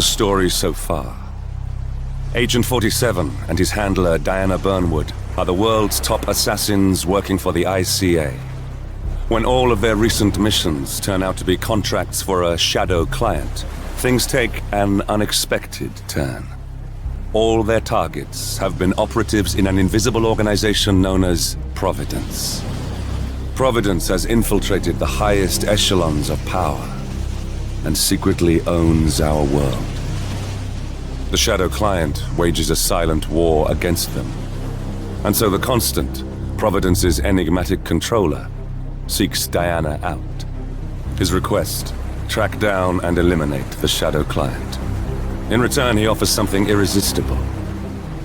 the story so far. Agent 47 and his handler Diana Burnwood are the world's top assassins working for the ICA. When all of their recent missions turn out to be contracts for a shadow client, things take an unexpected turn. All their targets have been operatives in an invisible organization known as Providence. Providence has infiltrated the highest echelons of power and secretly owns our world. The shadow client wages a silent war against them. And so the Constant, Providence's enigmatic controller, seeks Diana out. His request: track down and eliminate the shadow client. In return, he offers something irresistible: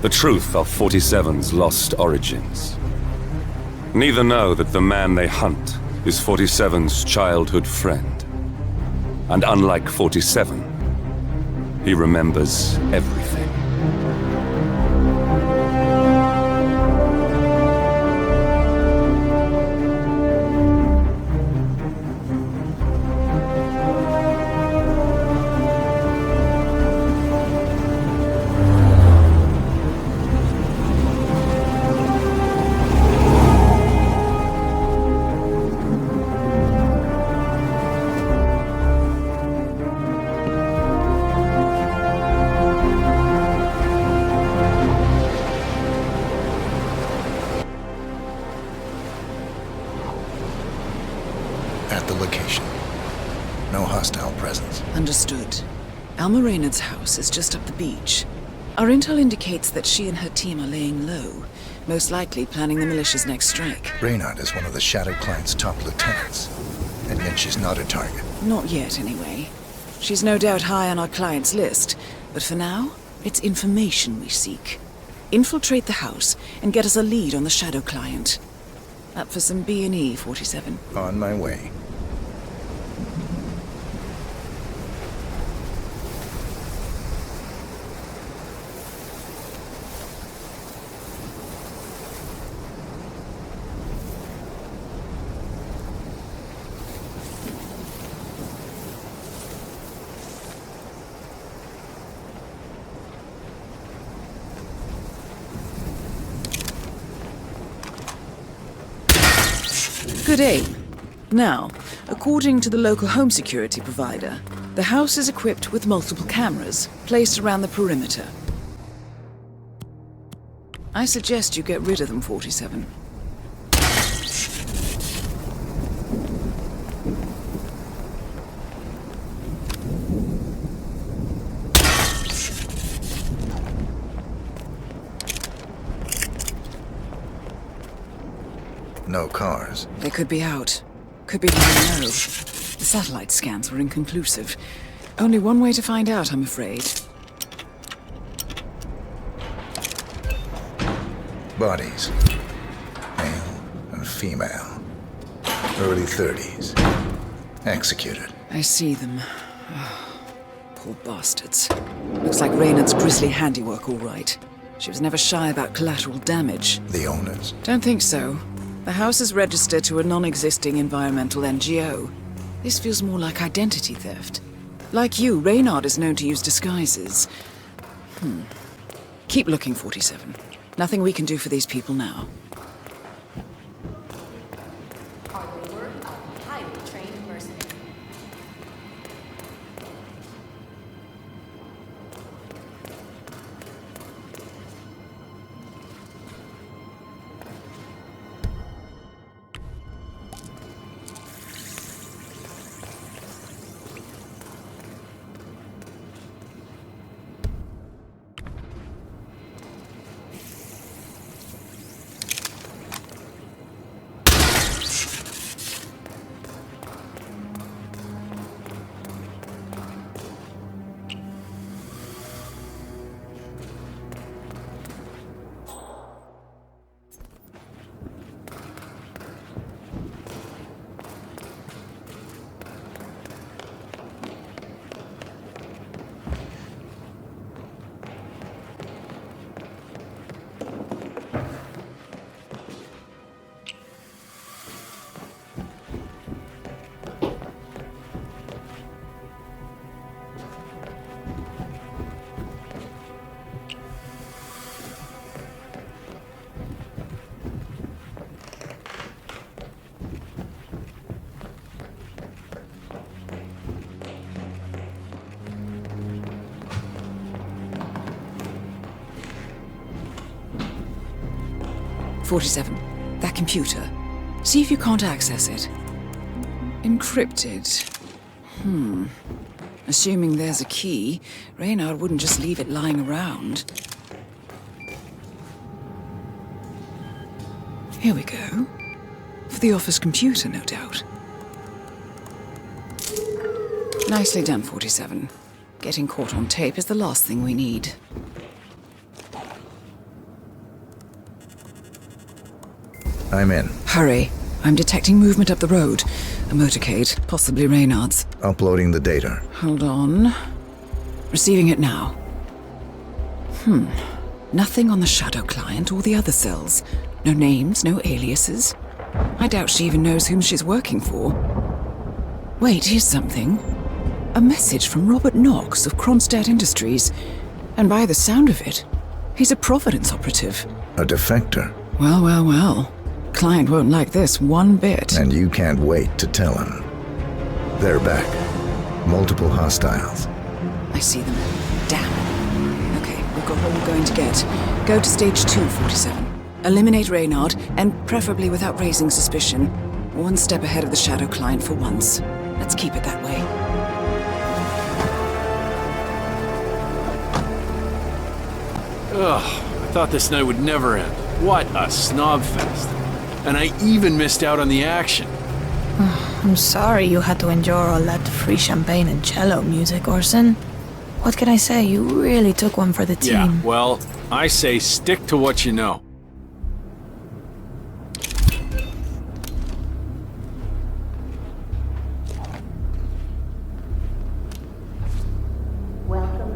the truth of 47's lost origins. Neither know that the man they hunt is 47's childhood friend. And unlike 47, he remembers everything. Understood. Alma Reynard's house is just up the beach. Our intel indicates that she and her team are laying low, most likely planning the militia's next strike. Reynard is one of the Shadow Client's top lieutenants, and yet she's not a target. Not yet, anyway. She's no doubt high on our client's list, but for now, it's information we seek. Infiltrate the house and get us a lead on the Shadow Client. Up for some B&E, 47. On my way. Good aim. Now, according to the local home security provider, the house is equipped with multiple cameras placed around the perimeter. I suggest you get rid of them, 47. No cars. They could be out. Could be down low. The satellite scans were inconclusive. Only one way to find out, I'm afraid. Bodies. Male and female. Early 30s. Executed. I see them. Poor bastards. Looks like Reynard's grisly handiwork, all right. She was never shy about collateral damage. The owners? Don't think so. The house is registered to a non-existing environmental NGO. This feels more like identity theft. Like you, Reynard is known to use disguises. Keep looking, 47. Nothing we can do for these people now. Are the work of a highly trained mercenary. 47. That computer. See if you can't access it. Encrypted. Assuming there's a key, Reynard wouldn't just leave it lying around. Here we go. For the office computer, no doubt. Nicely done, 47. Getting caught on tape is the last thing we need. I'm in. Hurry. I'm detecting movement up the road. A motorcade, possibly Reynard's. Uploading the data. Hold on. Receiving it now. Nothing on the shadow client or the other cells. No names, no aliases. I doubt she even knows whom she's working for. Wait, here's something. A message from Robert Knox of Kronstadt Industries. And by the sound of it, he's a Providence operative. A defector. Well, well, well. Client won't like this one bit. And you can't wait to tell him. They're back. Multiple hostiles. I see them. Damn. Okay, we've got what we're going to get. Go to stage 2, 47. Eliminate Reynard, and preferably without raising suspicion. One step ahead of the shadow client for once. Let's keep it that way. Ugh, I thought this night would never end. What a snob fest. And I even missed out on the action. I'm sorry you had to endure all that free champagne and cello music, Orson. What can I say? You really took one for the team. Yeah, well, I say stick to what you know. Welcome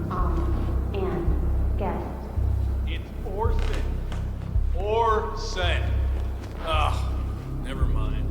home, and guests. It's Orson. Ugh, never mind.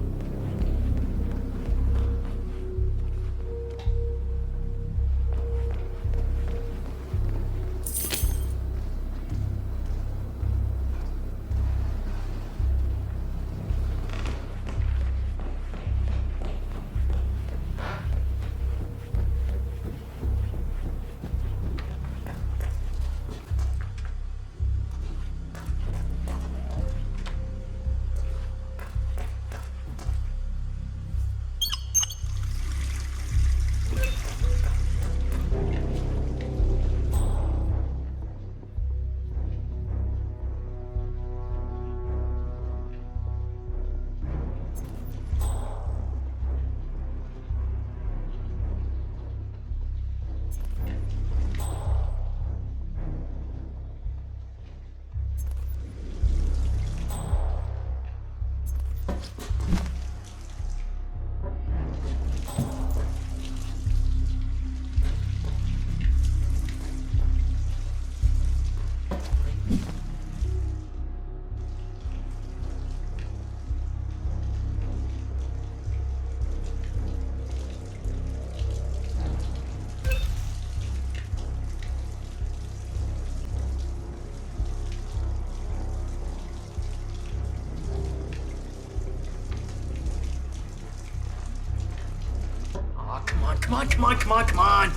Come on.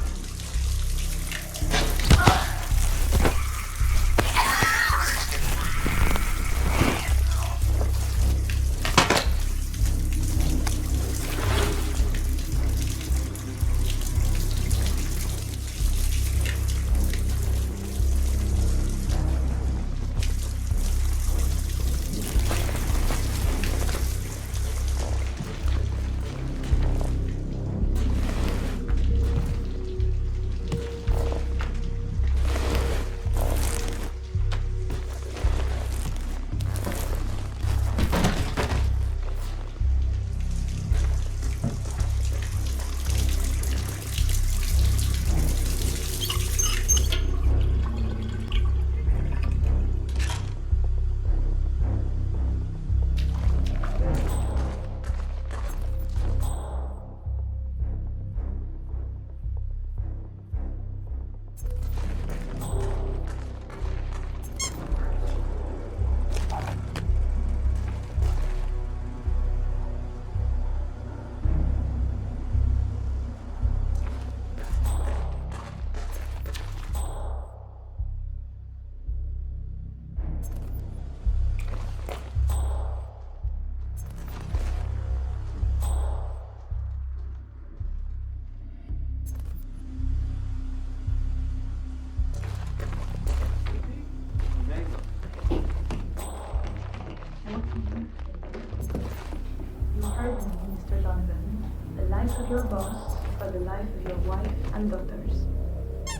of your boss or the life of your wife and daughters.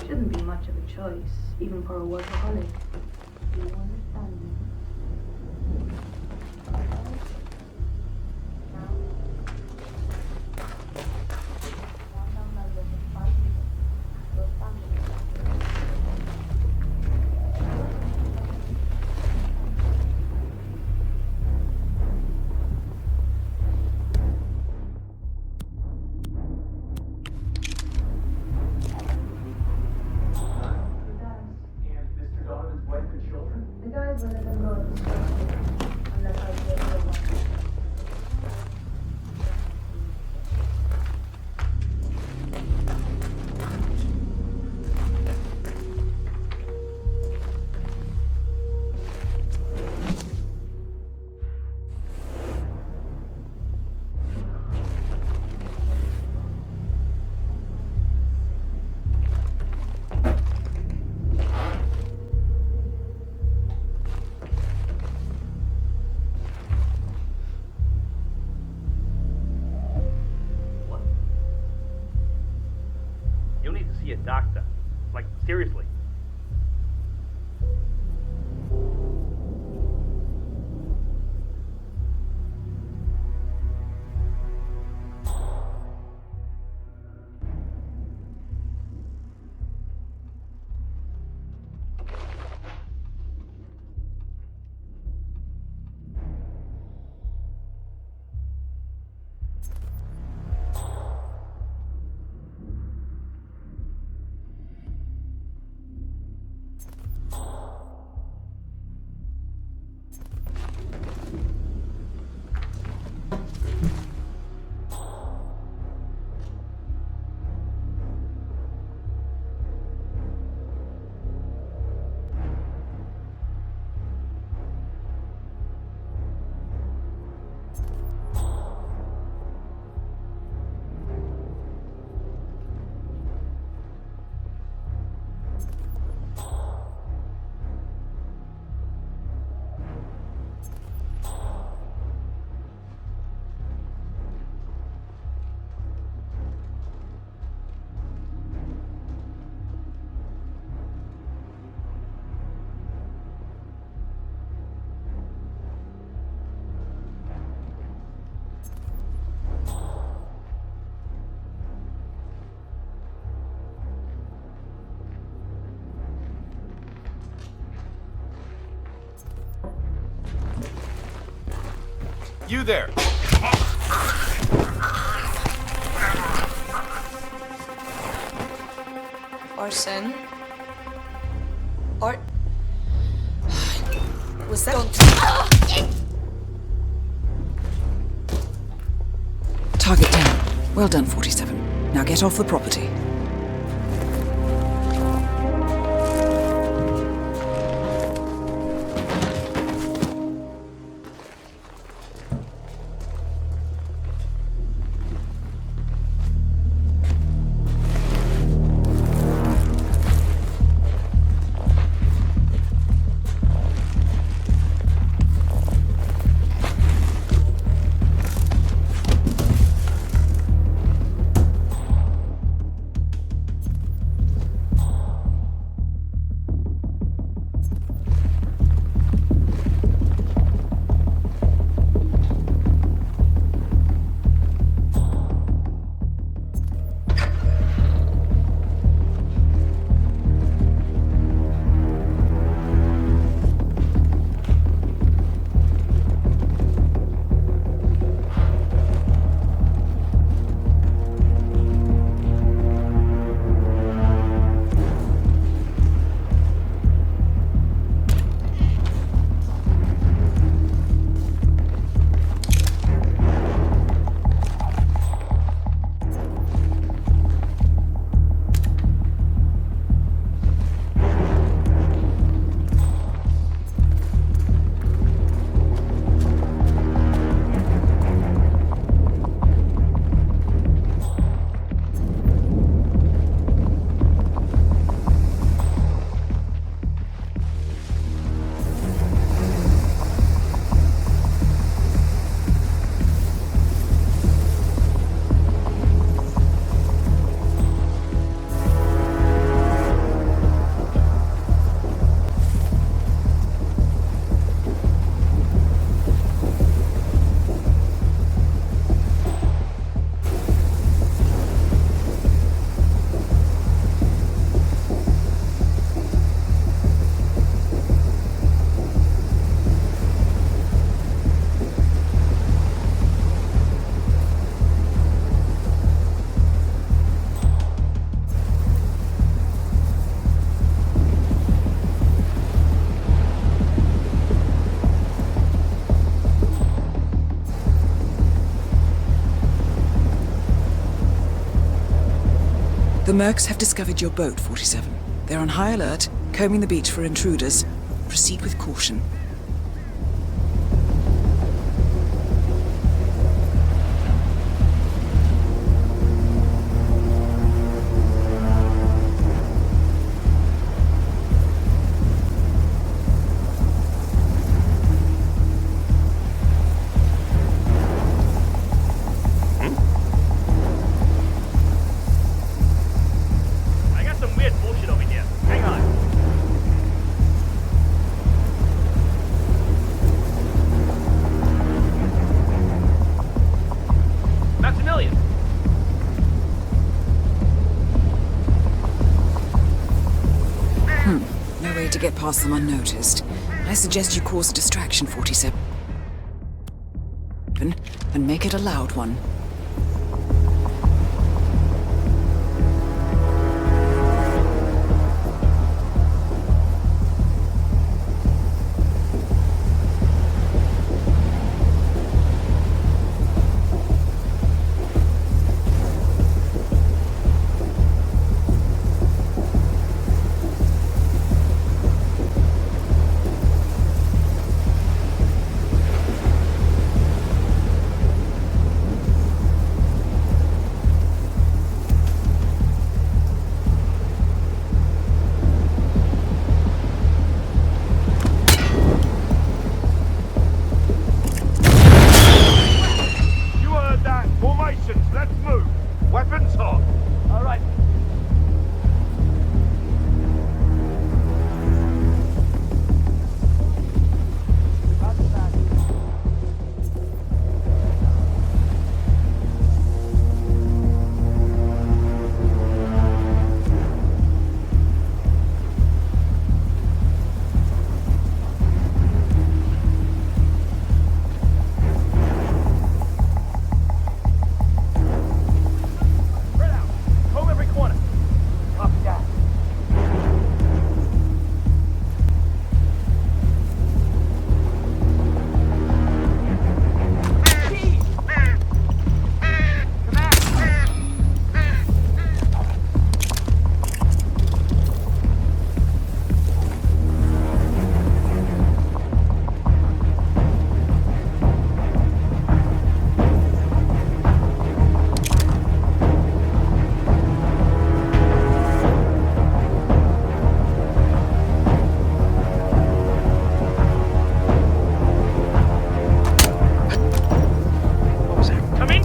Shouldn't be much of a choice, even for a workaholic. Do you understand me? The guys will let them go at this point, unless I get the one. You need to see a doctor. Like, seriously. You there! Orson? Was that... Target down. Well done, 47. Now get off the property. Mercs have discovered your boat, 47. They're on high alert, combing the beach for intruders. Proceed with caution. I got some weird bullshit over here. Hang on. Maximilian! No way to get past them unnoticed. I suggest you cause a distraction, 47. And make it a loud one. You heard that? Formations, let's move. Weapons hot. All right. Spread out. Comb every corner. Copy that. What was that? Come in.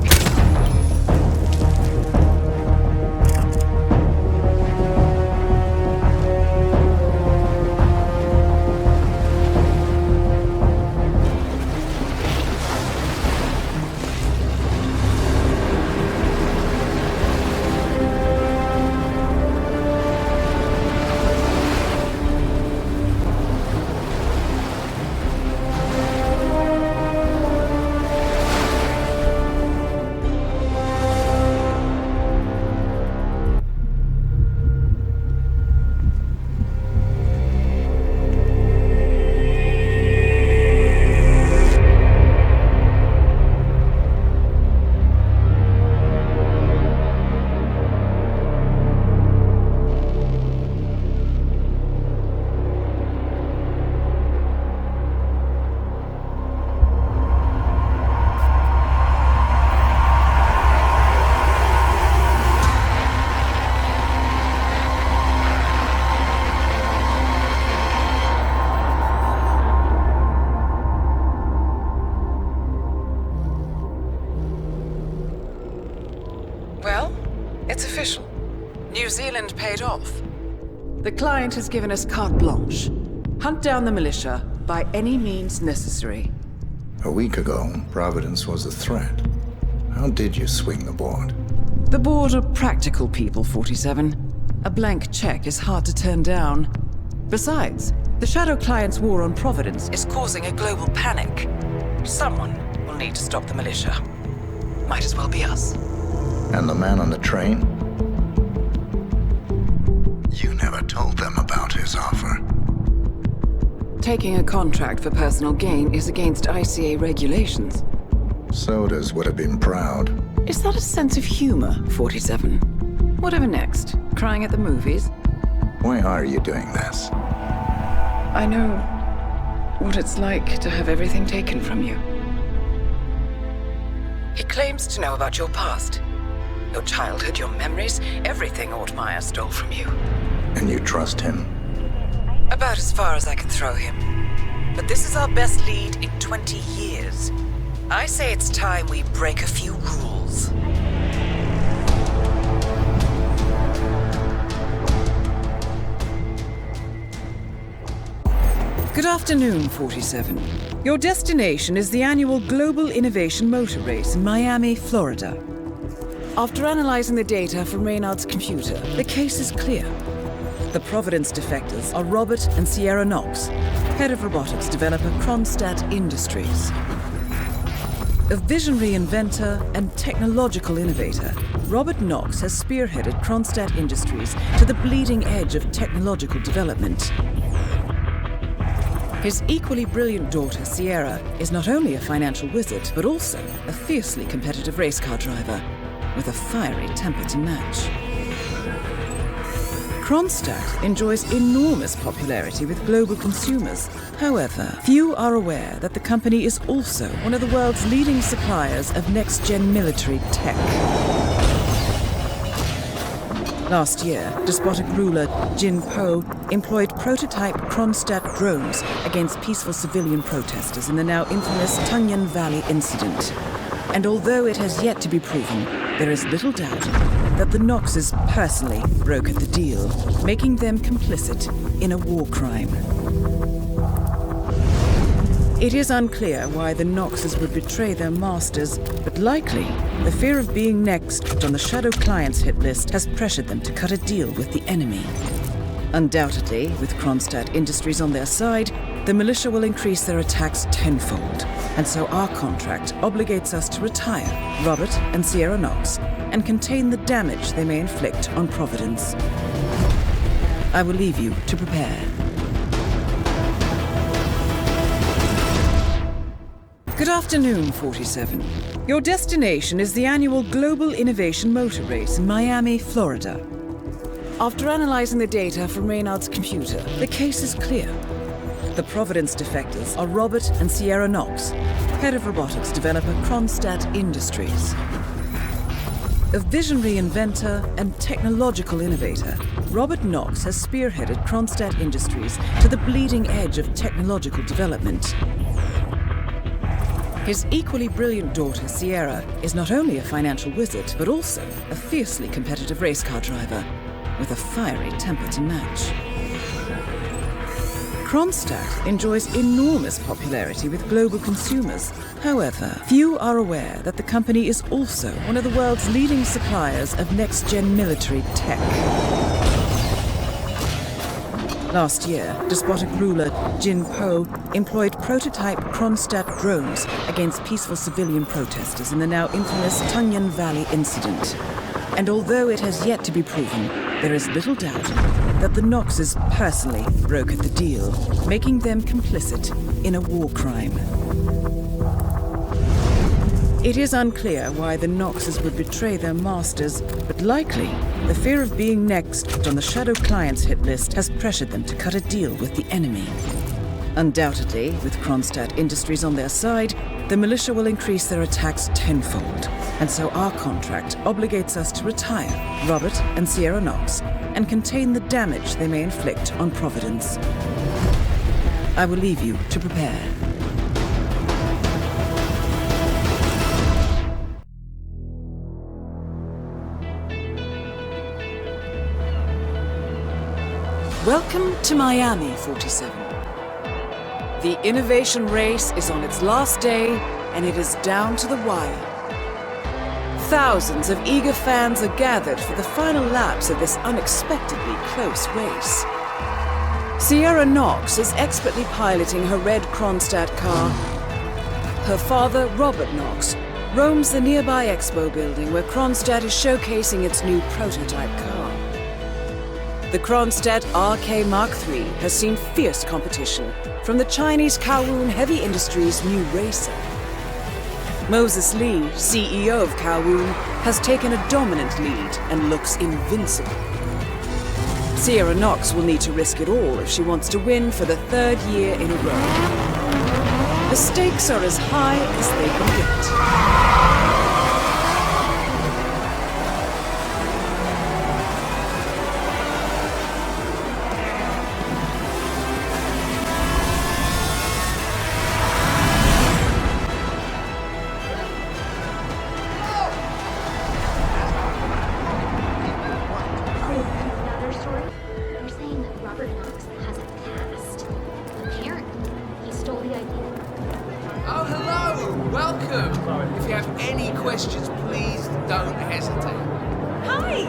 Well, it's official. New Zealand paid off. The client has given us carte blanche. Hunt down the militia by any means necessary. A week ago, Providence was a threat. How did you swing the board? The board are practical people, 47. A blank check is hard to turn down. Besides, the Shadow Client's war on Providence is causing a global panic. Someone will need to stop the militia. Might as well be us. And the man on the train? You never told them about his offer. Taking a contract for personal gain is against ICA regulations. Sodas would have been proud. Is that a sense of humor, 47? Whatever next? Crying at the movies? Why are you doing this? I know what it's like to have everything taken from you. He claims to know about your past. Your childhood, your memories, everything Ortmeyer stole from you. And you trust him? About as far as I can throw him. But this is our best lead in 20 years. I say it's time we break a few rules. Good afternoon, 47. Your destination is the annual Global Innovation Motor Race in Miami, Florida. After analyzing the data from Reynard's computer, the case is clear. The Providence defectors are Robert and Sierra Knox, head of robotics developer Kronstadt Industries. A visionary inventor and technological innovator, Robert Knox has spearheaded Kronstadt Industries to the bleeding edge of technological development. His equally brilliant daughter, Sierra, is not only a financial wizard, but also a fiercely competitive race car driver, with a fiery temper to match. Kronstadt enjoys enormous popularity with global consumers. However, few are aware that the company is also one of the world's leading suppliers of next-gen military tech. Last year, despotic ruler Jin Po employed prototype Kronstadt drones against peaceful civilian protesters in the now infamous Tunyon Valley incident. And although it has yet to be proven, there is little doubt that the Knoxes personally brokered the deal, making them complicit in a war crime. It is unclear why the Knoxes would betray their masters, but likely the fear of being next on the Shadow Clients hit list has pressured them to cut a deal with the enemy. Undoubtedly, with Kronstadt Industries on their side, the militia will increase their attacks tenfold, and so our contract obligates us to retire Robert and Sierra Knox and contain the damage they may inflict on Providence. I will leave you to prepare. Good afternoon, 47. Your destination is the annual Global Innovation Motor Race in Miami, Florida. After analyzing the data from Reynard's computer, the case is clear. The Providence defectors are Robert and Sierra Knox, head of robotics developer Kronstadt Industries. A visionary inventor and technological innovator, Robert Knox has spearheaded Kronstadt Industries to the bleeding edge of technological development. His equally brilliant daughter, Sierra, is not only a financial wizard, but also a fiercely competitive race car driver, with a fiery temper to match. Kronstadt enjoys enormous popularity with global consumers. However, few are aware that the company is also one of the world's leading suppliers of next-gen military tech. Last year, despotic ruler Jin Po employed prototype Kronstadt drones against peaceful civilian protesters in the now infamous Tunyon Valley incident. And although it has yet to be proven, there is little doubt that the Knoxes personally brokered the deal, making them complicit in a war crime. It is unclear why the Knoxes would betray their masters, but likely the fear of being next on the Shadow Clients hit list has pressured them to cut a deal with the enemy. Undoubtedly, with Kronstadt Industries on their side, the militia will increase their attacks tenfold, and so our contract obligates us to retire Robert and Sierra Knox and contain the damage they may inflict on Providence. I will leave you to prepare. Welcome to Miami, 47. The innovation race is on its last day, and it is down to the wire. Thousands of eager fans are gathered for the final laps of this unexpectedly close race. Sierra Knox is expertly piloting her red Kronstadt car. Her father, Robert Knox, roams the nearby expo building where Kronstadt is showcasing its new prototype car. The Kronstadt RK Mark III has seen fierce competition from the Chinese Kowloon Heavy Industries' new racer. Moses Lee, CEO of Kowloon, has taken a dominant lead and looks invincible. Sierra Knox will need to risk it all if she wants to win for the 3rd year in a row. The stakes are as high as they can get. Another story? They're saying that Robert Knox has a past. Apparently, he stole the idea. Oh, hello! Welcome! If you have any questions, please don't hesitate. Hi!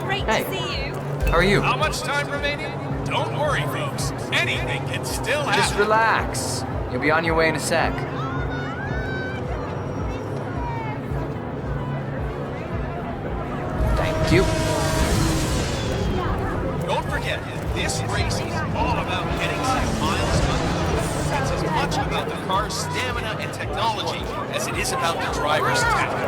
Great Hey. to see you. How are you? How much time remaining? Don't worry, folks. Anything can still happen. Just relax. You'll be on your way in a sec. Thank you. Don't forget, this race is all about getting some miles under. It's as much about the car's stamina and technology as it is about the driver's talent.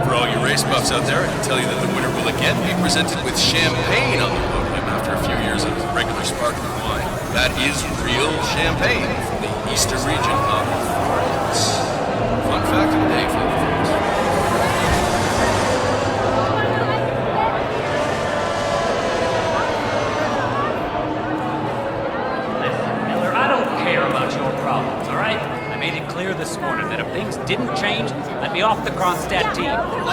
For all you race buffs out there, I can tell you that the winner will again be presented with champagne on the podium after a few years of regular sparkling wine. That is real champagne from the eastern region of France. Fun fact of the day, folks. Listen, Miller, I don't care about your problems, all right? I made it clear this morning that if things didn't change, I'd be off the Kronstadt team.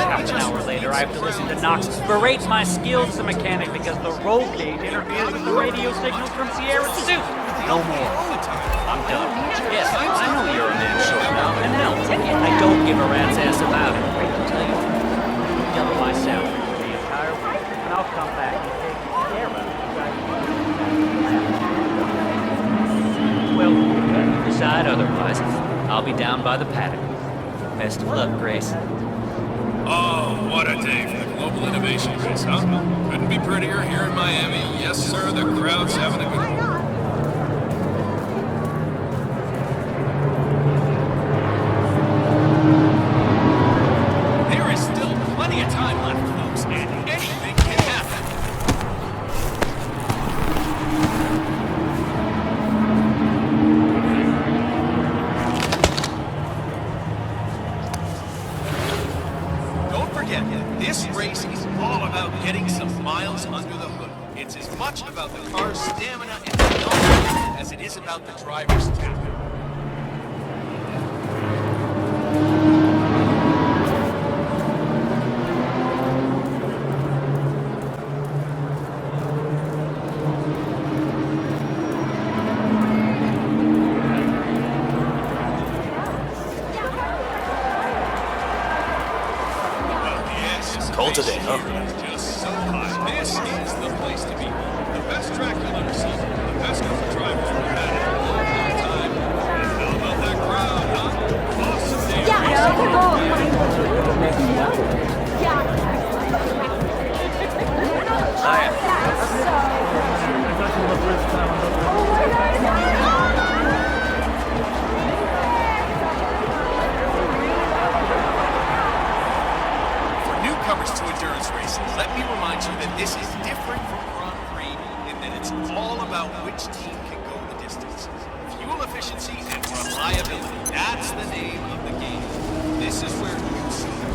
Half an hour later, I have to listen to Knox berate my skills as a mechanic because the roll cage interferes with the radio signals from Sierra's suit. No more. I'm done. Yes, I know you're a man short now, and hell, I don't give a rat's ass about it. Wait till tell you. Double my salary for the entire week, and I'll come back and take care of it. Well, if you decide otherwise, I'll be down by the paddock. Best of luck, Grace. Oh, what a day for the Global Innovation Race, huh? Couldn't be prettier here in Miami. Yes, sir, the crowd's having a good one. There is still plenty of time left, folks, and anything can happen. Don't forget, this race is all about getting some miles under the hood. It's as much about the car's stamina and technology as it is about the driver's talent. Cold today, huh? Just so high. This is the place to be. The best track you'll ever see. The best group of drivers we've had in a long time. And how about that crowd, huh? Awesome day. Newcomers to endurance racing, let me remind you that this is different from Grand Prix in that it's all about which team can go the distance. Fuel efficiency and reliability, that's the name of the game. This is where you see the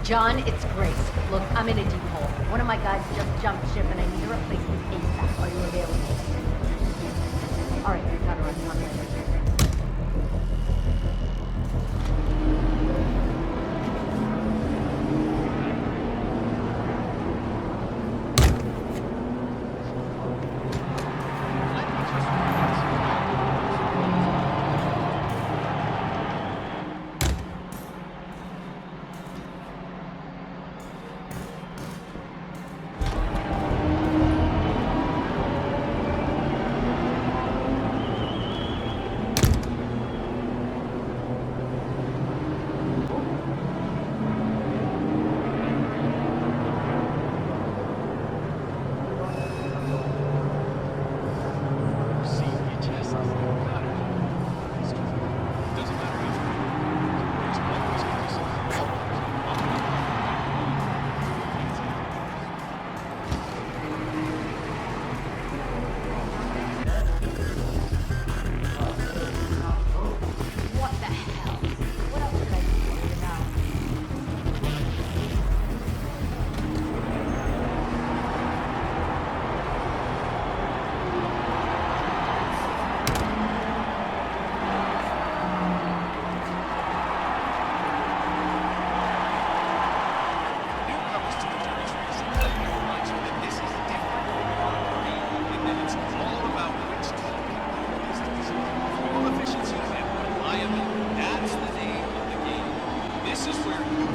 John, it's Grace. Look, I'm in a deep hole. One of my guys just jumped ship and I need a replacement ASAP. Are you available? Alright, I gotta run. Talk later.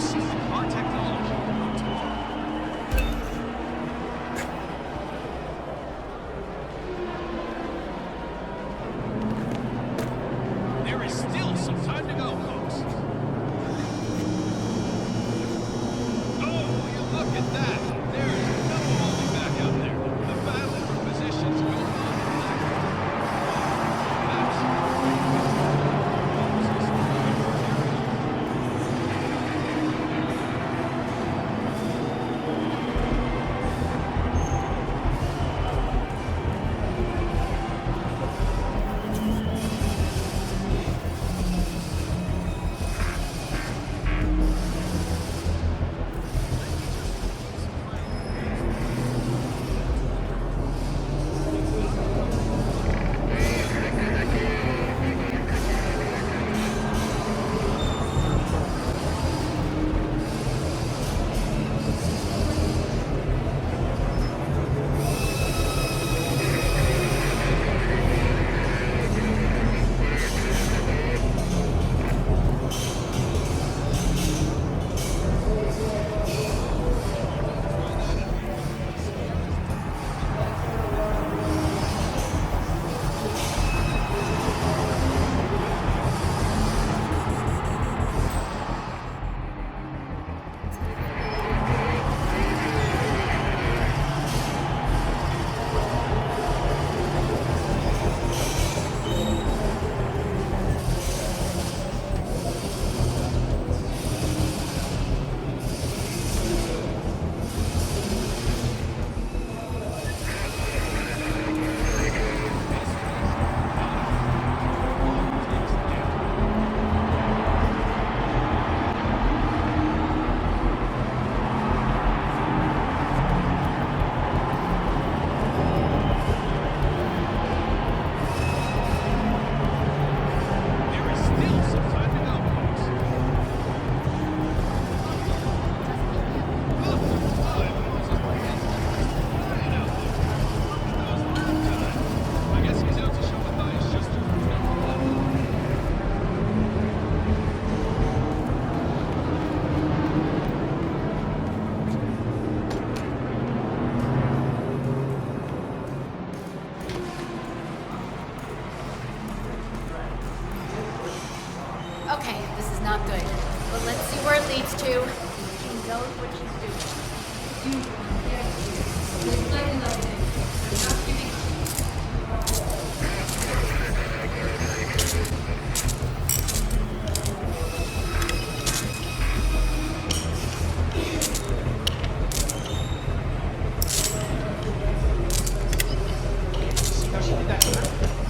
see our technology. There is still some time to go, folks. Oh, will you look at that? There is no holding back out there. The battle for positions goes on. Okay, this is not good. But let's see where it leads to. She knows what she's doing.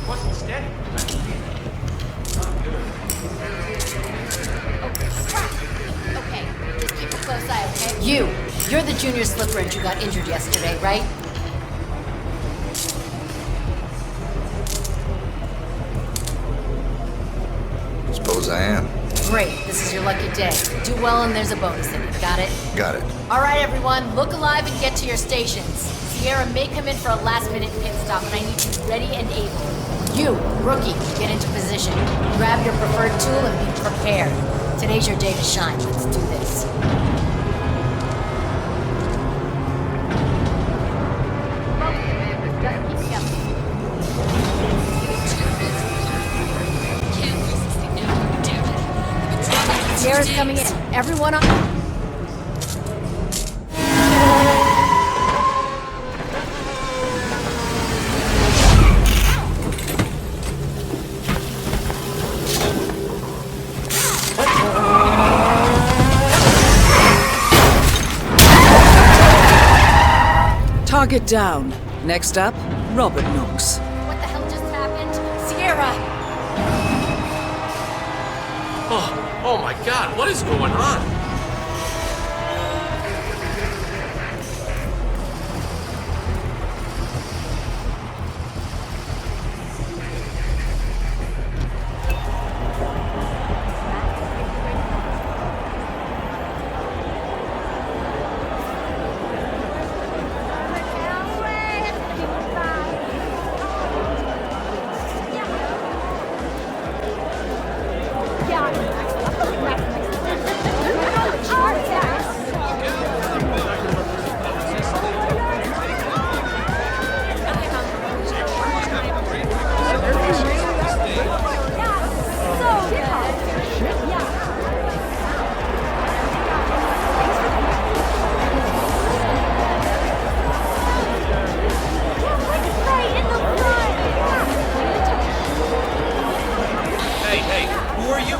Wasn't steady. Okay, just keep a close eye, okay? You're the junior slipwrench who got injured yesterday, right? Suppose I am. Great, this is your lucky day. Do well and there's a bonus in it, got it? Got it. All right, everyone, look alive and get to your stations. Sierra may come in for a last-minute pit stop, and I need you ready and able. You, rookie, get into position. Grab your preferred tool and be prepared. Today's your day to shine. Let's do this. Sierra's coming in. Everyone on... Target down. Next up, Robert Knox. What the hell just happened? Sierra! Oh my god, what is going on? are you?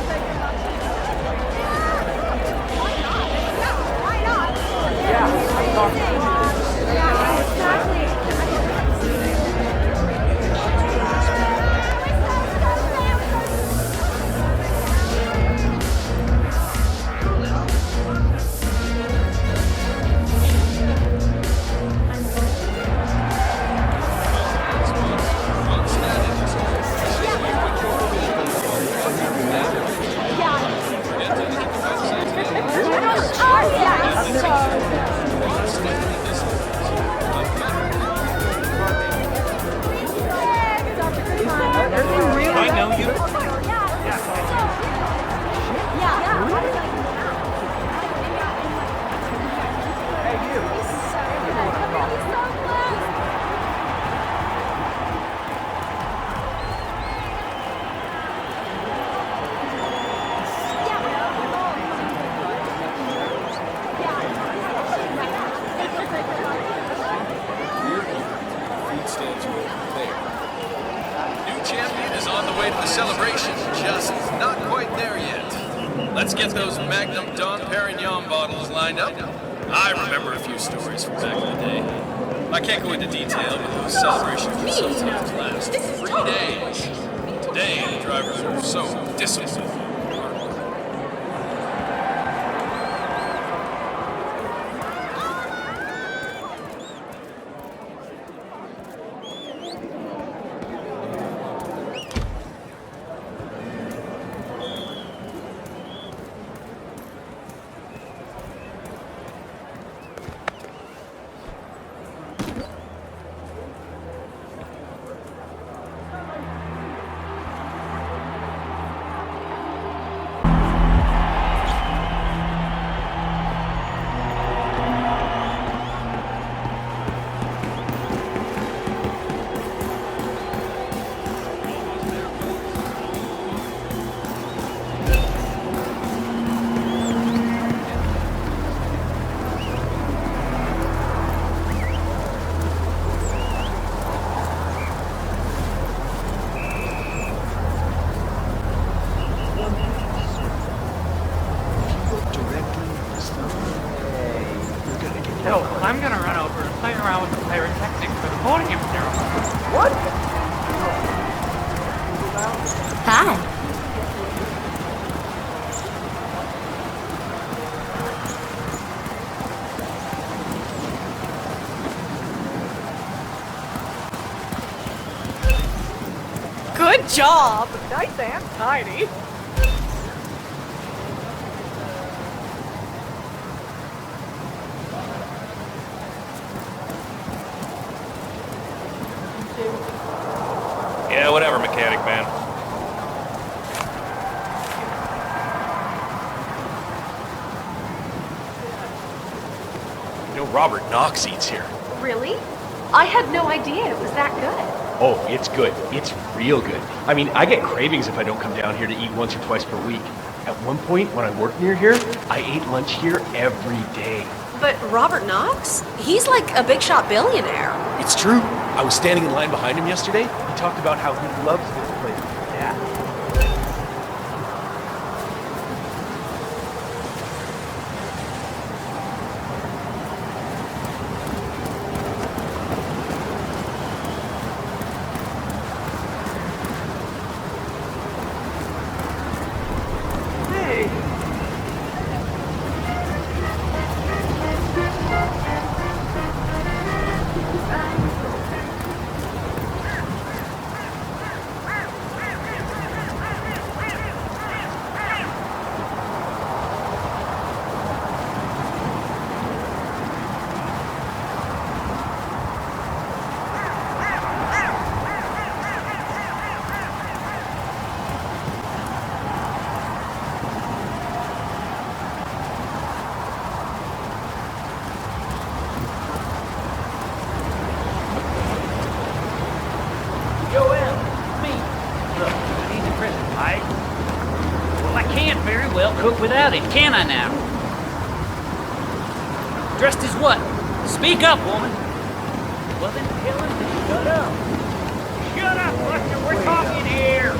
I know you. New champion is on the way to the celebration, just not quite there yet. Let's get those Magnum Dom Perignon bottles lined up. I remember a few stories from back in the day. I can't go into detail, but those celebrations can sometimes last 3 days. Today, the drivers are so disciplined. So, I'm gonna run over and play around with the pyrotechnics for the podium ceremony. What? Hi. Good job! Nice and tidy. Yeah, whatever, mechanic man. You know, Robert Knox eats here. Really? I had no idea it was that good. Oh, it's good. It's real good. I mean, I get cravings if I don't come down here to eat once or twice per week. At one point, when I worked near here, I ate lunch here every day. But Robert Knox? He's like a big shot billionaire. It's true. I was standing in line behind him yesterday. He talked about how he loves this place. Yeah. Cook without it, can I now? Dressed as what? Speak up, woman. Well then tell him to shut up. Shut up, Buster, we're talking here.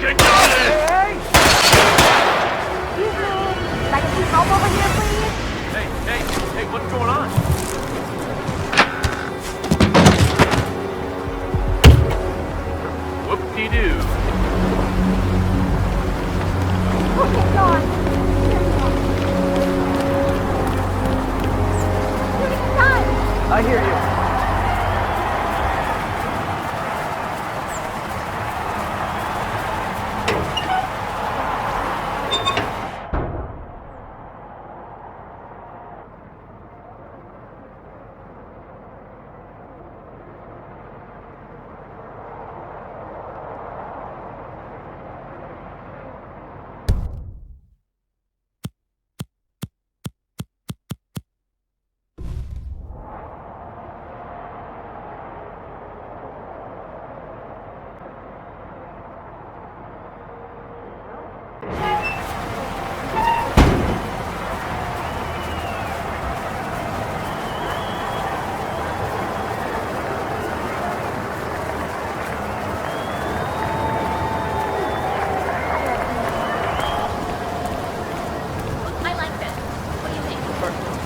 can got it! Excuse me. Can I get some help over here, please? Hey, what's going on? Whoop-de-doo. Oh my god. I hear you.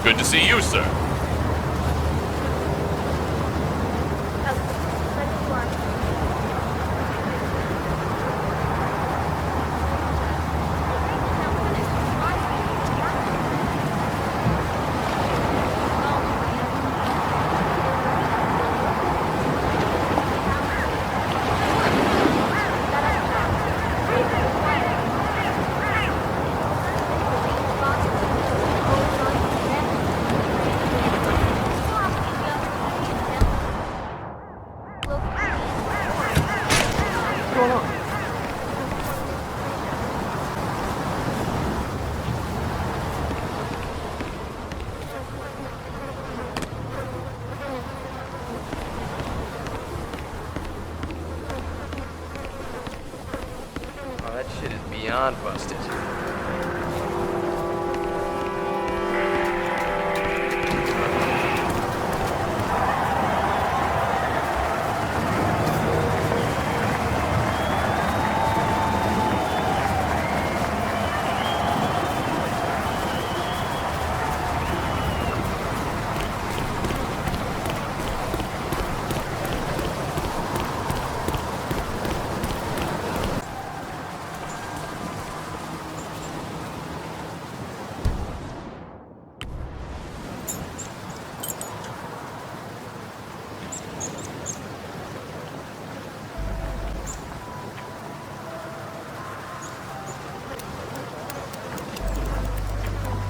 Good to see you, sir. That shit is beyond busted.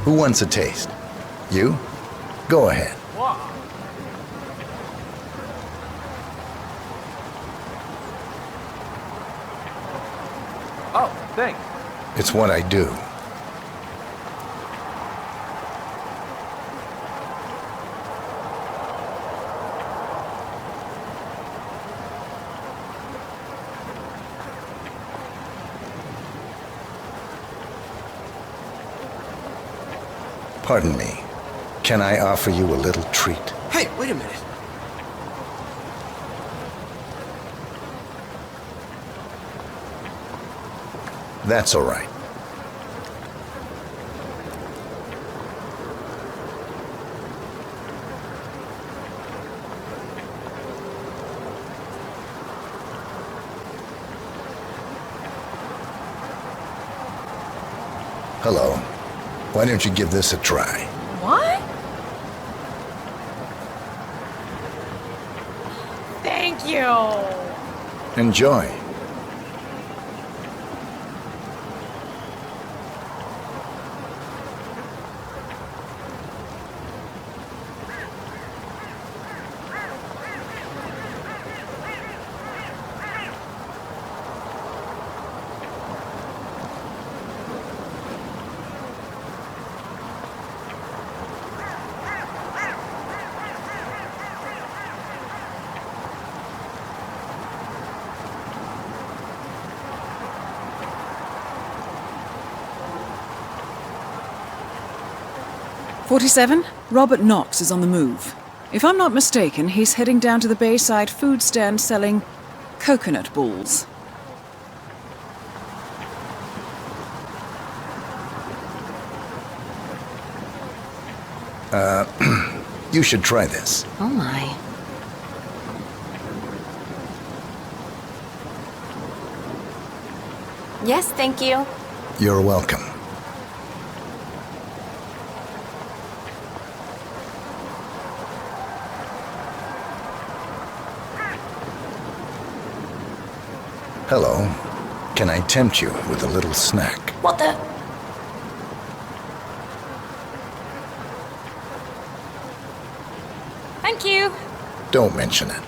Who wants a taste? You? Go ahead. Oh, thanks. It's what I do. Pardon me. Can I offer you a little treat? Hey, wait a minute. That's all right. Hello. Why don't you give this a try? What? Thank you. Enjoy. "47, Robert Knox is on the move. If I'm not mistaken, he's heading down to the Bayside food stand selling coconut balls." You should try this. Oh my. Yes, thank you. You're welcome. Hello. Can I tempt you with a little snack? What the? Thank you. Don't mention it.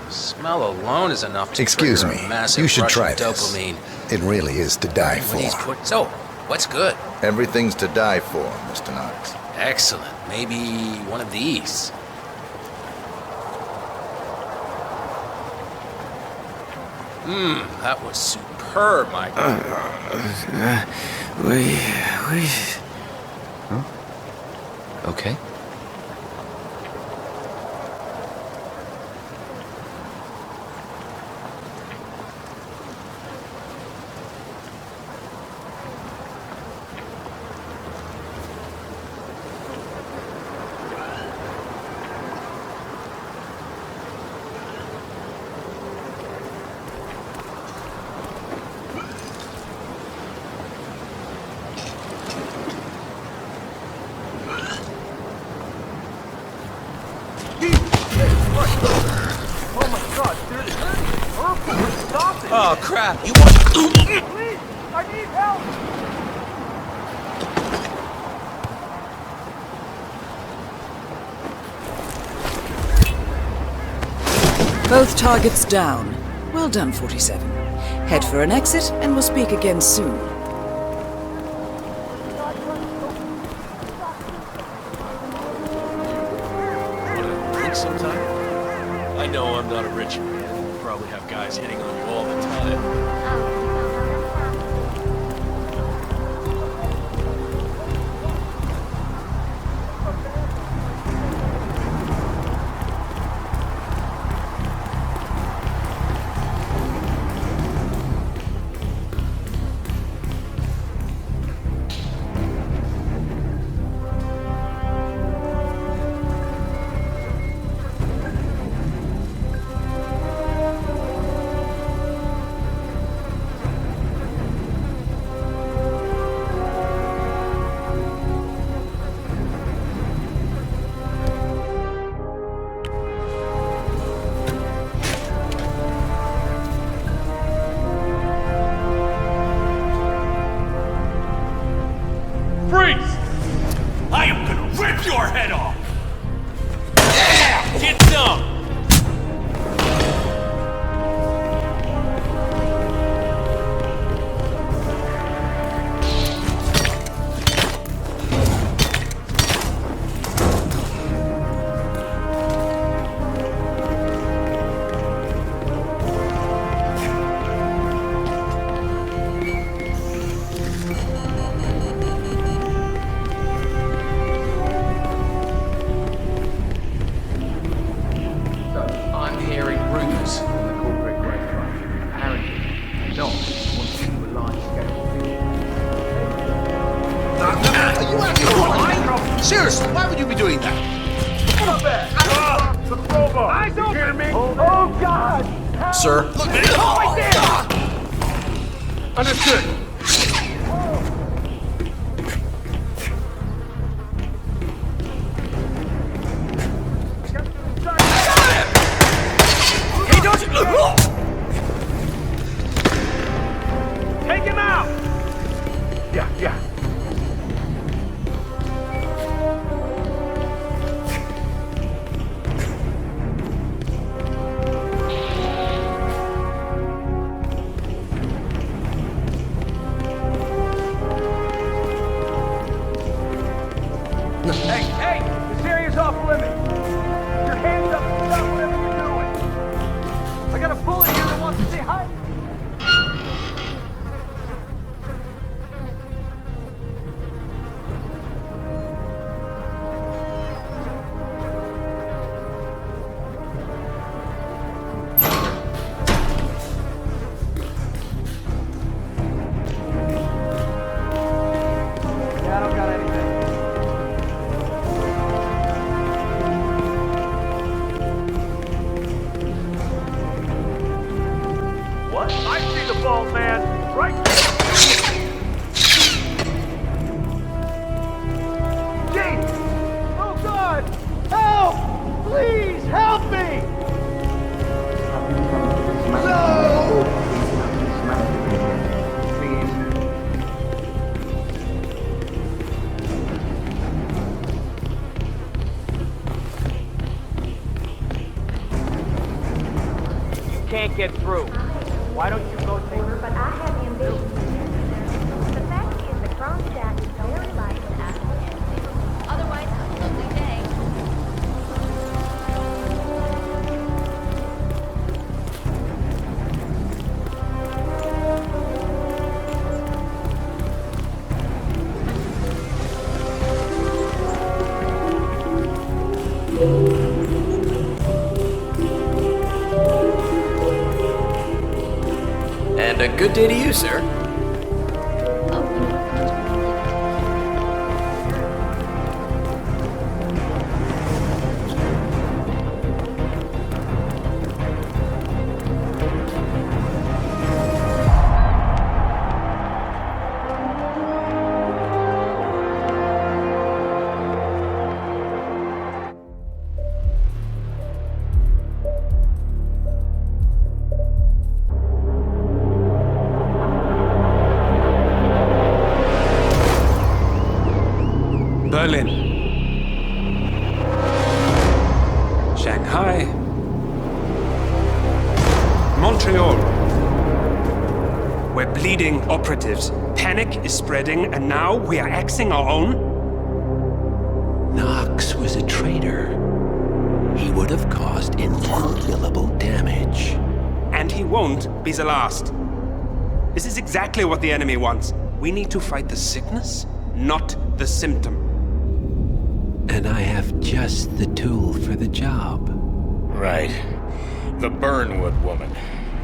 Smell alone is enough to Excuse trigger me. a massive You should rush try of this. dopamine. It really is to die When he's for. So, what's good? Everything's to die for, Mr. Knox. Excellent. Maybe one of these. That was superb, my God. Huh? Okay. Oh my god, there's purple! Stop it! Oh, crap! You want... Please! I need help! Both targets down. Well done, 47. Head for an exit, and we'll speak again soon. Drink sometime? I know I'm not a rich man. You probably have guys hitting on you all the time. Freeze! I am gonna rip your head off! Yeah! Get some! I'm hearing rumors on the corporate grapevine. Apparently, Knox wants to do a large scale. Are you out of your mind? Seriously, why would you be doing that? Come back! The crowbar! Eyes open! You hear me? Oh god! Sir? Look, right there! Understood. He doesn't... Take him out! I see the ball, man. Right there. Gee! Oh, God! Help! Please, help me! No! Can't get through. Why don't you go take her? But I have the ambition. The fact is the Kronstadt is very likely to ask me. Otherwise, have a lovely day. And a good day to you, sir. Berlin, Shanghai, Montreal. We're bleeding operatives. Panic is spreading, and now we are axing our own? Knox was a traitor. He would have caused incalculable damage. And he won't be the last. This is exactly what the enemy wants. We need to fight the sickness, not the symptom. And I have just the tool for the job. Right. The Burnwood woman.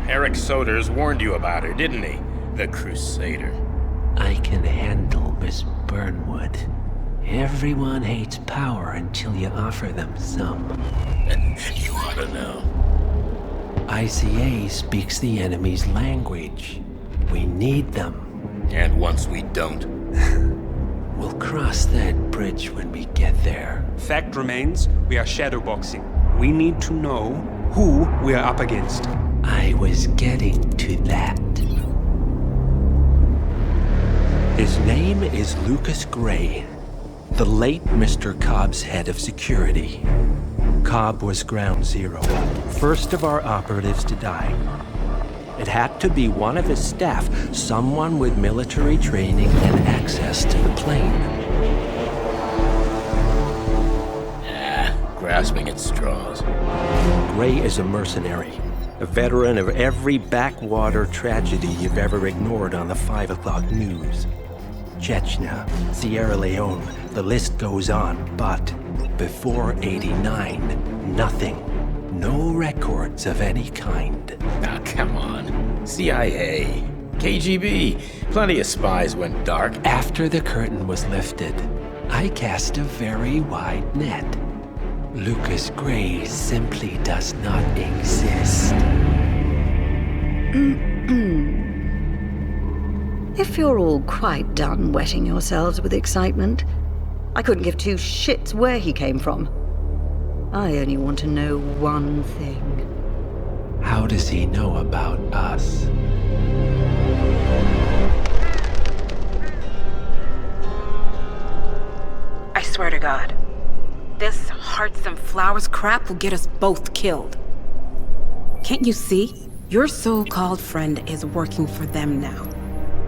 Eric Soders warned you about her, didn't he? The Crusader. I can handle Miss Burnwood. Everyone hates power until you offer them some. You ought to know. ICA speaks the enemy's language. We need them. And once we don't? We'll cross that bridge when we get there. Fact remains, we are shadowboxing. We need to know who we are up against. I was getting to that. His name is Lucas Gray, the late Mr. Cobb's head of security. Cobb was ground zero, first of our operatives to die. It had to be one of his staff, someone with military training and access to the plane. Grasping at straws. Gray is a mercenary, a veteran of every backwater tragedy you've ever ignored on the 5 o'clock news. Chechnya, Sierra Leone, the list goes on, but before '89, nothing. No records of any kind. Ah, come on. CIA, KGB, plenty of spies went dark. After the curtain was lifted, I cast a very wide net. Lucas Gray simply does not exist. If you're all quite done wetting yourselves with excitement, I couldn't give two shits where he came from. I only want to know one thing. How does he know about us? I swear to God, this hearts and flowers crap will get us both killed. Can't you see? Your so-called friend is working for them now.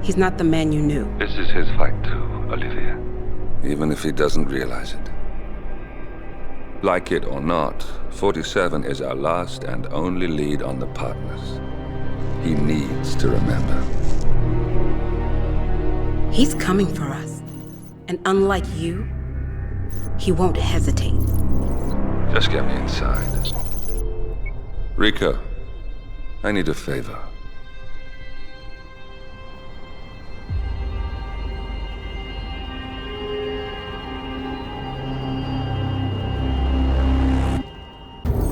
He's not the man you knew. This is his fight too, Olivia. Even if he doesn't realize it. Like it or not, 47 is our last and only lead on the partners. He needs to remember. He's coming for us. And unlike you, he won't hesitate. Just get me inside. Rico, I need a favor.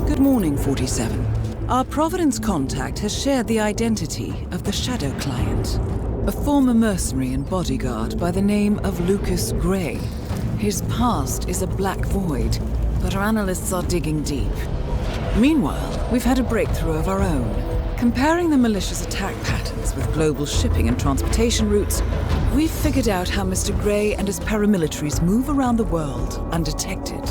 Good morning, 47. Our Providence contact has shared the identity of the Shadow Client, a former mercenary and bodyguard by the name of Lucas Gray. His past is a black void, but our analysts are digging deep. Meanwhile, we've had a breakthrough of our own. Comparing the malicious attack patterns with global shipping and transportation routes, we've figured out how Mr. Gray and his paramilitaries move around the world undetected.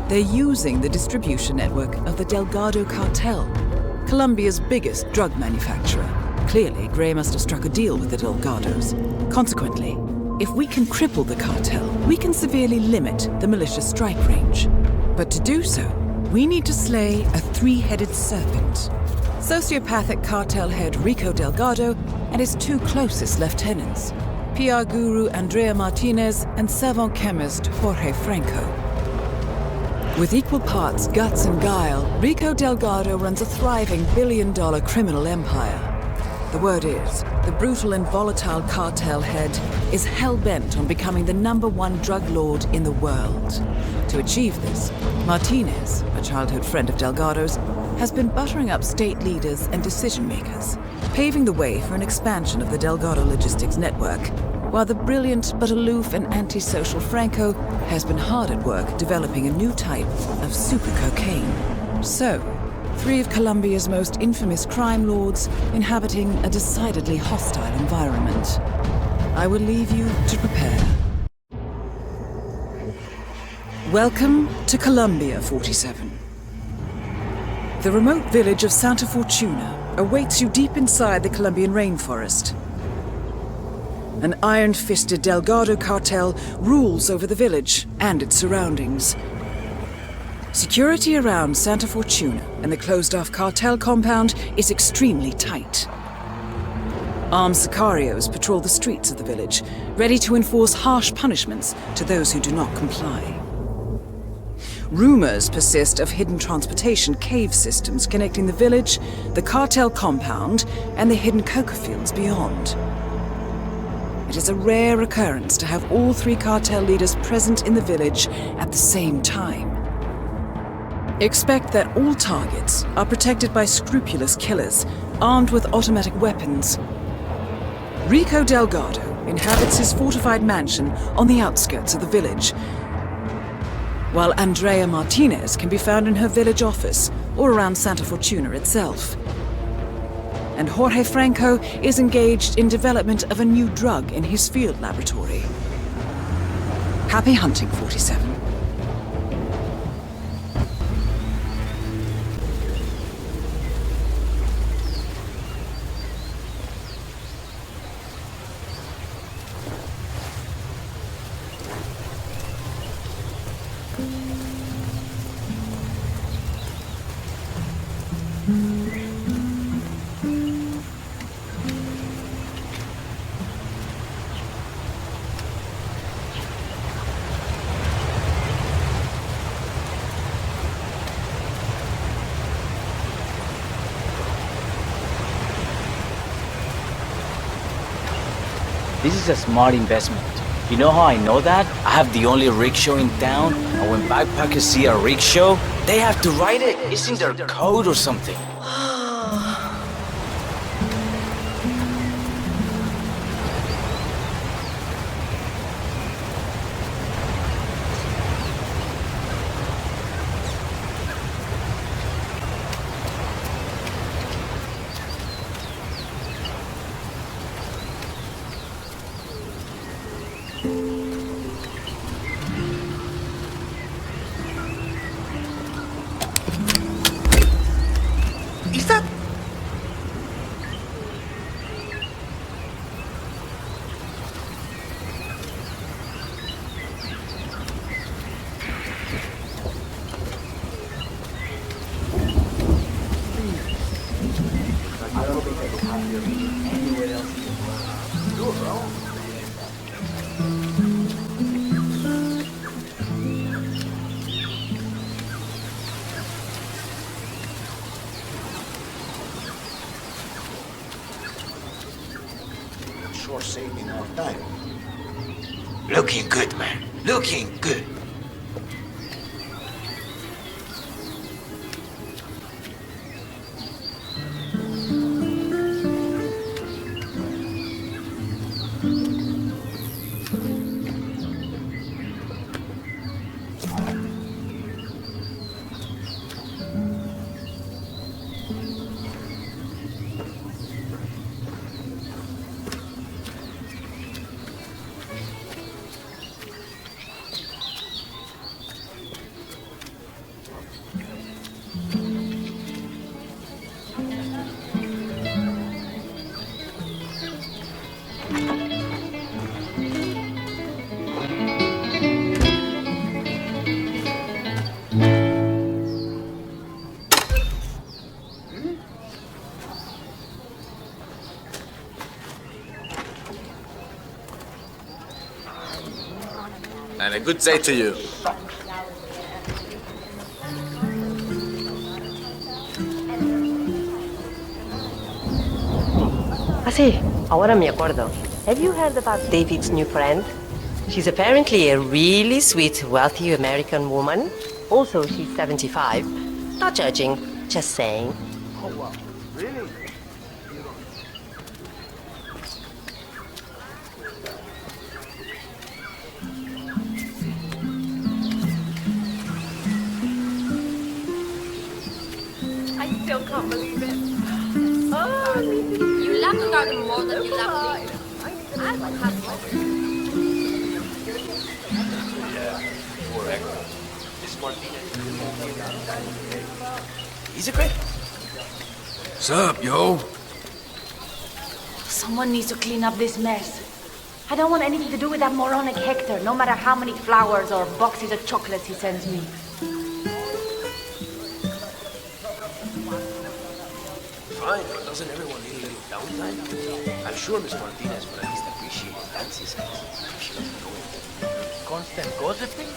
They're using the distribution network of the Delgado Cartel, Colombia's biggest drug manufacturer. Clearly, Gray must have struck a deal with the Delgados. Consequently, if we can cripple the cartel, we can severely limit the malicious strike range. But to do so, we need to slay a three-headed serpent. Sociopathic cartel head Rico Delgado and his two closest lieutenants, PR guru Andrea Martinez and savant chemist Jorge Franco. With equal parts guts and guile, Rico Delgado runs a thriving billion-dollar criminal empire. The word is, the brutal and volatile cartel head is hell-bent on becoming the #1 drug lord in the world. To achieve this, Martinez, a childhood friend of Delgado's, has been buttering up state leaders and decision-makers, paving the way for an expansion of the Delgado logistics network, while the brilliant but aloof and antisocial Franco has been hard at work developing a new type of super cocaine. So, 3 of Colombia's most infamous crime lords inhabiting a decidedly hostile environment. I will leave you to prepare. Welcome to Colombia, 47. The remote village of Santa Fortuna awaits you deep inside the Colombian rainforest. An iron-fisted Delgado cartel rules over the village and its surroundings. Security around Santa Fortuna and the closed-off cartel compound is extremely tight. Armed sicarios patrol the streets of the village, ready to enforce harsh punishments to those who do not comply. Rumors persist of hidden transportation cave systems connecting the village, the cartel compound, and the hidden coca fields beyond. It is a rare occurrence to have all 3 cartel leaders present in the village at the same time. Expect that all targets are protected by scrupulous killers, armed with automatic weapons. Rico Delgado inhabits his fortified mansion on the outskirts of the village, while Andrea Martinez can be found in her village office or around Santa Fortuna itself. And Jorge Franco is engaged in development of a new drug in his field laboratory. Happy hunting, 47. This is a smart investment. You know how I know that? I have the only rickshaw in town, and when backpackers see a rickshaw, they have to ride it. It's in their code or something. Is that... I don't think I can have you anywhere else in the world. You're wrong. Sure saved me enough time. Looking good, man. Looking good. and a good day to you. Ah, sí. Ahora me acuerdo. Have you heard about David's new friend? She's apparently a really sweet, wealthy American woman. Also, she's 75. Not judging, just saying. Oh, wow. Really? I still can't believe it. Oh, you love the garden more than you love me. I will have more. He's a great. What's up, yo? Someone needs to clean up this mess. I don't want anything to do with that moronic Hector, no matter how many flowers or boxes of chocolates he sends me. Fine, but doesn't everyone need a little downtime? I'm sure Miss Martinez would at least appreciate fancy sex if she doesn't go into constant gossiping.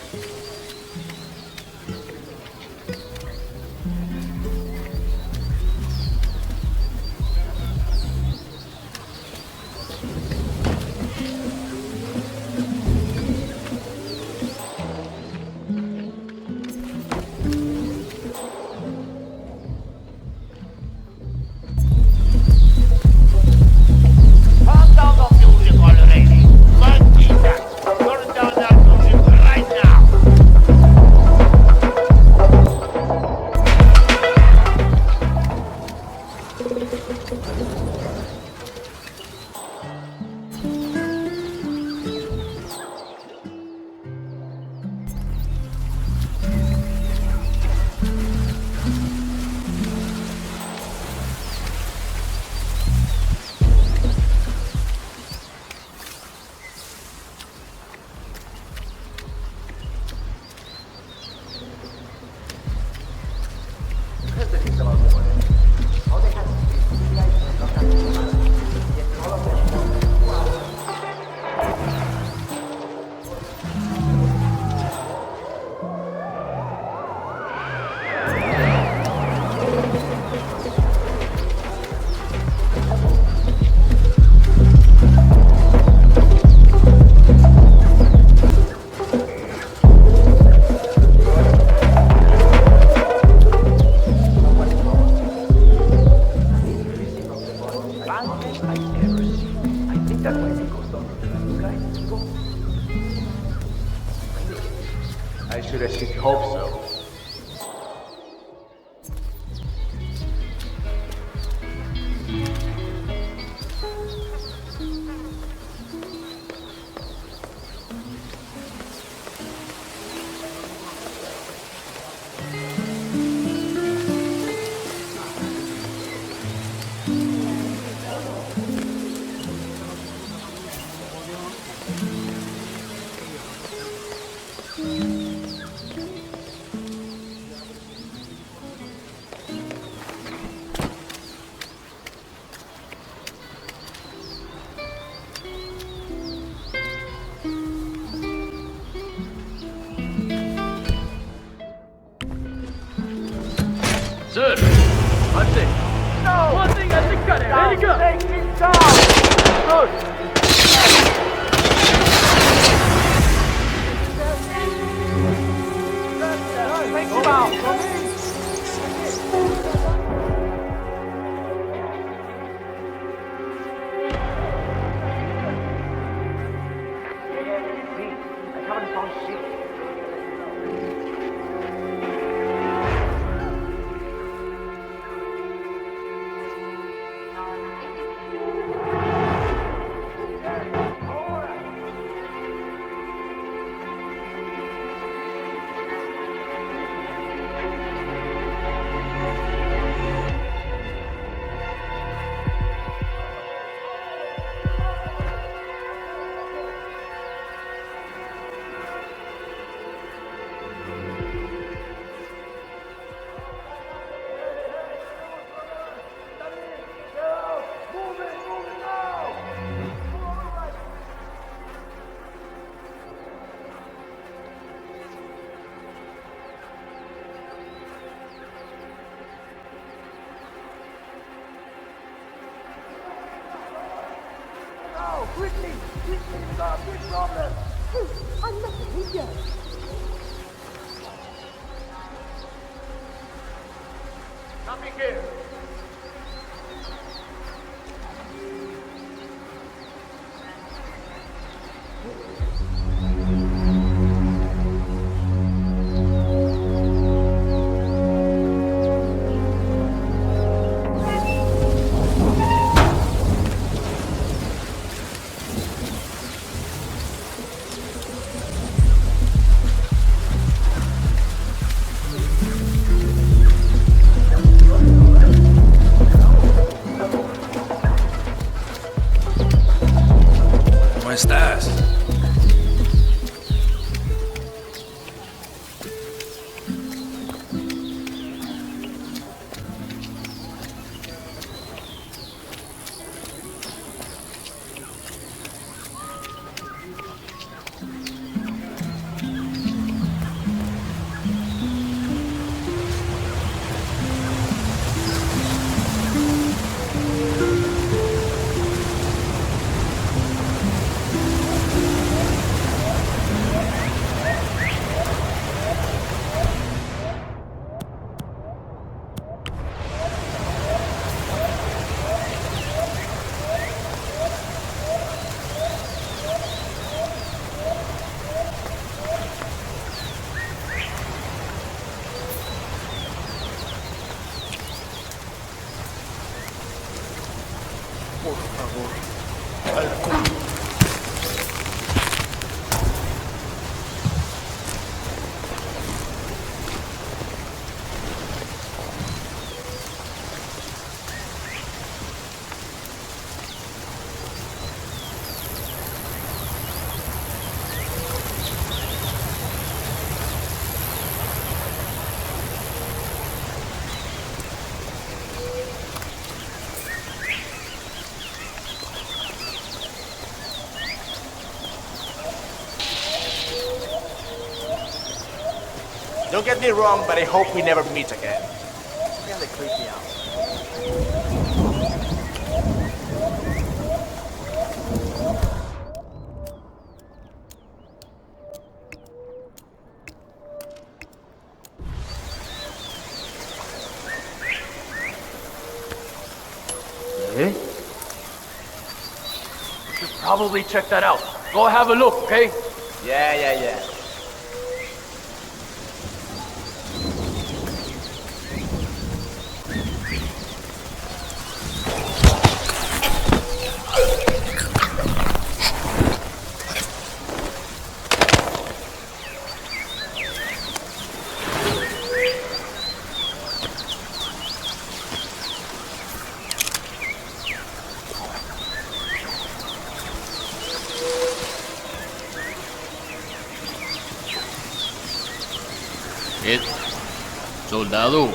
I should at least hope so. Sir, one thing. No! One thing has to cut it. There you go. Take me down. Good. Take him out. quickly! We've got a big problem! I'm missing here! Nothing here! ¿Cómo estás? Por favor, alcohol. Don't get me wrong, but I hope we never meet again. Really creep me out. You should probably check that out. Go have a look, okay? Yeah. Soldado.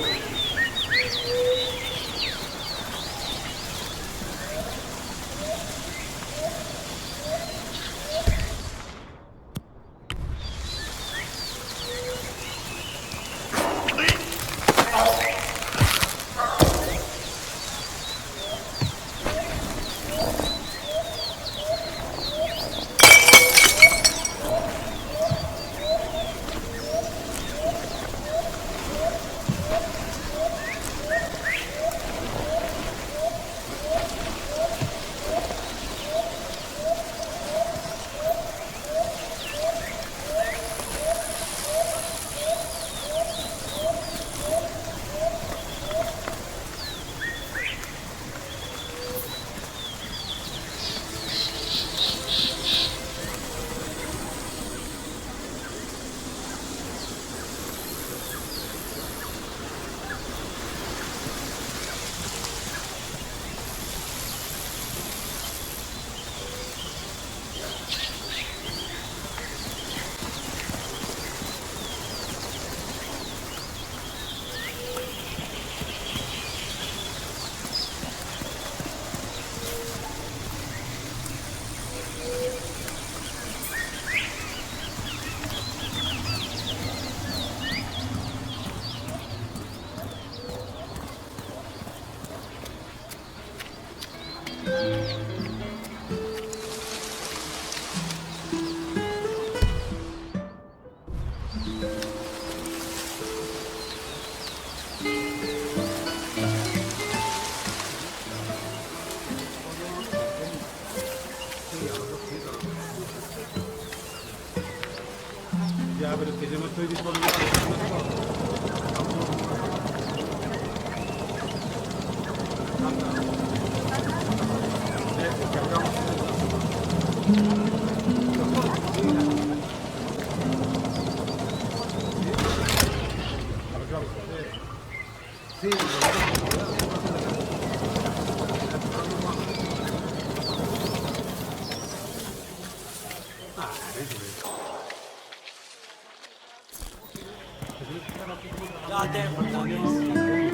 Goddamn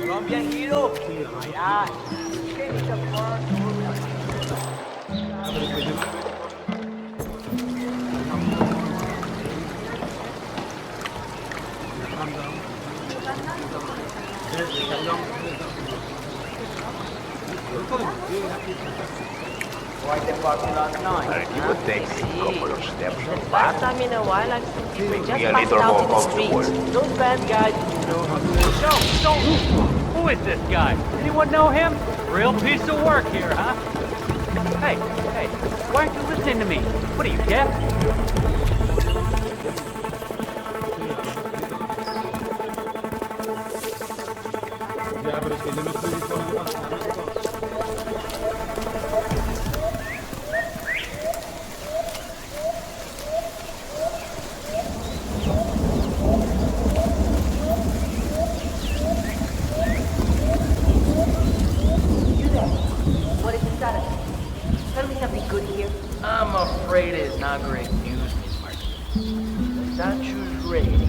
Colombia hero. Yeah. Quite a popular night. It would take a couple of steps First back. time in a while I've seen people just Be a passed little out more in the street. comfortable. Those bad guys know how to... Who is this guy? Anyone know him? Real piece of work here, huh? Hey, why aren't you listening to me? What are you, deaf? What is the status? Tell me something good here. I'm afraid it's not great news, Miss Martinez. The statue's ready,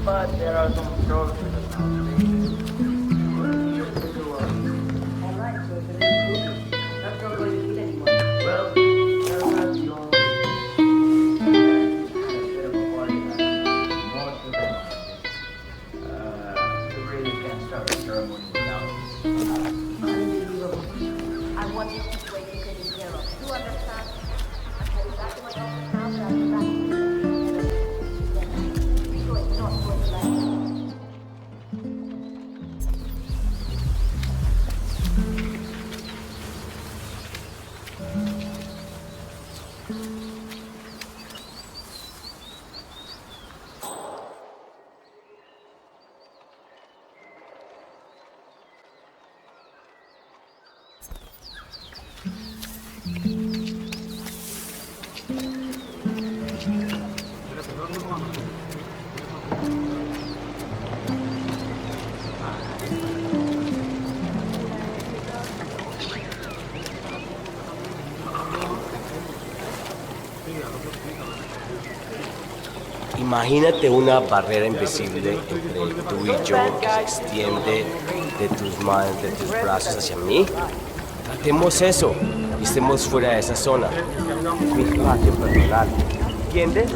but there are some troubles with the foundation. Alright, so it's a little improvement. That's not going to hit anyone. Well, that's not the only kind of bit of a party that most of them we really can't start a ceremony without Unbelievable. I want this situation taken care of. You understand? I'm heading back to my office now, but I'll be back to you. So it's not going to last. Imagínate una barrera invisible entre tú y yo que se extiende de tus brazos hacia mí. Tratemos eso y estemos fuera de esa zona. Es mi espacio personal. ¿Entiendes?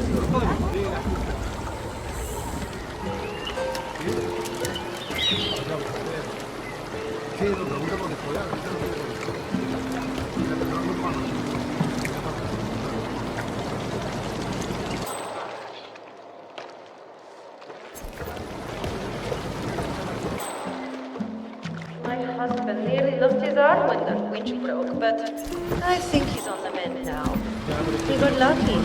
My husband nearly lost his arm when that witch broke, but I think he's on the mend now. He got lucky,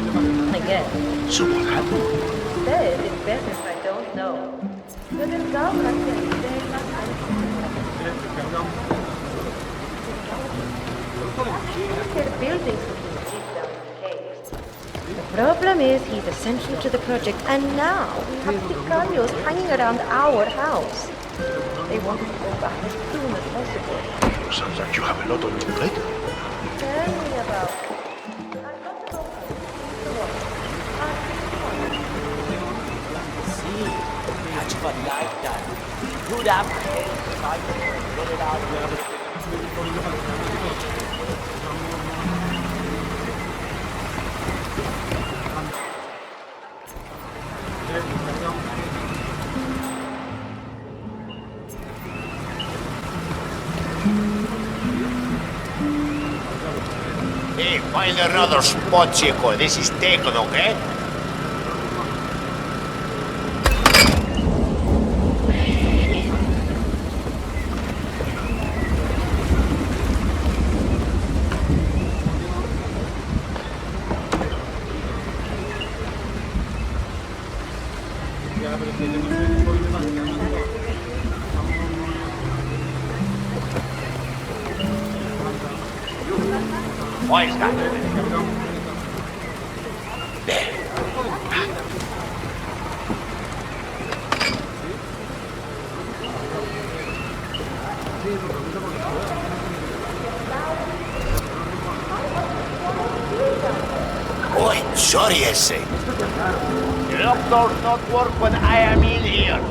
I guess. So what happened? Said it's best if I don't know. But in South London, there's nothing. The buildings will be deep down in the caves. The problem is he's essential to the project, and now we have Sicarios hanging around our house. They want to go back as soon as possible. Sounds like you have a lot on your plate. Tell me about it. I've got to go home. See, catch of a lifetime. Good afternoon. Get it out. Hey, find another spot, CHEQUE. This is taken, okay? Wise guy. Oi, sorry, ese. Lock doors not work when I am in here.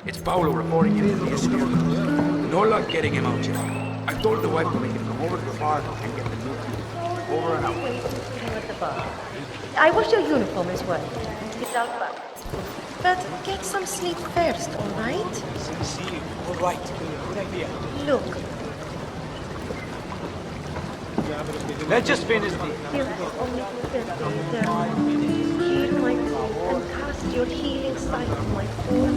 It's Paolo reporting in from the SERPENT. No luck getting him out yet. I told the wife to make him come over to the bar and get the new key. Over and out. At the bar. I wash your uniform as well. It's out back. But get some sleep first, all right? See, all right. Good idea. Look. Let's just finish the... Heal my food and cast your healing sight on my food.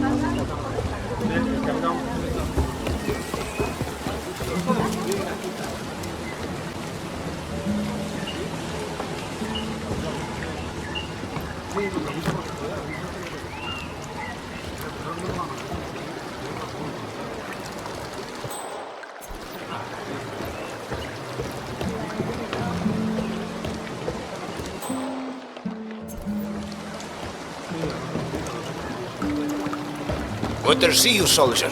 Good to see you, soldier.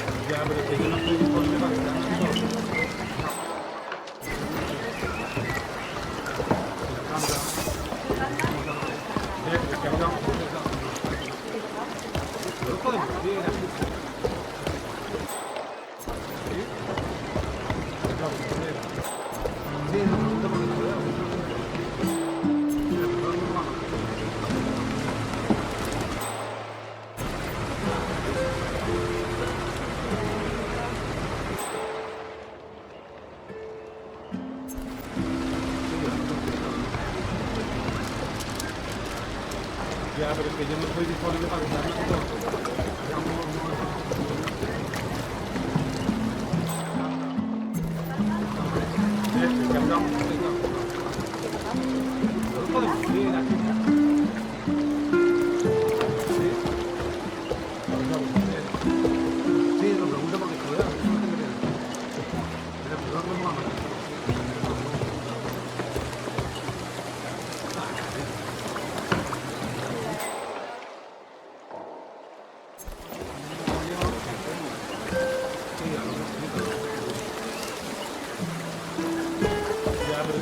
Ya, pero es que yo no estoy disponible para usarlo todo.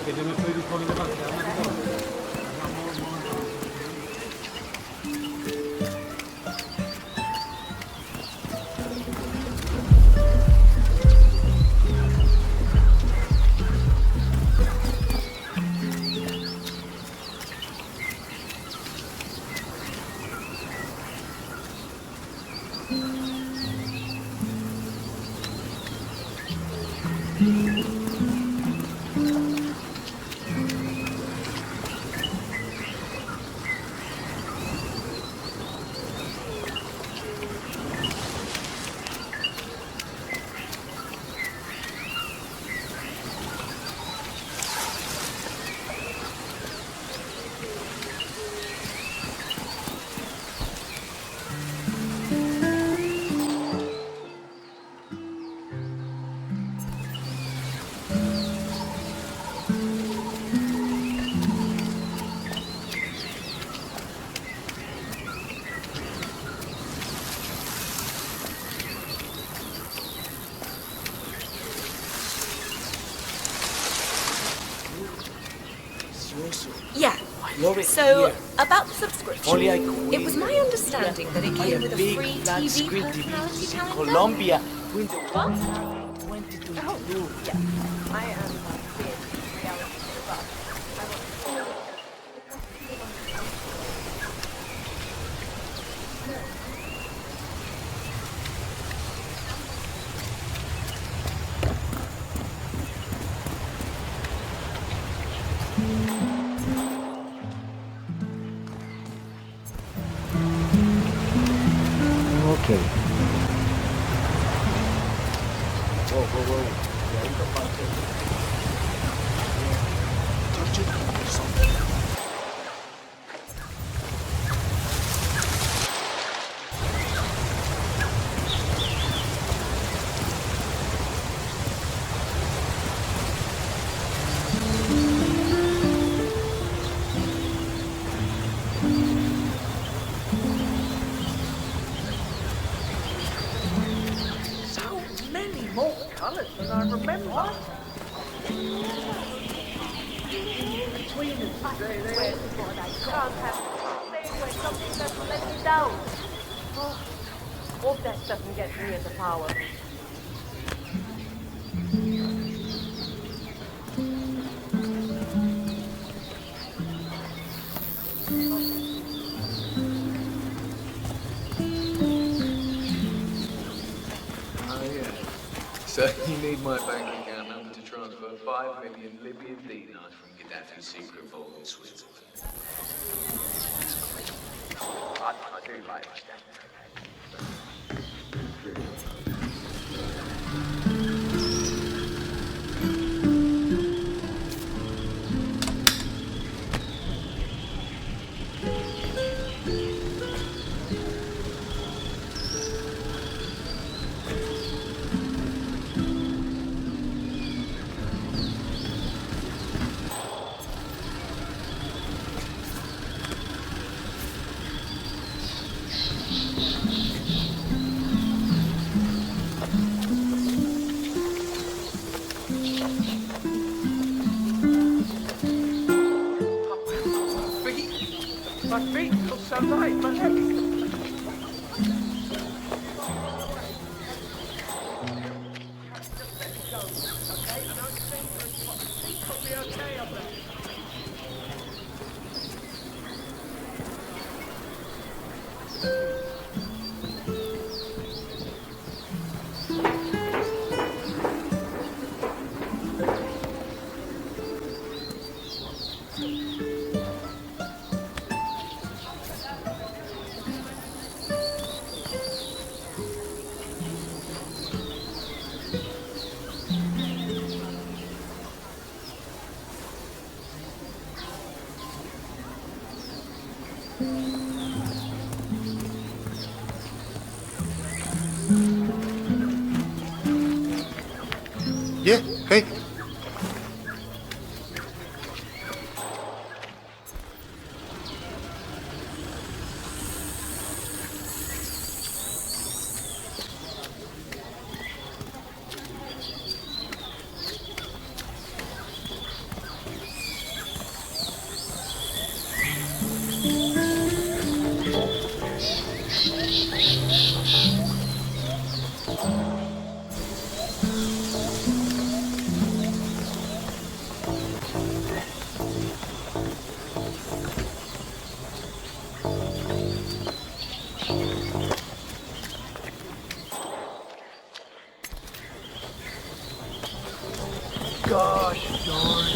Que yo no estoy disponible para quedarme todo. Yeah. So, about the subscription, it was my understanding that it came with a free TV personality calendar. Colombia. What? Oh, yeah. I am remember. Can't have stay where something doesn't let me down. Oh, hope that doesn't get me into power. Oh, yeah. So you need my bank account number to transfer 5 million Libyan dinars from Gaddafi's secret vault in Switzerland. I do like that. My feet feel so light, my legs. Yeah, hey. Gosh darn it.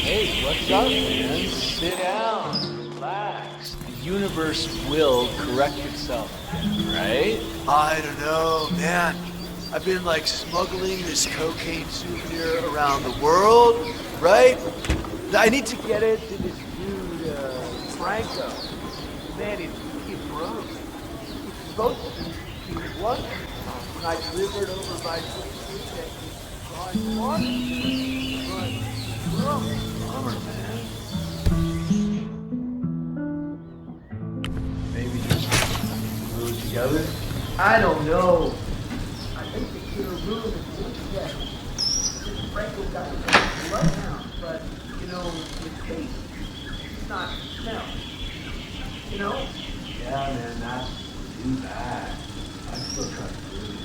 Hey, what's up, man? Sit down, relax. The universe will correct itself, right? I don't know, man. I've been like smuggling this cocaine souvenir around the world, right? I need to get it to this dude, Franco. Man, he's broke. He's supposed to be one. I delivered over by bummer, man. Maybe just glue it together? I don't know. I think the killer ruined it. Yeah. Franco got it right now, but, you know, the taste, it's not smell. You know? Yeah, man, that's too bad. I still try to do it.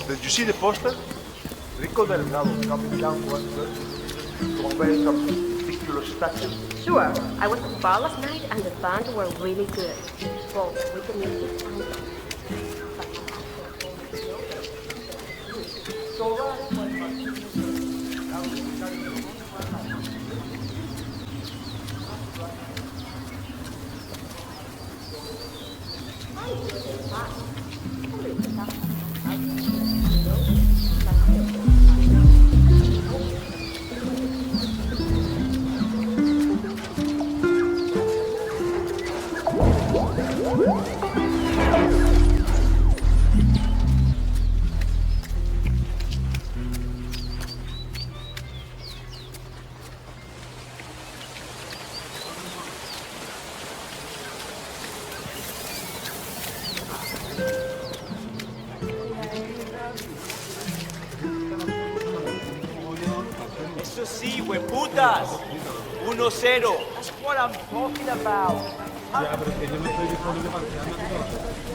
Did you see the poster? Rico Delgado coming down 130 to obey some ridiculous statue. Sure. I went to the bar last night and the bands were really good. Well, with the music and Eso sí, hueputas. 1-0. That's what I'm talking about. Ya, pero es que yo no estoy disponible para quedarme aquí toda la noche.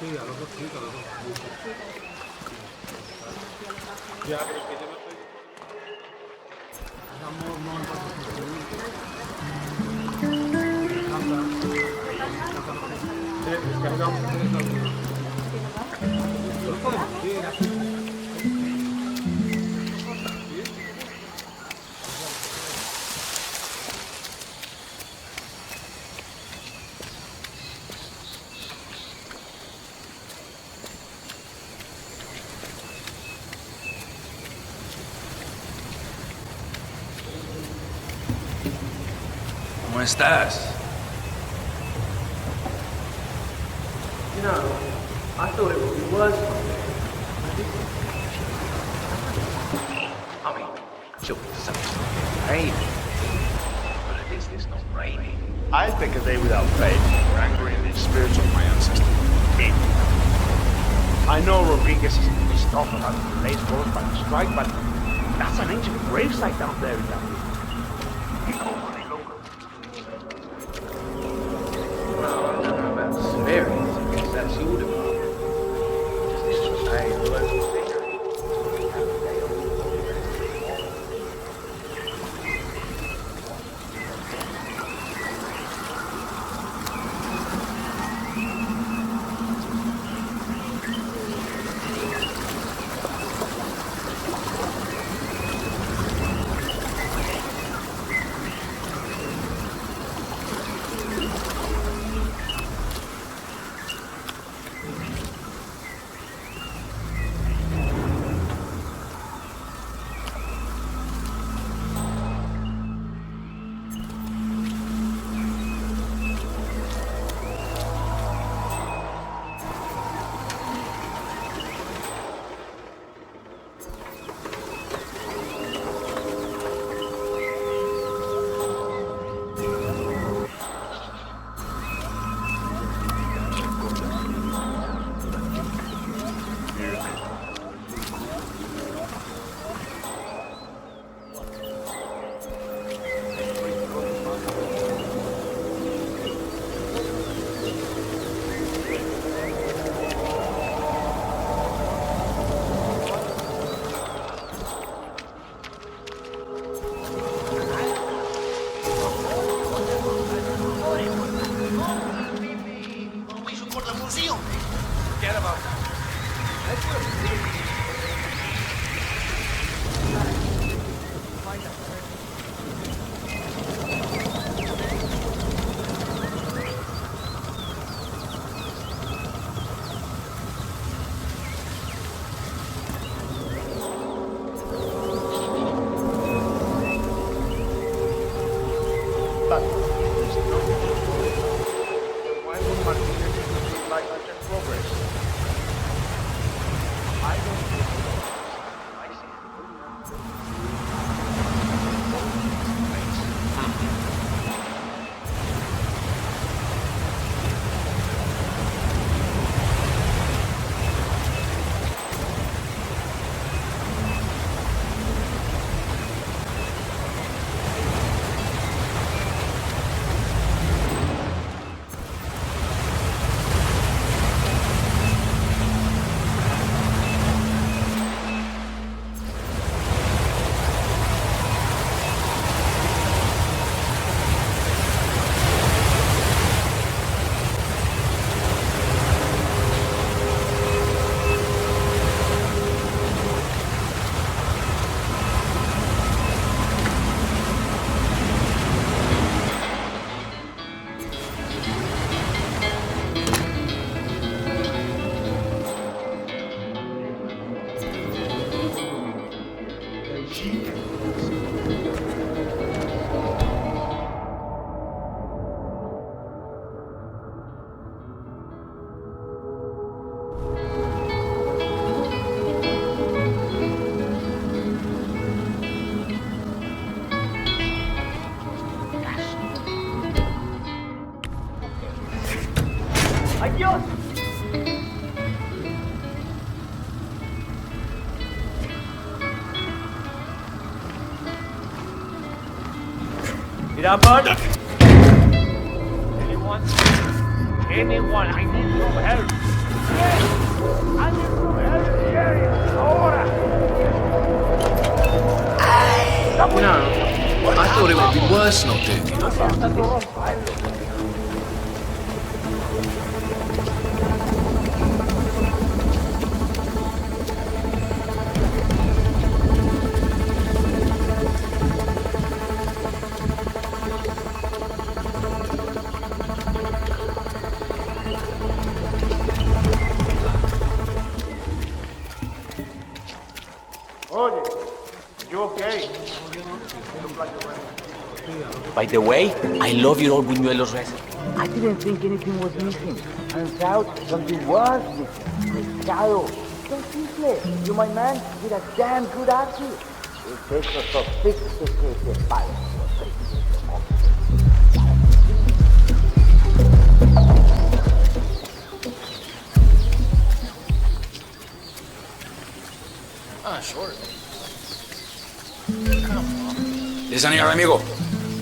Sí, a los dos, sí, a los dos. Ya, pero es que yo no estoy... ¿Cómo estás? You know, I thought it was. I mean, sure, something's not raining. But at least it's not raining. I'll take a day without faith or angering the spirits of my ancestors. I know Rodriguez is pissed off about the delays caused by the strike, but that's an ancient gravesite down there in that room. Well, I don't know about Siberians. I guess that's your department. Just this was paying the local figure. ¡Adiós! Mira, bud. Anyone, I need some help. Yes, I need some help in the area. Ahora. No, I thought it would be worse not doing it. Oye, you okay? By the way, I love your old buñuelos recipe. I didn't think anything was missing. Turns out something was missing. Pescado. So simple. You, my man, did a damn good artist. It takes a sophisticated pilot. Ah, sure. Listen here, amigo.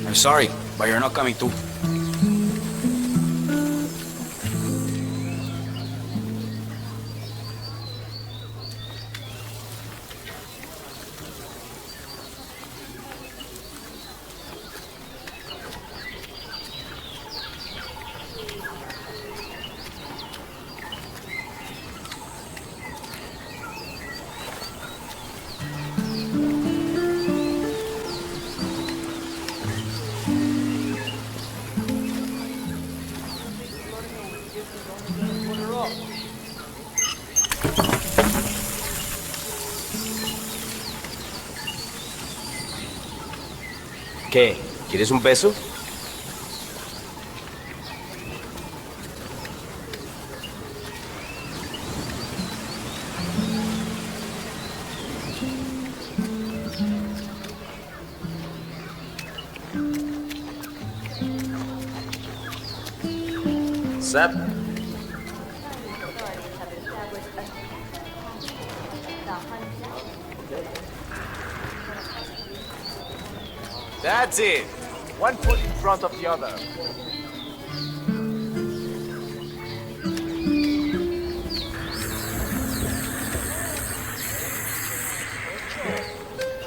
I'm sorry, but you're not coming too. ¿Qué? ¿Quieres un beso? Sep. That's it. One foot in front of the other.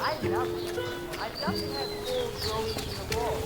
I'd love to have holes growing in the wall.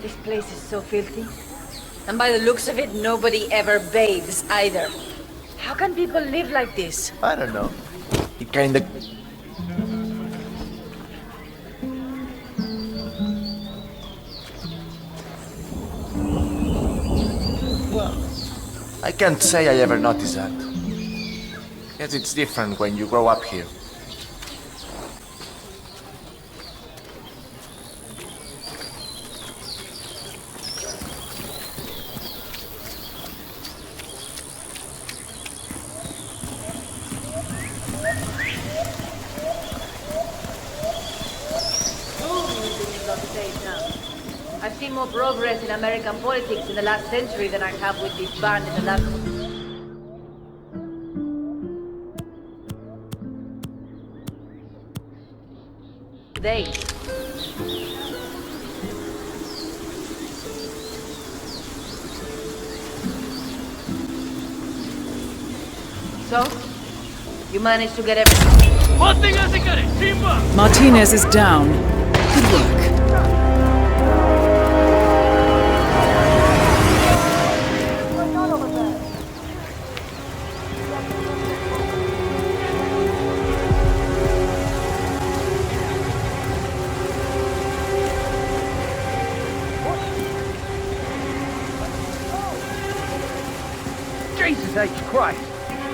This place is so filthy. And by the looks of it, nobody ever bathes either. How can people live like this? I don't know. It kinda... Well, I can't say I ever noticed that. Guess it's different when you grow up here. I've seen more progress in American politics in the last century than I have with this band in the last... days. So, you managed to get everything. Martinez is down. Good work. Jesus H. Christ!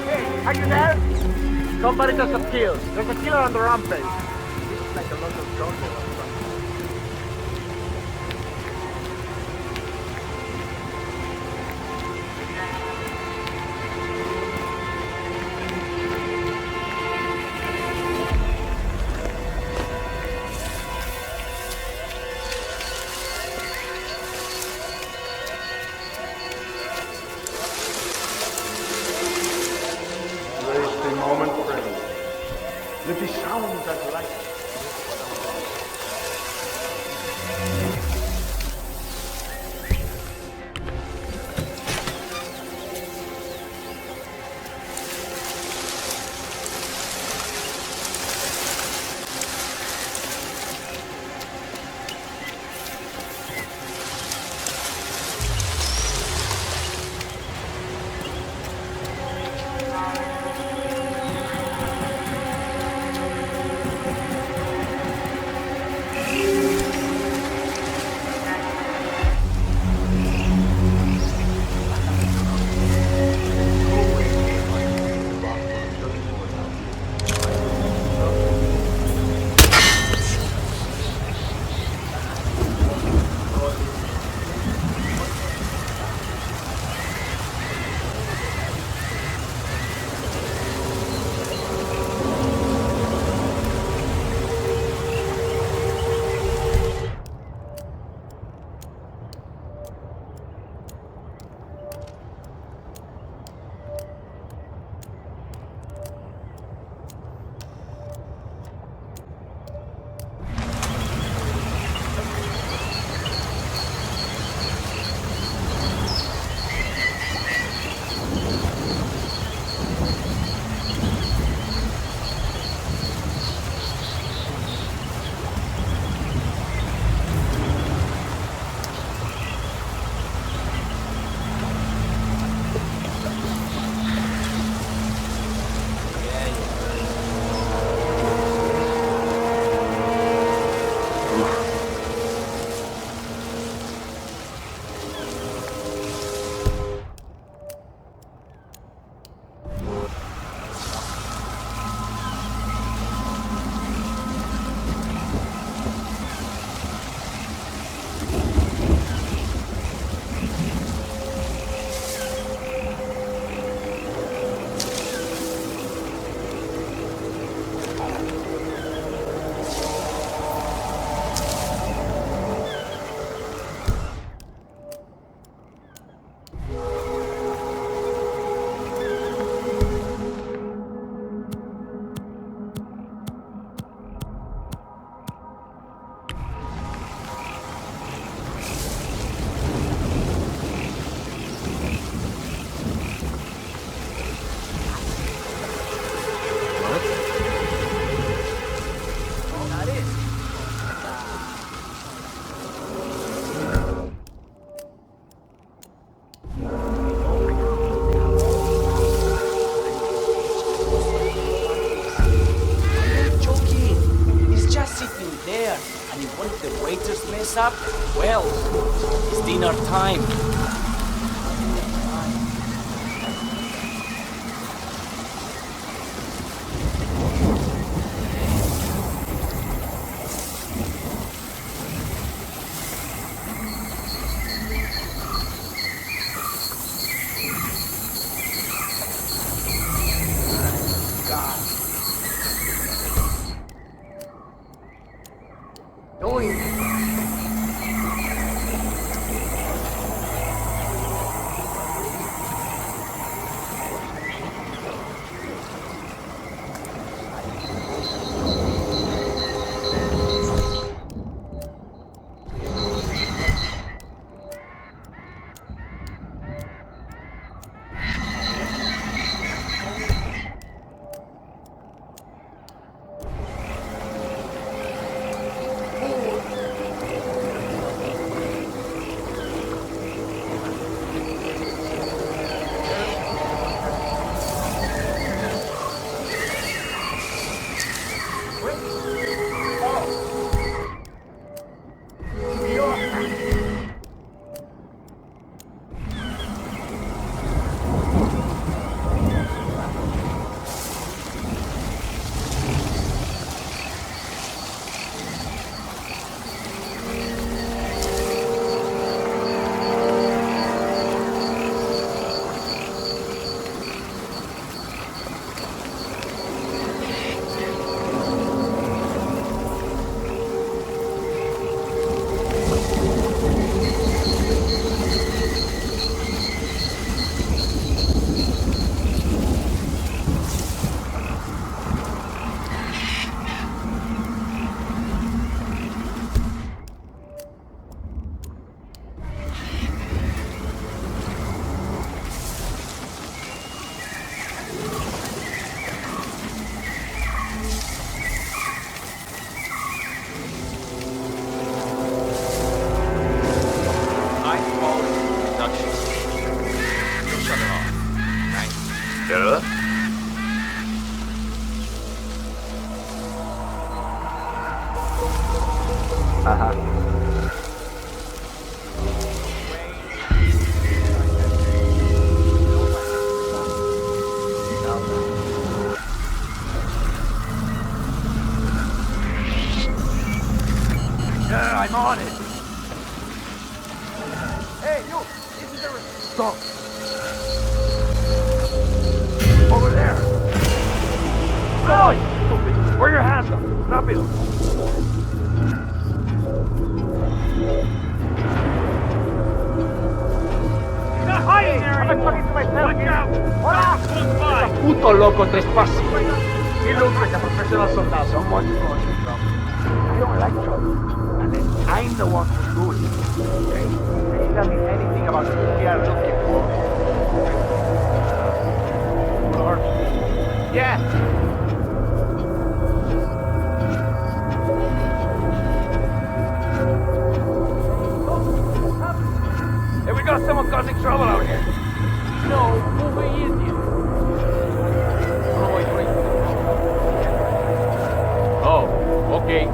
Hey, are you there? Somebody does some kills. There's a killer on the rampage. This is like a local jungle or something. Let the sound that light. What if the waiters mess up? Well, it's dinner time. I'm on it. Hey, you! This is a... Stop. Over there. Oh, you stupid. Where are your hands up? Rápido. You're not hiding there. I'm talking to myself. Look out. Hola. Puto loco, trespassing. He looks like a professional soldier. Someone's going to trouble. I don't like trouble. Unless I'm the one who's doing it. Okay? Can you tell me anything about who we are looking for? Or... Yeah! Hey, we got someone causing trouble out here. No, who is you? Oh, wait. Oh, okay.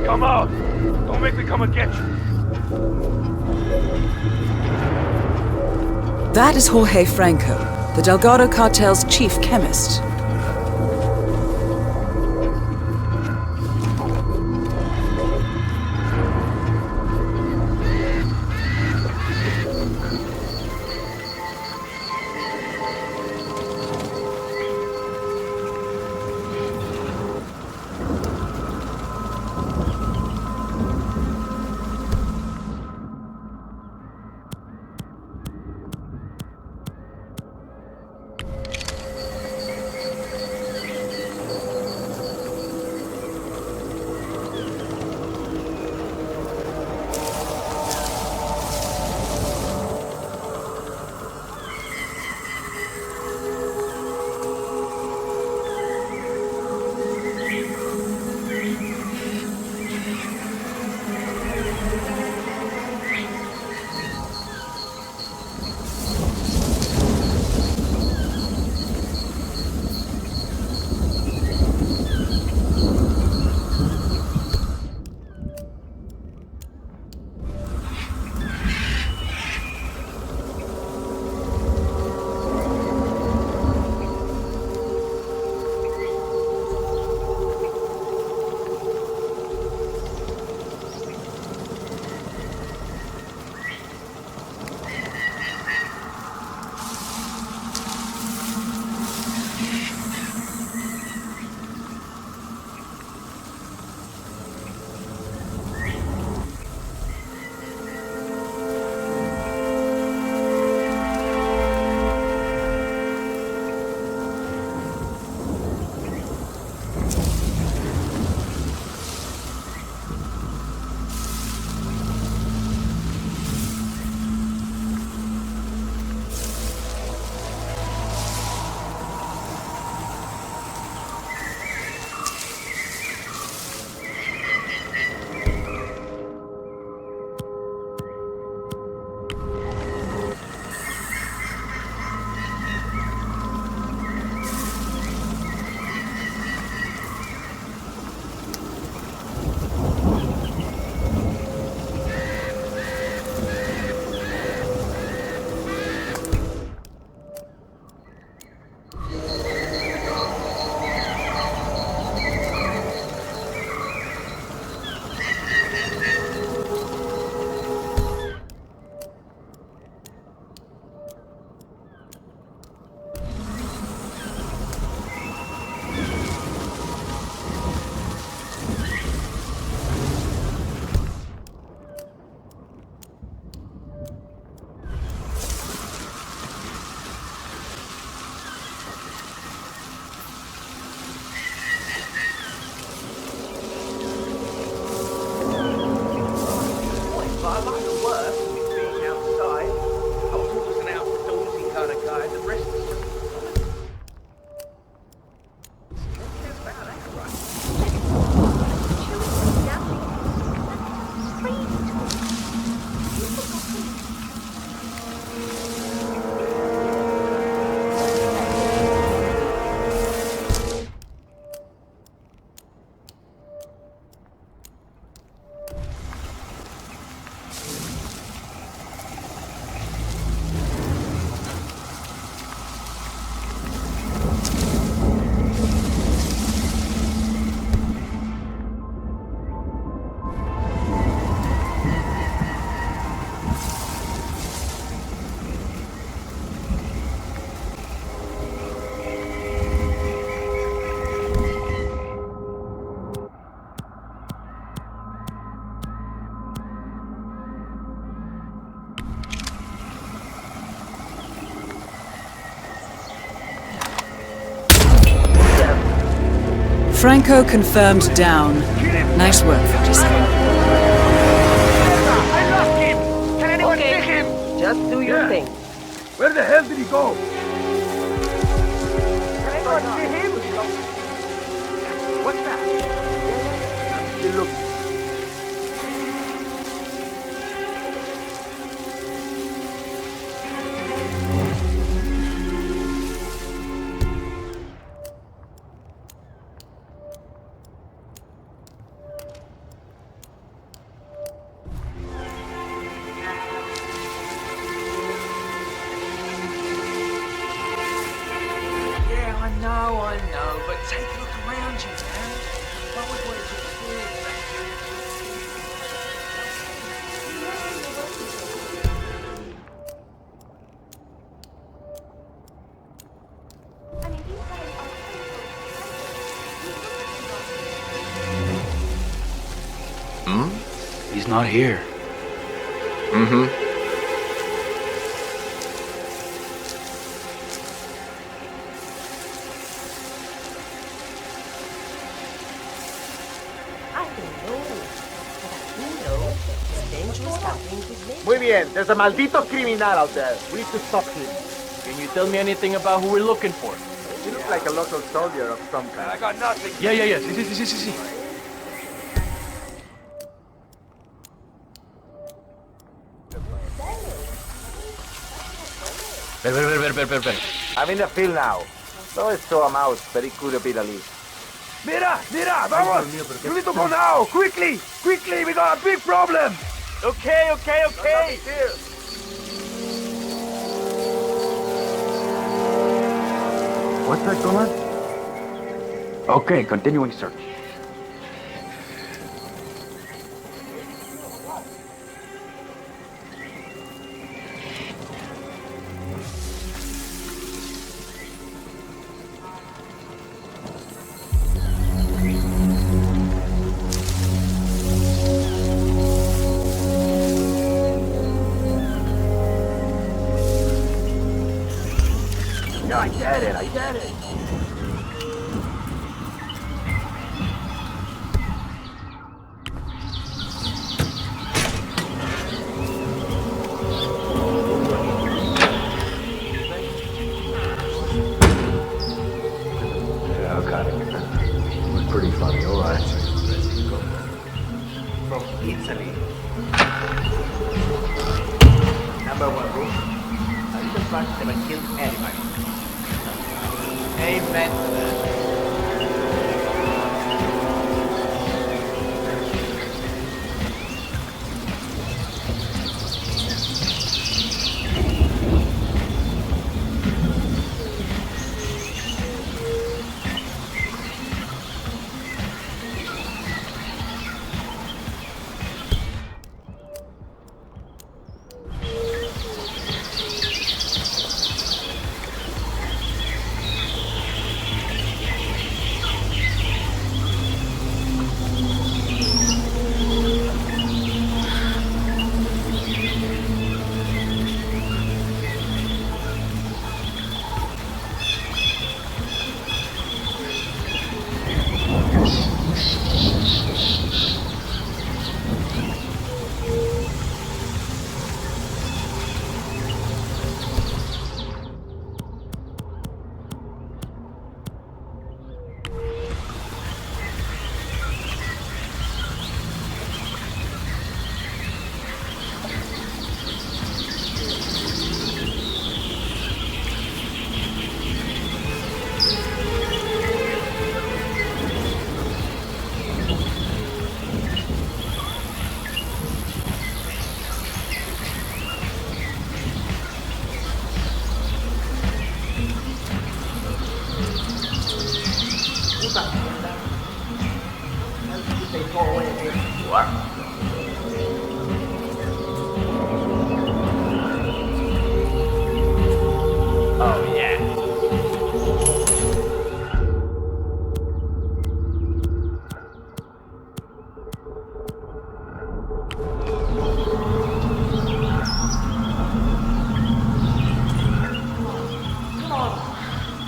Come out! Don't make me come and get you! That is Jorge Franco, the Delgado cartel's chief chemist. Franco confirmed down. Nice work, 47. I lost him! Can anyone see him? Just do your thing. Where the hell did he go? Can anyone see him? What's that? Look. I know, but take a look around you, man. What would want to do He's not here. Mm-hmm. Muy bien, there's a maldito criminal out there. We need to stop him. Can you tell me anything about who we're looking for? He looks like a local soldier of some kind. I got nothing. Yeah. Sí. Ver. I'm in the field now. So I saw a mouse, but it could have been a leaf. Mira, vamos! You need to go now! Quickly! We got a big problem! Okay. What's that, Conan? Okay, continuing search. I get it. Yeah, okay. It was pretty funny, all right. From Italy. Number 1 rule. A little brat never killed anybody. Amen to that. Oh, yeah. Come on!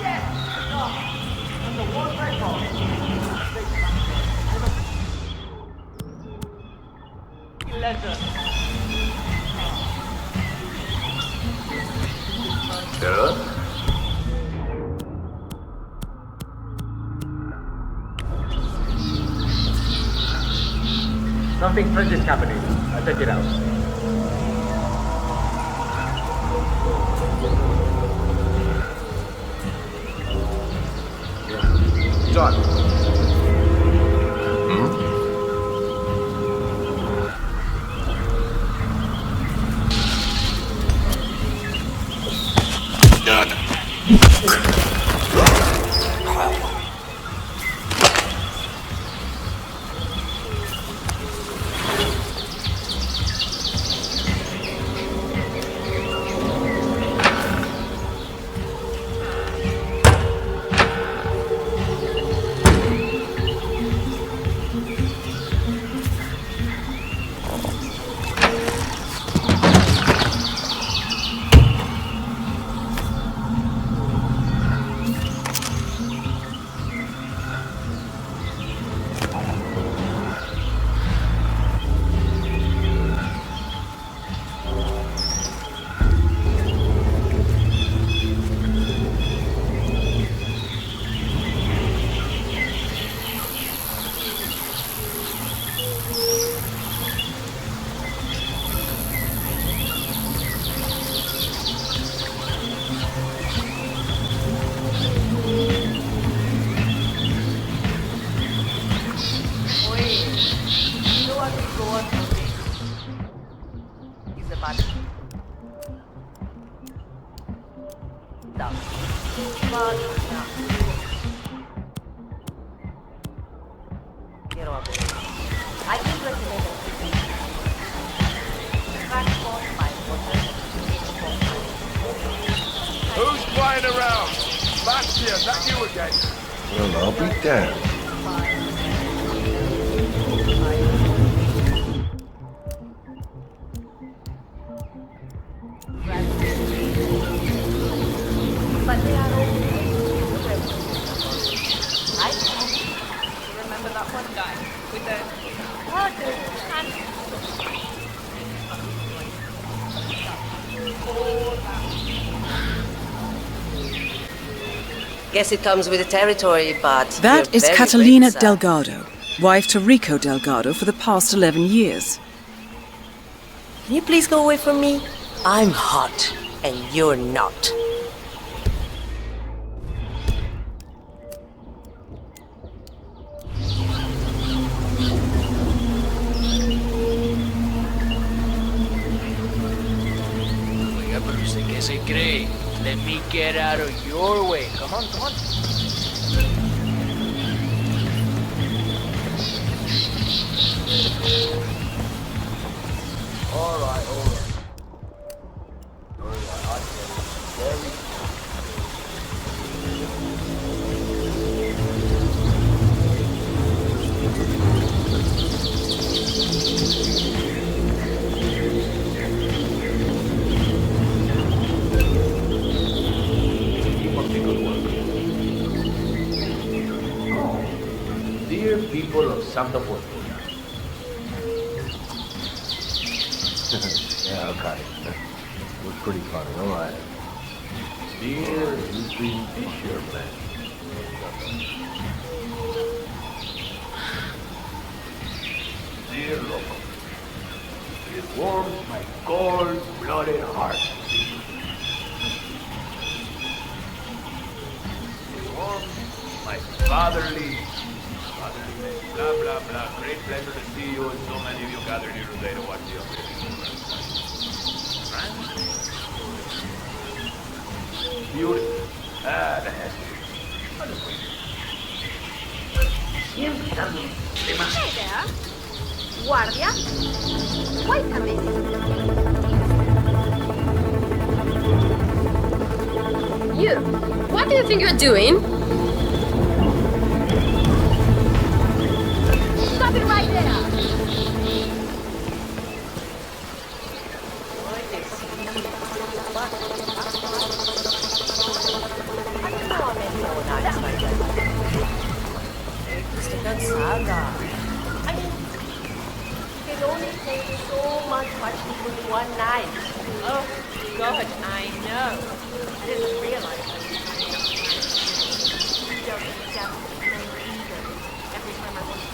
Yes! Enough! That's the one I call. Something strange is happening. I'll check it out. John. Who's flying around? Bastia, is that you again? Well, I'll be damned. But they are all I remember that one guy with the Guess it comes with the territory, but That you're is very Catalina brave, sir. Delgado, wife to Rico Delgado for the past 11 years. Can you please go away from me? I'm hot, and you're not. Oiga, pero usted qué se cree? Let me get out of your way. Come on, come on. All right. Dear people of Santa Fortuna. Yeah, okay. It was pretty funny, all right. Dear Lucy Fisherman. Dear Loco. It warms my cold-blooded heart. It warms my fatherly blah, blah, blah. Great pleasure to see you and so many of you gathered here today to watch the operation. Beautiful. That has Hey there. Guardia. Wait a minute. You. What do you think you're doing? Stop it right there. Estoy cansada. I mean, it only takes so much watching people in one night. Oh, God, I know. I didn't realize that. You don't exactly know either. Every time I want to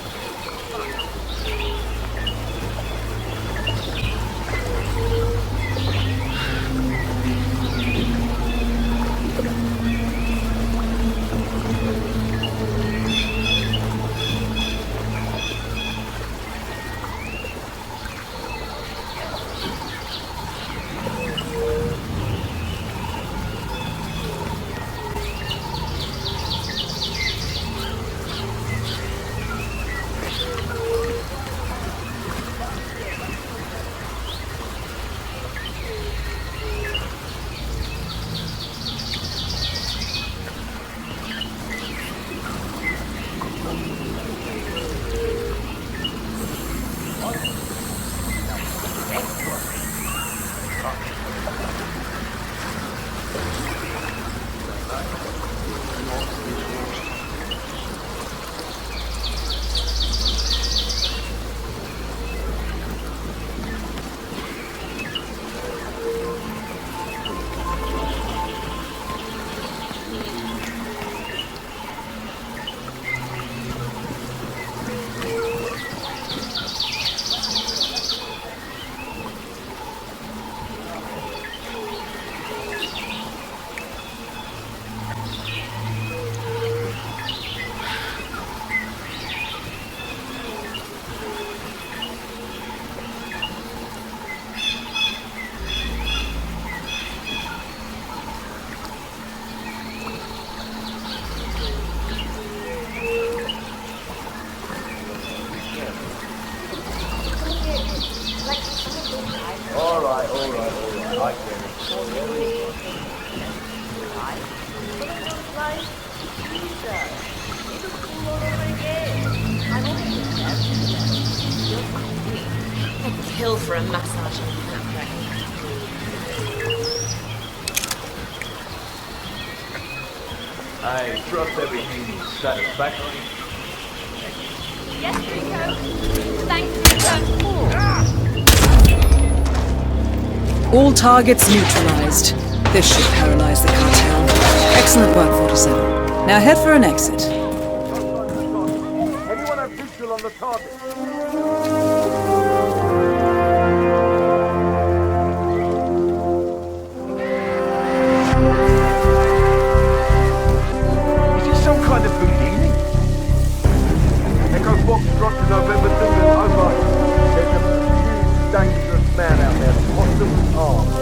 sir. It looks cool all over again. I'm always you're complete. I'd kill for a massage in that brain. I trust everything is satisfactory. Yes, Rico. Thanks, Rico. All targets neutralized. This should paralyze the cartel. Excellent work, 47. Now head for an exit. Anyone have visual on the target? Is it some kind of Houdini? Echo Foxtrot to November 2 and over. There's a huge dangerous man out there, possibly armed.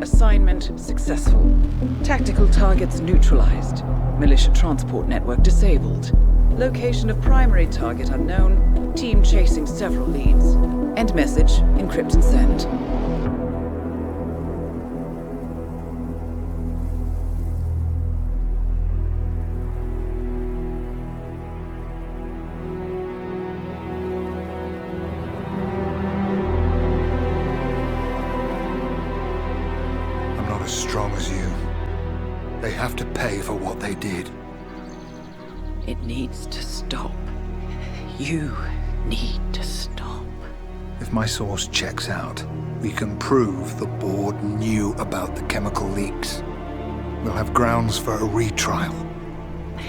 Assignment successful. Tactical targets neutralized. Militia transport network disabled. Location of primary target unknown. Team chasing several leads. End message, encrypt and send. As strong as you. They have to pay for what they did. It needs to stop. You need to stop. If my source checks out, we can prove the board knew about the chemical leaks. We'll have grounds for a retrial.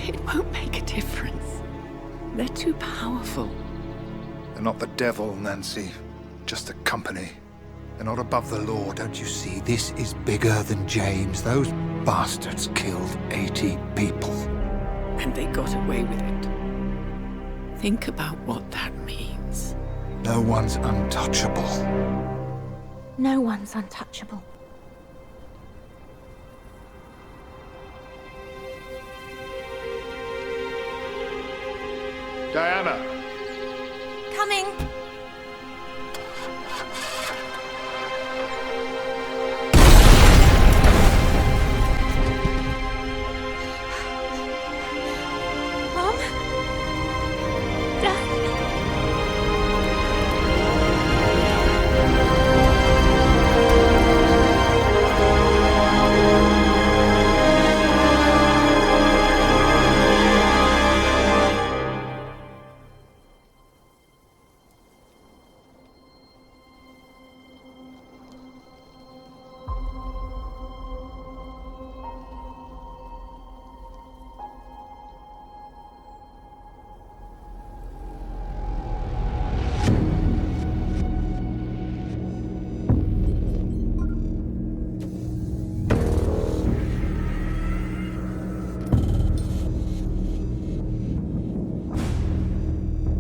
It won't make a difference. They're too powerful. They're not the devil, Nancy. Just a company. They're not above the law, don't you see? This is bigger than James. Those bastards killed 80 people. And they got away with it. Think about what that means. No one's untouchable. No one's untouchable. Diana! Coming! Mom? Dad?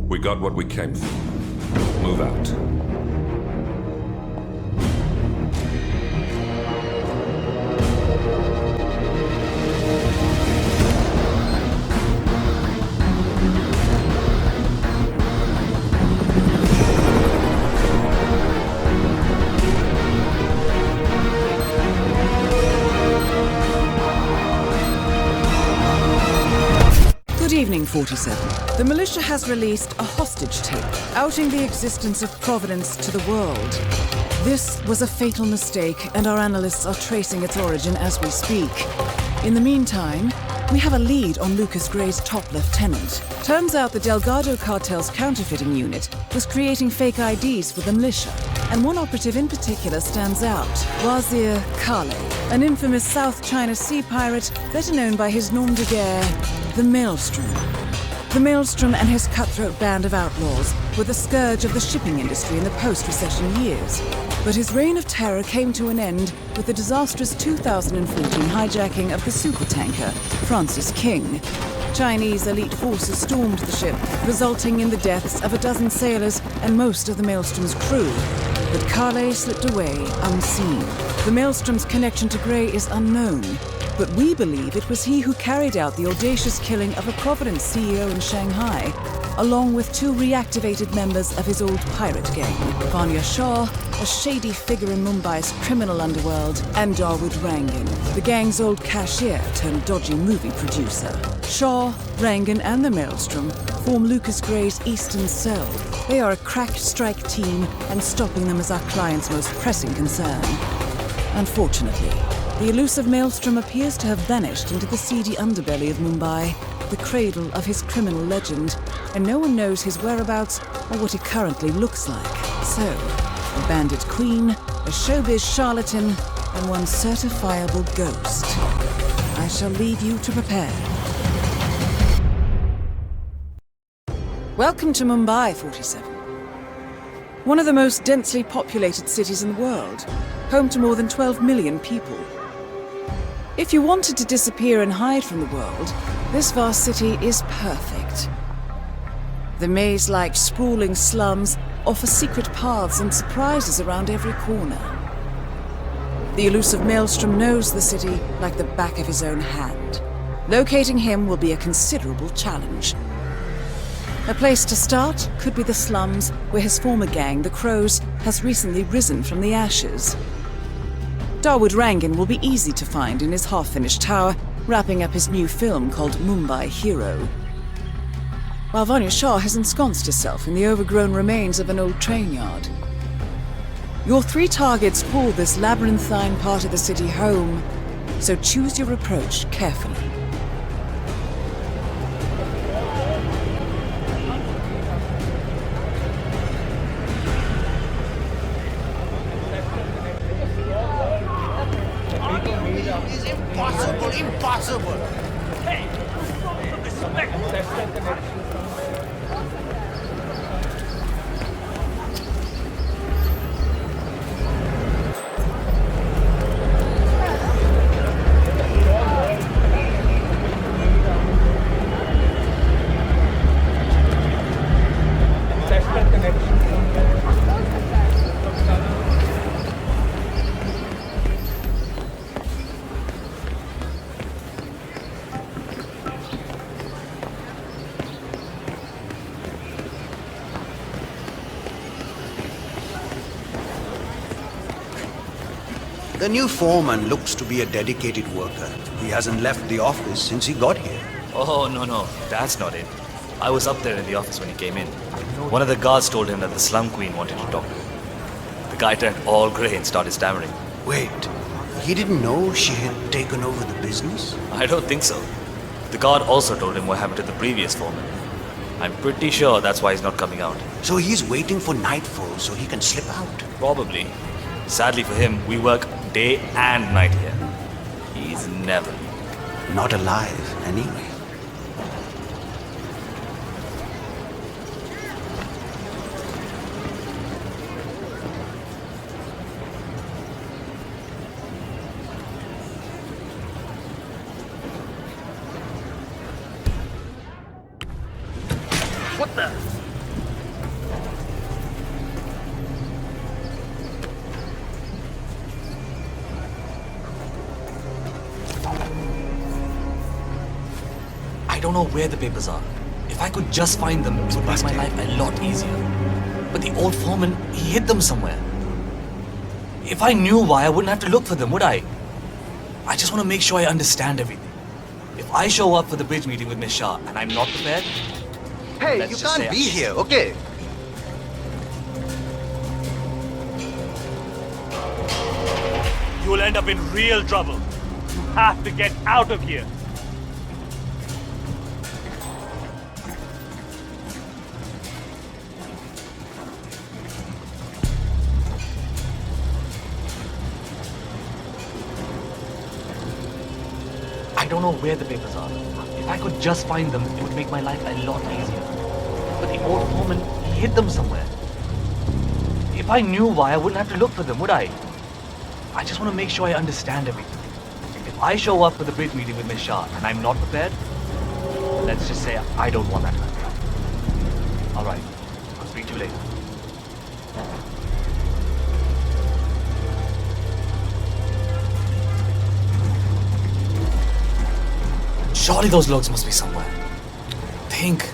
We got what we came for. Move out. Good evening, 47. The militia has released a hostage tape, outing the existence of Providence to the world. This was a fatal mistake, and our analysts are tracing its origin as we speak. In the meantime, we have a lead on Lucas Gray's top lieutenant. Turns out the Delgado cartel's counterfeiting unit was creating fake IDs for the militia, and one operative in particular stands out, Wazir Kale, an infamous South China Sea pirate better known by his nom de guerre, the Maelstrom. The Maelstrom and his cutthroat band of outlaws were the scourge of the shipping industry in the post-recession years. But his reign of terror came to an end with the disastrous 2014 hijacking of the supertanker Francis King. Chinese elite forces stormed the ship, resulting in the deaths of a dozen sailors and most of the Maelstrom's crew. But Kale slipped away unseen. The Maelstrom's connection to Gray is unknown, but we believe it was he who carried out the audacious killing of a Providence CEO in Shanghai, along with two reactivated members of his old pirate gang, Vanya Shah, a shady figure in Mumbai's criminal underworld, and Dawood Rangan, the gang's old cashier turned dodgy movie producer. Shah, Rangan, and the Maelstrom form Lucas Gray's Eastern Cell. They are a crack strike team, and stopping them is our client's most pressing concern. Unfortunately, the elusive Maelstrom appears to have vanished into the seedy underbelly of Mumbai, the cradle of his criminal legend, and no one knows his whereabouts or what he currently looks like. So, a bandit queen, a showbiz charlatan, and one certifiable ghost. I shall leave you to prepare. Welcome to Mumbai, 47. One of the most densely populated cities in the world, home to more than 12 million people. If you wanted to disappear and hide from the world, this vast city is perfect. The maze-like sprawling slums offer secret paths and surprises around every corner. The elusive Maelstrom knows the city like the back of his own hand. Locating him will be a considerable challenge. A place to start could be the slums, where his former gang, the Crows, has recently risen from the ashes. Dawood Rangan will be easy to find in his half-finished tower, wrapping up his new film called Mumbai Hero. While Vanya Shah has ensconced herself in the overgrown remains of an old train yard. Your three targets call this labyrinthine part of the city home, so choose your approach carefully. Impossible! Hey! The new foreman looks to be a dedicated worker. He hasn't left the office since he got here. Oh, no, that's not it. I was up there in the office when he came in. One of the guards told him that the slum queen wanted to talk to him. The guy turned all grey and started stammering. Wait, he didn't know she had taken over the business? I don't think so. The guard also told him what happened to the previous foreman. I'm pretty sure that's why he's not coming out. So he's waiting for nightfall so he can slip out? Probably. Sadly for him, we work day and night here. He's never leaving. Not alive, anyway. What the? I don't know where the papers are. If I could just find them, it would make my life a lot easier. But the old foreman, he hid them somewhere. If I knew why, I wouldn't have to look for them, would I? I just want to make sure I understand everything. If I show up for the bridge meeting with Miss Shah and I'm not prepared, hey, let's you just can't say be here, okay? You will end up in real trouble. You have to get out of here. I don't know where the papers are. If I could just find them, it would make my life a lot easier. But the old foreman, he hid them somewhere. If I knew why, I wouldn't have to look for them, would I? I just want to make sure I understand everything. If I show up for the bridge meeting with Miss Shah and I'm not prepared, let's just say I don't want that to happen. All right, I'll speak to you later. Surely those logs must be somewhere. Think.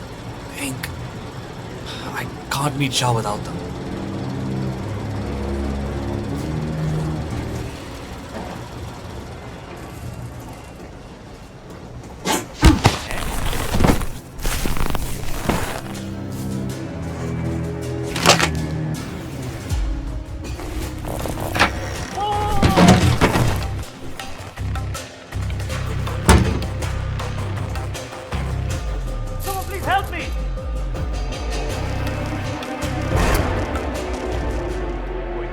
I can't meet Shah without them. Help me!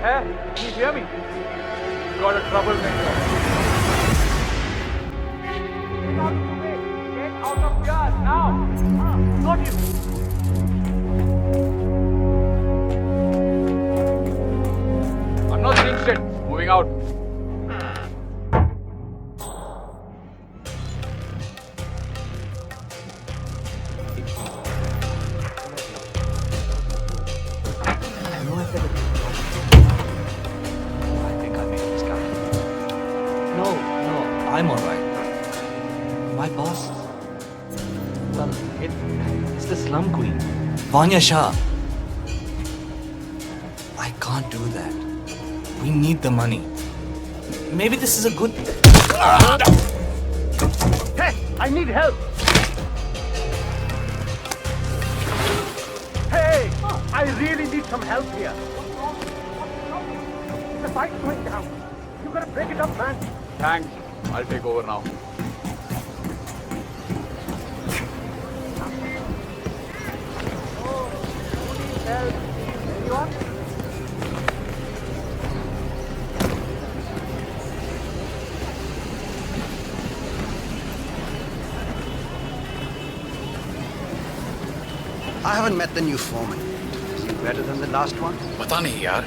Hey, can you hear me? Got a troublemaker. Get out of here now! Got you! I'm not seeing shit. Moving out. I'm alright. My boss? Well, it's the slum queen. Vanya Shah. I can't do that. We need the money. Maybe this is a good... Hey, I need help! Hey, I really need some help here. The fight's going down. You gotta break it up, man. Thanks. I'll take over now. I haven't met the new foreman. Is he better than the last one? Pata nahi yaar.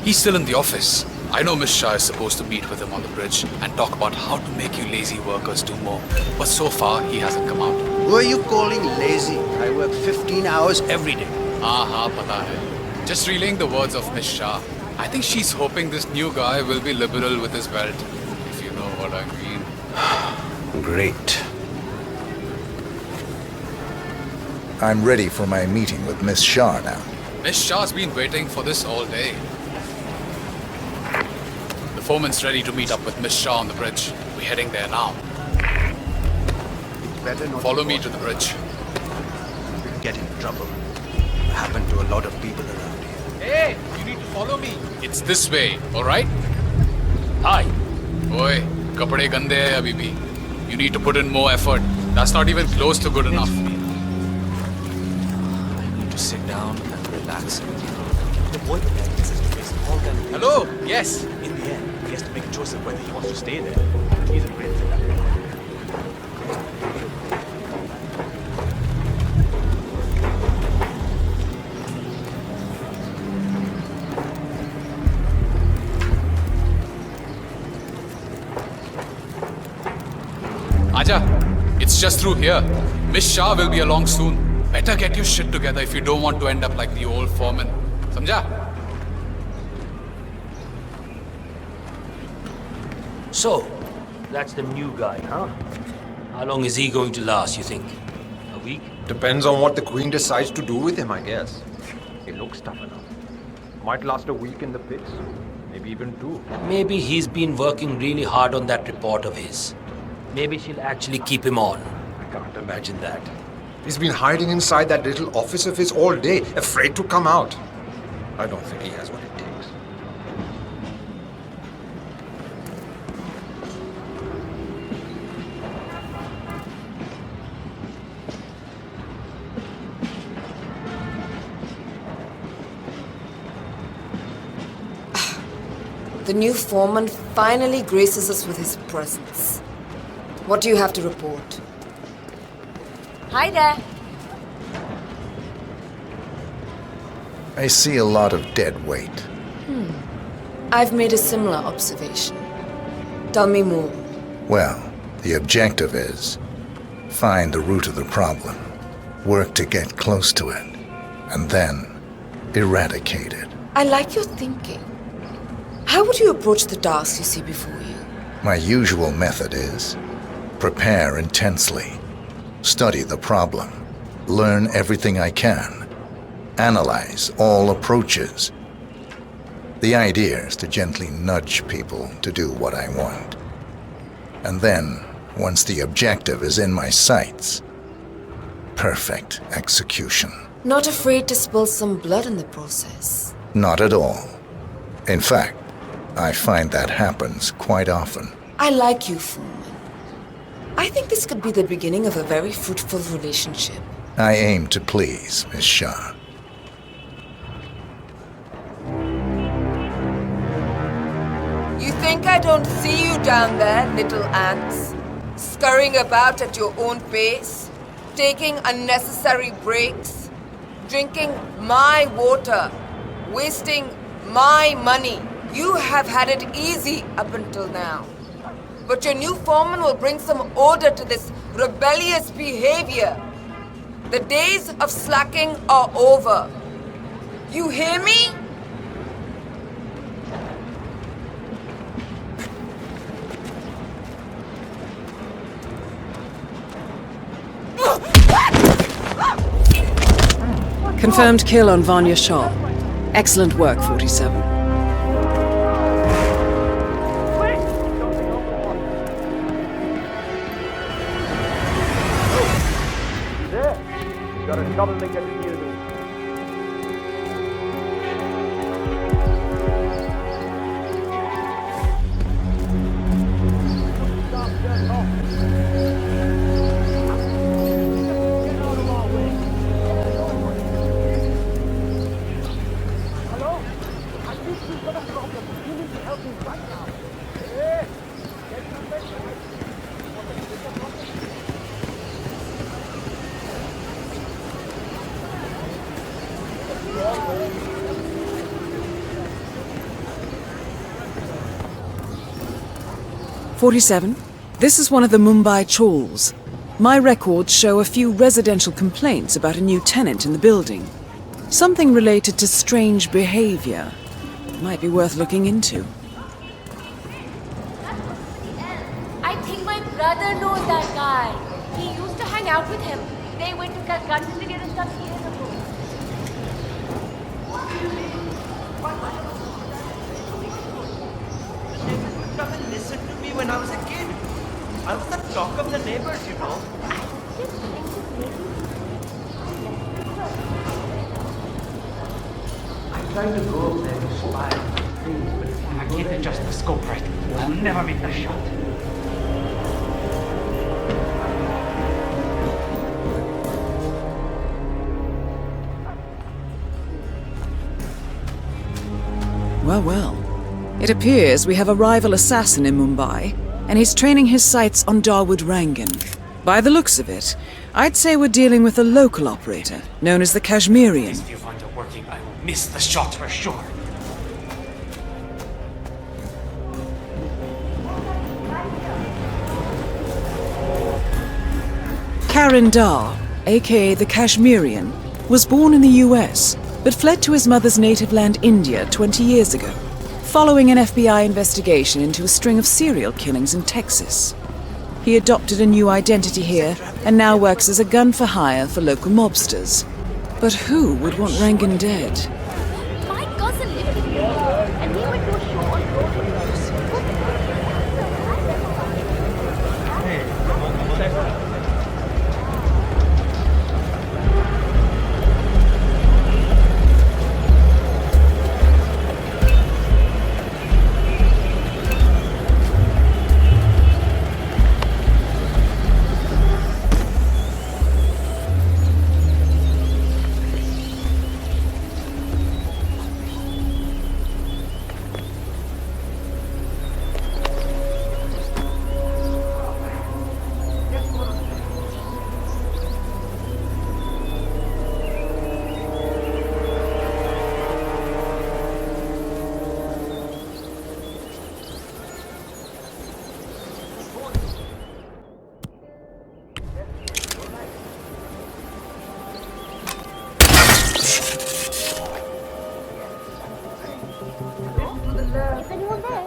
He's still in the office. I know Miss Shah is supposed to meet with him on the bridge and talk about how to make you lazy workers do more. But so far, he hasn't come out. Who are you calling lazy? I work 15 hours every day. Haan, pata hai. Just relaying the words of Miss Shah. I think she's hoping this new guy will be liberal with his belt, if you know what I mean. Great. I'm ready for my meeting with Miss Shah now. Miss Shah's been waiting for this all day. The Foreman's ready to meet up with Miss Shaw on the bridge. We're heading there now. It's better not Follow me to the bridge. We'll get in trouble. It happened to a lot of people around here. Hey, you need to follow me. It's this way, alright? Hi. Oi, kapade gande hai abhi bhi. You need to put in more effort. That's not even close to good enough. I need to sit down and relax. The boy is facing all kinds of... Hello? Yes. In the end, he has to make a choice of whether he wants to stay there. He's a great for that. Aja, it's just through here. Miss Shah will be along soon. Better get your shit together if you don't want to end up like the old foreman. Samjha? So, that's the new guy, huh? How long is he going to last, you think? A week? Depends on what the Queen decides to do with him, I guess. He looks tough enough. Might last a week in the pits. Maybe even 2. Maybe he's been working really hard on that report of his. Maybe she'll actually keep him on. I can't imagine that. He's been hiding inside that little office of his all day, afraid to come out. I don't think he has what it takes. The new foreman finally graces us with his presence. What do you have to report? Hi there. I see a lot of dead weight. I've made a similar observation. Tell me more. Well, the objective is find the root of the problem, work to get close to it, and then eradicate it. I like your thinking. How would you approach the task you see before you? My usual method is prepare intensely, study the problem, learn everything I can, analyze all approaches. The idea is to gently nudge people to do what I want. And then, once the objective is in my sights, perfect execution. Not afraid to spill some blood in the process? Not at all. In fact, I find that happens quite often. I like you, Foreman. I think this could be the beginning of a very fruitful relationship. I aim to please, Miss Shah. You think I don't see you down there, little ants? Scurrying about at your own pace? Taking unnecessary breaks? Drinking my water? Wasting my money? You have had it easy up until now. But your new foreman will bring some order to this rebellious behavior. The days of slacking are over. You hear me? Confirmed kill on Vanya Shaw. Excellent work, 47. Got a troublemaker to deal with. Hello? I think we've got a problem. You need to help me right now. Hey! Get some better. 47. This is one of the Mumbai chawls. My records show a few residential complaints about a new tenant in the building. Something related to strange behavior. Might be worth looking into. I think my brother knows that guy. He used to hang out with him. They went to Calcutta together some years ago. What do you mean? come and listen to me when I was a kid. I was the talk of the neighbors, you know. I'm trying to go up there to spy on things, but I can't adjust the scope right. I'll never make the shot. Well, well. It appears we have a rival assassin in Mumbai, and he's training his sights on Dawood Rangan. By the looks of it, I'd say we're dealing with a local operator, known as the Kashmirian. This viewfinder working, I will miss the shot for sure. Karan Dar, aka the Kashmirian, was born in the US, but fled to his mother's native land India 20 years ago, following an FBI investigation into a string of serial killings in Texas. He adopted a new identity here and now works as a gun for hire for local mobsters. But who would want Rangan dead? My cousin lived with me, and we went to a show on Broadway. Is anyone there?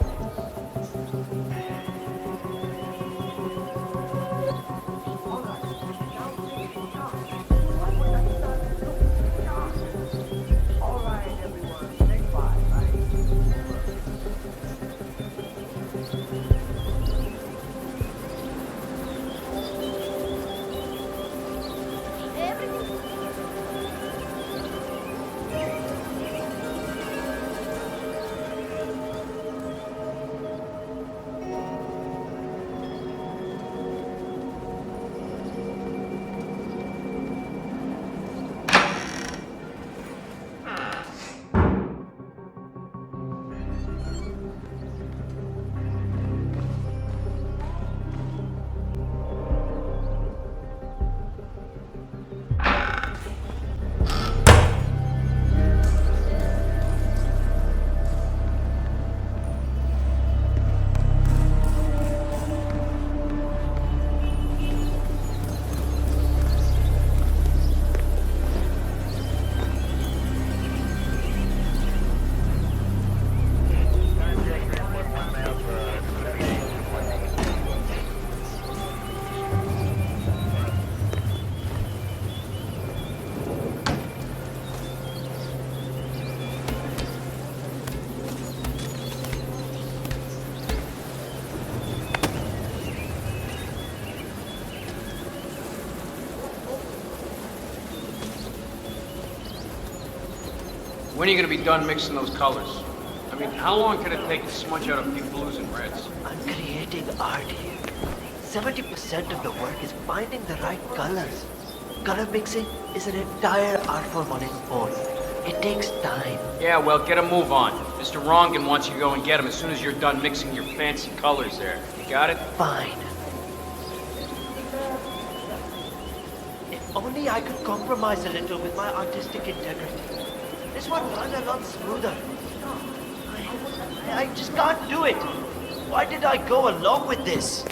When are you going to be done mixing those colors? I mean, how long can it take to smudge out a few blues and reds? I'm creating art here. 70% of the work is finding the right colors. Color mixing is an entire art form on its own. It takes time. Yeah, well, get a move on. Mr. Rangan wants you to go and get him as soon as you're done mixing your fancy colors there. You got it? Fine. If only I could compromise a little with my artistic integrity. This would run a lot smoother. I just can't do it. Why did I go along with this?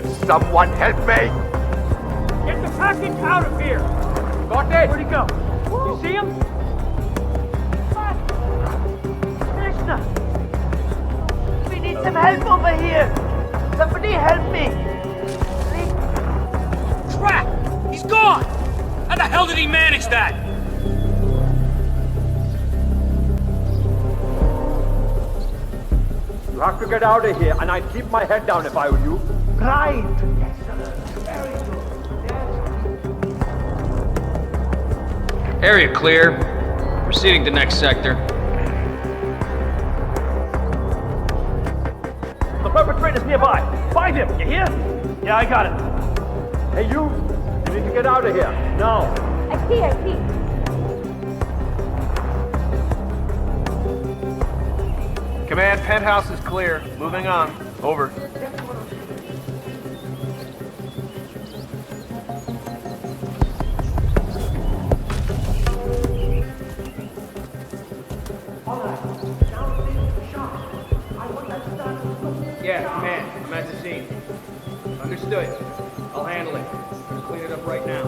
Will someone help me? Get the package out of here! Got it? Where'd he go? You see him? Krishna! We need some help over here! Somebody help me! Crap! He's gone! How the hell did he manage that? You have to get out of here, and I'd keep my head down if I were you. Right! Area clear. Proceeding to next sector. The perpetrator's nearby. Find him, you hear? Yeah, I got it. Hey, you! You need to get out of here. Now! I see. Command, penthouse is clear. Moving on. Over. Yeah, command. I'm at the scene. Understood. I'll handle it. Gonna clean it up right now.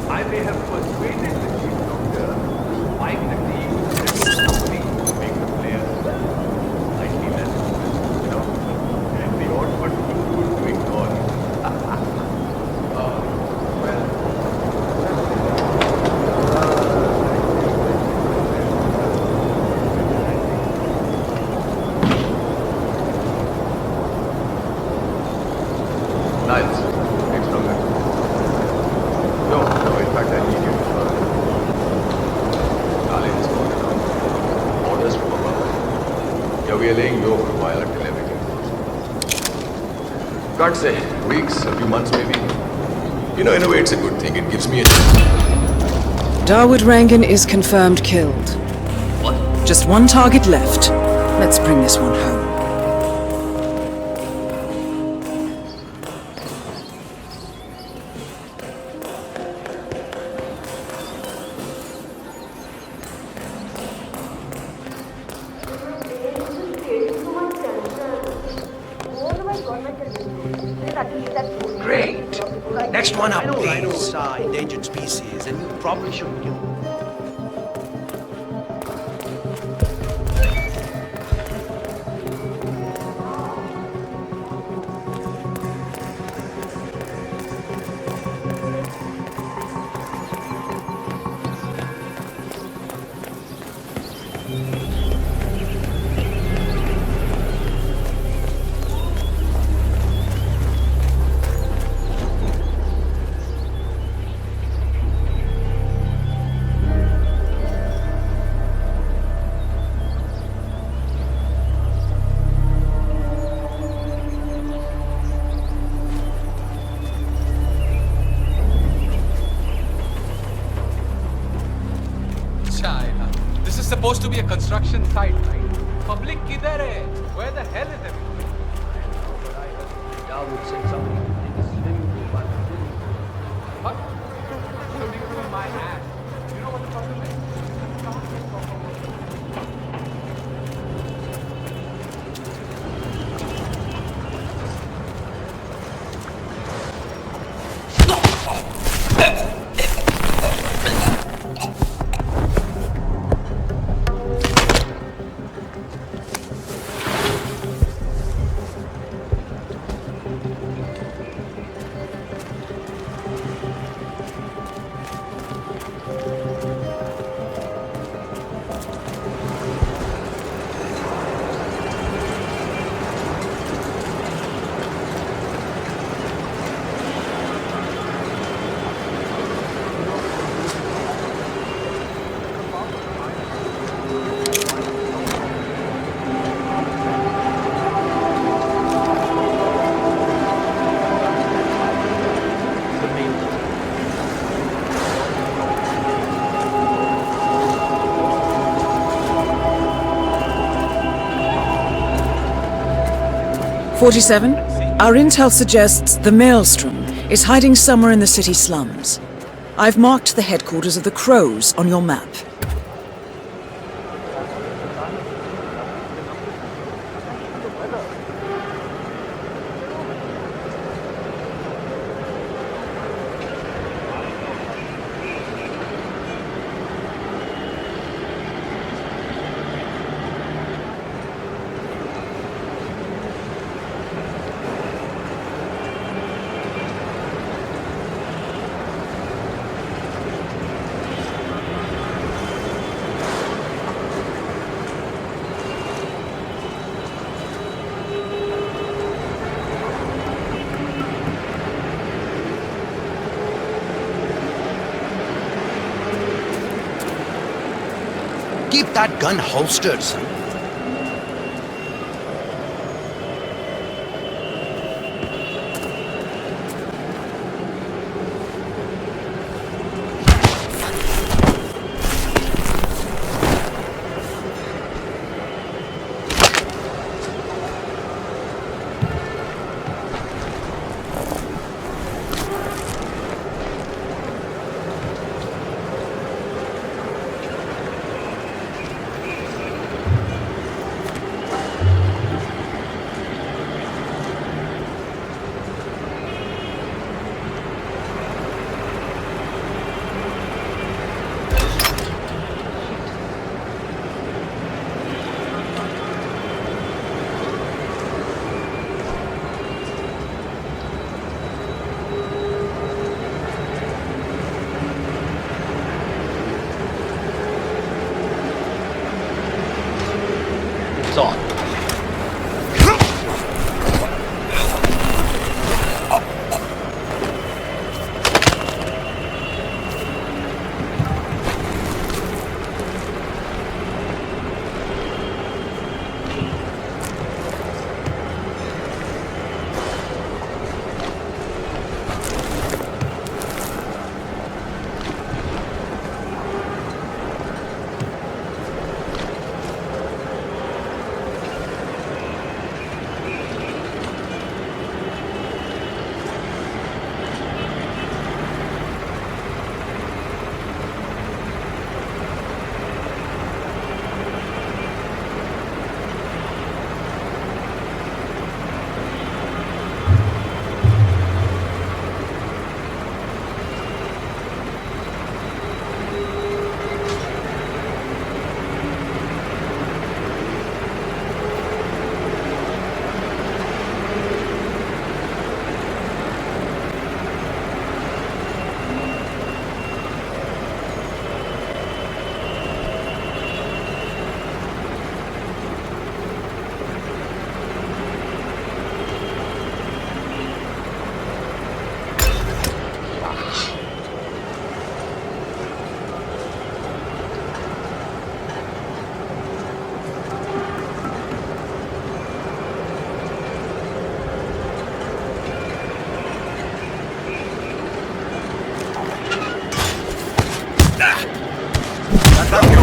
I may have persuaded the chief doctor to fight the Next on that. No, in fact, I need you to start. Darling is calling out. Orders from above. Yeah, we are laying low for a while until everything goes. Can't say. Weeks, a few months maybe. You know, in a way, it's a good thing. It gives me a chance. Dawood Rangan is confirmed killed. What? Just one target left. Let's bring this one home. Great. Next one up, please. Endangered species, and you probably shouldn't kill them. This is supposed to be a construction site, right? Public kidhar hai? Where the hell is everyone? Dawood said something in the swimming pool by the pool. What? Swimming pool in my hand. You know what the problem is? "47, our intel suggests the Maelstrom is hiding somewhere in the city slums. I've marked the headquarters of the Crows on your map." Keep that gun holstered, son.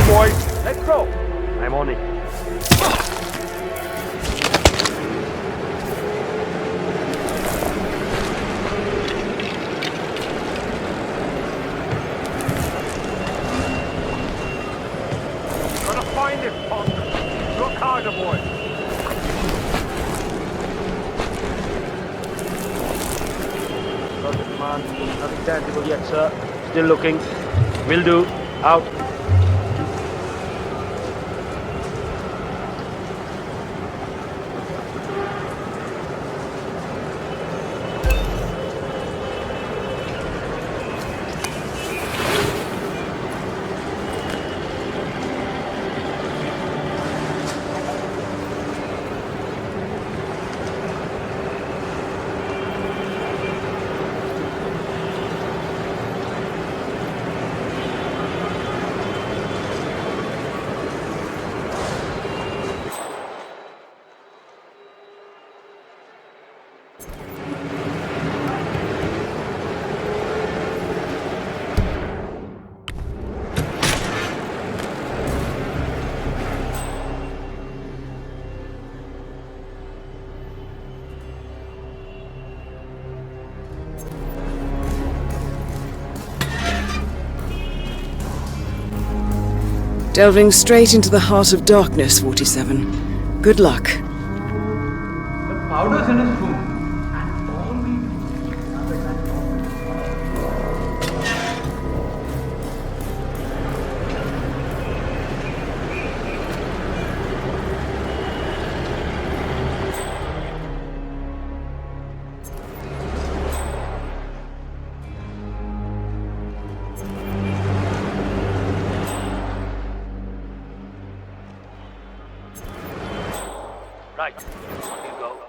boys. Let's go. I'm on it. Gotta find him, punk. Look harder, boy. Nothing, man. Nothing tangible yet, sir. Still looking. Will do. Out. Delving straight into the heart of darkness, 47. Good luck. The powder's in his room. And all we Right. On you go.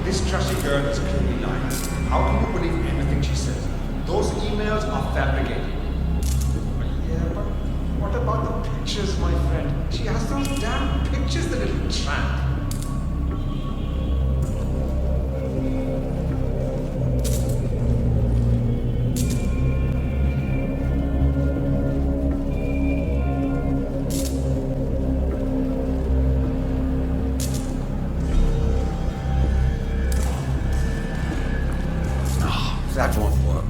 This trashy girl is clearly lying. How can you believe anything she says? Those emails are fabricated. Yeah, but what about the pictures, my friend? She has those damn pictures, the little tramp. That won't work.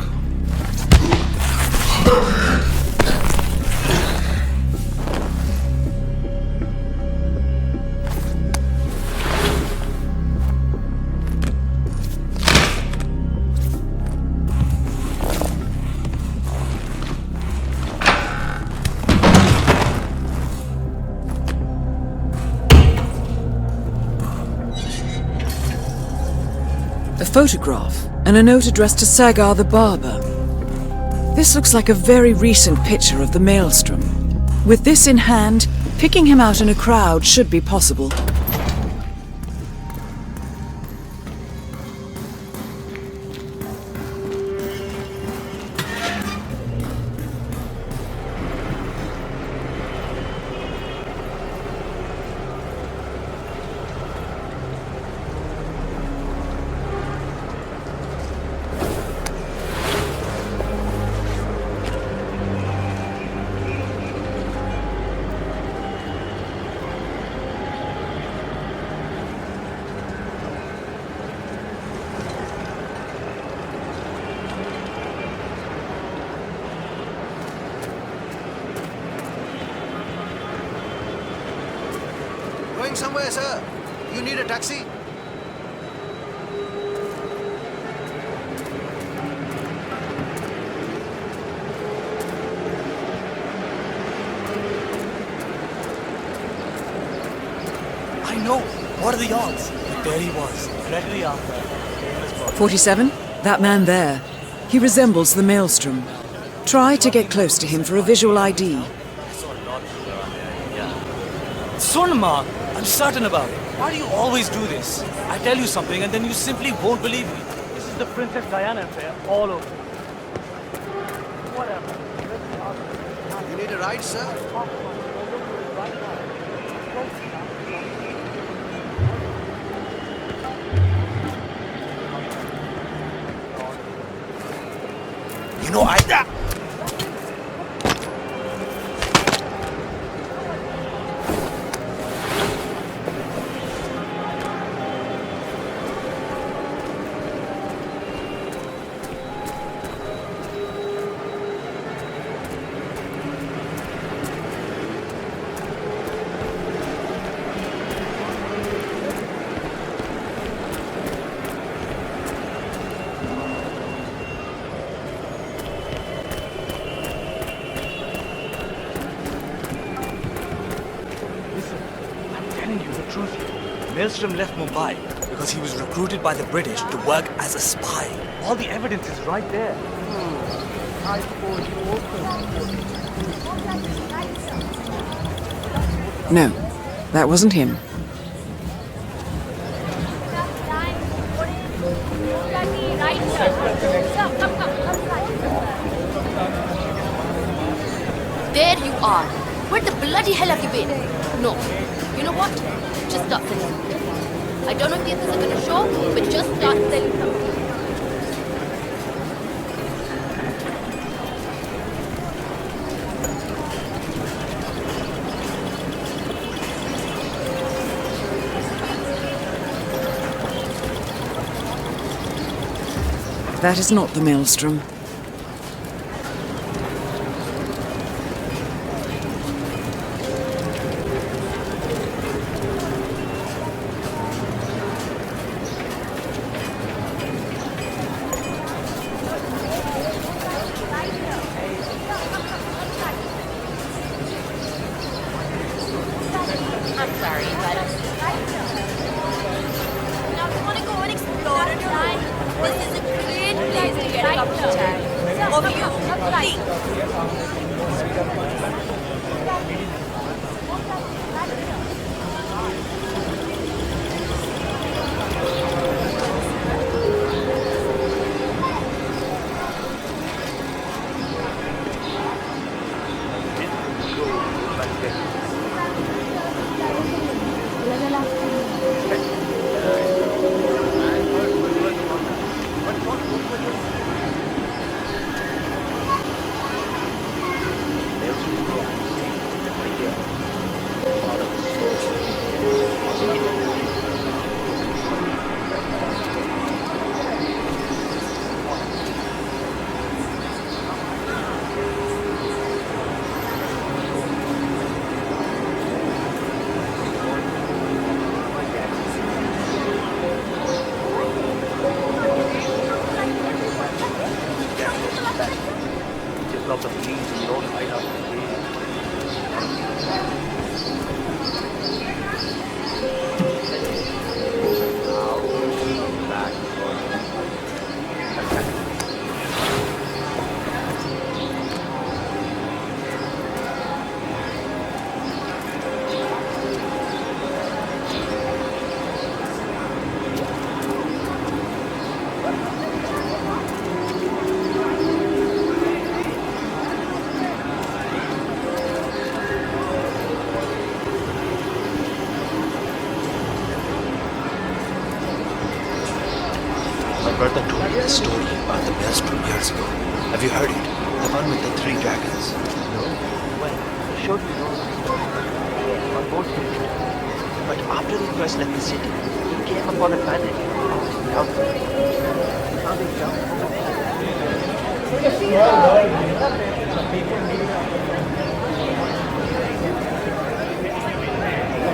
A photograph and a note addressed to Sagar the barber. This looks like a very recent picture of the maelstrom. With this in hand, picking him out in a crowd should be possible. somewhere, sir. You need a taxi? I know. What are the odds? But there he was, readily after. Famous body. 47? That man there. He resembles the Maelstrom. Try to get close to him for a visual ID. Sonma, I'm certain about it. Why do you always do this? I tell you something and then you simply won't believe me. This is the Princess Diana affair all over. Whatever. You need a ride, sir? You know, Maelstrom left Mumbai because he was recruited by the British to work as a spy. All the evidence is right there. I suppose you also... No, that wasn't him. There you are. Where the bloody hell have you been? No. You know what? Just start selling something. I don't know if the others are gonna show, but just start selling something. That is not the Maelstrom. I'm sorry, but... Now, if you want to go and explore tonight, this is a great place to get a cup of chai. Of you, please. Just love the police and you don't hide out the My brother told me the story about the Maelstrom years ago. Have you heard it? The one with the 3 dragons. No? Well, he showed me those on both pictures. But after he first left the city, he came upon a planet.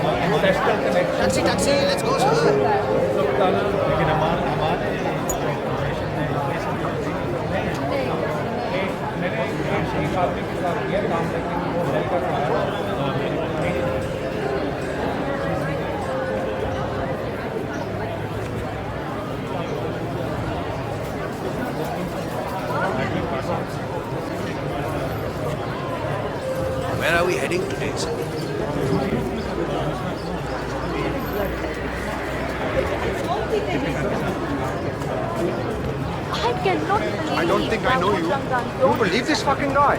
Taxi, let's go, sir. Where are we heading today, sir? I cannot believe I don't think I know you. You believe this fucking guy?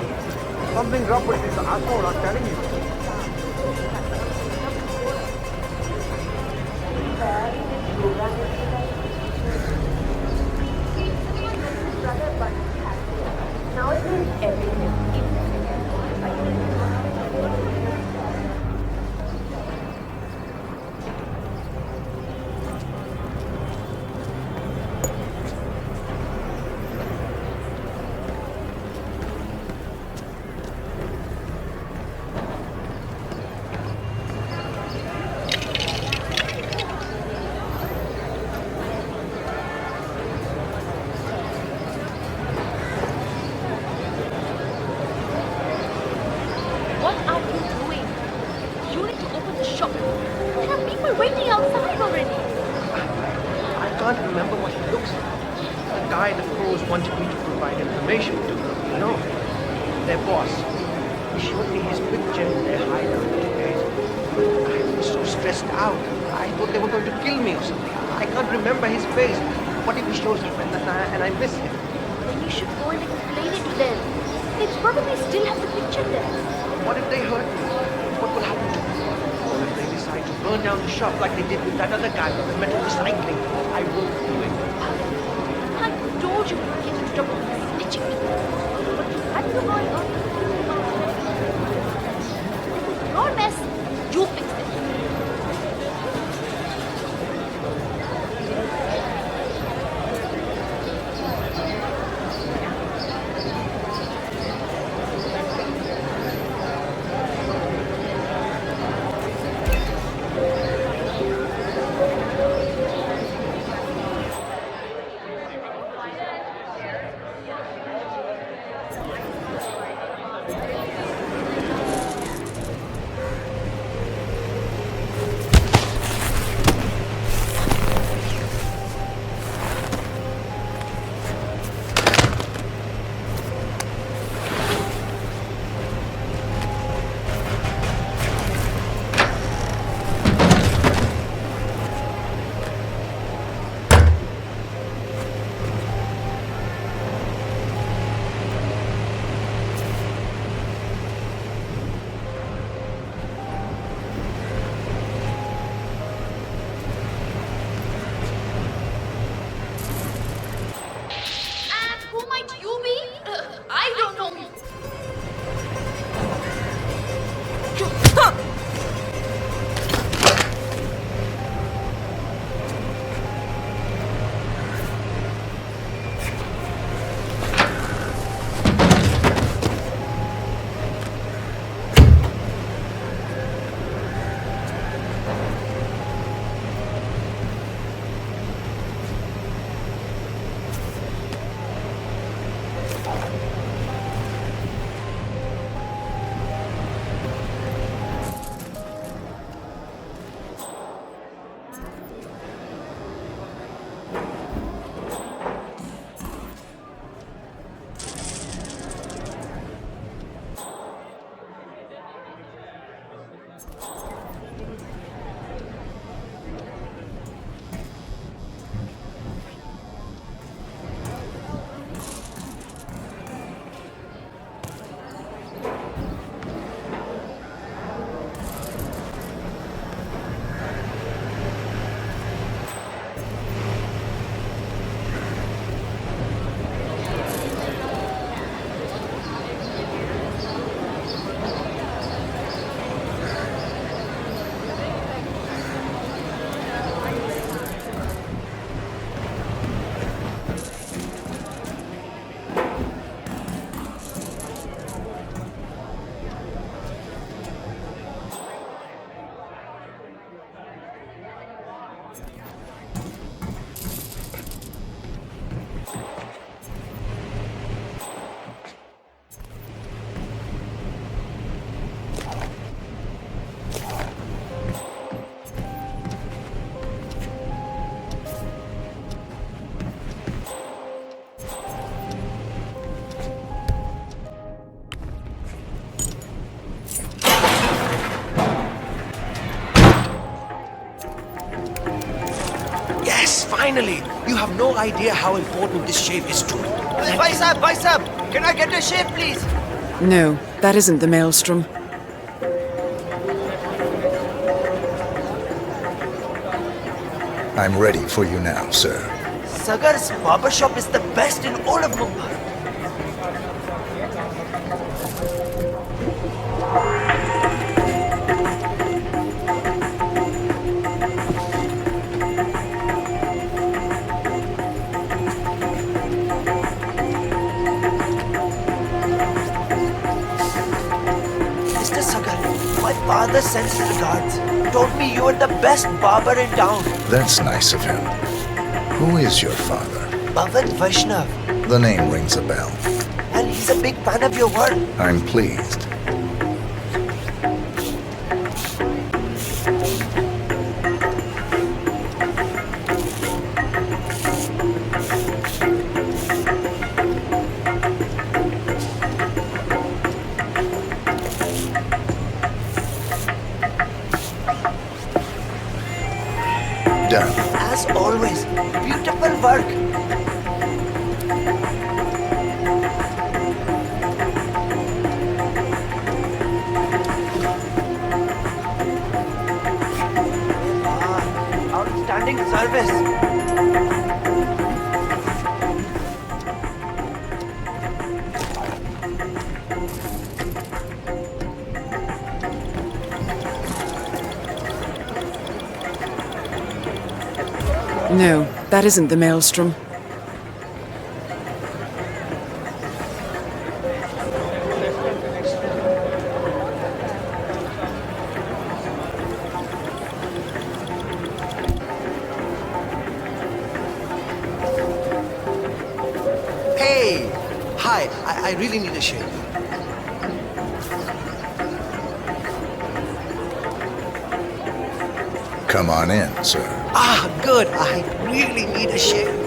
Something's up with this asshole, I'm telling you. Now it means everything. What are you doing? You need to open the shop. There are people waiting outside already. I can't remember what he looks like. The guy the crows wanted me to provide information to, you know. Their boss. He showed me his picture in their hideout today. I was so stressed out. I thought they were going to kill me or something. I can't remember his face. What if he shows up and I miss him? Then you should go and explain it to them. They probably still have the picture there. What if they hurt me? What will happen to me? Or if they decide to burn down the shop like they did with that other guy with the metal recycling? I will do it. I told you to get into trouble with snitching people. But you had to go on. Your mess, you fix it. Finally! You have no idea how important this shave is to me. Bhai Sahab, can I get a shave, please? No, that isn't the Maelstrom. I'm ready for you now, sir. Sagar's barbershop is the best in all of Mumbai. Mr. Sagar, my father sends regards. Told me you are the best barber in town. That's nice of him. Who is your father? Pavan Vaishnav. The name rings a bell. And he's a big fan of your work. I'm pleased. Done. As always, beautiful work. Outstanding service. No, that isn't the Maelstrom. Hey! Hi, I really need a shave. Come on in, sir. Ah, good. I really need a shave.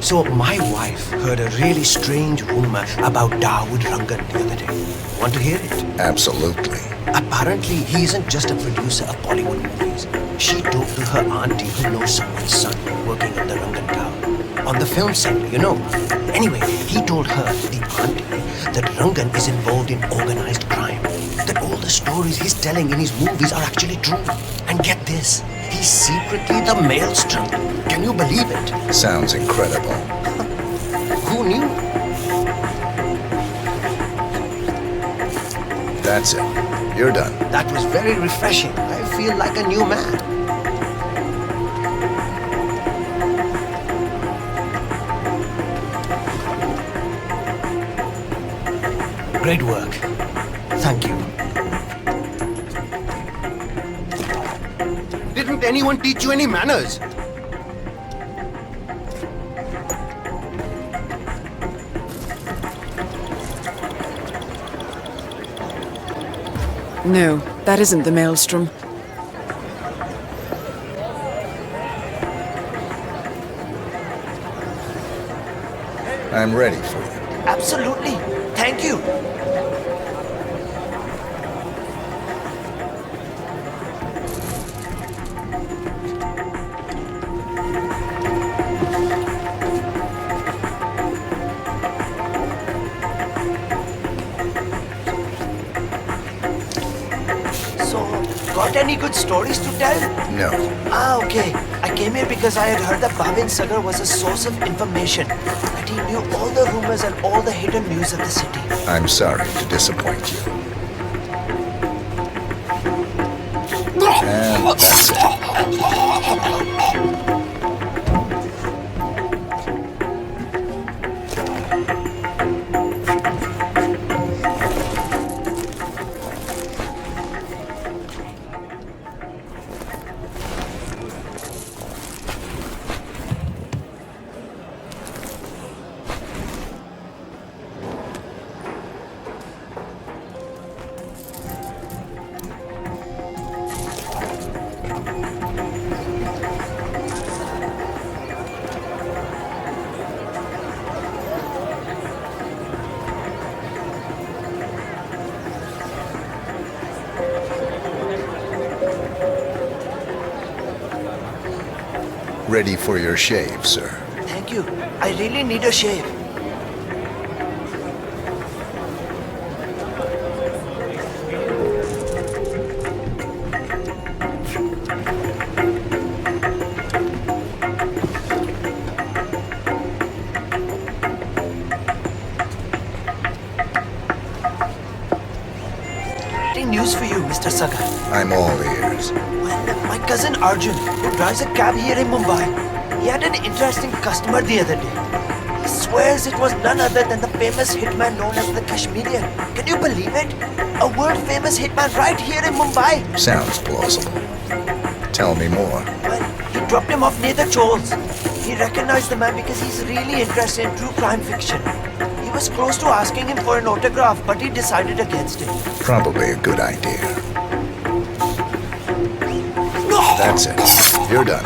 So my wife heard a really strange rumor about Dawood Rangan the other day. Want to hear it? Absolutely. Apparently, he isn't just a producer of Bollywood movies. She talked to her auntie who knows someone's son working at the Rangan Tower. On the film set, you know. Anyway, he told her, the auntie, that Rangan is involved in organized crime. That all the stories he's telling in his movies are actually true. And get this, he's secretly the Maelstrom. Can you believe it? Sounds incredible. Who knew? That's it. You're done. That was very refreshing. I feel like a new man. Great work. Thank you. Didn't anyone teach you any manners? No, that isn't the Maelstrom. I'm ready for you. Absolutely. Thank you. Got any good stories to tell? No. Ah, okay. I came here because I had heard that Bhavin Sagar was a source of information. That he knew all the rumors and all the hidden news of the city. I'm sorry to disappoint you. And that's it. Ready for your shave, sir. Thank you. I really need a shave. News for you, Mr. Sagar. I'm all ears. Well, my cousin Arjun, who drives a cab here in Mumbai, he had an interesting customer the other day. He swears it was none other than the famous hitman known as the Kashmirian. Can you believe it? A world-famous hitman right here in Mumbai. Sounds plausible. Tell me more. Well, he dropped him off near the Chols. He recognized the man because he's really interested in true crime fiction. He was close to asking him for an autograph, but he decided against it. Probably a good idea. That's it. You're done.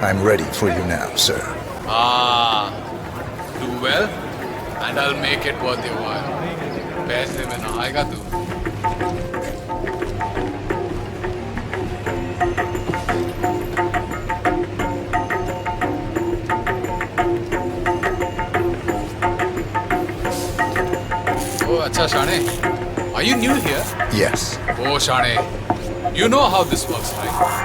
I'm ready for you now, sir. Do well, and I'll make it worth your while. पैसे में ना आएगा तू. Oh, अच्छा Shane. Are you new here? Yes. Oh, Shane. You know how this works, right?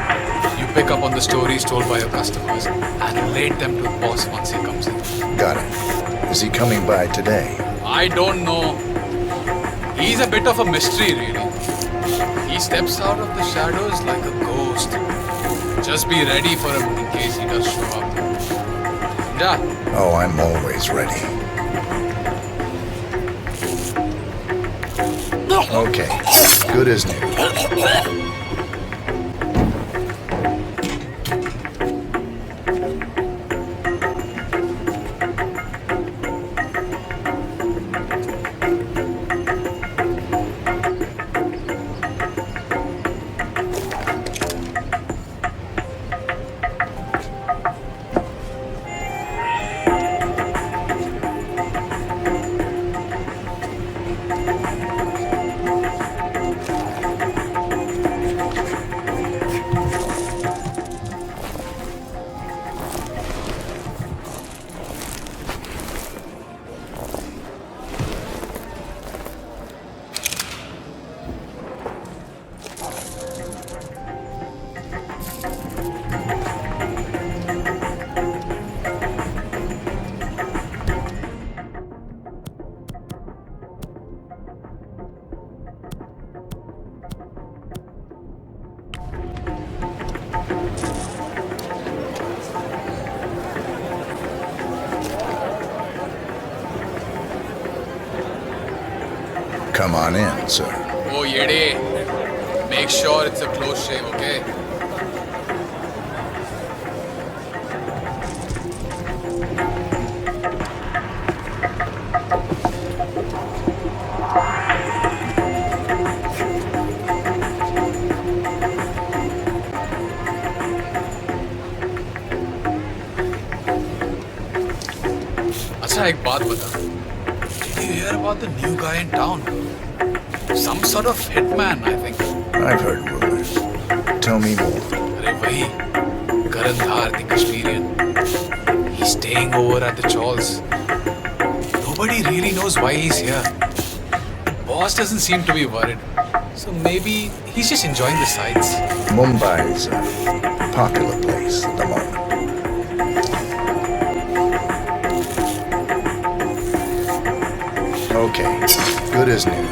You pick up on the stories told by your customers and relate them to the boss once he comes in. Got it. Is he coming by today? I don't know. He's a bit of a mystery, really. He steps out of the shadows like a ghost. Just be ready for him in case he does show up. Yeah. Oh, I'm always ready. Okay. Good as new. Come on in, sir. Oh, Yede. Make sure it's a close shave, okay? अच्छा एक बात बता. Did you hear about the new guy in town? Some sort of hitman, I think. I've heard rumors. Tell me more. अरे वही Garandhar the Kashmirian. He's staying over at the Chawls. Nobody really knows why he's here. The boss doesn't seem to be worried. So maybe he's just enjoying the sights. Mumbai's a popular place at the moment. Okay, good as new.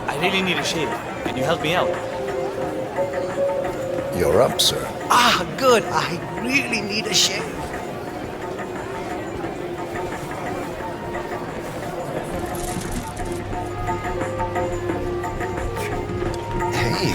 I really need a shave. Can you help me out? You're up, sir. Ah, good. I really need a shave. Hey.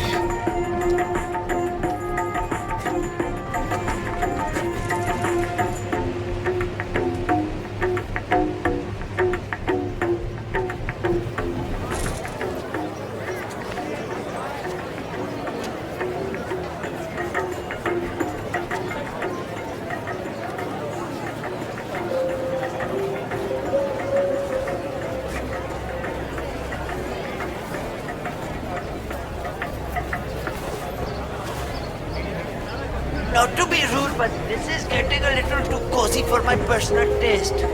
Not to be rude, but this is getting a little too cozy for my personal taste.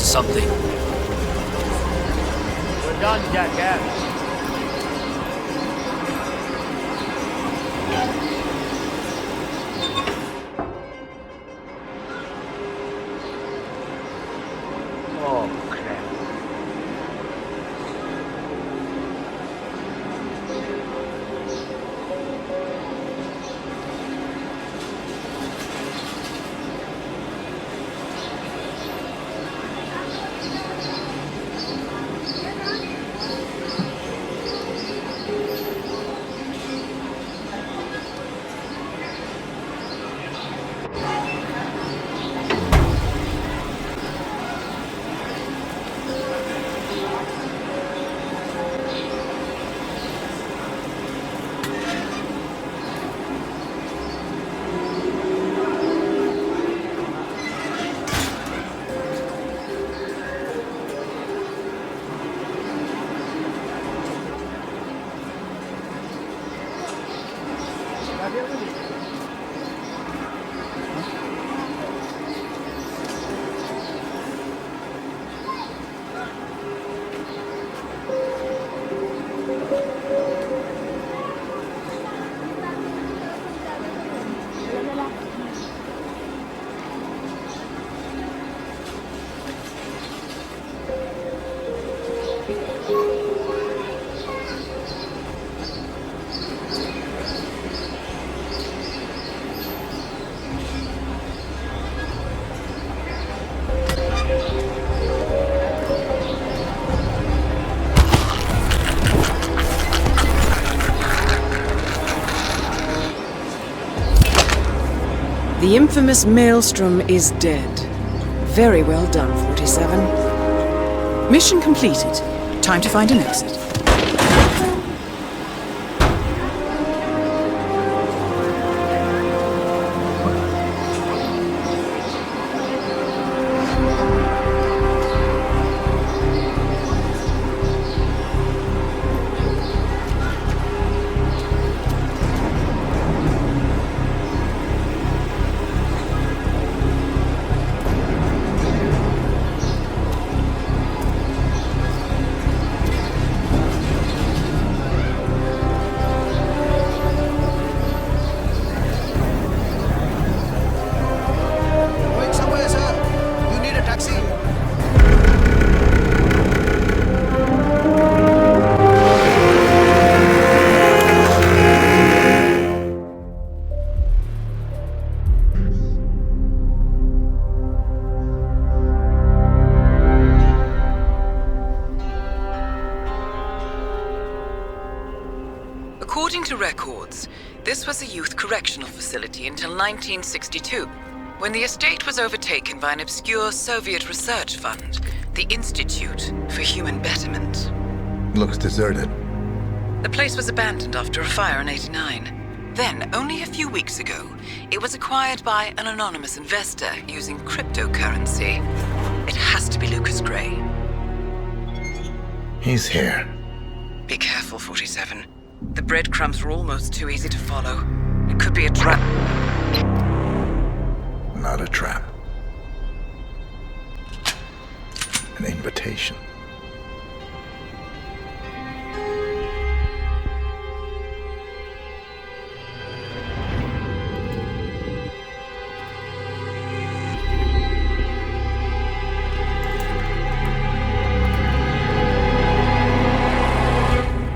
Something. We're done, jackass. Oh, crap. The infamous Maelstrom is dead. Very well done, 47. Mission completed. Time to find an exit. According to records, this was a youth correctional facility until 1962, when the estate was overtaken by an obscure Soviet research fund, the Institute for Human Betterment. Looks deserted. The place was abandoned after a fire in '89. Then, only a few weeks ago, it was acquired by an anonymous investor using cryptocurrency. It has to be Lucas Gray. He's here. Be careful, 47. The breadcrumbs were almost too easy to follow. It could be a trap. Not a trap. An invitation.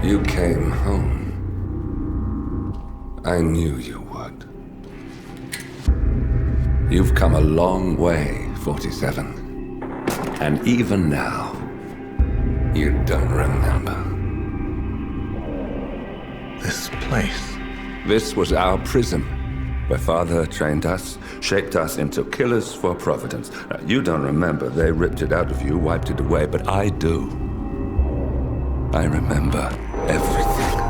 You came home. I knew you would. You've come a long way, 47. And even now, you don't remember. This place. This was our prison, where Father trained us, shaped us into killers for Providence. Now, you don't remember. They ripped it out of you, wiped it away, but I do. I remember everything.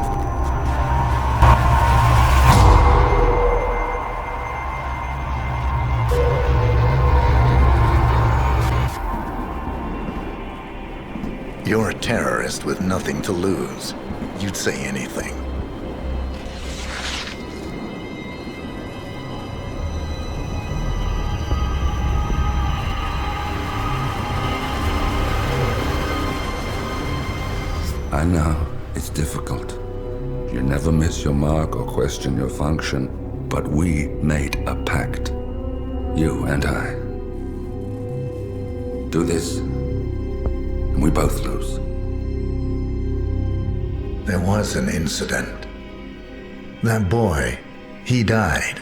You're a terrorist with nothing to lose. You'd say anything. I know, it's difficult. You never miss your mark or question your function, but we made a pact. You and I. Do this, and we both lose. There was an incident. That boy, he died.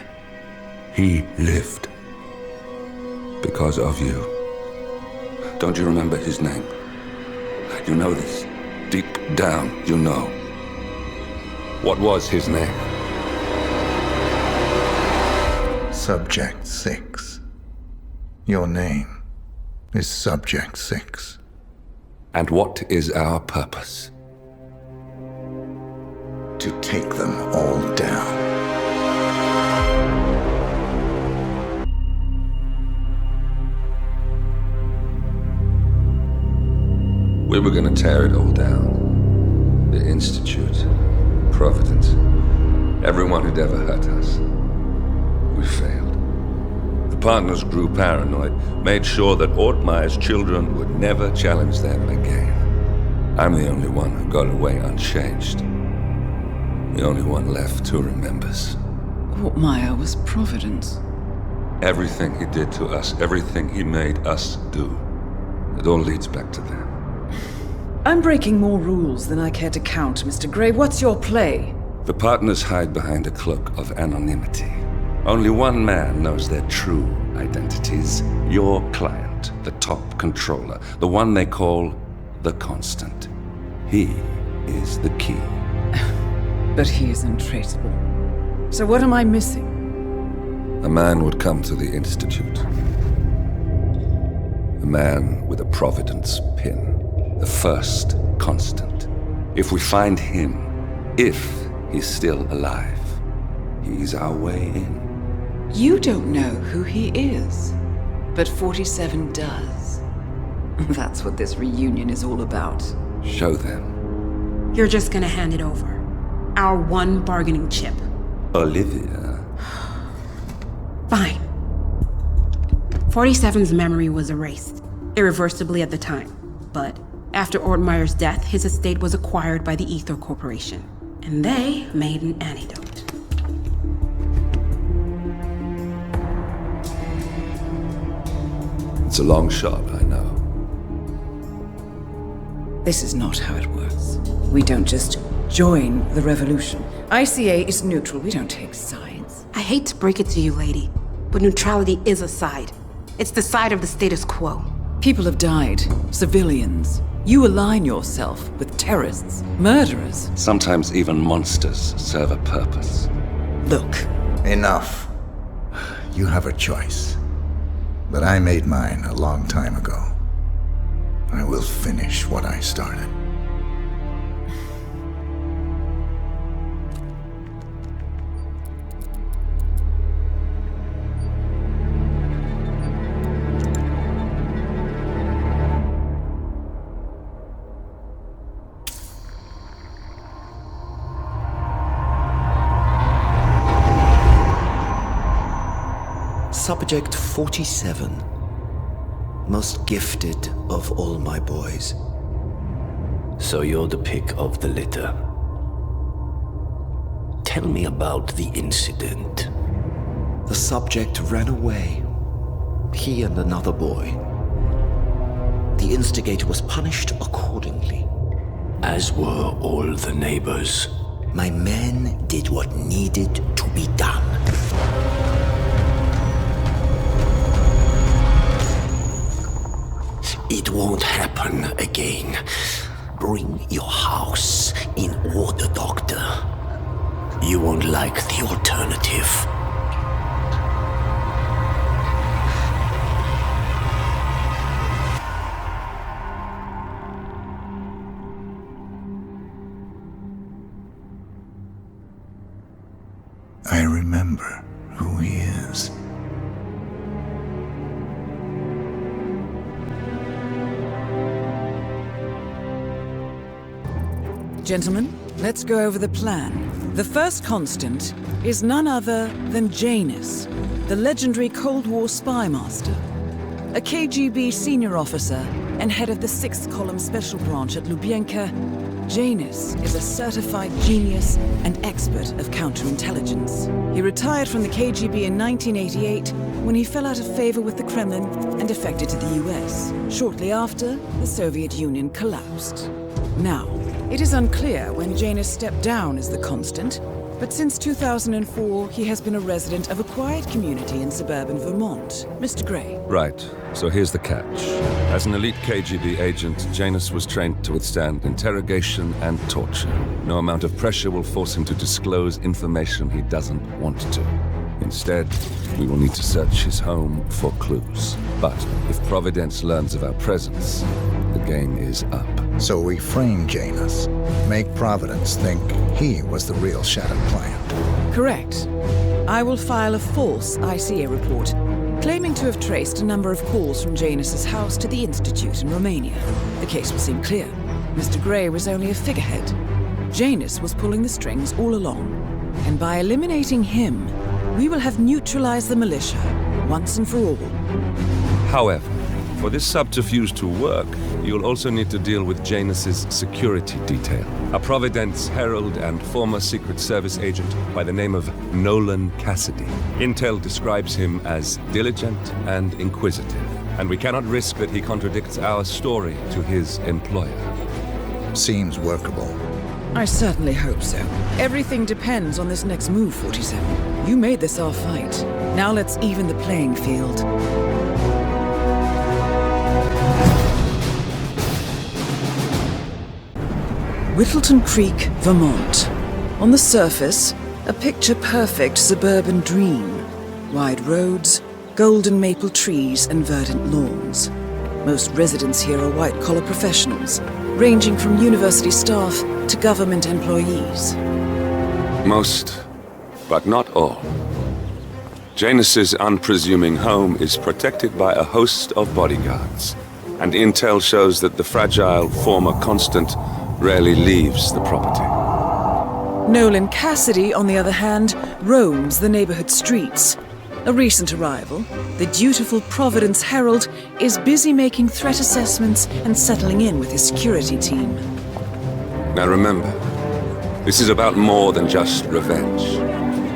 He lived. Because of you. Don't you remember his name? You know this. Deep down, you know. What was his name? Subject 6. Your name is Subject 6. And what is our purpose? To take them all down. We were gonna tear it all down. The Institute, Providence, everyone who'd ever hurt us. We failed. The partners grew paranoid, made sure that Ortmeyer's children would never challenge them again. I'm the only one who got away unchanged. The only one left who remembers. Ortmeyer was Providence. Everything he did to us, everything he made us do, it all leads back to them. I'm breaking more rules than I care to count, Mr. Gray. What's your play? The partners hide behind a cloak of anonymity. Only one man knows their true identities. Your client, the top controller, the one they call the Constant. He is the key. But he is untraceable. So what am I missing? A man would come to the Institute. A man with a Providence pin. The first constant. If we find him, if he's still alive, he's our way in. You don't know who he is, but 47 does. That's what this reunion is all about. Show them. You're just gonna hand it over. Our one bargaining chip. Olivia. Fine. 47's memory was erased, irreversibly at the time. But after Ortmeyer's death, his estate was acquired by the Ether Corporation. And they made an antidote. It's a long shot, I know. This is not how it works. We don't just join the revolution. ICA is neutral. We don't take sides. I hate to break it to you, lady, but neutrality is a side. It's the side of the status quo. People have died. Civilians. You align yourself with terrorists, murderers. Sometimes even monsters serve a purpose. Look. Enough. You have a choice. But I made mine a long time ago. I will finish what I started. Subject 47. Most gifted of all my boys. So you're the pick of the litter. Tell me about the incident. The subject ran away. He and another boy. The instigator was punished accordingly. As were all the neighbors. My men did what needed to be done. It won't happen again. Bring your house in order, Doctor. You won't like the alternative. I remember who he is. Gentlemen, let's go over the plan. The first constant is none other than Janus, the legendary Cold War spy master, a KGB senior officer and head of the 6th Column Special Branch at Lubyanka. Janus is a certified genius and expert of counterintelligence. He retired from the KGB in 1988 when he fell out of favor with the Kremlin and defected to the US. Shortly after, the Soviet Union collapsed. Now, it is unclear when Janus stepped down as the constant, but since 2004, he has been a resident of a quiet community in suburban Vermont. Mr. Gray. Right. So here's the catch. As an elite KGB agent, Janus was trained to withstand interrogation and torture. No amount of pressure will force him to disclose information he doesn't want to. Instead, we will need to search his home for clues. But if Providence learns of our presence, the game is up. So we frame Janus, make Providence think he was the real Shadow client. Correct. I will file a false ICA report, claiming to have traced a number of calls from Janus's house to the Institute in Romania. The case will seem clear. Mr. Gray was only a figurehead. Janus was pulling the strings all along. And by eliminating him, we will have neutralized the militia, once and for all. However, for this subterfuge to work, you'll also need to deal with Janus's security detail. A Providence herald and former Secret Service agent by the name of Nolan Cassidy. Intel describes him as diligent and inquisitive, and we cannot risk that he contradicts our story to his employer. Seems workable. I certainly hope so. Everything depends on this next move, 47. You made this our fight. Now let's even the playing field. Whittleton Creek, Vermont. On the surface, a picture-perfect suburban dream. Wide roads, golden maple trees, and verdant lawns. Most residents here are white-collar professionals, ranging from university staff to government employees. Most, but not all. Janus's unpresuming home is protected by a host of bodyguards, and intel shows that the fragile former Constant rarely leaves the property. Nolan Cassidy, on the other hand, roams the neighborhood streets. A recent arrival, the dutiful Providence Herald is busy making threat assessments and settling in with his security team. Now remember, this is about more than just revenge.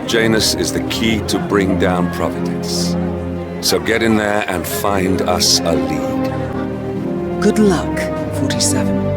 Janus is the key to bring down Providence. So get in there and find us a lead. Good luck, 47.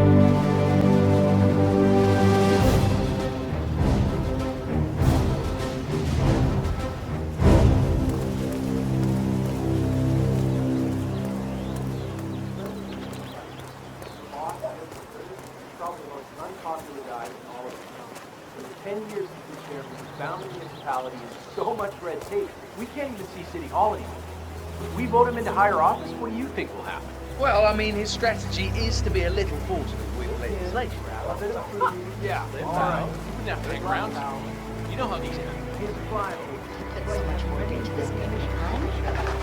So much red tape. We can't even see City Hall anymore. We vote him into higher office, what do you think will happen? Well, I mean, his strategy is to be a little forceful with legislation. Yeah, all right. You wouldn't have to hang around. You know how these happen. Here's a fly. Put so much work into this British lunch.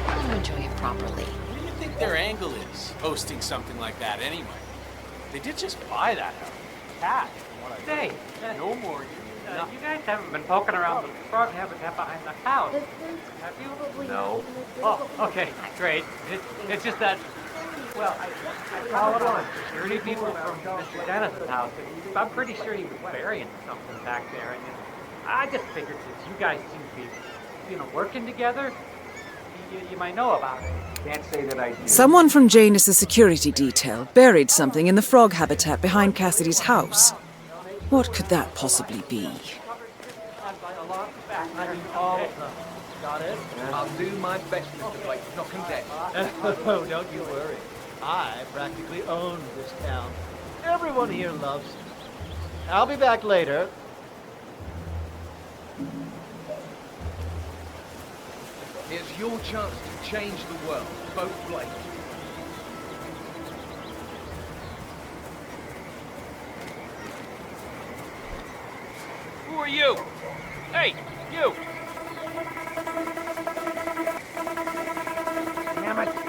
How do you enjoy it properly? What do you think their angle is, hosting something like that anyway? They did just buy that house. Cash. Hey, No more. you guys haven't been poking around the frog habitat behind the house, have you? No. Oh, okay, great. It's just that, well, I followed on security people from Mr. Dennis's house, and I'm pretty sure he was burying something back there, and I just figured since you guys seem to be, working together, you might know about it. Can't say that I do. Someone from Janus's security detail buried something in the frog habitat behind Cassidy's house. What could that possibly be? Got it? I'll do my best, Mr. Blake, to knock him dead. Oh, don't you worry. I practically own this town. Everyone here loves me. I'll be back later. Here's your chance to change the world. Vote Blake. Who are you? Hey, you! Damn it.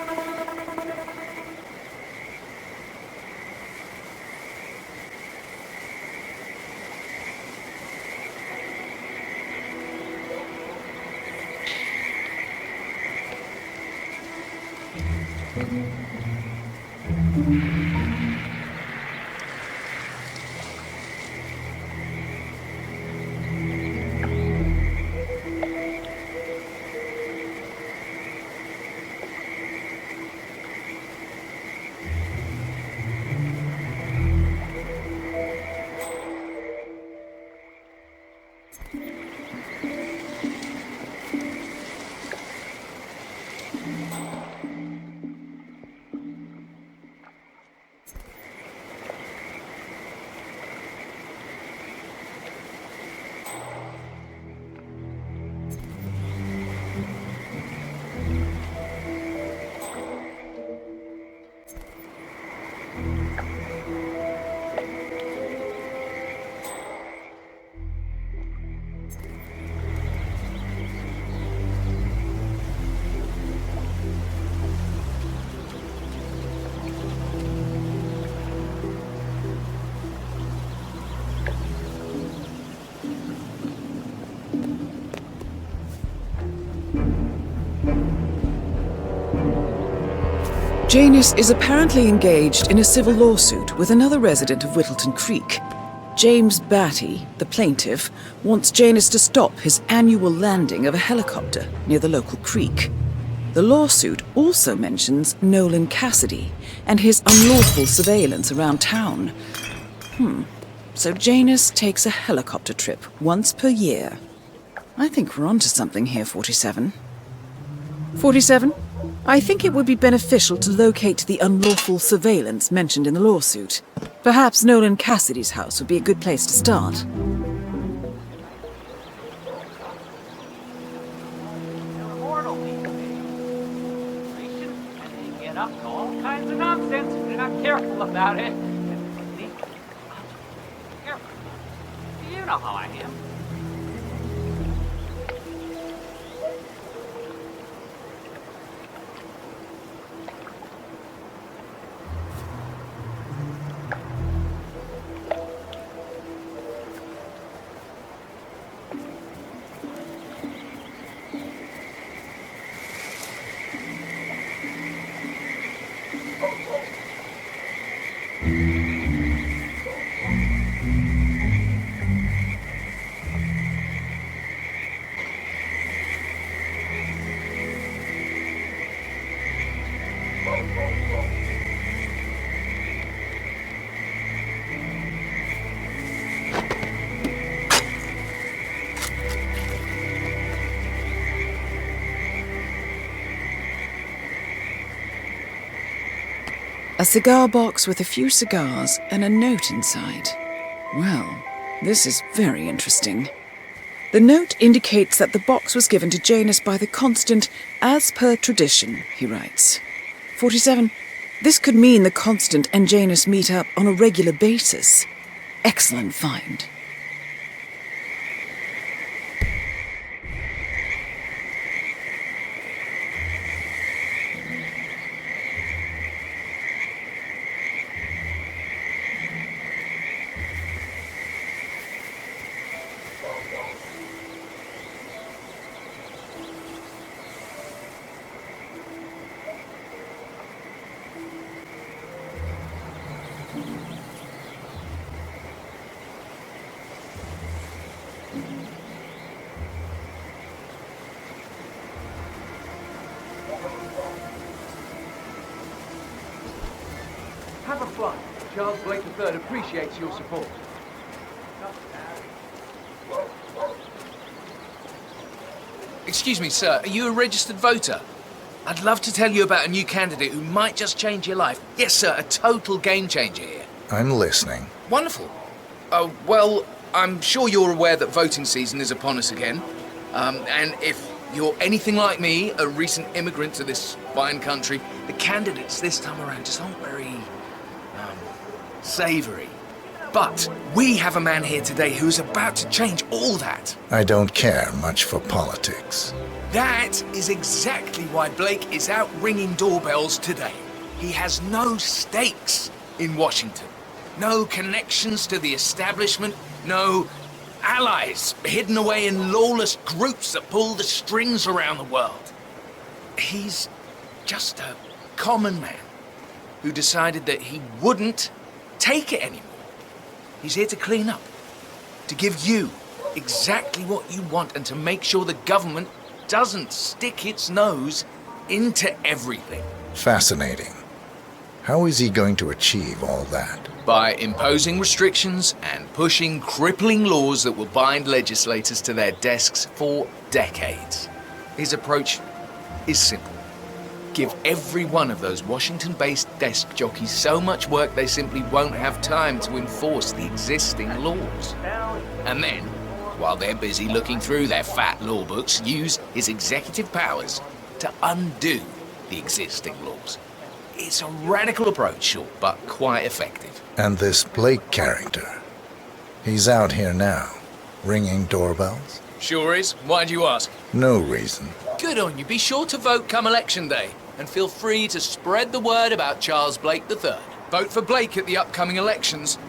Janus is apparently engaged in a civil lawsuit with another resident of Whittleton Creek. James Batty, the plaintiff, wants Janus to stop his annual landing of a helicopter near the local creek. The lawsuit also mentions Nolan Cassidy and his unlawful surveillance around town. So Janus takes a helicopter trip once per year. I think we're onto something here, 47. 47? I think it would be beneficial to locate the unlawful surveillance mentioned in the lawsuit. Perhaps Nolan Cassidy's house would be a good place to start. All kinds of nonsense if you're not careful about it. Careful. You know how I am. A cigar box with a few cigars and a note inside. Well, this is very interesting. The note indicates that the box was given to Janus by the Constant as per tradition, he writes. 47. This could mean the Constant and Janus meet up on a regular basis. Excellent find. Have a flight. Charles Blake III appreciates your support. Excuse me, sir. Are you a registered voter? I'd love to tell you about a new candidate who might just change your life. Yes, sir. A total game changer here. I'm listening. Wonderful. Oh, well, I'm sure you're aware that voting season is upon us again. And if you're anything like me, a recent immigrant to this fine country, the candidates this time around just aren't very, savoury. But we have a man here today who's about to change all that. I don't care much for politics. That is exactly why Blake is out ringing doorbells today. He has no stakes in Washington. No connections to the establishment. No allies hidden away in lawless groups that pull the strings around the world. He's just a common man who decided that he wouldn't take it anymore. He's here to clean up, to give you exactly what you want and to make sure the government doesn't stick its nose into everything. Fascinating. How is he going to achieve all that? By imposing restrictions and pushing crippling laws that will bind legislators to their desks for decades. His approach is simple. Give every one of those Washington-based desk jockeys so much work they simply won't have time to enforce the existing laws. And then, while they're busy looking through their fat law books, use his executive powers to undo the existing laws. It's a radical approach, sure, but quite effective. And this Blake character, he's out here now, ringing doorbells? Sure is. Why'd you ask? No reason. Good on you. Be sure to vote come election day, and feel free to spread the word about Charles Blake III. Vote for Blake at the upcoming elections.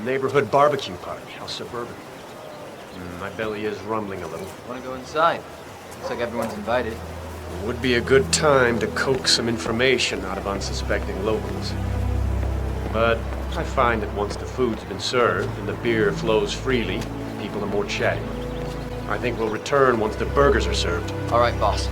Neighborhood barbecue party. How suburban. My belly is rumbling a little. Want to go inside? Looks like everyone's invited. It would be a good time to coax some information out of unsuspecting locals. But I find that once the food's been served and the beer flows freely, people are more chatty. I think we'll return once the burgers are served. All right, boss.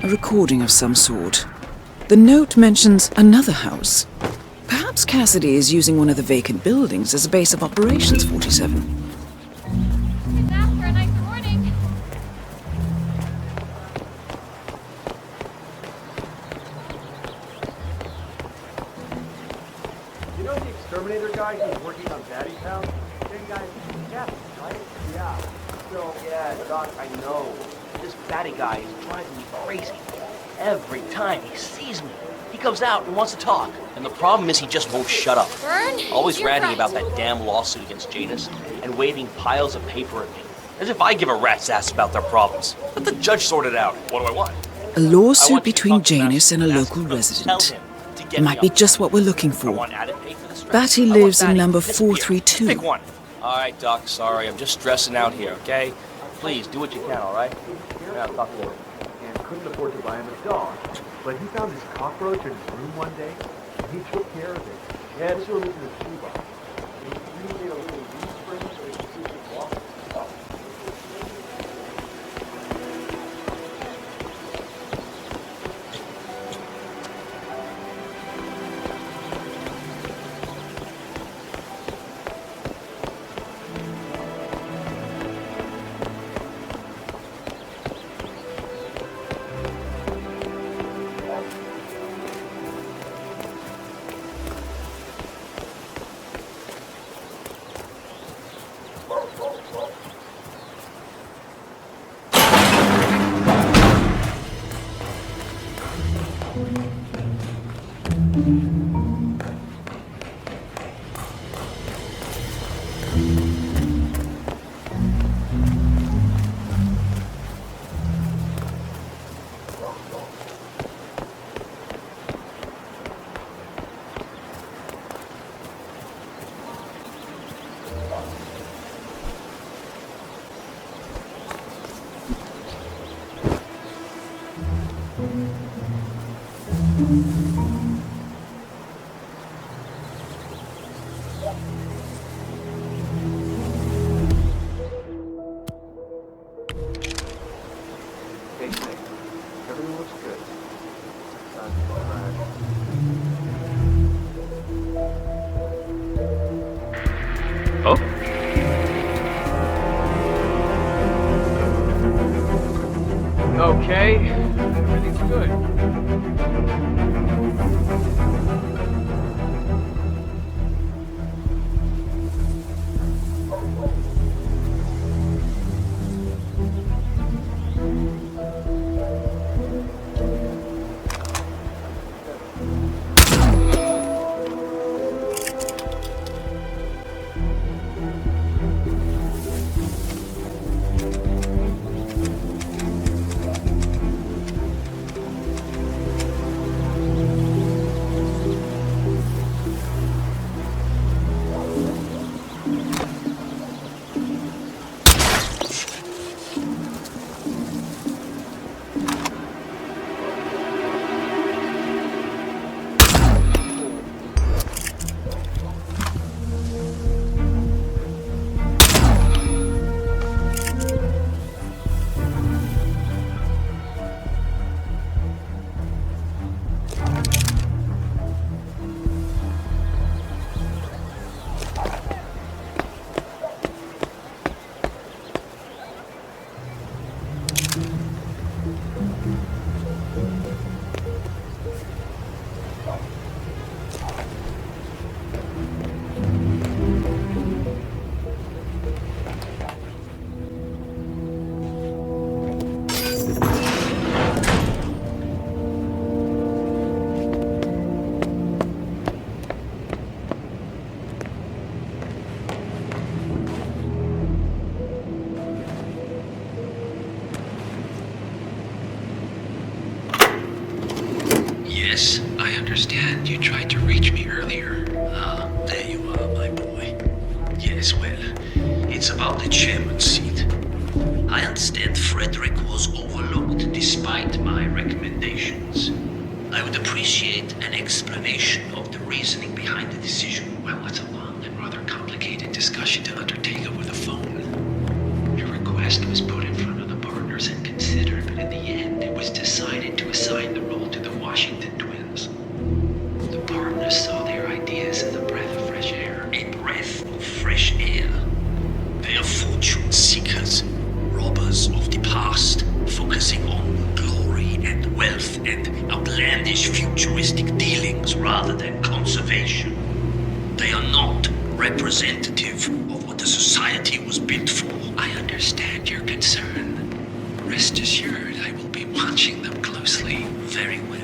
A recording of some sort. The note mentions another house. Perhaps Cassidy is using one of the vacant buildings as a base of operations, 47. You know the exterminator guy who's working on Daddy's house? Same guy as Jeff, right? Yeah. So, yeah, Doc, I know. This batty guy is driving me crazy. Every time he sees me, he comes out and wants to talk. And the problem is he just won't shut up. Vern, Always you're ranting right. about that damn lawsuit against Janus and waving piles of paper at me. As if I give a rat's ass about their problems. Let the judge sort it out. What do I want? A lawsuit between Janus and a local resident. It might be just what we're looking for. Batty lives in number 432. Pick one. All right, Doc, sorry. I'm just stressing out here, okay? Please, do what you can, all right? Yeah, I'll talk to you later. And couldn't afford to buy him a dog. But he found this cockroach in his room one day, and he took care of it. Yeah, this room is in the shoebox. And he made a little leaf spring so he could see if he could walk. Everything looks good. Oh? Okay, everything's good. I understand you tried to reach me earlier. Ah, there you are, my boy. Yes, well, it's about the chairman's seat. I understand Frederick was overlooked despite my recommendations. I would appreciate an explanation of the reasoning behind the decision. Well, it's a long and rather complicated discussion to undertake over the phone. Your request was put in front of the partners and considered, but in the end, it was decided to assign the role to the Washington twins. The partners saw their ideas as a breath of fresh air. A breath of fresh air. They are fortune seekers, robbers of the past, focusing on glory and wealth and outlandish futuristic dealings rather than conservation. They are not representative of what the society was built for. I understand your concern. Rest assured, I will be watching them closely. Very well.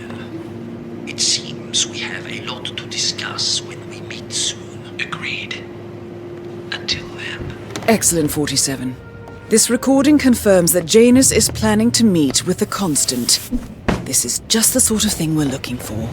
It seems we have a lot to discuss when we meet soon. Agreed. Until then. Excellent, 47. This recording confirms that Janus is planning to meet with the Constant. This is just the sort of thing we're looking for.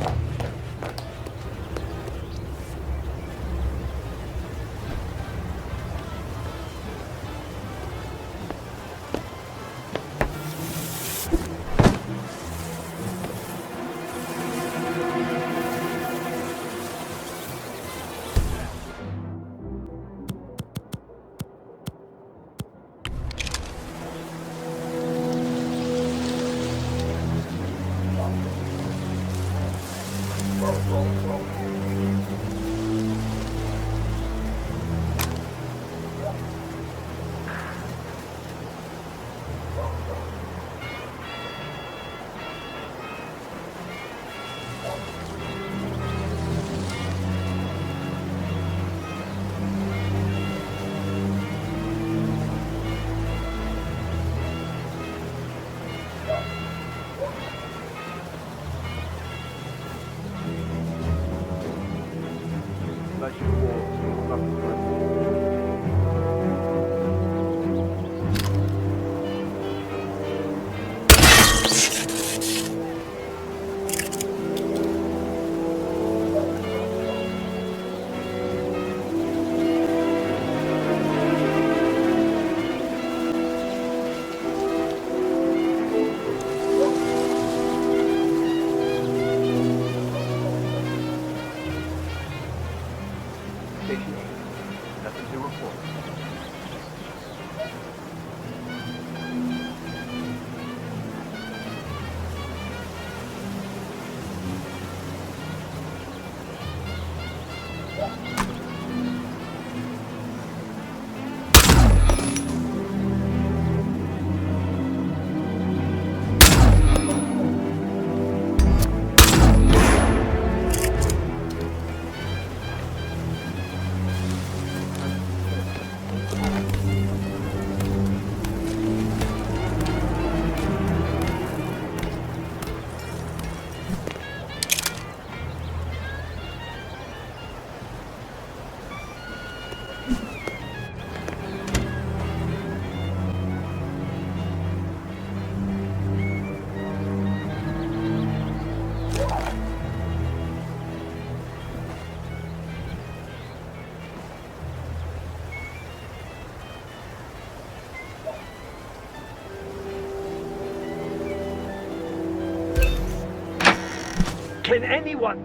Can anyone?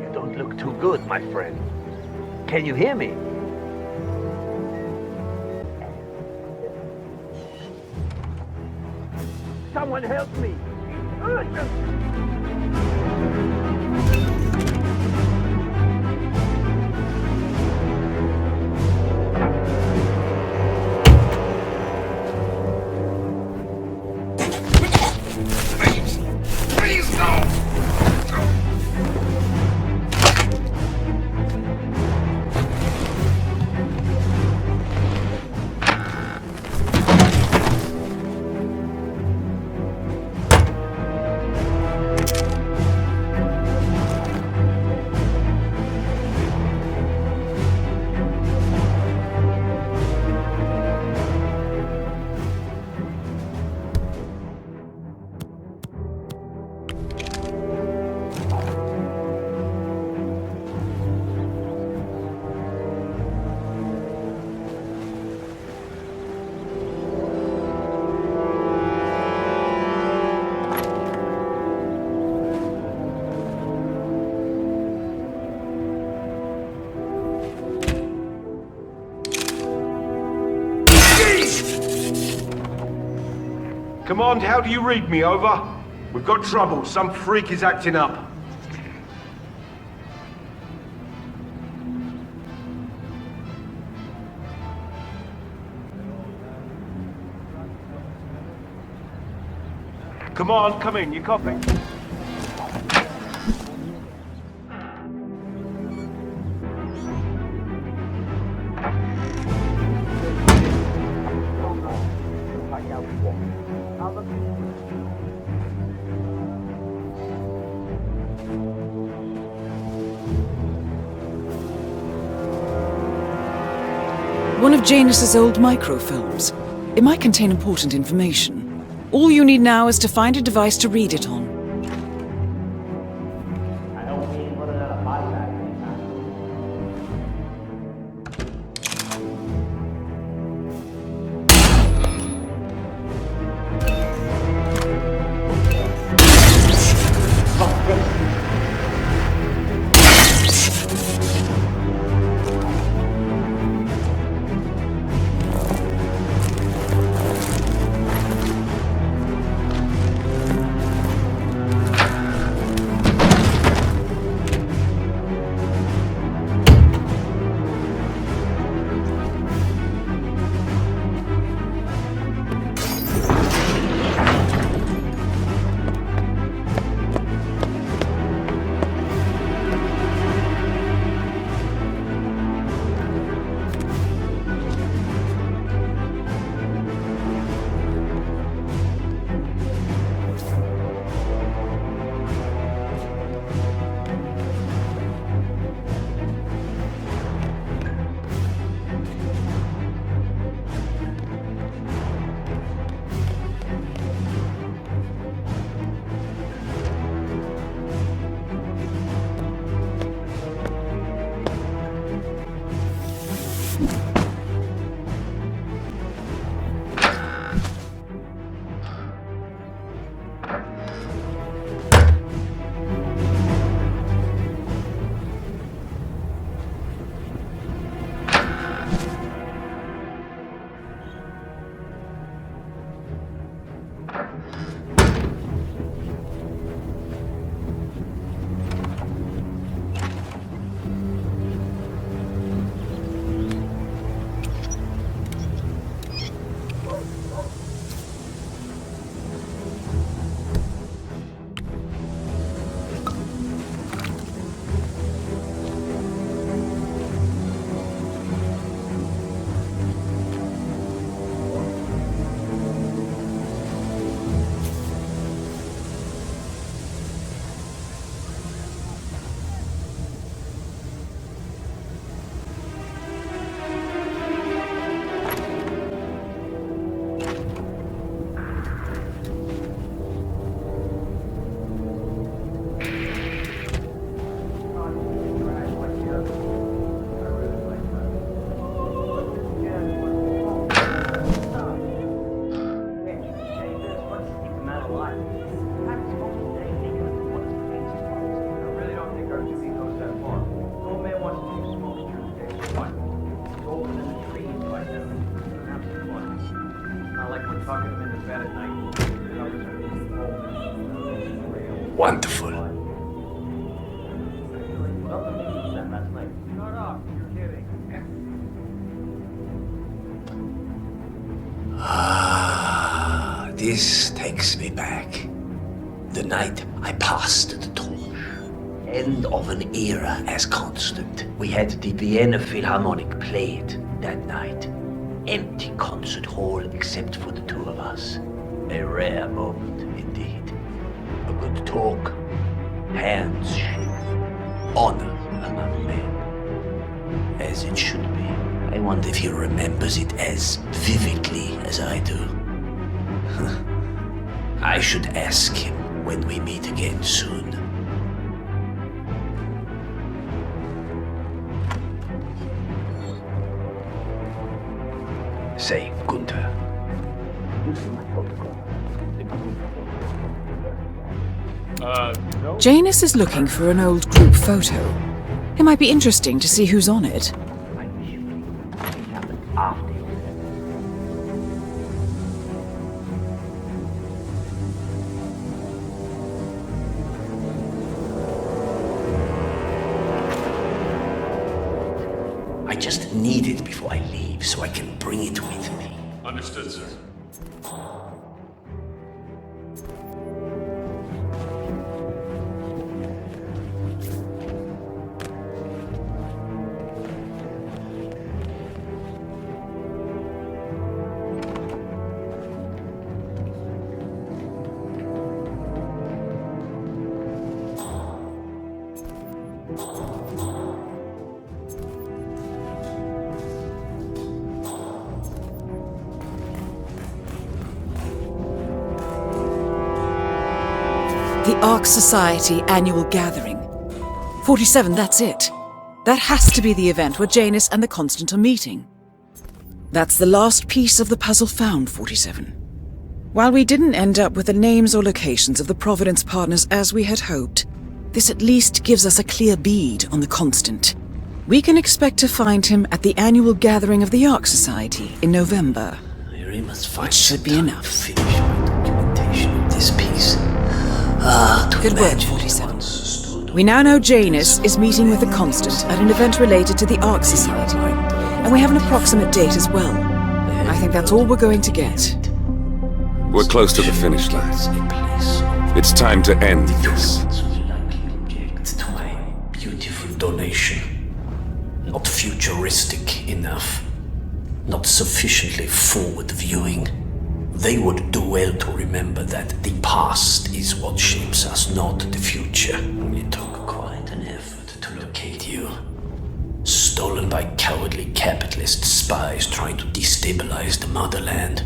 You don't look too good, my friend. Can you hear me? Someone help me! Urgent! Command, how do you read me? Over? We've got trouble. Some freak is acting up. Command, come in. You copy? One of Janus's old microfilms. It might contain important information. All you need now is to find a device to read it on. Wonderful. Ah, this takes me back. The night I passed the torch. End of an era as constant. We had the Vienna Philharmonic played that night. Empty concert hall except for the two of us. A rare moment indeed. A good talk, hands shake, honor among men. As it should be. I wonder if he remembers it as vividly as I do. I should ask him when we meet again soon. Say, Gunther. Janus is looking for an old group photo. It might be interesting to see who's on it. I just need it before I leave so I can bring it with me. Understood, sir. The Ark Society annual gathering. 47, that's it. That has to be the event where Janus and the Constant are meeting. That's the last piece of the puzzle found, 47. While we didn't end up with the names or locations of the Providence partners as we had hoped, this at least gives us a clear bead on the Constant. We can expect to find him at the annual gathering of the Ark Society in November. We must find which should be enough. to finish my documentation of this piece. Good work, 47. We now know Janus is meeting with the Constant at an event related to the Ark Society, and we have an approximate date as well. I think that's all we're going to get. We're close to the finish line. It's time to end this. To my beautiful donation. Not futuristic enough. Not sufficiently forward-viewing. They would do well to remember that the past is what shapes us, not the future. It took quite an effort to locate you. Stolen by cowardly capitalist spies trying to destabilize the motherland.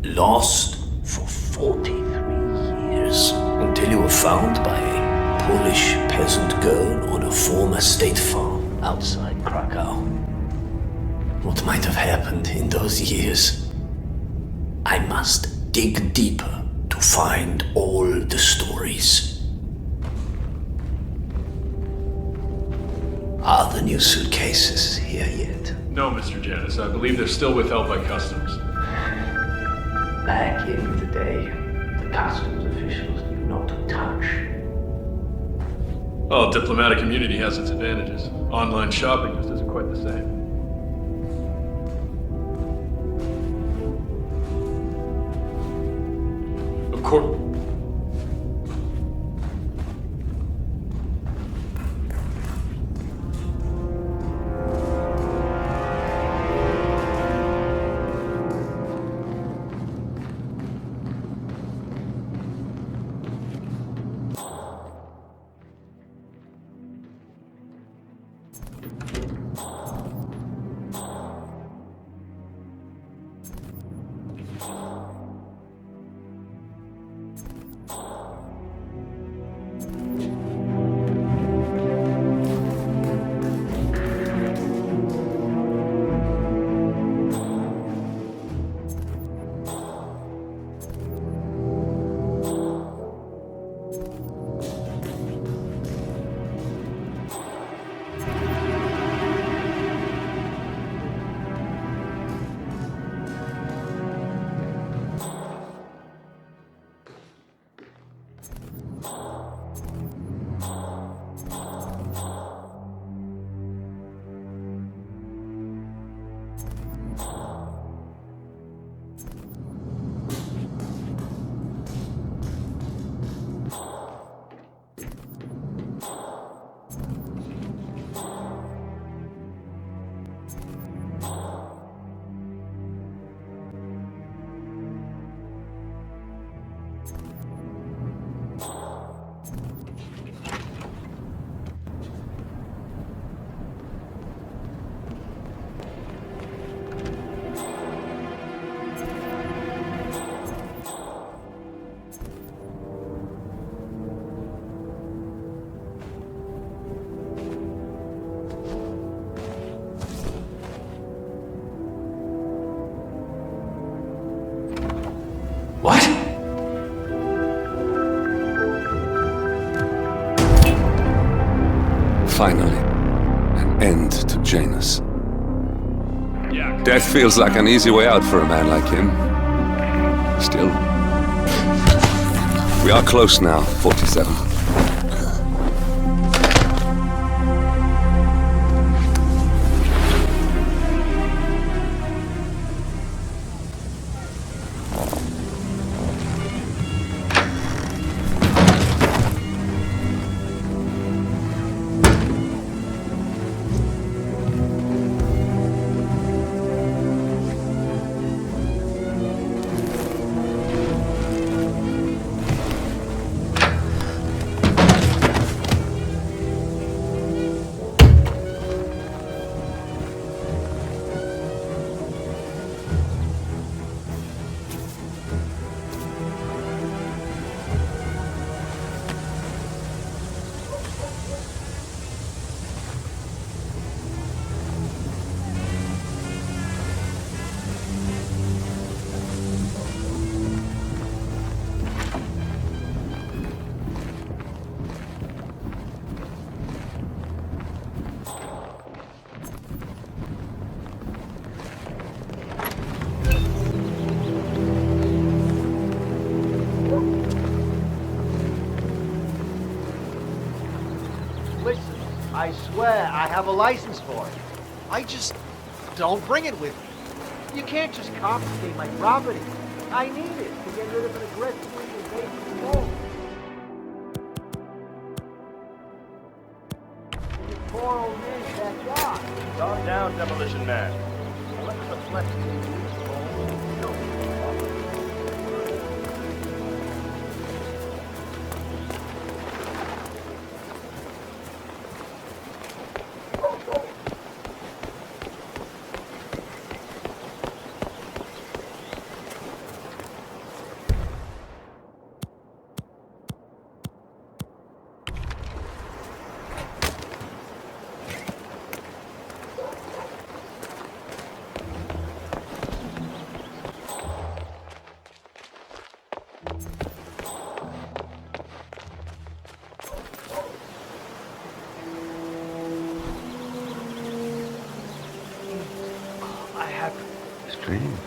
Lost for 43 years. Until you were found by a Polish peasant girl on a former state farm outside Krakow. What might have happened in those years? I must dig deeper to find all the stories. Are the new suitcases here yet? No, Mr. Janus. I believe they're still withheld by customs. Back in the day, the customs officials knew not to touch. Well, diplomatic immunity has its advantages. Online shopping just isn't quite the same. Of course. What? Finally, an end to Janus. Death feels like an easy way out for a man like him. Still, we are close now, 47. swear I have a license for it. I just don't bring it with me. You can't just confiscate my property. I need it to get rid of an aggressively invasive wolf. This poor old man's backyard. Calm down, Demolition Man. Strange.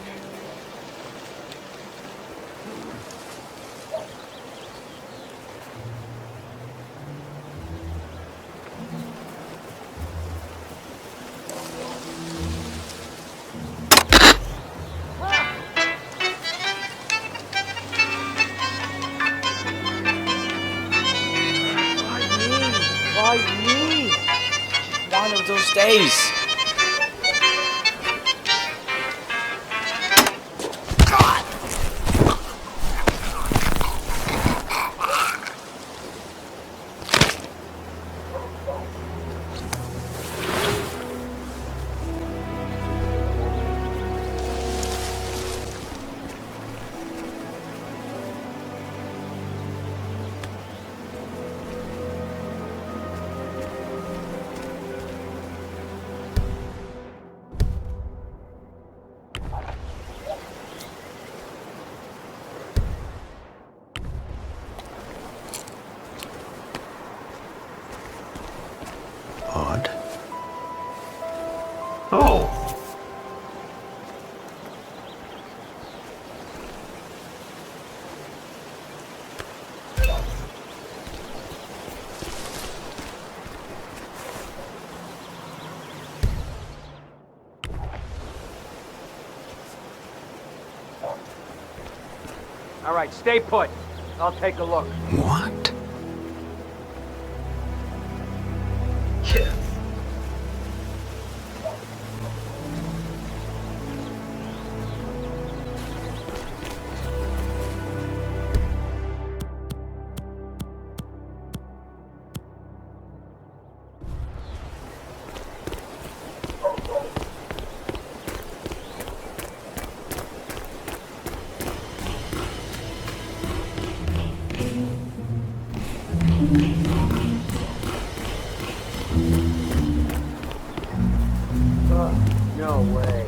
Why me? Just one of those days. Odd. Oh! All right, stay put. I'll take a look. What? Yeah. No way.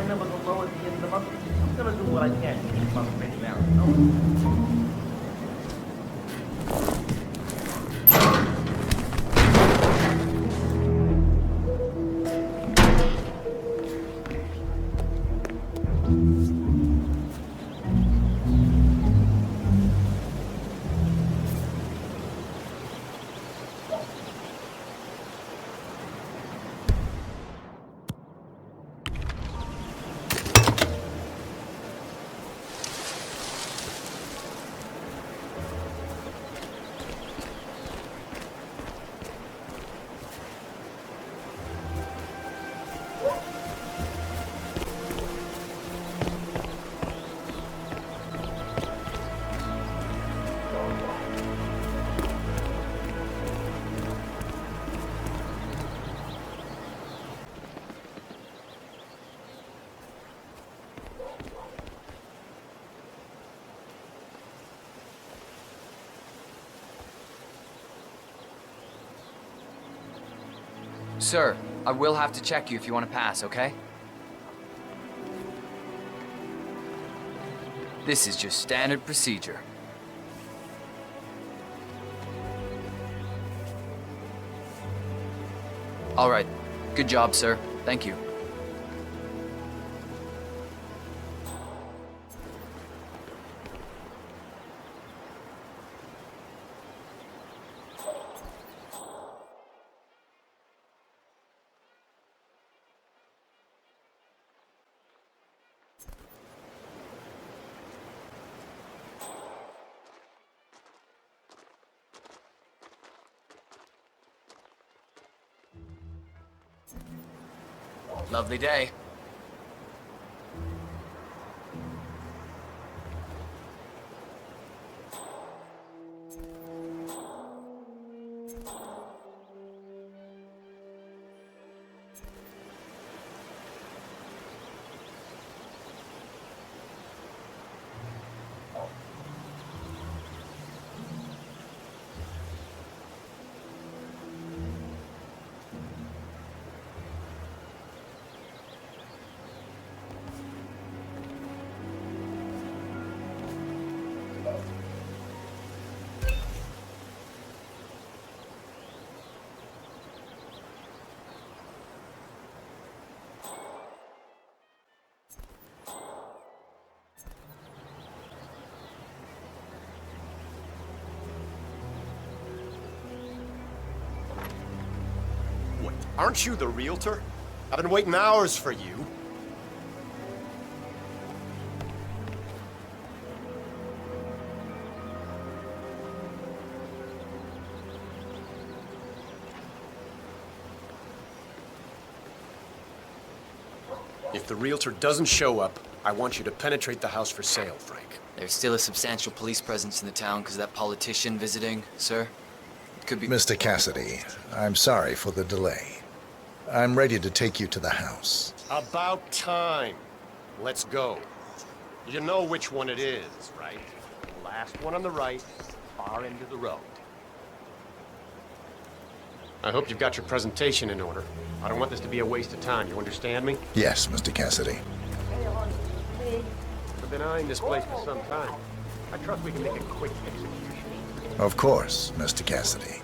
my numbers are low at the end of the month, I'm gonna do what I can to keep my spending down. Sir, I will have to check you if you want to pass, okay? This is just standard procedure. All right. Good job, sir. Thank you. Lovely day. Aren't you the realtor? I've been waiting hours for you. If the realtor doesn't show up, I want you to penetrate the house for sale, Frank. There's still a substantial police presence in the town because of that politician visiting, sir. It could be... Mr. Cassidy, I'm sorry for the delay. I'm ready to take you to the house. About time. Let's go. You know which one it is, right? The last one on the right, far end of the road. I hope you've got your presentation in order. I don't want this to be a waste of time, you understand me? Yes, Mr. Cassidy. I've been eyeing this place for some time. I trust we can make a quick execution. Of course, Mr. Cassidy.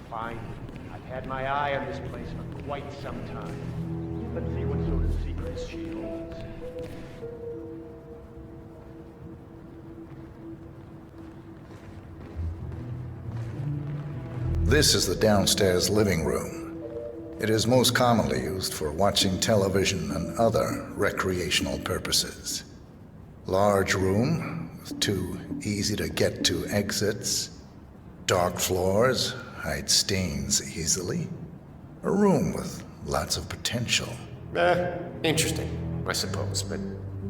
Fine. I've had my eye on this place for quite some time. Let's see what sort of secrets she holds. This is the downstairs living room. It is most commonly used for watching television and other recreational purposes. Large room with 2 easy-to-get-to exits, dark floors, hide stains easily, a room with lots of potential. Interesting, I suppose, but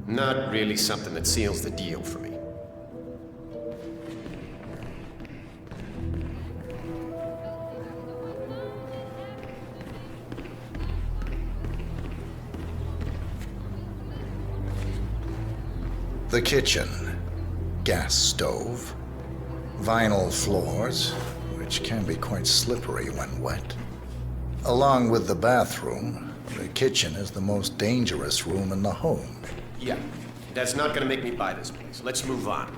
not really something that seals the deal for me. The kitchen, gas stove, vinyl floors, which can be quite slippery when wet. Along with the bathroom, the kitchen is the most dangerous room in the home. Yeah, that's not gonna make me buy this place. Let's move on.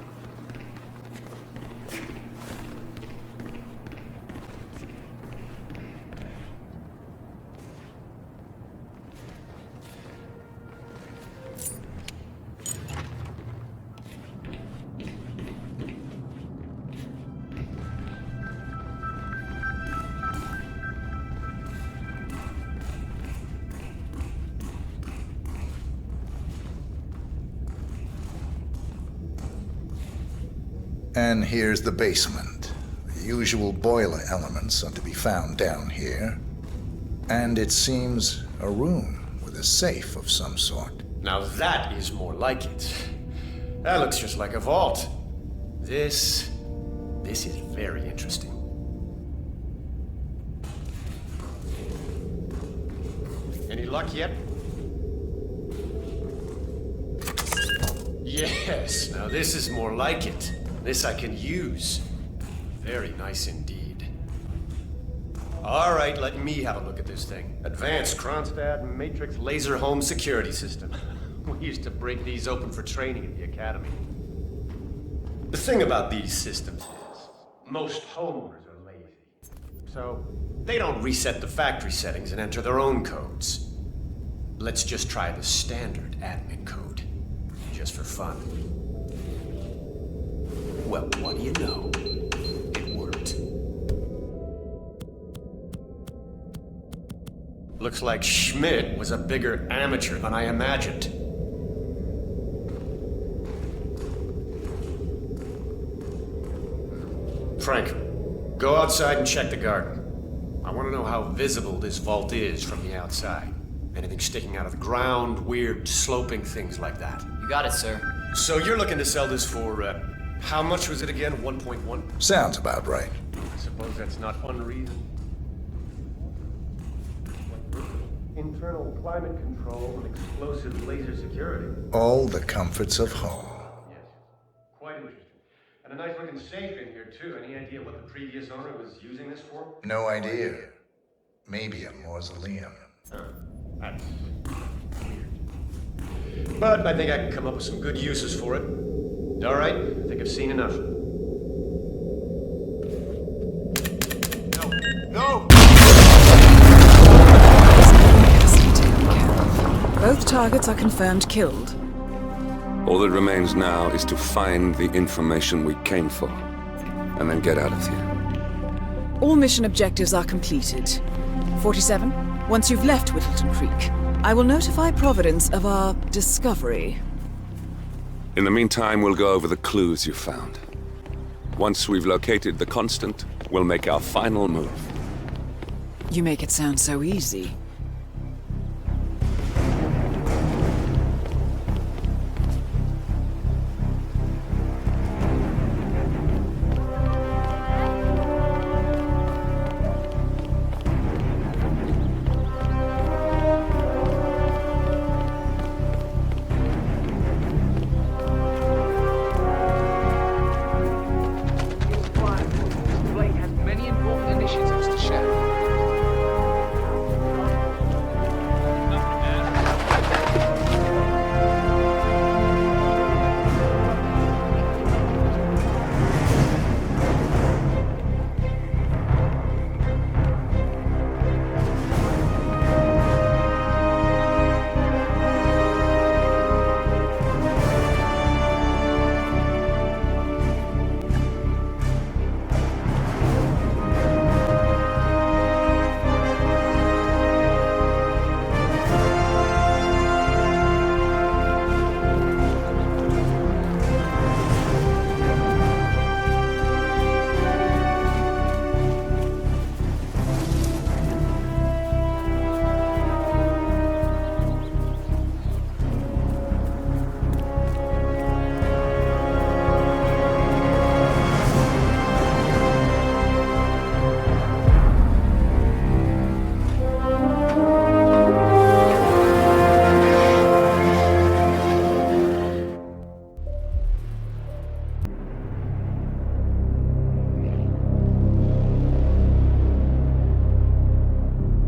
And here's the basement. The usual boiler elements are to be found down here. And it seems a room with a safe of some sort. Now that is more like it. That looks just like a vault. This is very interesting. Any luck yet? Yes, now this is more like it. This I can use. Very nice indeed. All right, let me have a look at this thing. Advanced Kronstadt Matrix Laser Home Security System. We used to break these open for training at the academy. The thing about these systems is, most homeowners are lazy. So, they don't reset the factory settings and enter their own codes. Let's just try the standard admin code, just for fun. Well, what do you know? It worked. Looks like Schmidt was a bigger amateur than I imagined. Frank, go outside and check the garden. I want to know how visible this vault is from the outside. Anything sticking out of the ground, weird sloping things like that. You got it, sir. So you're looking to sell this for, how much was it again? 1.1? Sounds about right. I suppose that's not unreasonable. Internal climate control and explosive laser security. All the comforts of home. Yes, quite interesting. And a nice looking safe in here too. Any idea what the previous owner was using this for? No idea. Maybe a mausoleum. That's weird. But I think I can come up with some good uses for it. All right, I think I've seen enough. No! Both targets are confirmed killed. All that remains now is to find the information we came for, and then get out of here. All mission objectives are completed. 47, once you've left Whittleton Creek, I will notify Providence of our discovery. In the meantime, we'll go over the clues you found. Once we've located the constant, we'll make our final move. You make it sound so easy.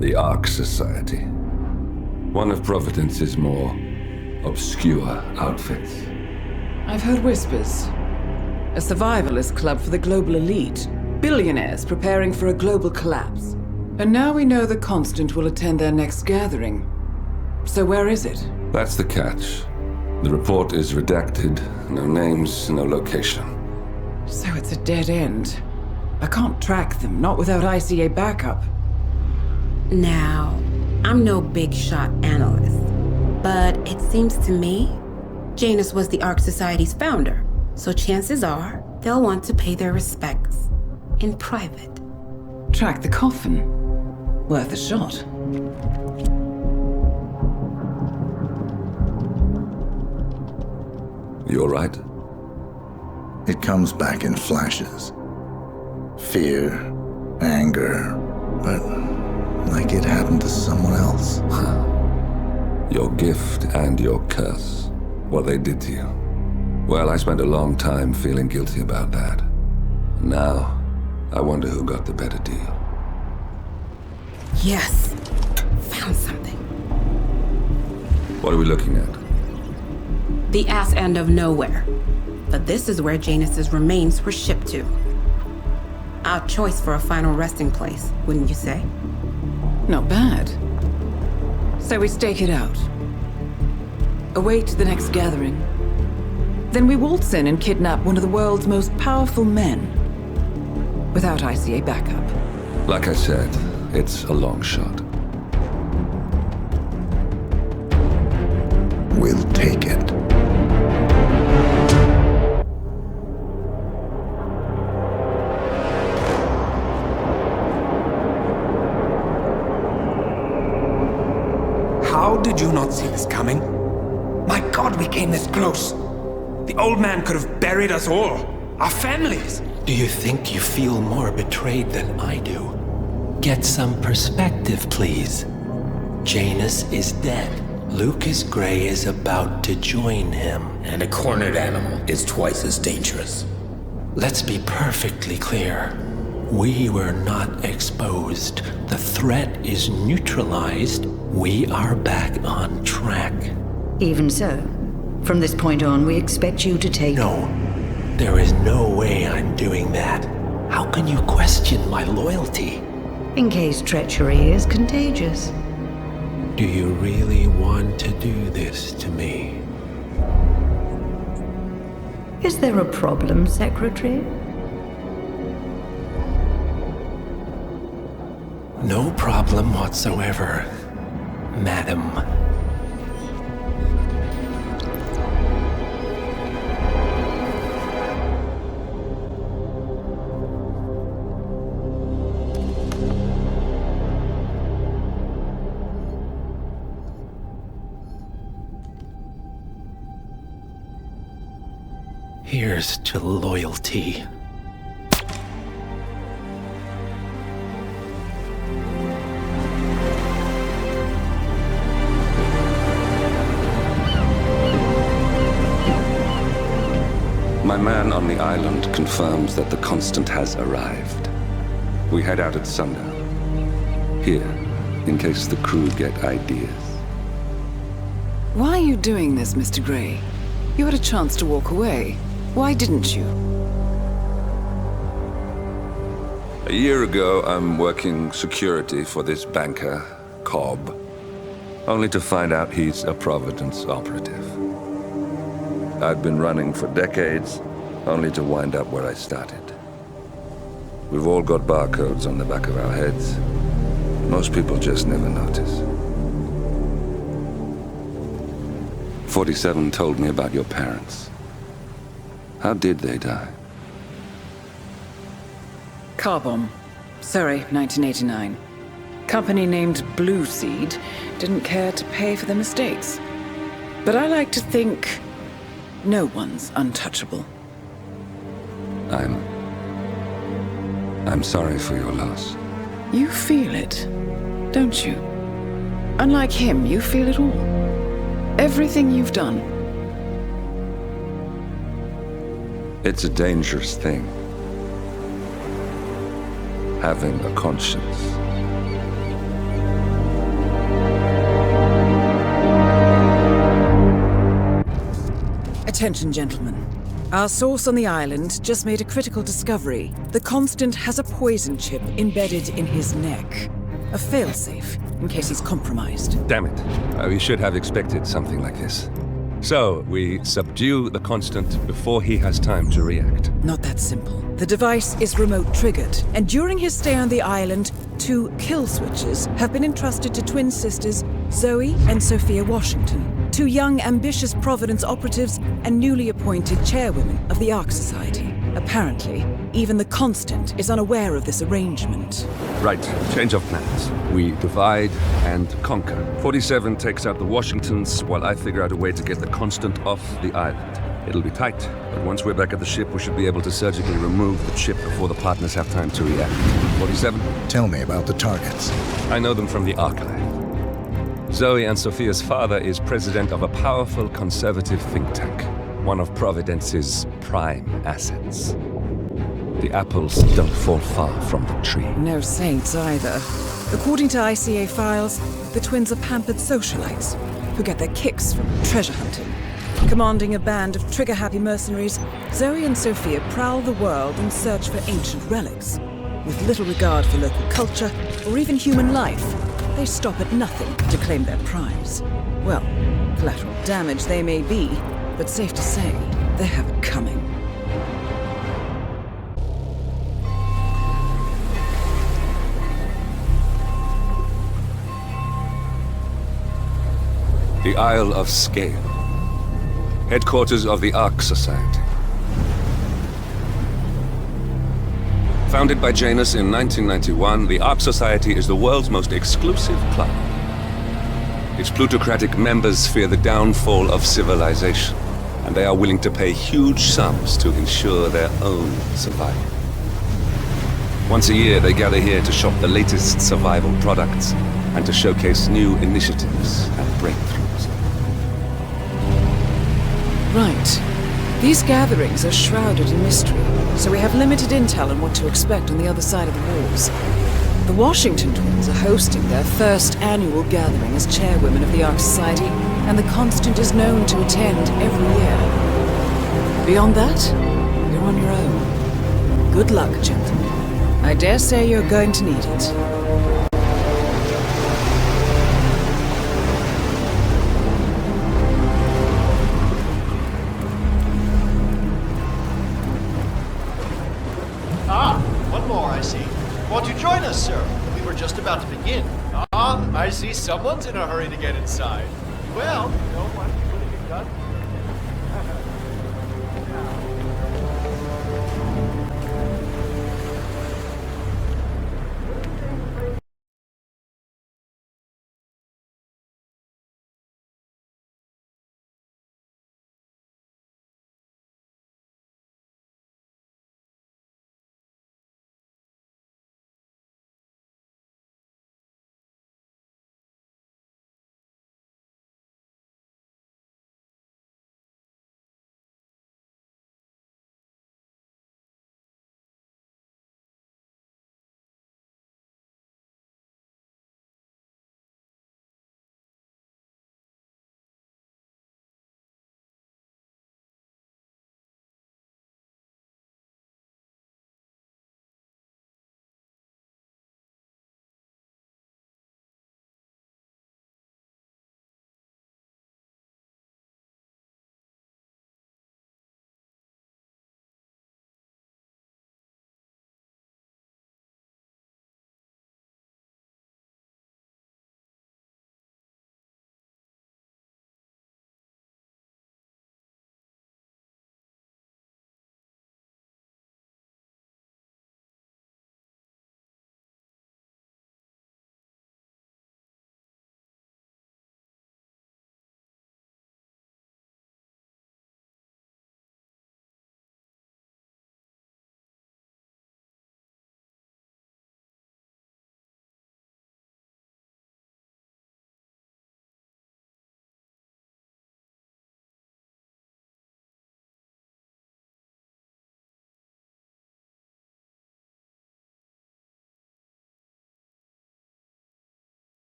The Ark Society. One of Providence's more obscure outfits. I've heard whispers. A survivalist club for the global elite. Billionaires preparing for a global collapse. And now we know the Constant will attend their next gathering. So where is it? That's the catch. The report is redacted. No names, no location. So it's a dead end. I can't track them, not without ICA backup. Now, I'm no big shot analyst, but it seems to me Janus was the Ark Society's founder, so chances are they'll want to pay their respects in private. Track the coffin. Worth a shot. You all right? It comes back in flashes. Fear, anger, but like it happened to someone else. Your gift and your curse. What they did to you. Well, I spent a long time feeling guilty about that. Now, I wonder who got the better deal. Yes. Found something. What are we looking at? The ass end of nowhere. But this is where Janus's remains were shipped to. Our choice for a final resting place, wouldn't you say? Not bad. So we stake it out. Await the next gathering. Then we waltz in and kidnap one of the world's most powerful men. Without ICA backup. Like I said, it's a long shot. We'll take it. How did you not see this coming? My God, we came this close. The old man could have buried us all. Our families. Do you think you feel more betrayed than I do? Get some perspective, please. Janus is dead. Lucas Gray is about to join him. And a cornered animal is twice as dangerous. Let's be perfectly clear. We were not exposed. The threat is neutralized. We are back on track. Even so, from this point on, we expect you to take... No, there is no way I'm doing that. How can you question my loyalty? In case treachery is contagious. Do you really want to do this to me? Is there a problem, Secretary? No problem whatsoever, Madam. Here's to loyalty. My man on the island confirms that the Constant has arrived. We head out at sundown. Here, in case the crew get ideas. Why are you doing this, Mr. Gray? You had a chance to walk away. Why didn't you? A year ago, I'm working security for this banker, Cobb, only to find out he's a Providence operative. I'd been running for decades, only to wind up where I started. We've all got barcodes on the back of our heads. Most people just never notice. 47 told me about your parents. How did they die? Car bomb. Surrey, 1989. Company named Blue Seed didn't care to pay for their mistakes. But I like to think no one's untouchable. I'm sorry for your loss. You feel it, don't you? Unlike him, you feel it all. Everything you've done. It's a dangerous thing. Having a conscience. Attention, gentlemen. Our source on the island just made a critical discovery. The Constant has a poison chip embedded in his neck. A failsafe, in case he's compromised. Damn it. We should have expected something like this. So, we subdue the Constant before he has time to react. Not that simple. The device is remote triggered, and during his stay on the island, 2 kill switches have been entrusted to twin sisters Zoe and Sophia Washington, 2 young, ambitious Providence operatives and newly appointed chairwomen of the Ark Society. Apparently, even the Constant is unaware of this arrangement. Right, change of plans. We divide and conquer. 47 takes out the Washingtons, while I figure out a way to get the Constant off the island. It'll be tight, but once we're back at the ship, we should be able to surgically remove the chip before the partners have time to react. 47? Tell me about the targets. I know them from the archive. Zoe and Sophia's father is president of a powerful conservative think tank, one of Providence's prime assets. The apples don't fall far from the tree. No saints either. According to ICA files, the twins are pampered socialites who get their kicks from treasure hunting. Commanding a band of trigger-happy mercenaries, Zoe and Sophia prowl the world in search for ancient relics. With little regard for local culture or even human life, they stop at nothing to claim their prize. Well, collateral damage they may be, but safe to say, they have it coming. The Isle of Scale. Headquarters of the Ark Society. Founded by Janus in 1991, the Ark Society is the world's most exclusive club. Its plutocratic members fear the downfall of civilization, and they are willing to pay huge sums to ensure their own survival. Once a year, they gather here to shop the latest survival products and to showcase new initiatives and breakthroughs. Right. These gatherings are shrouded in mystery, so we have limited intel on what to expect on the other side of the walls. The Washington twins are hosting their first annual gathering as chairwomen of the Ark Society, and the Constant is known to attend every year. Beyond that, you're on your own. Good luck, gentlemen. I dare say you're going to need it. One more, I see. Won't you join us, sir? We were just about to begin. I see someone's in a hurry to get inside. Well, no one putting a gun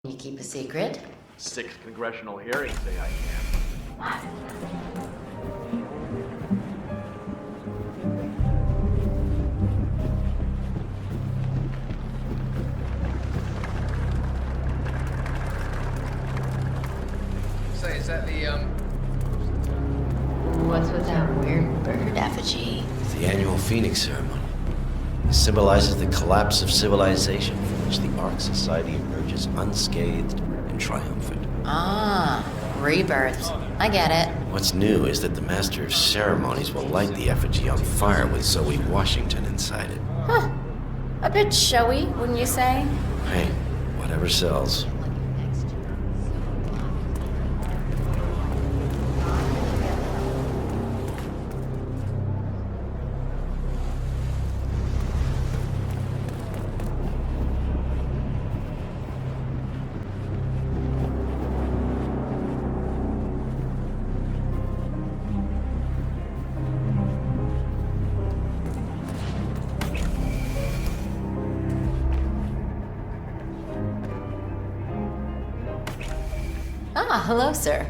You keep a secret? 6 congressional hearings say I can. Say, is that the, What's with that weird bird effigy? It's the annual Phoenix ceremony. It symbolizes the collapse of civilization from which the Ark Society emerges unscathed and triumphant. Ah, rebirth. I get it. What's new is that the Master of Ceremonies will light the effigy on fire with Zoe Washington inside it. Huh. A bit showy, wouldn't you say? Hey, whatever sells. Ah, hello, sir.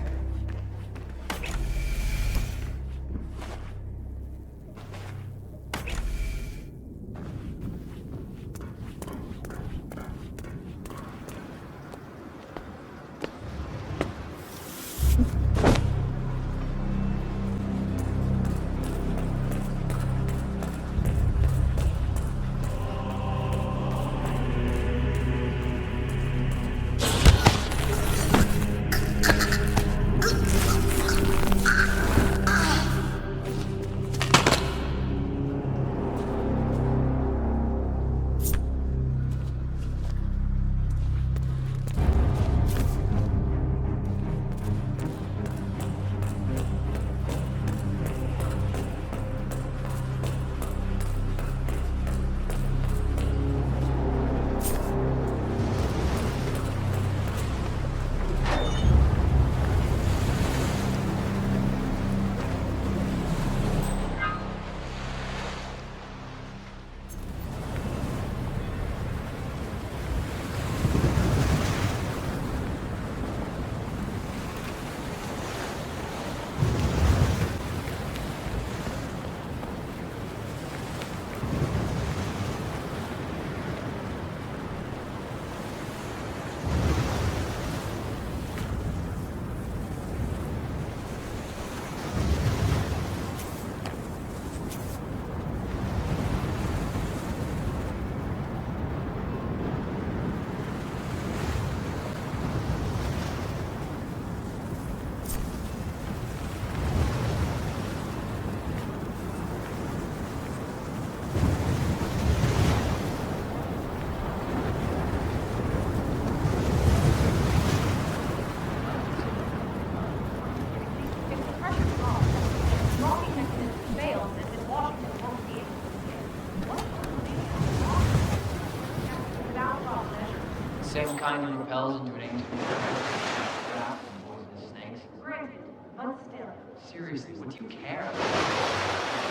Same kind of repels into an ancient draft and poisonous snakes. Granted, but still. Seriously, what do you care about? I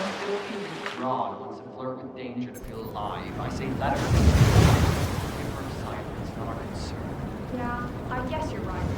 don't feel feeling drawn wants to flirt with danger to feel alive. I say let her. Give her silence, not our concern. Yeah, I guess you're right.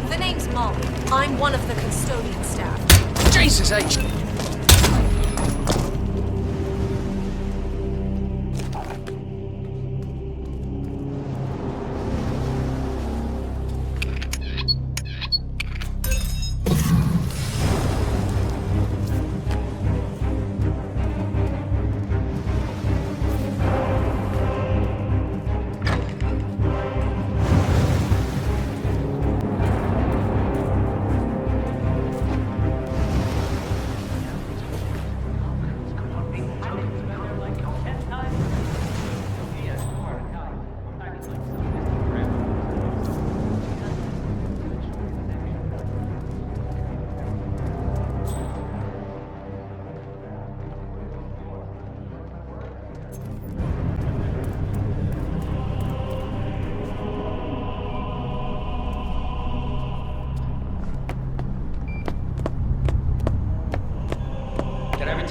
The name's Molly. I'm one of the custodian staff. Jesus H!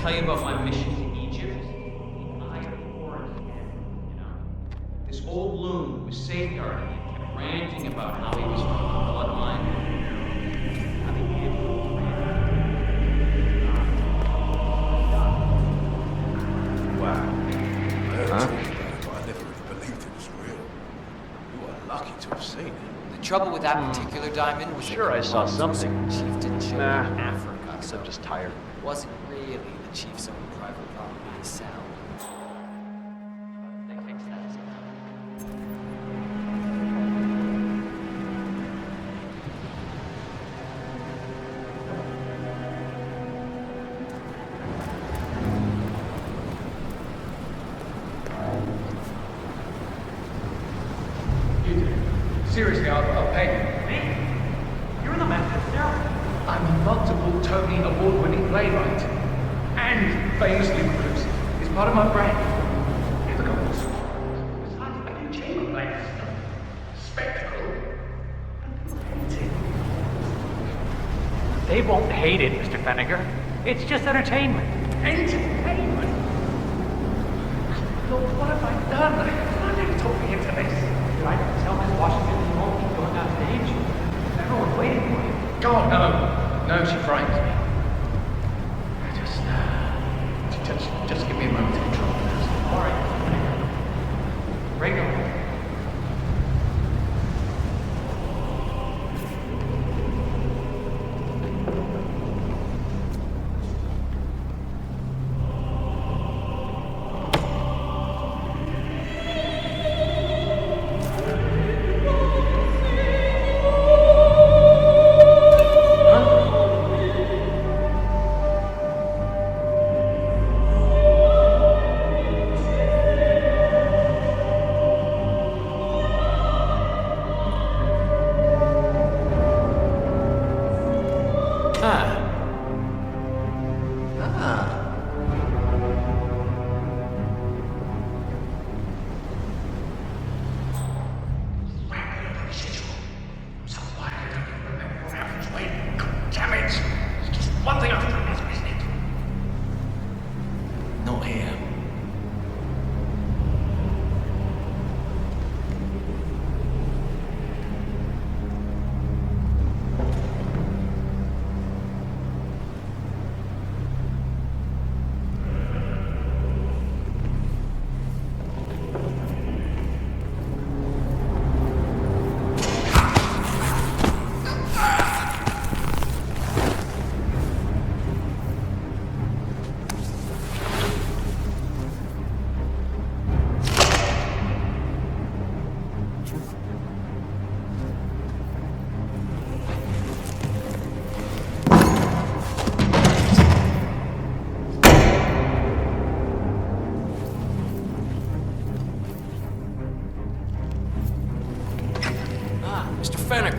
tell you about my mission to Egypt? I abhorred him, you know. This old loon who was safeguarding me kept ranting about how he was from the bloodline. I mean, Wow. Huh? I never believed it was real. You are lucky to have seen it. The trouble with that particular diamond was Sure, I saw something. Chieftain showed Nah. in Africa, so I'm just tired. it wasn't really the chief's own private property to sell. they fixed that somehow. Seriously, I'll pay you. Me? You're the man that's now. I'm a multiple Tony Award-winning playwright. And famously reclusive. It's part of my brand. Here the goals. Besides, I do chamber plays. Spectacle. They won't hate it, Mr. Feniger. It's just entertainment. Entertainment? Lord, what have I done? Why did you talk me into this? I can tell Miss Washington you won't keep going on stage. Everyone's waiting for you. God, no. No, she frightens me. Just give me a moment to control this. All right. Break away.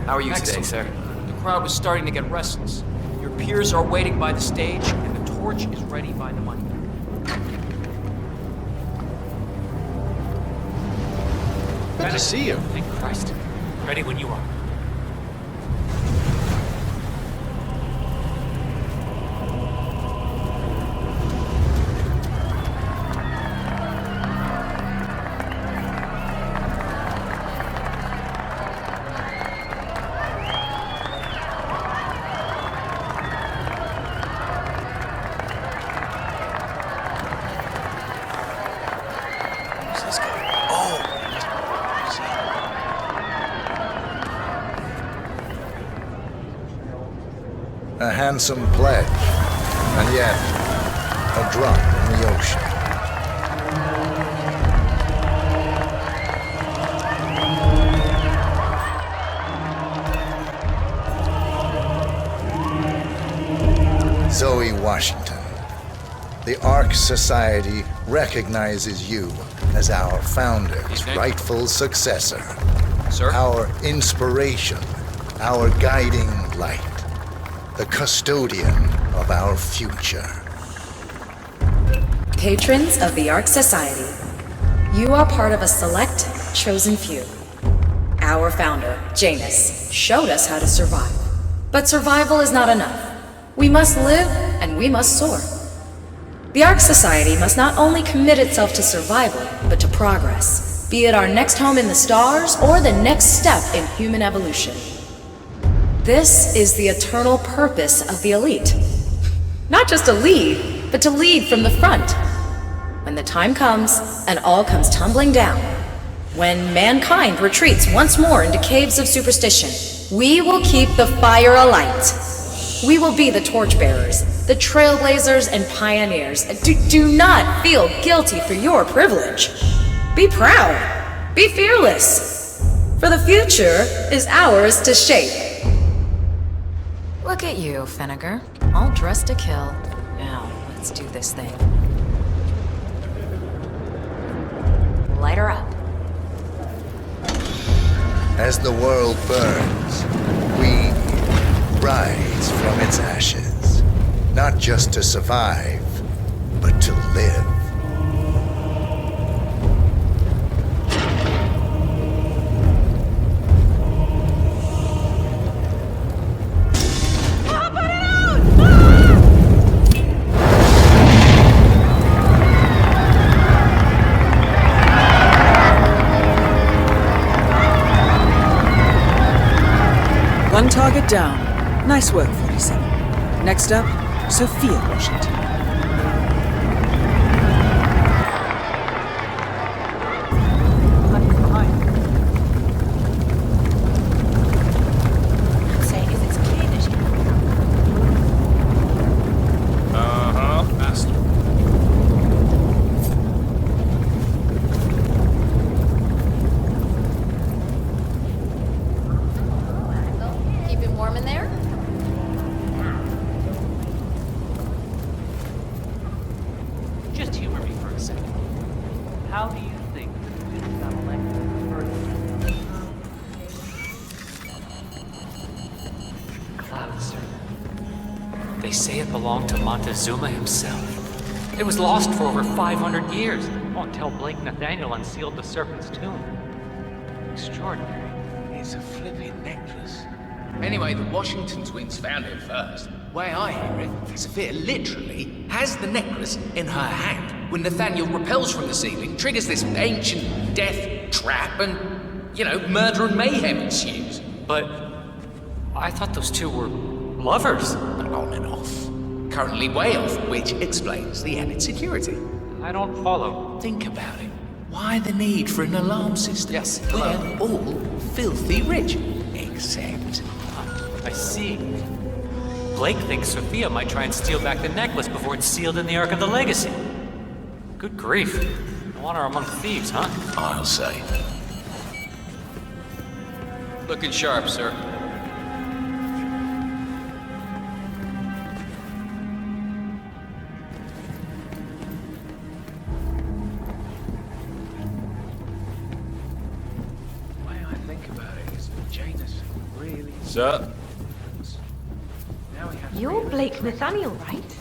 How are you today, sir? The crowd was starting to get restless. Your peers are waiting by the stage, and the torch is ready by the money. Good to see you. Thank Christ. Ready when you are. A handsome pledge, and yet a drop in the ocean. Zoe Washington, the Ark Society recognizes you as our founder's rightful successor. Sir? Our inspiration, our guiding light. The custodian of our future. Patrons of the Ark Society, you are part of a select, chosen few. Our founder, Janus, showed us how to survive. But survival is not enough. We must live and we must soar. The Ark Society must not only commit itself to survival, but to progress, be it our next home in the stars or the next step in human evolution. This is the eternal purpose of the elite. Not just to lead, but to lead from the front. When the time comes, and all comes tumbling down, when mankind retreats once more into caves of superstition, we will keep the fire alight. We will be the torchbearers, the trailblazers and pioneers. Do not feel guilty for your privilege. Be proud. Be fearless. For the future is ours to shape. Look at you, Finnegar. All dressed to kill. Now, let's do this thing. Light her up. As the world burns, we rise from its ashes. Not just to survive, but to live. One target down. Nice work, 47. Next up, Sophia Washington. They say it belonged to Montezuma himself. It was lost for over 500 years, until Blake Nathaniel unsealed the Serpent's tomb. Extraordinary. It's a flipping necklace. Anyway, the Washington twins found it first. Way I hear it, Sophia literally has the necklace in her hand when Nathaniel repels from the ceiling, triggers this ancient death trap, and, murder and mayhem ensues. But I thought those two were lovers. On and off. Currently way off, which explains the added security. I don't follow. Think about it. Why the need for an alarm system? Yes, we're all filthy rich. Except... I see. Blake thinks Sophia might try and steal back the necklace before it's sealed in the Ark of the Legacy. Good grief. No want her among thieves, huh? I'll say. Looking sharp, sir. Sir? You're Blake Nathaniel, right?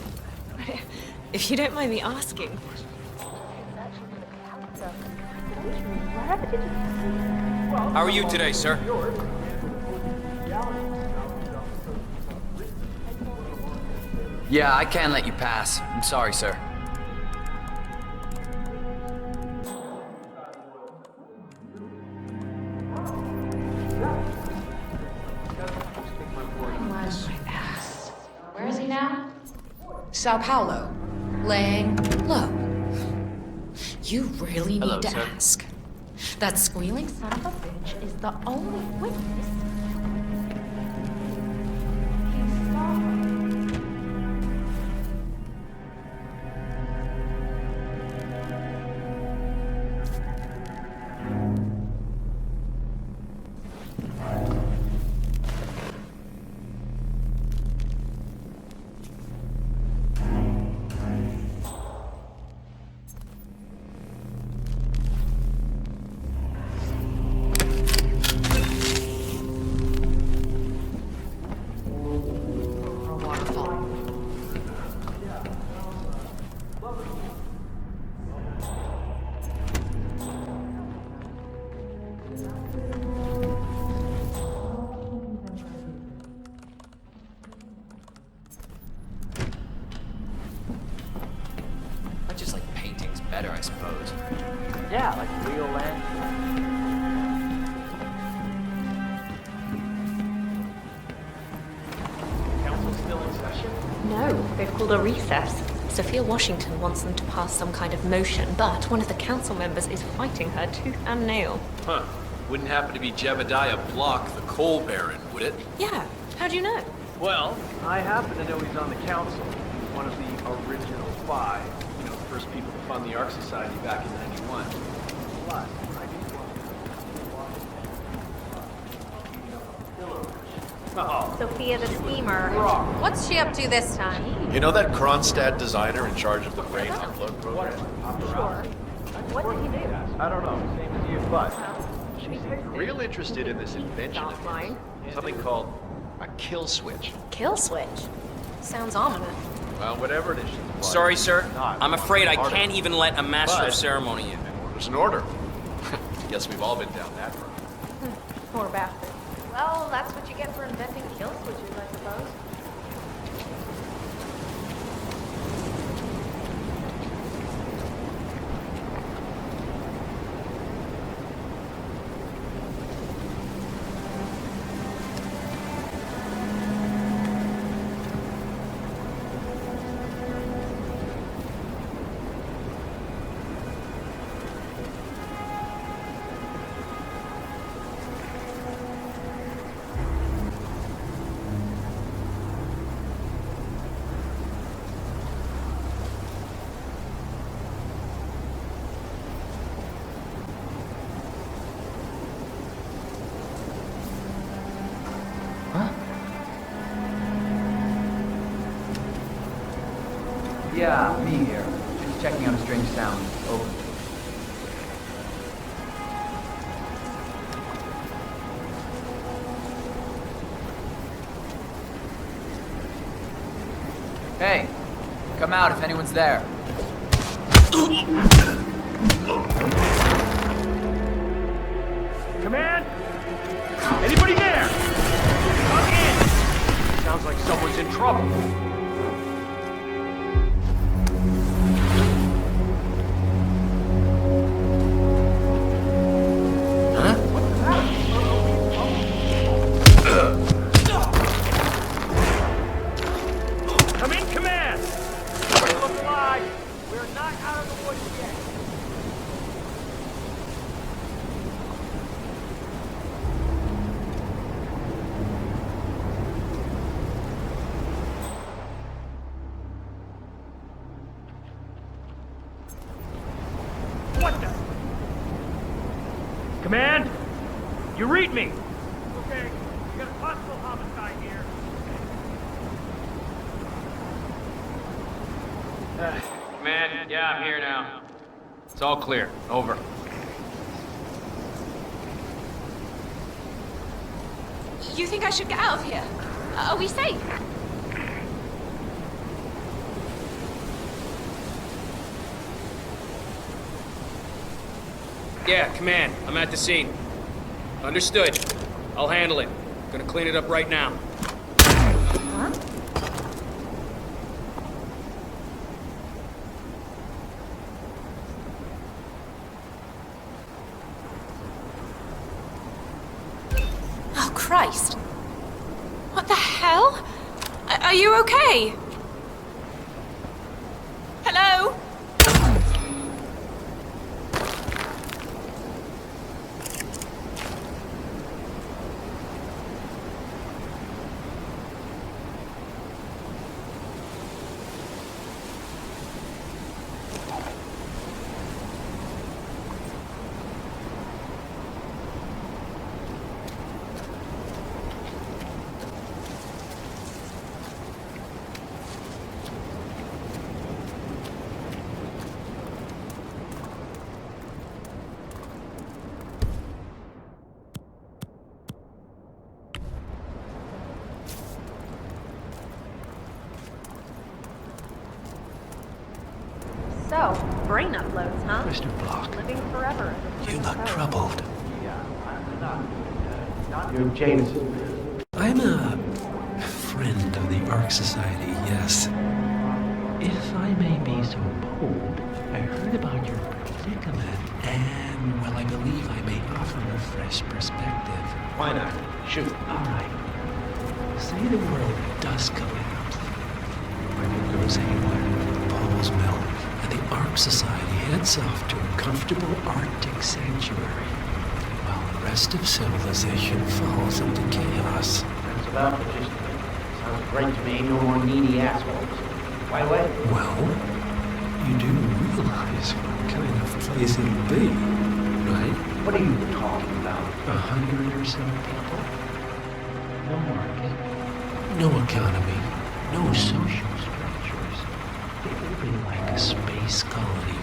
If you don't mind me asking. How are you today, sir? Yeah, I can let you pass. I'm sorry, sir. Where is he now? Sao Paulo. Laying low. You really need to ask. That squealing son of a bitch is the only witness. Yeah, like real land. Council's still in session? No, they've called a recess. Sophia Washington wants them to pass some kind of motion, but one of the council members is fighting her tooth and nail. Huh. Wouldn't happen to be Jebediah Block, the coal baron, would it? Yeah, how do you know? Well, I happen to know he's on the council. One of the original 5. You know, the first people to fund the Ark Society back in 91. Plus, I do want Sophia the Schemer. What's she up to this time? You know that Kronstadt designer in charge of the brain upload program? Sure. What did he do? I don't know. Same as you, but She's real interested in this invention of his. Something called a kill switch. Kill switch? Sounds ominous. Well, whatever it is. Sorry, sir. I'm afraid I can't even let a master of ceremony in. There's an order. Guess we've all been down that road. Poor bastard. Well, that's what you get for inventing kill switches, I suppose. Yeah, me here. Just checking out a strange sound. Over. Hey, come out if anyone's there. Command? Anybody there? Come in! Sounds like someone's in trouble. Come in, Command! We look alive. We're not out of the woods yet. What the? Command? You read me? Okay, we got a possible homicide here. Man, yeah, I'm here now. It's all clear. Over. You think I should get out of here? Are we safe? Yeah, Command. I'm at the scene. Understood. I'll handle it. Gonna clean it up right now. Huh? Oh, Christ. What the hell? Are you okay? Hello? So, brain uploads, huh? Mr. Block, Living forever. you look troubled. You're Jameson. I'm a friend of the Ark Society, yes. If I may be so bold, I heard about your predicament, and, well, I believe I may offer a fresh perspective. Why not? Shoot. All right. Say the world does collapse. Weather goes haywire, poles melt, and the Ark Society heads off to a comfortable Arctic sanctuary, while the rest of civilization falls into chaos. That's about the gist of it. Sounds great to me. No more needy assholes. Why wait? Well, you do realize what kind of place it'll be, right? What are you talking about? 100 or so people. No market, no economy, no social structures. It will be like a space colony.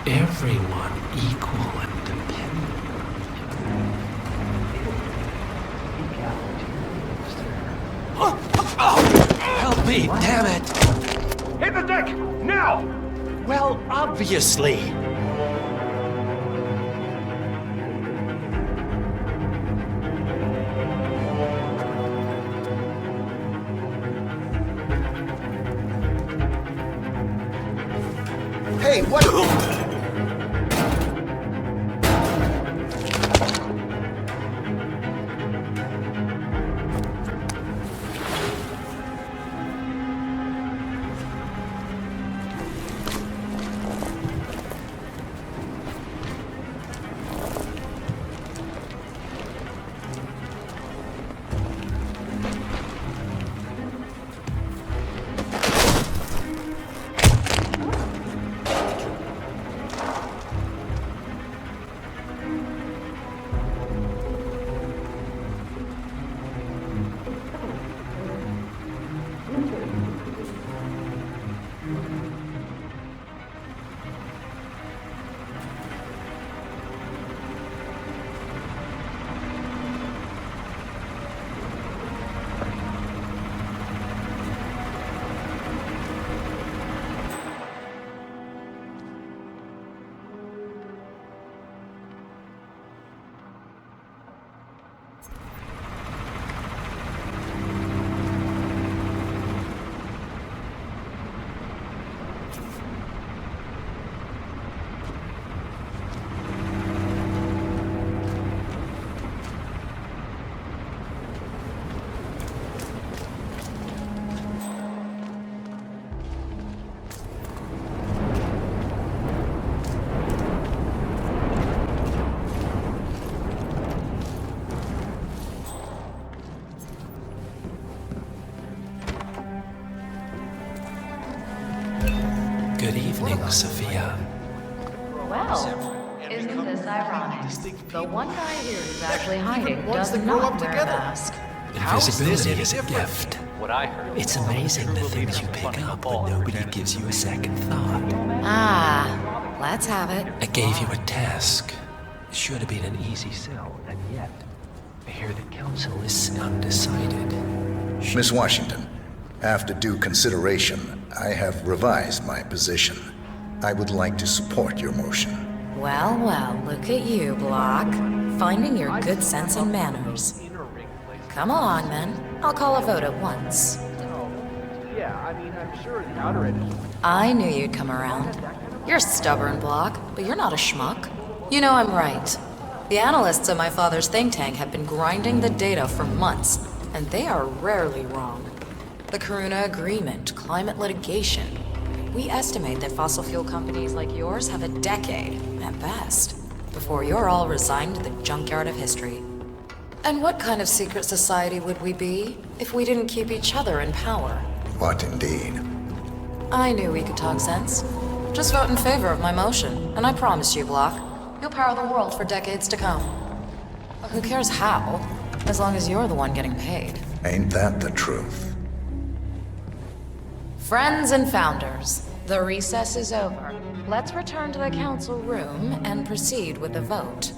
Everyone equal and dependent on each other. Help me, damn it! Hit the deck! Now! Well, obviously. Hey, what? Good evening, Sophia. Well, isn't this ironic? The one guy here who's actually hiding does not wear a mask. Invisibility is a gift. What I heard. It's amazing the things you pick up when nobody gives you a second thought. Ah, let's have it. I gave you a task. It should have been an easy sell, and yet, I hear the council is undecided. Miss Washington, after due consideration, I have revised my position. I would like to support your motion. Well, well, look at you, Block. Finding your good sense and manners. Come along, then. I'll call a vote at once. Yeah, I mean, I'm sure the outer edge is... I knew you'd come around. You're stubborn, Block, but you're not a schmuck. You know I'm right. The analysts at my father's think tank have been grinding the data for months, and they are rarely wrong. The Karuna Agreement, climate litigation. We estimate that fossil fuel companies like yours have a decade, at best, before you're all resigned to the junkyard of history. And what kind of secret society would we be if we didn't keep each other in power? What indeed? I knew we could talk sense. Just vote in favor of my motion, and I promise you, Block, you'll power the world for decades to come. Who cares how, as long as you're the one getting paid? Ain't that the truth? Friends and founders, the recess is over. Let's return to the council room and proceed with the vote.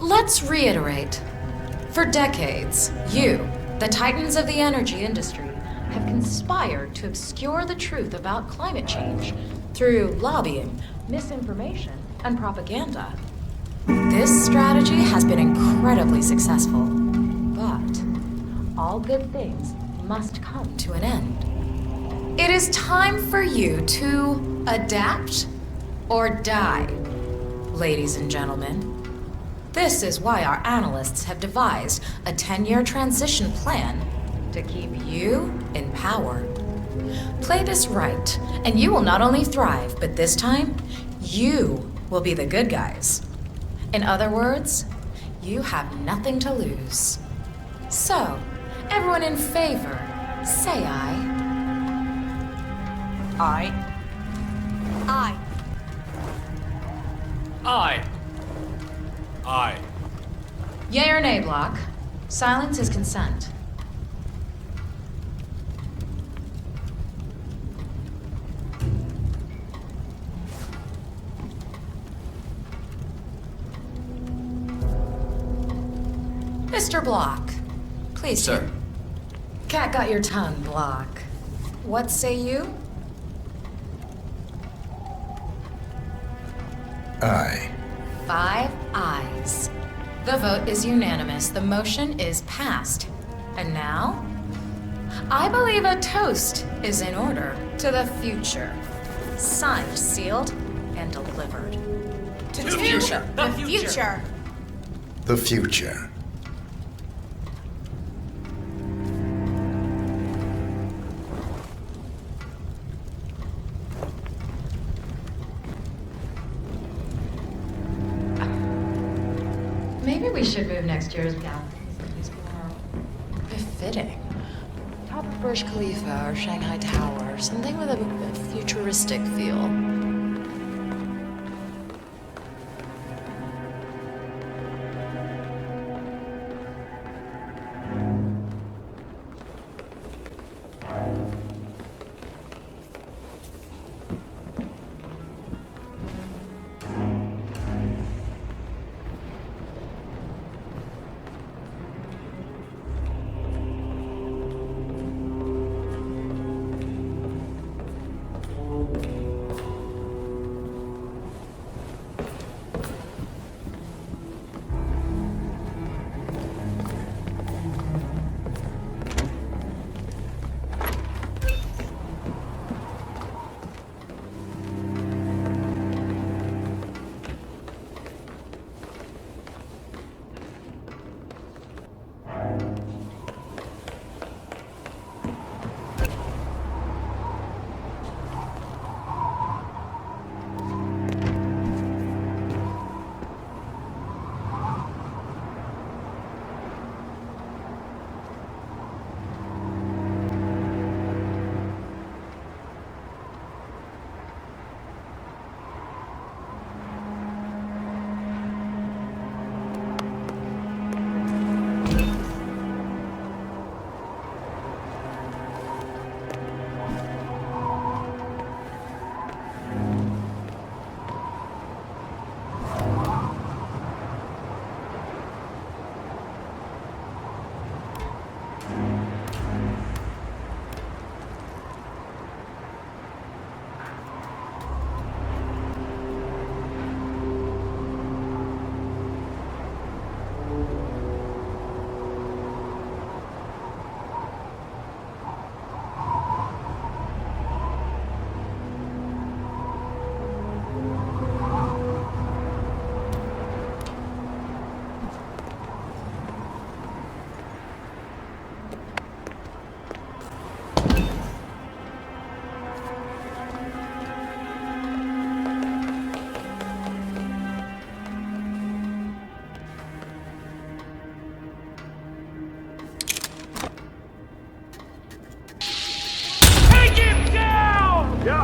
Let's reiterate. For decades, you, the titans of the energy industry, have conspired to obscure the truth about climate change through lobbying, misinformation, and propaganda. This strategy has been incredibly successful, but all good things must come to an end. It is time for you to adapt or die, ladies and gentlemen. This is why our analysts have devised a 10-year transition plan to keep you in power. Play this right, and you will not only thrive, but this time, you will be the good guys. In other words, you have nothing to lose. So, everyone in favor, say aye. Aye. Aye. Aye. Aye. Yea or nay, Block? Silence is consent. Mr. Block, please. Sir. Cat got your tongue, Block. What say you? Aye. 5 ayes. The vote is unanimous. The motion is passed. And now, I believe a toast is in order to the future. Signed, sealed, and delivered. To the future. The future. The future. Maybe we should move next year's galaxies to be more befitting. Top of Burj Khalifa or Shanghai Tower, something with a futuristic feel.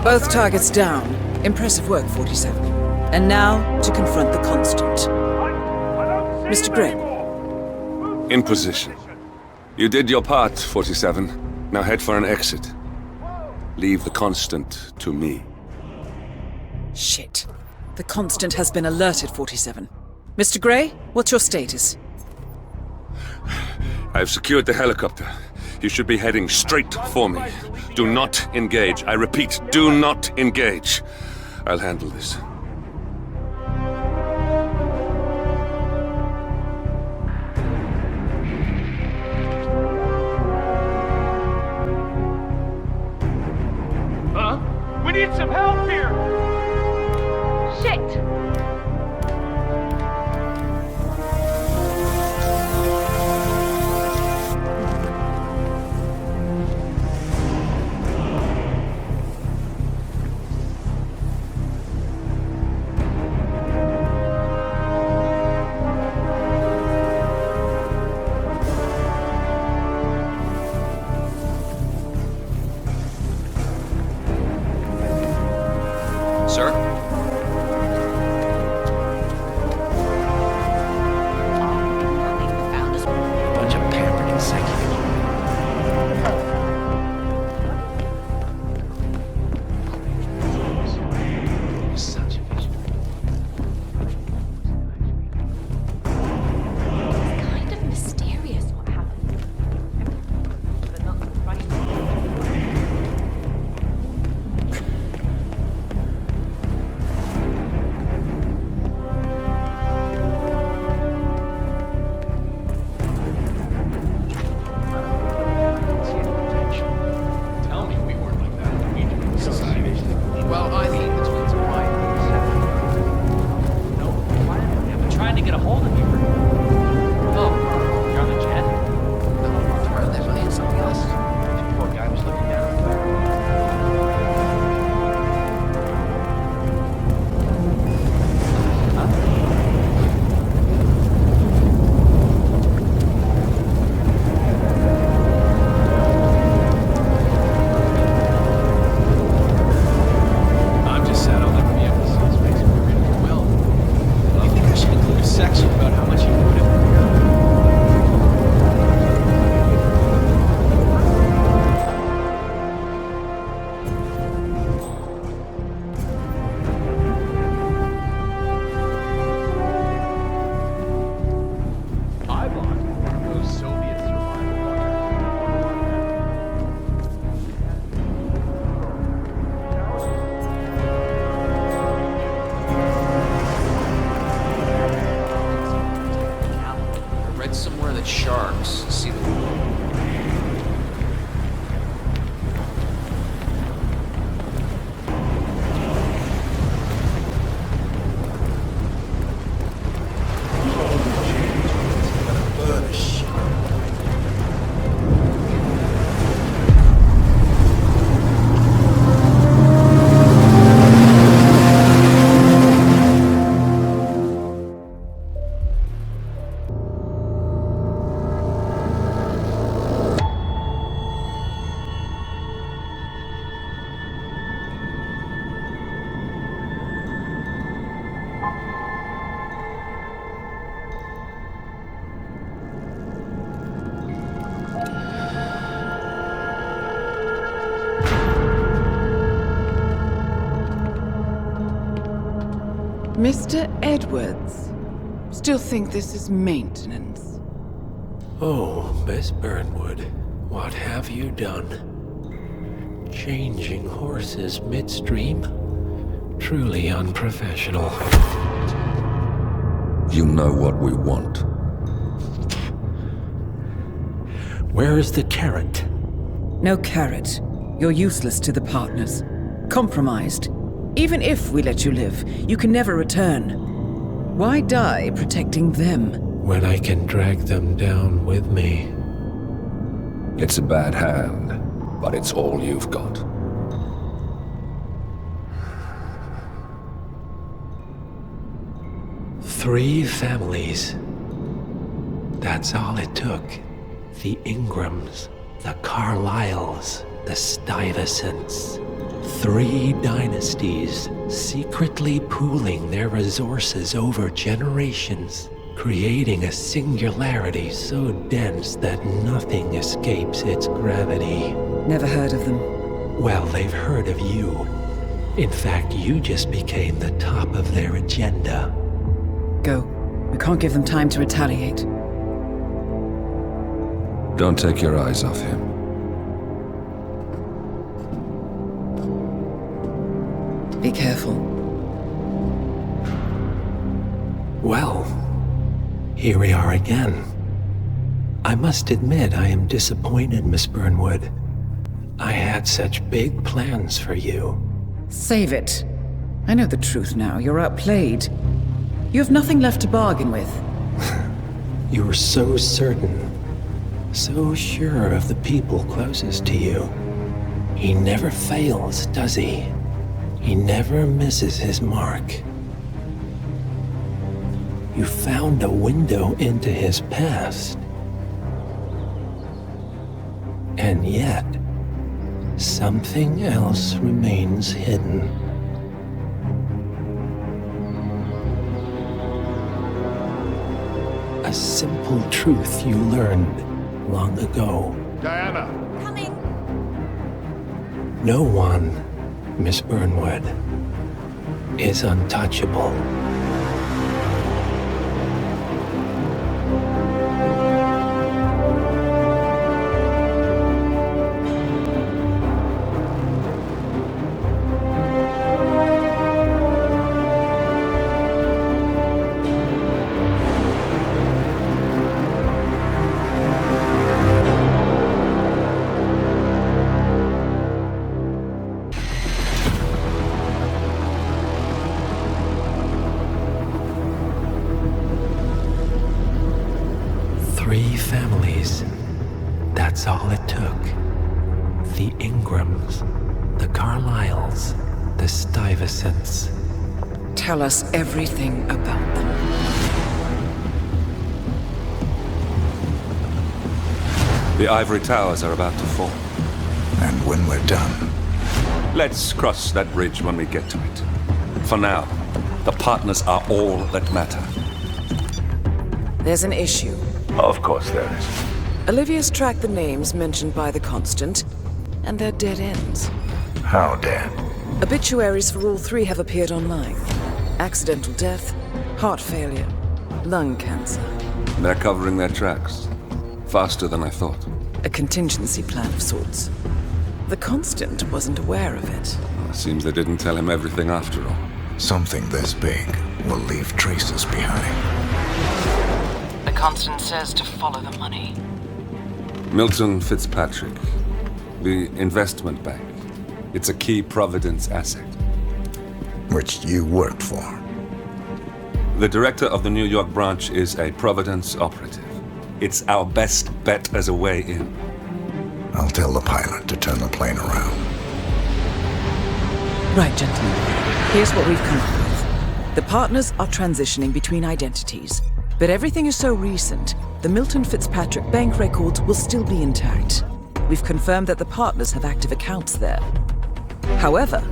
Both targets down. Impressive work, 47. And now, to confront the Constant. Mr. Gregg. In position. You did your part, 47. Now head for an exit. Leave the Constant to me. Shit. The Constant has been alerted, 47. Mr. Gray, what's your status? I've secured the helicopter. You should be heading straight for me. Do not engage. I repeat, do not engage. I'll handle this. Huh? We need some help here! Shit! Sir? Bunch of pampered executives. Such a vision. It's kind of mysterious what happened. But not right. Tell me we weren't like that when we joined society. Well, I think that's what's right. No, I've been trying to get a hold of you. Oh, you're on the jet? No, are they playing something else? Poor guy was looking down at the I'm just sad I'll never be able to see his face when we read his will. You think I should include a section about how much he wanted? I bought one of those Soviet survival I read somewhere that sharks see the world. Mr. Edwards, still think this is maintenance? Oh, Miss Burnwood, what have you done? Changing horses midstream? Truly unprofessional. You know what we want. Where is the carrot? No carrot. You're useless to the partners. Compromised. Even if we let you live, you can never return. Why die protecting them? When I can drag them down with me. It's a bad hand, but it's all you've got. Three families. That's all it took. The Ingrams, the Carlyles, the Stuyvesants. 3 dynasties secretly pooling their resources over generations, creating a singularity so dense that nothing escapes its gravity. Never heard of them. Well, they've heard of you. In fact, you just became the top of their agenda. Go. We can't give them time to retaliate. Don't take your eyes off him. Be careful. Well, here we are again. I must admit I am disappointed, Miss Burnwood. I had such big plans for you. Save it. I know the truth now. You're outplayed. You have nothing left to bargain with. You were so certain, so sure of the people closest to you. He never fails, does he? He never misses his mark. You found a window into his past. And yet, something else remains hidden. A simple truth you learned long ago. Diana! Coming! No one, Miss Burnwood, is untouchable. Three families. That's all it took. The Ingrams, the Carlyles, the Stuyvesants. Tell us everything about them. The ivory towers are about to fall. And when we're done... Let's cross that bridge when we get to it. For now, the partners are all that matter. There's an issue. Of course there is. Olivia's tracked the names mentioned by the Constant, and they're dead ends. How dead? Obituaries for all three have appeared online. Accidental death, heart failure, lung cancer. They're covering their tracks. Faster than I thought. A contingency plan of sorts. The Constant wasn't aware of it. Seems they didn't tell him everything after all. Something this big will leave traces behind. The Constant says to follow the money. Milton Fitzpatrick. The investment bank. It's a key Providence asset. Which you worked for. The director of the New York branch is a Providence operative. It's our best bet as a way in. I'll tell the pilot to turn the plane around. Right, gentlemen. Here's what we've come up with. The partners are transitioning between identities. But everything is so recent, the Milton Fitzpatrick bank records will still be intact. We've confirmed that the partners have active accounts there. However,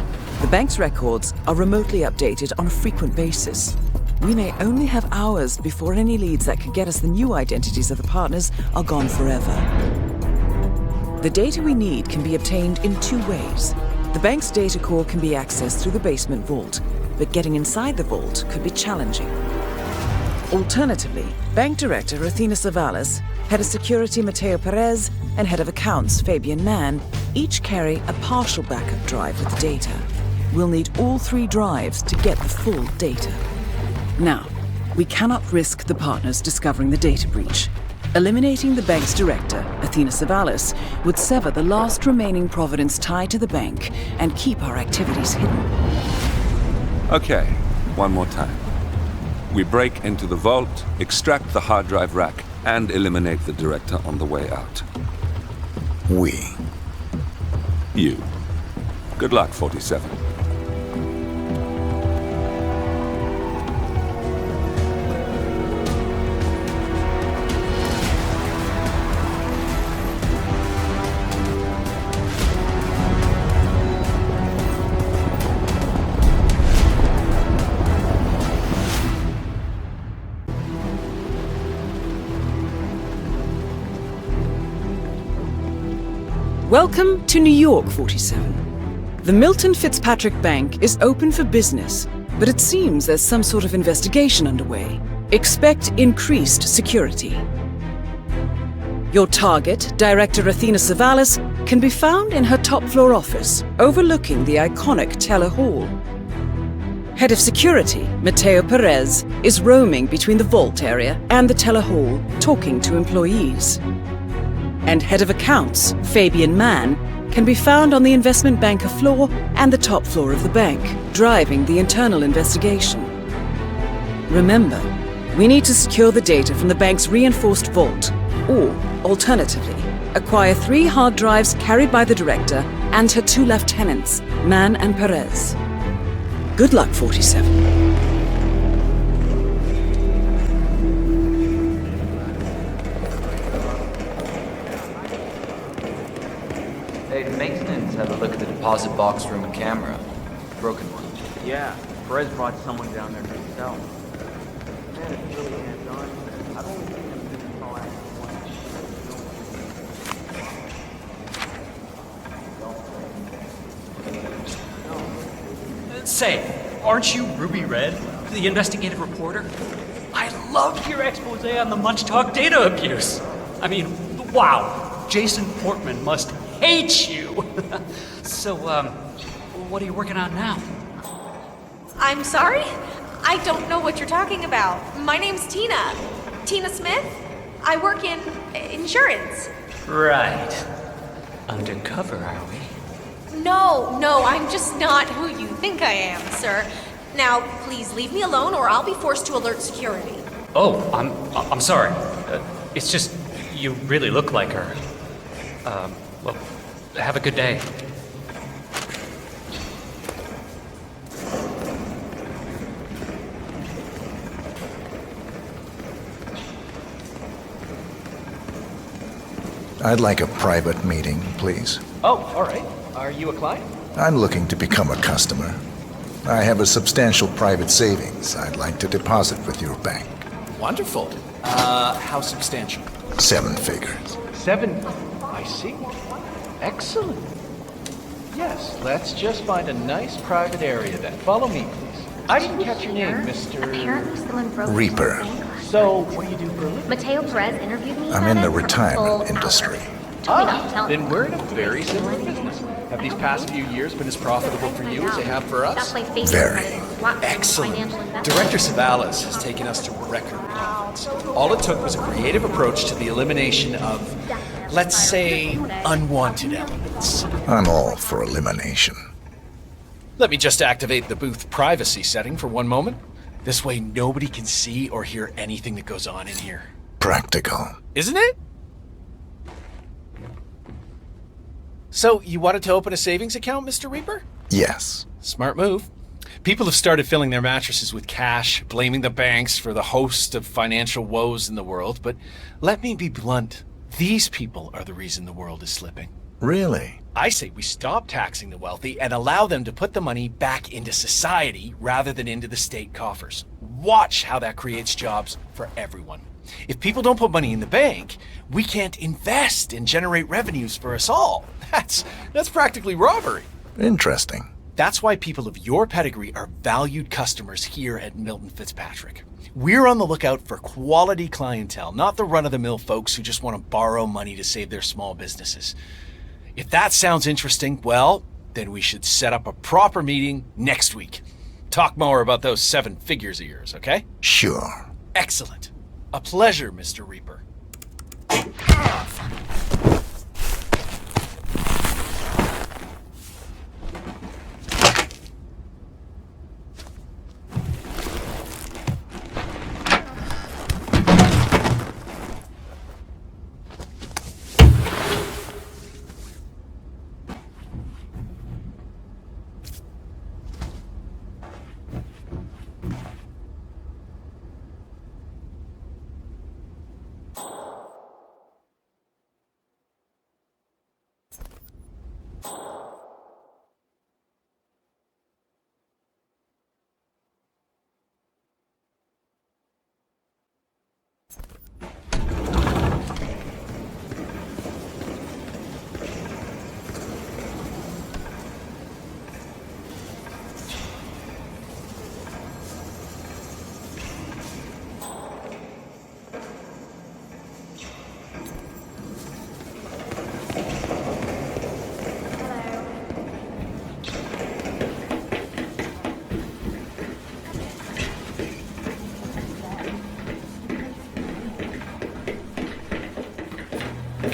the bank's records are remotely updated on a frequent basis. We may only have hours before any leads that could get us the new identities of the partners are gone forever. The data we need can be obtained in two ways. The bank's data core can be accessed through the basement vault, but getting inside the vault could be challenging. Alternatively, Bank Director Athena Savalas, Head of Security Mateo Perez, and Head of Accounts Fabian Mann each carry a partial backup drive with the data. We'll need all three drives to get the full data. Now, we cannot risk the partners discovering the data breach. Eliminating the bank's director, Athena Savalas, would sever the last remaining Providence tie to the bank and keep our activities hidden. Okay, one more time. We break into the vault, extract the hard drive rack, and eliminate the director on the way out. We. You. Good luck, 47. Welcome to New York, 47. The Milton Fitzpatrick Bank is open for business, but it seems there's some sort of investigation underway. Expect increased security. Your target, Director Athena Savalas, can be found in her top-floor office, overlooking the iconic Teller Hall. Head of Security, Mateo Perez, is roaming between the vault area and the Teller Hall, talking to employees. And Head of Accounts, Fabian Mann, can be found on the investment banker floor and the top floor of the bank, driving the internal investigation. Remember, we need to secure the data from the bank's reinforced vault, or, alternatively, acquire 3 hard drives carried by the director and her 2 lieutenants, Mann and Perez. Good luck, 47. Hey, maintenance, have a look at the deposit box room and camera. Broken one. Yeah, Perez brought someone down there himself. Man, it's really hands-on. I've only seen him do this all after Say, aren't you Ruby Red, the investigative reporter? I loved your expose on the Munch Talk data abuse. I mean, wow, Jason Portman must hate you. So, what are you working on now? I'm sorry? I don't know what you're talking about. My name's Tina. Tina Smith. I work in insurance. Right. Undercover, are we? No, I'm just not who you think I am, sir. Now, please leave me alone or I'll be forced to alert security. Oh, I'm sorry. It's just, you really look like her. Well, have a good day. I'd like a private meeting, please. Oh, all right. Are you a client? I'm looking to become a customer. I have a substantial private savings I'd like to deposit with your bank. Wonderful. How substantial? 7 figures. 7? I see. Excellent. Yes, let's just find a nice private area then. Follow me, please. I didn't catch your name, Mr. Apparently still in broke. Reaper. So, what do you do for a living? Mateo Perez interviewed me. I'm in the retirement industry. Then we're in a very similar business. Have these past few years been as profitable for you as they have for us? Very. Excellent. Director Savalas has taken us to record profits. All it took was a creative approach to the elimination of, let's say, unwanted elements. I'm all for elimination. Let me just activate the booth privacy setting for one moment. This way nobody can see or hear anything that goes on in here. Practical. Isn't it? So, you wanted to open a savings account, Mr. Reaper? Yes. Smart move. People have started filling their mattresses with cash, blaming the banks for the host of financial woes in the world, but let me be blunt. These people are the reason the world is slipping. Really? I say we stop taxing the wealthy and allow them to put the money back into society rather than into the state coffers. Watch how that creates jobs for everyone. If people don't put money in the bank, we can't invest and generate revenues for us all. That's practically robbery. Interesting. That's why people of your pedigree are valued customers here at Milton Fitzpatrick. We're on the lookout for quality clientele, not the run-of-the-mill folks who just want to borrow money to save their small businesses. If that sounds interesting, well, then we should set up a proper meeting next week. Talk more about those 7 figures of yours, okay? Sure. Excellent. A pleasure, Mr. Reaper.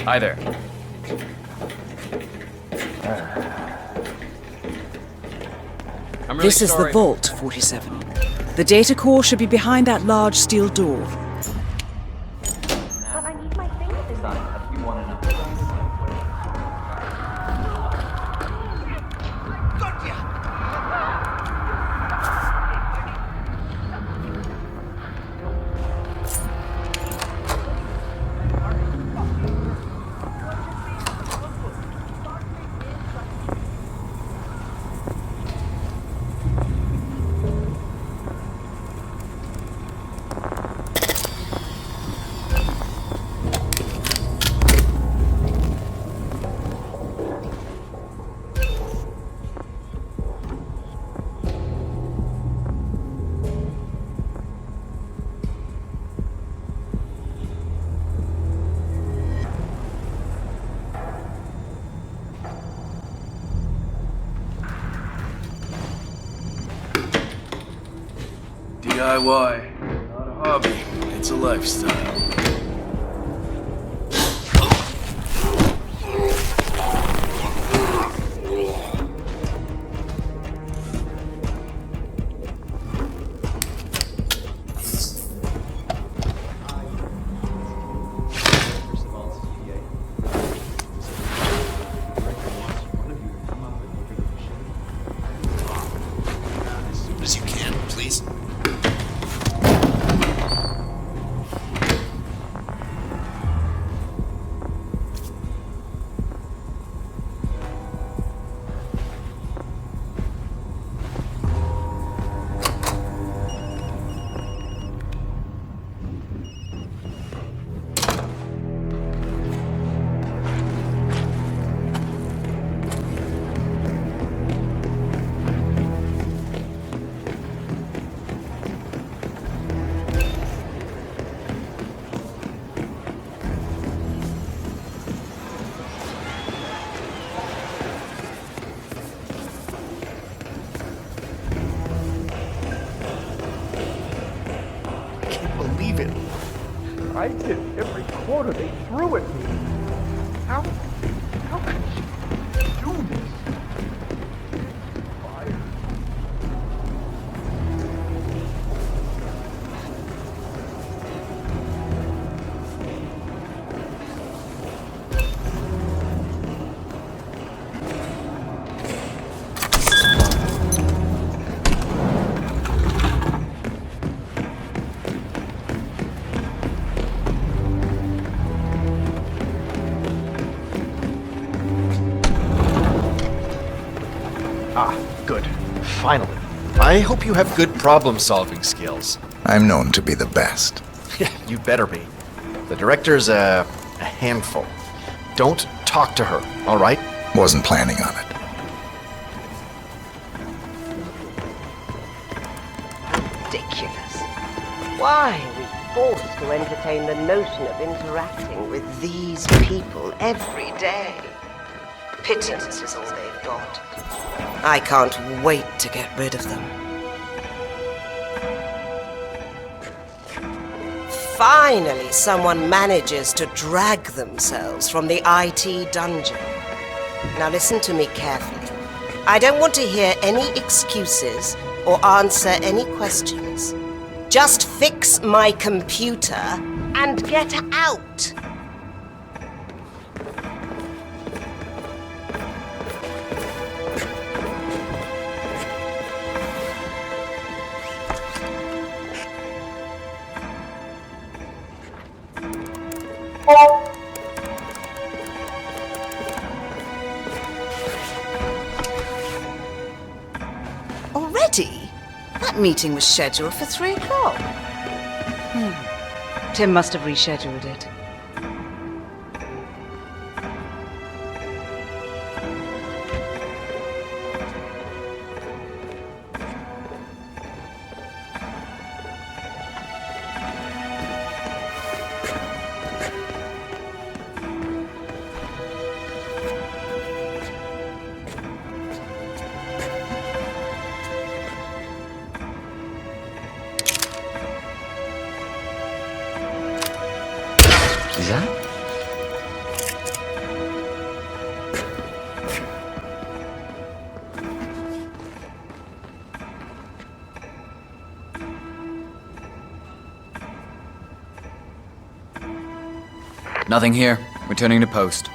Hi there. This is the vault, 47. The data core should be behind that large steel door. DIY, not a hobby, it's a lifestyle. As you can, please. I did every quarter they threw at me. How could she do this? Fire. Good. Finally. I hope you have good problem-solving skills. I'm known to be the best. Yeah, you better be. The director's a handful. Don't talk to her, all right? Wasn't planning on it. Ridiculous. Why are we forced to entertain the notion of interacting with these people every day? Pittance is all they've got. I can't wait to get rid of them. Finally, someone manages to drag themselves from the IT dungeon. Now listen to me carefully. I don't want to hear any excuses or answer any questions. Just fix my computer and get out. Already? That meeting was scheduled for 3 o'clock. Tim must have rescheduled it. Nothing here. Returning to post.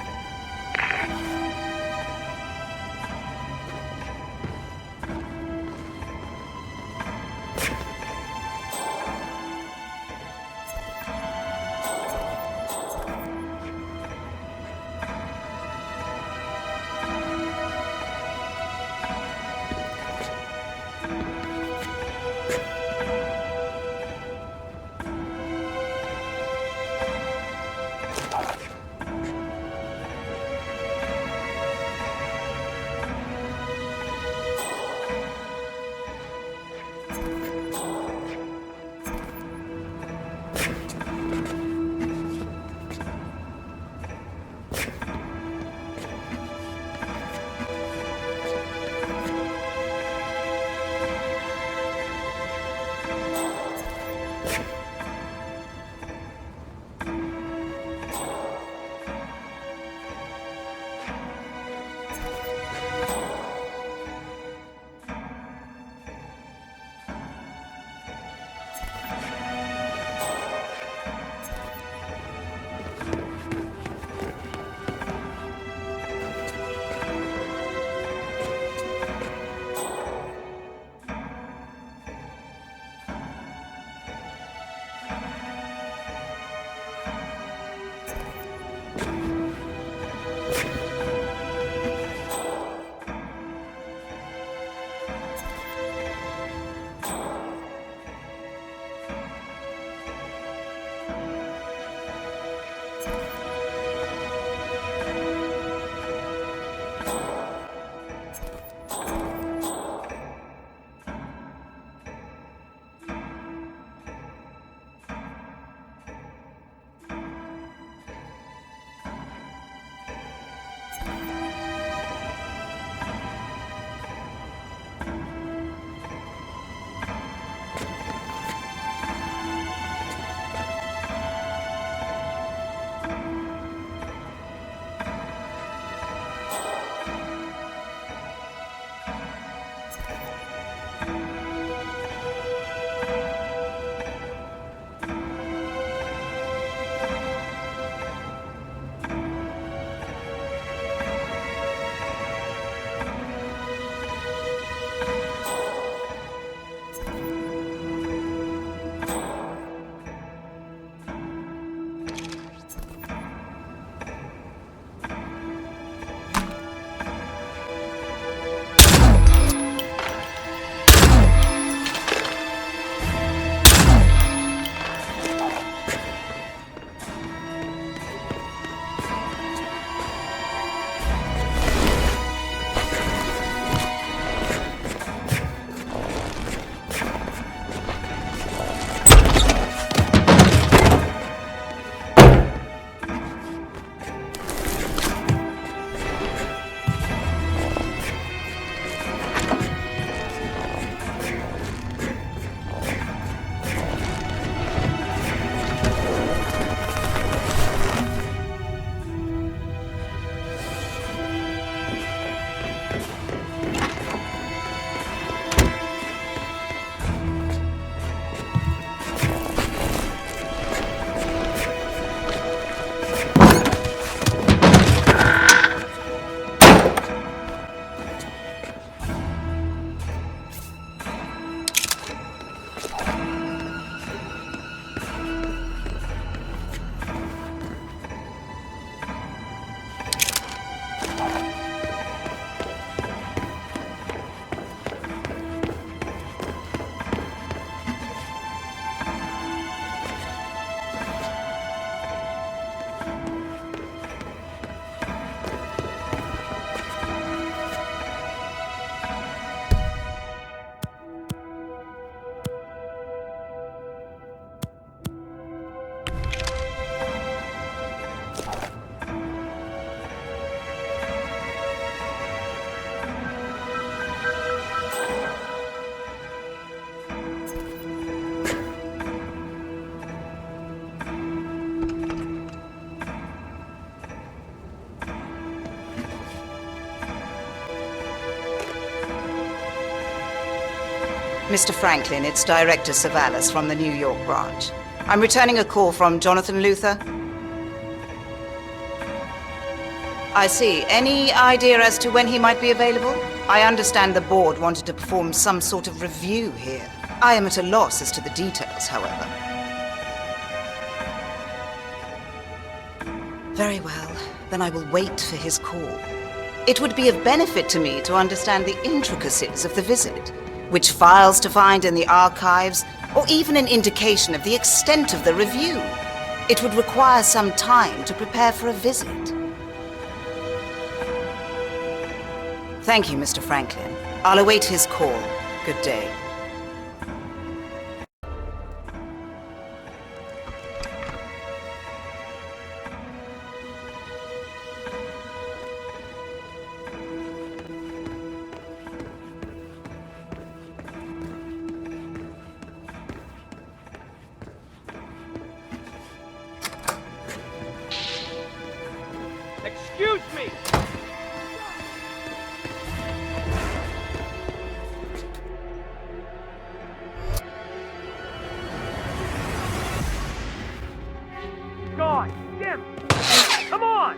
Mr. Franklin, it's Director Savalas from the New York branch. I'm returning a call from Jonathan Luther. I see. Any idea as to when he might be available? I understand the board wanted to perform some sort of review here. I am at a loss as to the details, however. Very well. Then I will wait for his call. It would be of benefit to me to understand the intricacies of the visit, which files to find in the archives, or even an indication of the extent of the review. It would require some time to prepare for a visit. Thank you, Mr. Franklin. I'll await his call. Good day. Excuse me! God, Jim! Come on!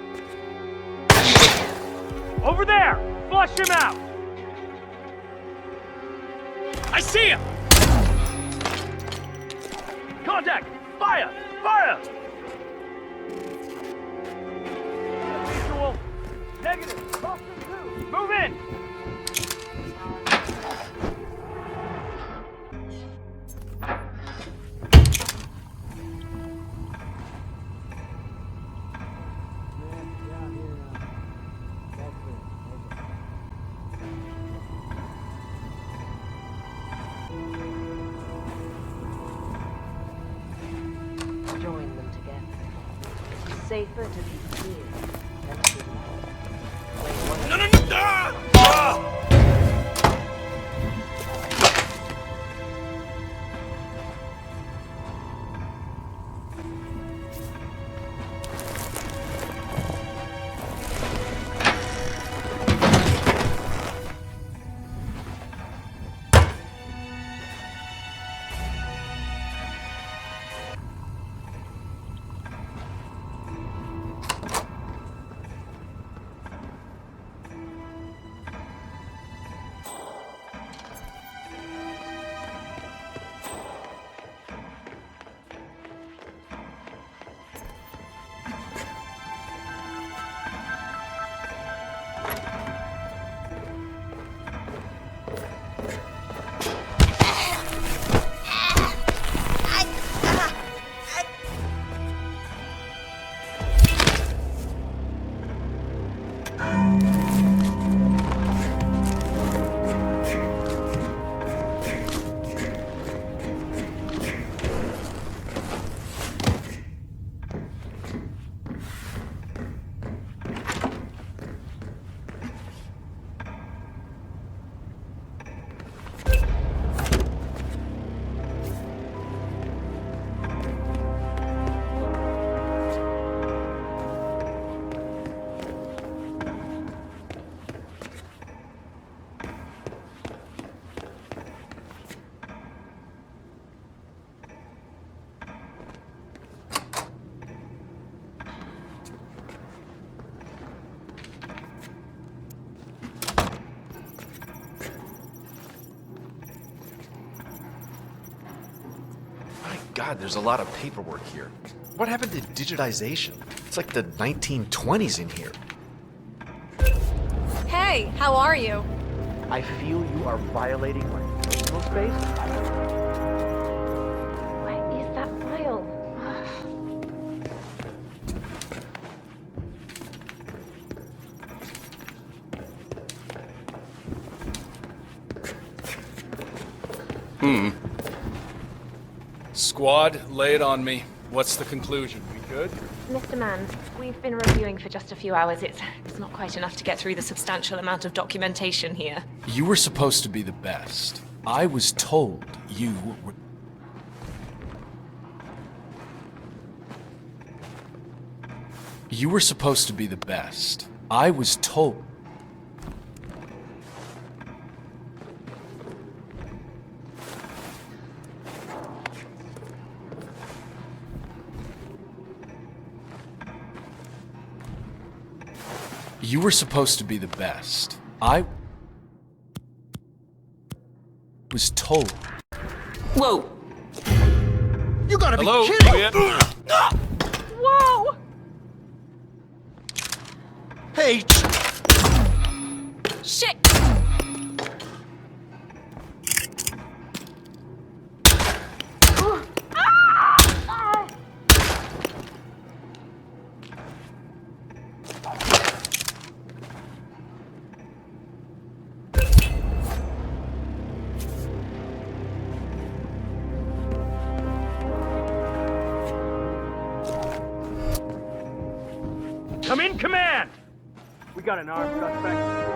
Over there! Flush him out! I see him! Contact! Fire! Fire! Visual. Negative. Boston 2. Move in! Join them together. It's safer to be here than to be lost. No, no, no! Ah! God, there's a lot of paperwork here. What happened to digitization? It's like the 1920s in here. Hey, how are you? I feel you are violating my personal space. Where is that file? Squad, lay it on me. What's the conclusion? We good? Mr. Mann, we've been reviewing for just a few hours. It's not quite enough to get through the substantial amount of documentation here. You were supposed to be the best. I was told you were... You were supposed to be the best. I was told... You were supposed to be the best. I was told. Whoa! You gotta Hello? be kidding! Yeah. Whoa! Hey! Shit! Come in, command! We got an armed suspect.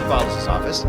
Files' office.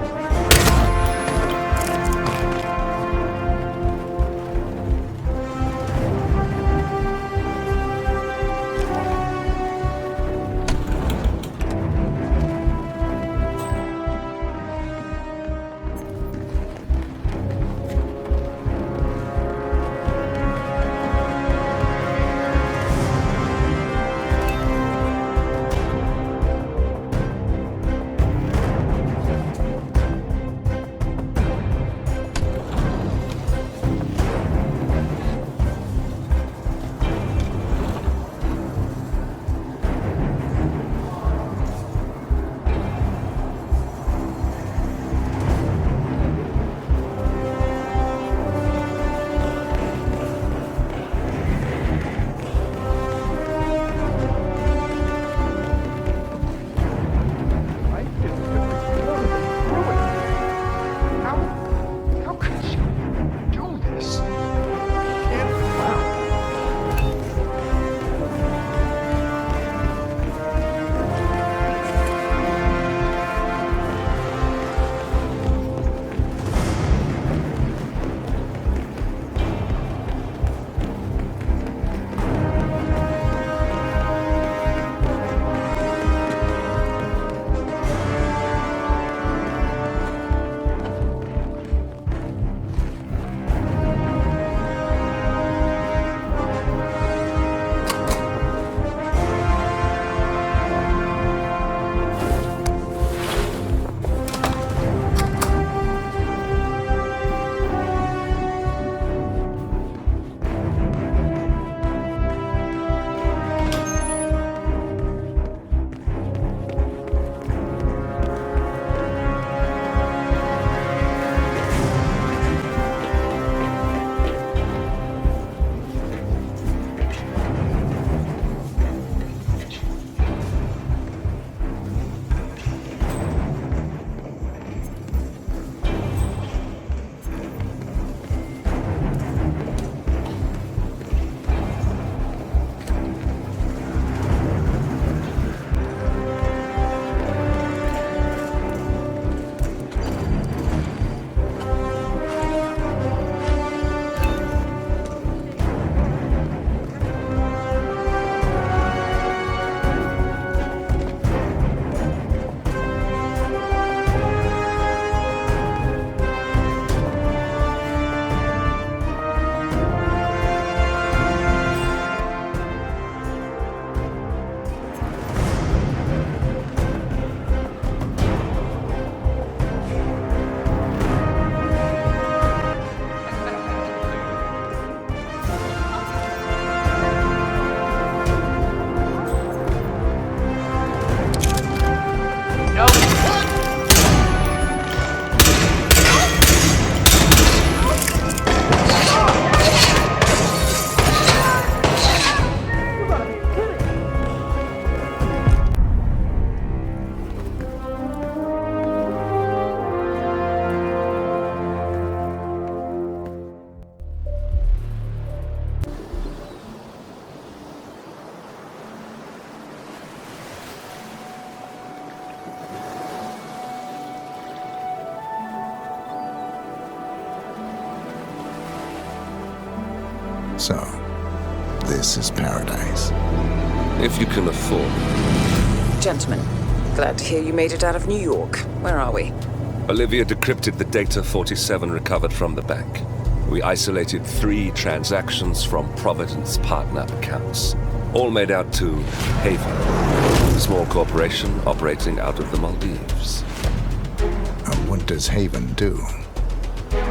So, this is paradise. If you can afford. Gentlemen, glad to hear you made it out of New York. Where are we? Olivia decrypted the data 47 recovered from the bank. We isolated 3 transactions from Providence partner accounts, all made out to Haven, a small corporation operating out of the Maldives. And what does Haven do?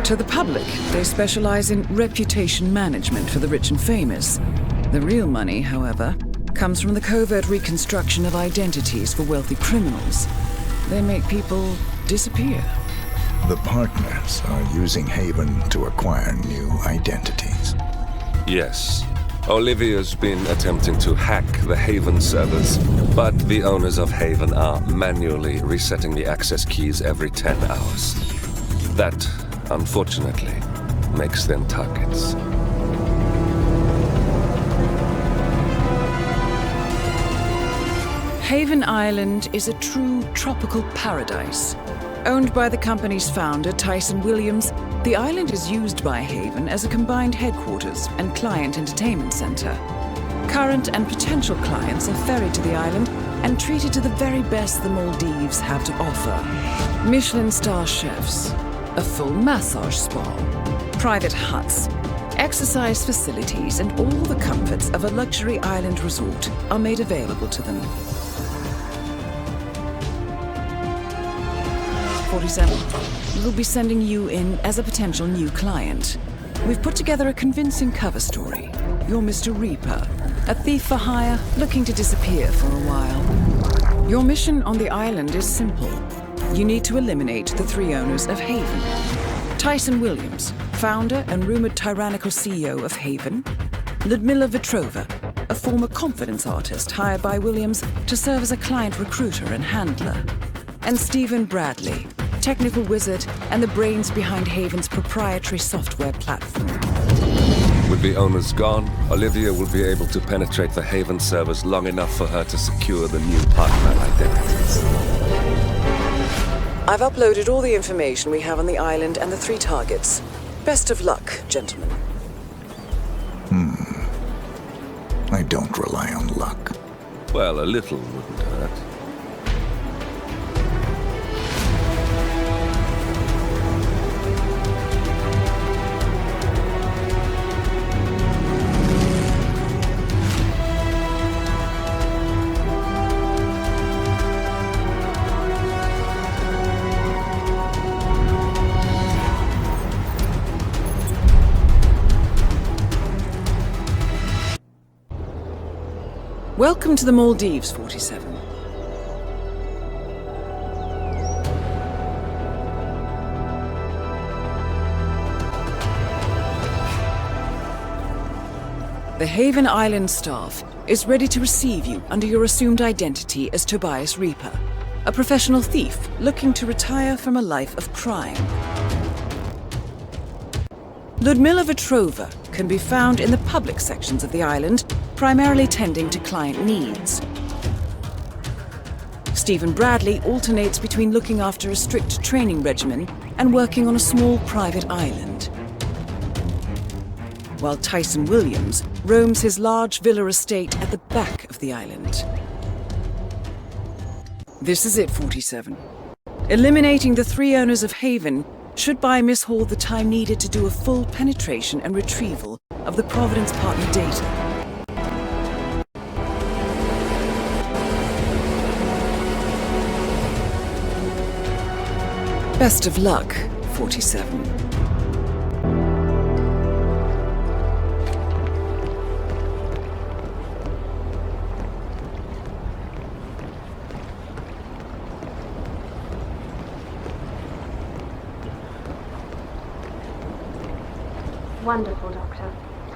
To the public, they specialize in reputation management for the rich and famous. The real money, however, comes from the covert reconstruction of identities for wealthy criminals. They make people disappear. The partners are using Haven to acquire new identities. Yes. Olivia's been attempting to hack the Haven servers, but the owners of Haven are manually resetting the access keys every 10 hours. That, unfortunately, makes them targets. Haven Island is a true tropical paradise. Owned by the company's founder, Tyson Williams, the island is used by Haven as a combined headquarters and client entertainment center. Current and potential clients are ferried to the island and treated to the very best the Maldives have to offer. Michelin star chefs, a full massage spa, private huts, exercise facilities, and all the comforts of a luxury island resort are made available to them. 47. We'll be sending you in as a potential new client. We've put together a convincing cover story. You're Mr. Reaper, a thief for hire looking to disappear for a while. Your mission on the island is simple. You need to eliminate the 3 owners of Haven. Tyson Williams, founder and rumored tyrannical CEO of Haven. Ludmila Vetrova, a former confidence artist hired by Williams to serve as a client recruiter and handler. And Stephen Bradley, technical wizard and the brains behind Haven's proprietary software platform. With the owners gone, Olivia will be able to penetrate the Haven servers long enough for her to secure the new partner identities. I've uploaded all the information we have on the island and the 3 targets. Best of luck, gentlemen. I don't rely on luck. Well, a little wouldn't hurt. Welcome to the Maldives, 47. The Haven Island staff is ready to receive you under your assumed identity as Tobias Reaper, a professional thief looking to retire from a life of crime. Ludmila Vetrova can be found in the public sections of the island, primarily tending to client needs. Stephen Bradley alternates between looking after a strict training regimen and working on a small private island, while Tyson Williams roams his large villa estate at the back of the island. This is it, 47. Eliminating the 3 owners of Haven should buy Miss Hall the time needed to do a full penetration and retrieval of the Providence partner data. Best of luck, 47. Wonderful, Doctor.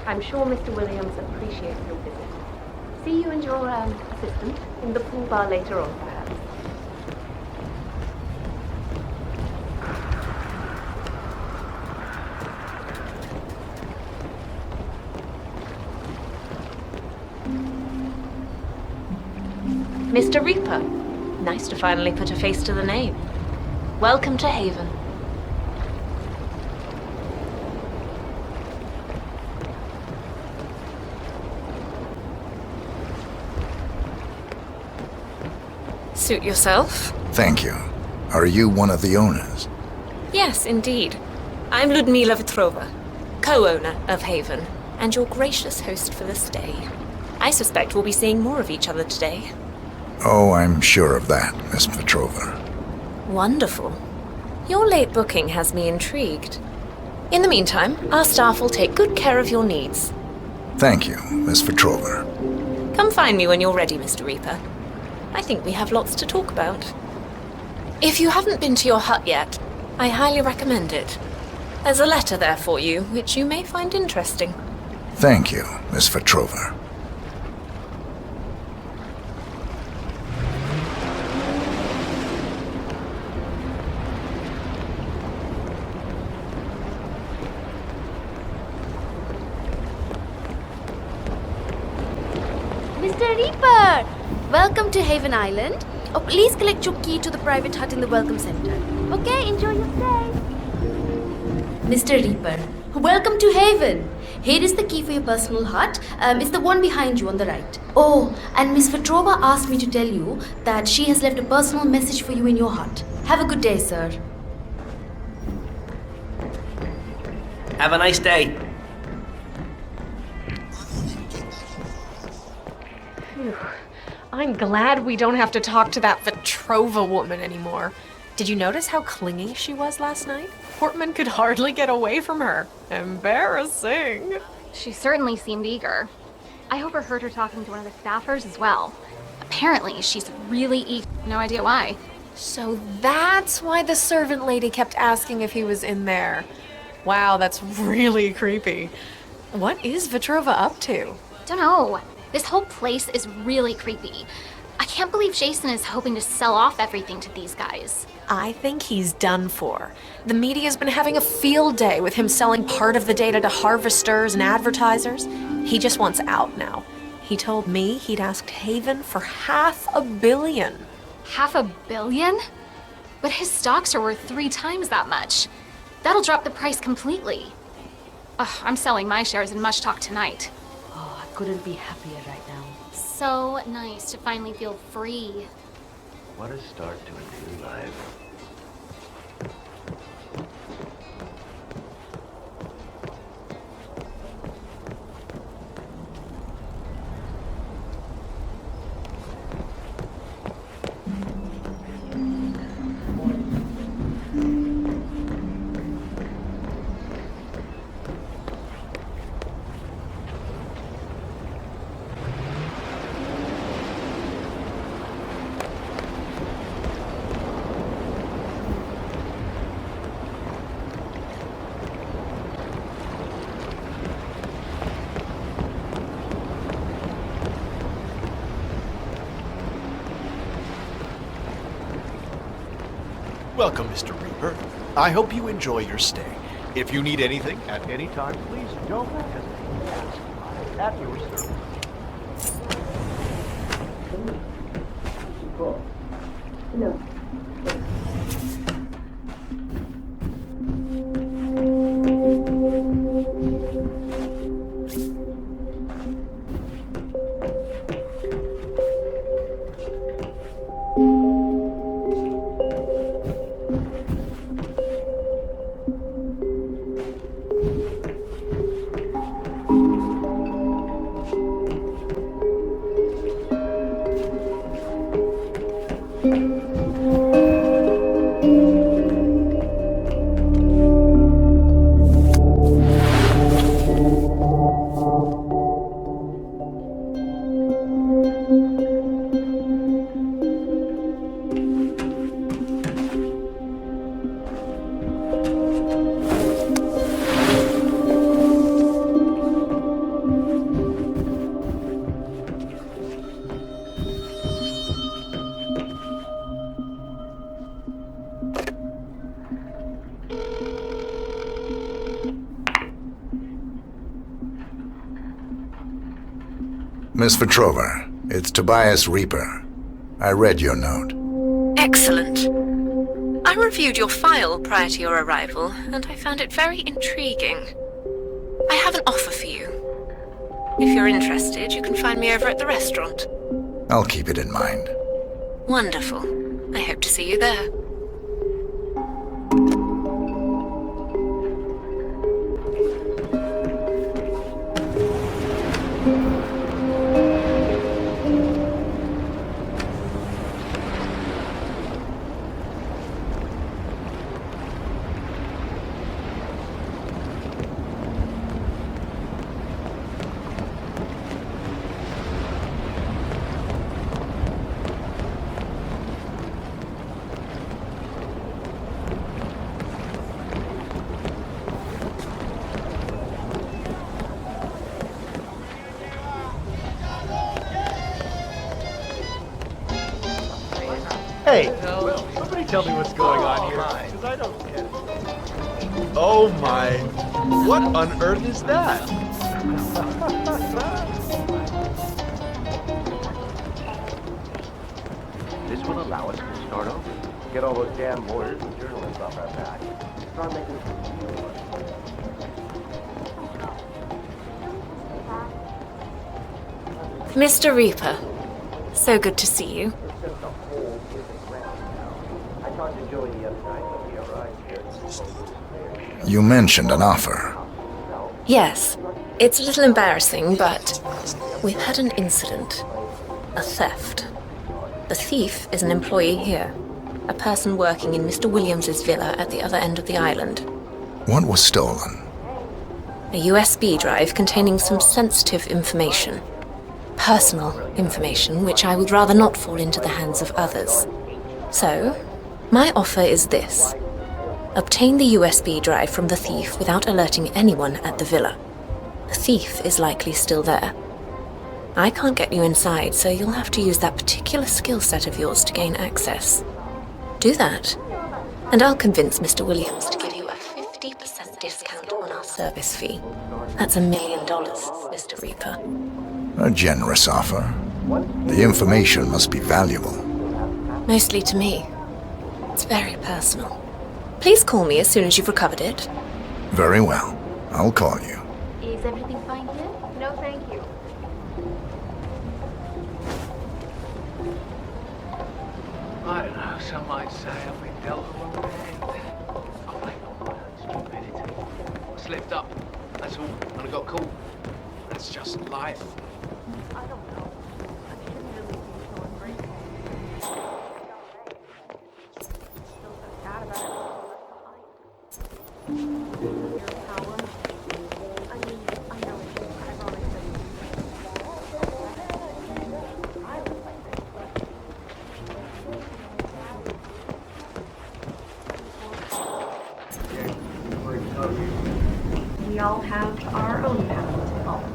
I'm sure Mr. Williams appreciates your visit. See you and your, assistant in the pool bar later on, perhaps. Mr. Reaper, nice to finally put a face to the name. Welcome to Haven. Suit yourself. Thank you. Are you one of the owners? Yes, indeed. I'm Ludmila Vetrova, co-owner of Haven, and your gracious host for this day. I suspect we'll be seeing more of each other today. Oh, I'm sure of that, Miss Petrova. Wonderful. Your late booking has me intrigued. In the meantime, our staff will take good care of your needs. Thank you, Miss Petrova. Come find me when you're ready, Mr. Reaper. I think we have lots to talk about. If you haven't been to your hut yet, I highly recommend it. There's a letter there for you, which you may find interesting. Thank you, Miss Petrova. Mr. Reaper! Welcome to Haven Island. Oh, please collect your key to the private hut in the Welcome Center. Okay, enjoy your stay. Mr. Reaper, welcome to Haven. Here is the key for your personal hut. It's the one behind you on the right. Oh, and Miss Vetrova asked me to tell you that she has left a personal message for you in your hut. Have a good day, sir. Have a nice day. Phew. I'm glad we don't have to talk to that Vetrova woman anymore. Did you notice how clingy she was last night? Portman could hardly get away from her. Embarrassing. She certainly seemed eager. I overheard her talking to one of the staffers as well. Apparently, she's really eager. No idea why. So that's why the servant lady kept asking if he was in there. Wow, that's really creepy. What is Vetrova up to? Don't know. This whole place is really creepy. I can't believe Jason is hoping to sell off everything to these guys. I think he's done for. The media's been having a field day with him selling part of the data to harvesters and advertisers. He just wants out now. He told me he'd asked Haven for $500 million. $500 million? But his stocks are worth 3 times that much. That'll drop the price completely. Ugh, I'm selling my shares in Much Talk tonight. Oh, I couldn't be happier right now. So nice to finally feel free. What a start to a new life. Welcome, Mr. Reaper. I hope you enjoy your stay. If you need anything at any time, please don't hesitate to ask. At your service. No. Miss Vetrova, it's Tobias Reaper. I read your note. Excellent. I reviewed your file prior to your arrival, and I found it very intriguing. I have an offer for you. If you're interested, you can find me over at the restaurant. I'll keep it in mind. Wonderful. I hope to see you there. Hey, somebody tell me what's going on here, because I don't get it. Oh my, what on earth is that? This will allow us to start over. Get all those damn lawyers and journalists off our back. Start making Mr. Reaper, so good to see you. You mentioned an offer. Yes, it's a little embarrassing, but we've had an incident. A theft. The thief is an employee here. A person working in Mr. Williams's villa at the other end of the island. What was stolen? A USB drive containing some sensitive information. Personal information which I would rather not fall into the hands of others. So, my offer is this. Obtain the USB drive from the thief without alerting anyone at the villa. The thief is likely still there. I can't get you inside, so you'll have to use that particular skill set of yours to gain access. Do that, and I'll convince Mr. Williams to give you a 50% discount on our service fee. That's $1 million, Mr. Reaper. A generous offer. The information must be valuable. Mostly to me. It's very personal. Please call me as soon as you've recovered it. Very well. I'll call you. Is everything fine here? No, thank you. I don't know, some might say I've been dealt a wrong hand. I blame it on my own stupidity. I slipped up, that's all, and I got caught. That's just life. I don't know. I shouldn't really be so ungrateful. Still so sad about it. Your power. I mean, I know it's just ironic that I was like this, but we all have our own path to follow.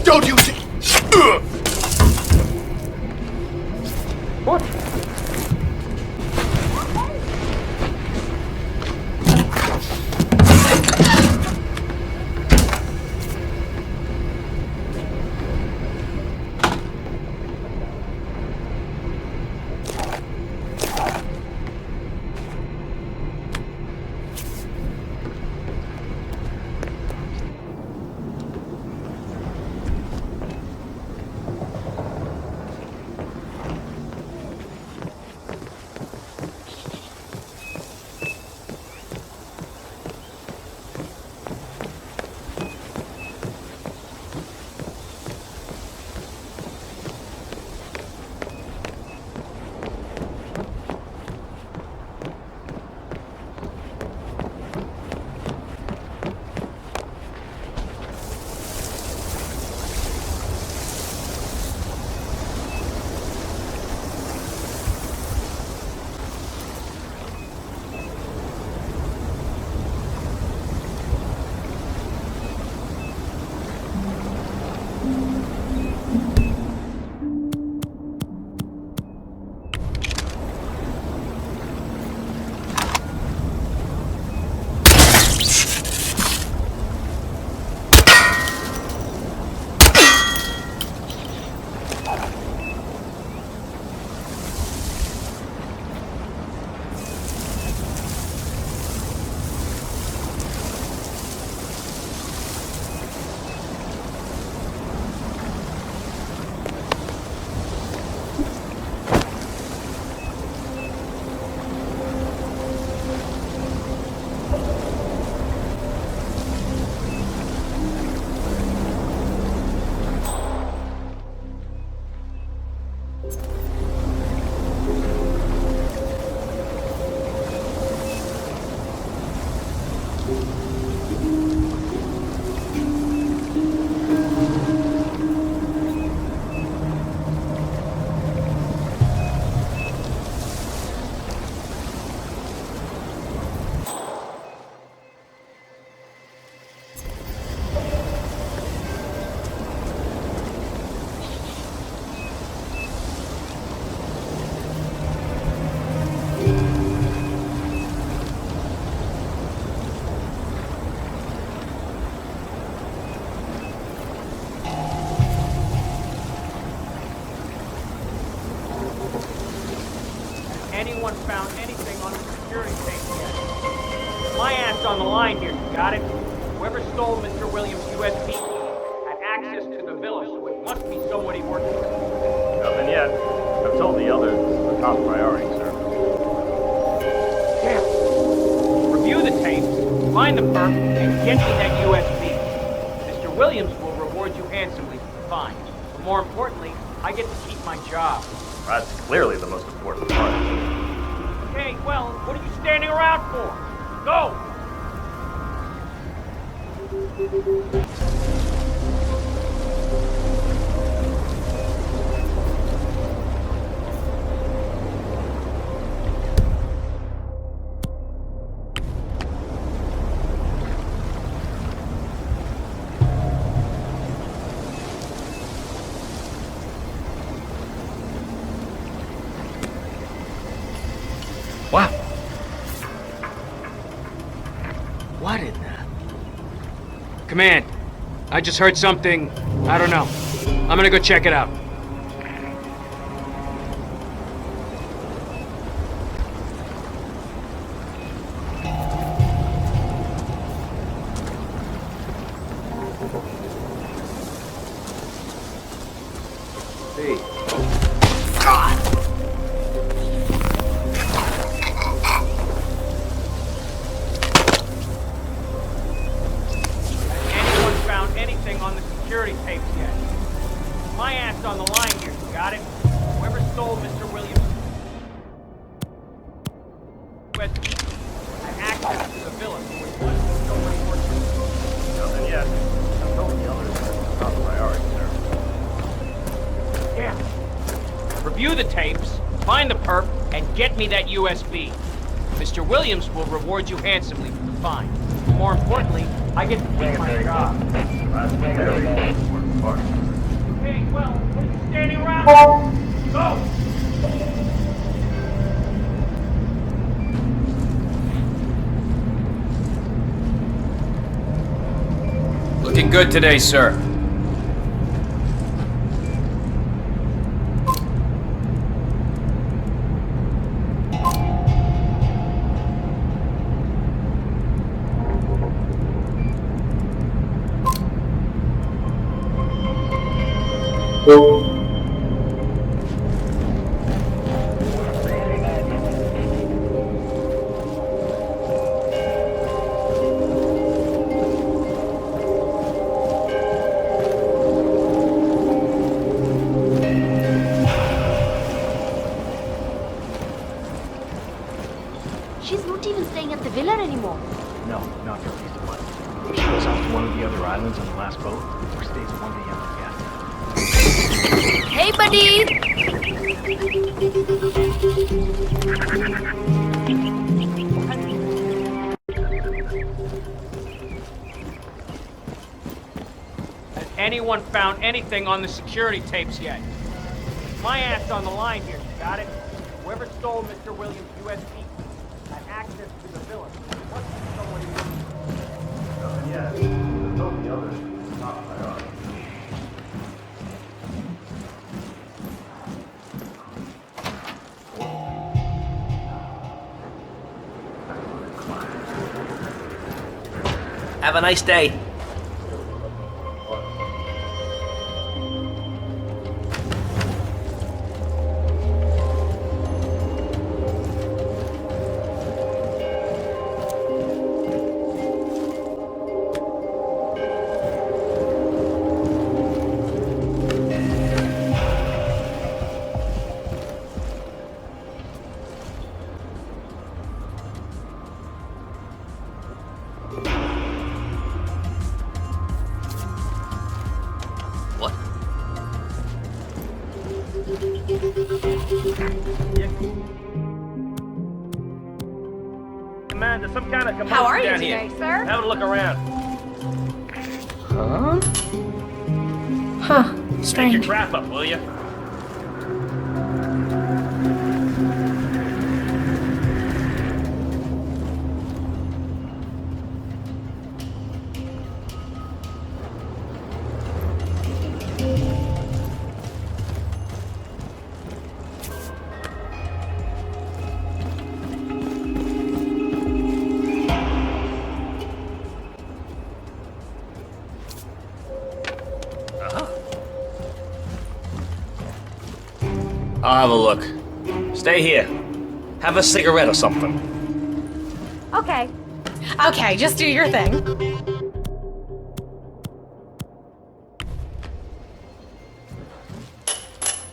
Don't use it! What? anyone found anything on the security tape yet? My ass on the line here, you got it? Whoever stole Mr. Williams' USB key had access to the villa, so it must be somebody working with him. Nothing yet. I've told the others this is a top priority, sir. Damn. Review the tapes, find the perp, and get me that USB. Mr. Williams will reward you handsomely for the find. But more importantly, I get to keep my job. That's clearly the most important part. Okay, well, what are you standing around for? Go! Wow. What in the... Command, I just heard something, I don't know. I'm gonna go check it out. Hey. Anyone found anything on the security tapes yet? My ass on the line here, you got it? Whoever stole Mr. Williams' USB had access to the villa, so it must be somebody working. Nothing yet. I've told the others this is a top priority, sir. Yeah. Review the tapes, find the perp, and get me that USB. Mr. Williams will reward you handsomely for the find. More importantly, I get to keep my job. That's clearly the most important part. Hey, well, what are you standing around? Go! Looking good today, sir. She's not even staying at the villa anymore. No, not for at least a month. If she goes off to one of the other islands on the last boat, or stays at one of the other Hey, buddy! Has anyone found anything on the security tapes yet? My ass on the line here, you got it? Whoever stole Mr. Williams' USB had access to the villa. What is somebody working? Nothing yet. I've told the others this is a top priority. Have a nice day. Man, there's some kind of commotion How are you down today, here. sir? Have a look around. Huh? Huh. Take your Strange. crap up, will you? I'll have a look. Stay here. Have a cigarette or something. Okay. Okay, just do your thing.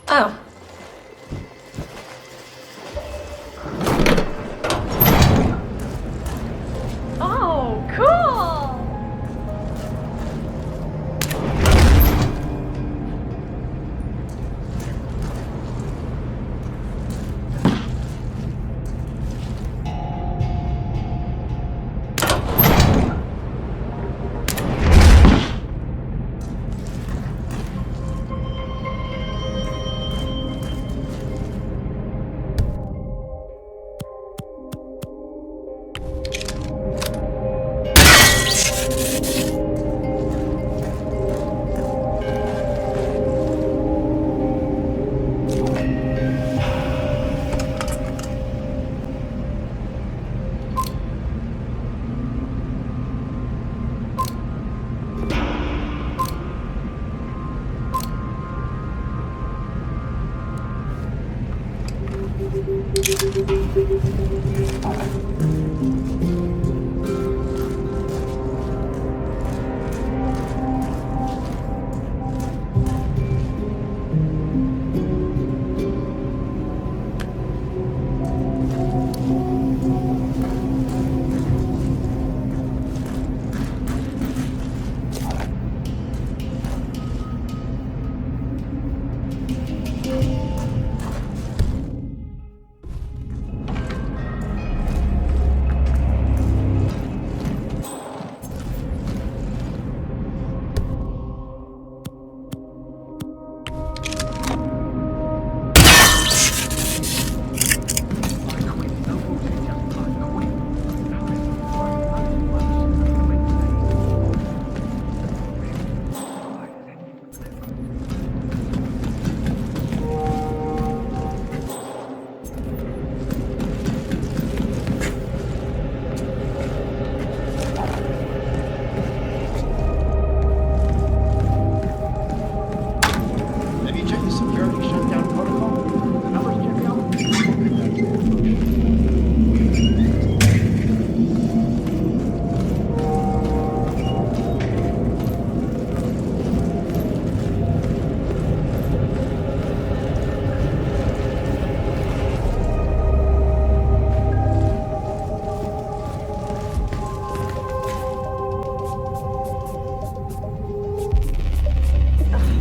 Oh. Oh, cool!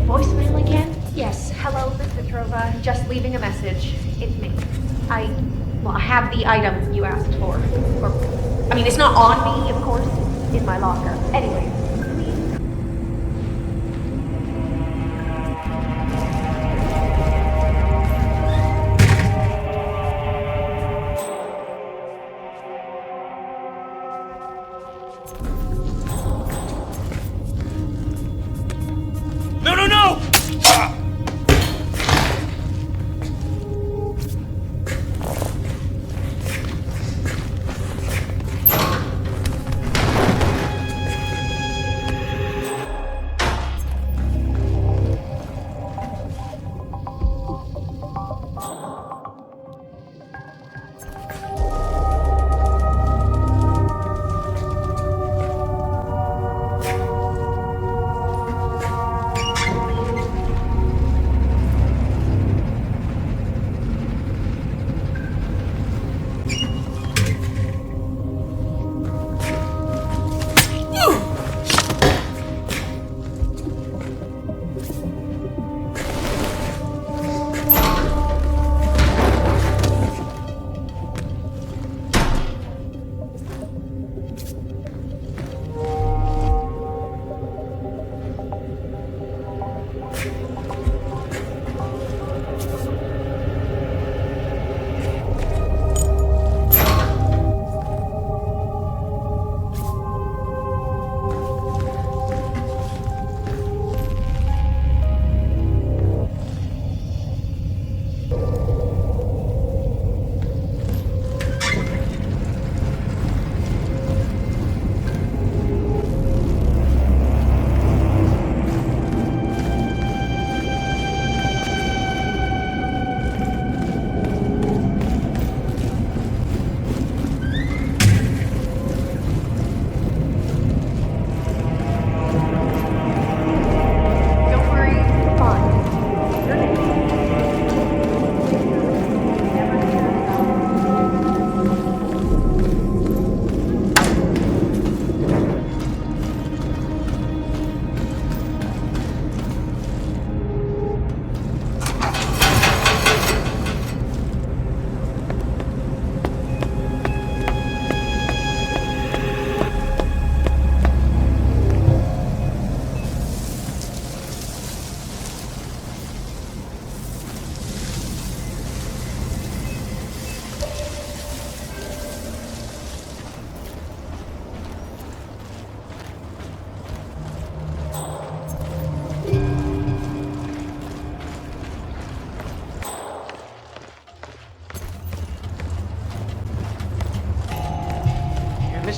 Voicemail again? Yes. Hello, Miss Petrova. Just leaving a message. It's me. I have the item you asked for. I mean, it's not on me, of course. It's in my locker. Anyway. No, no, no!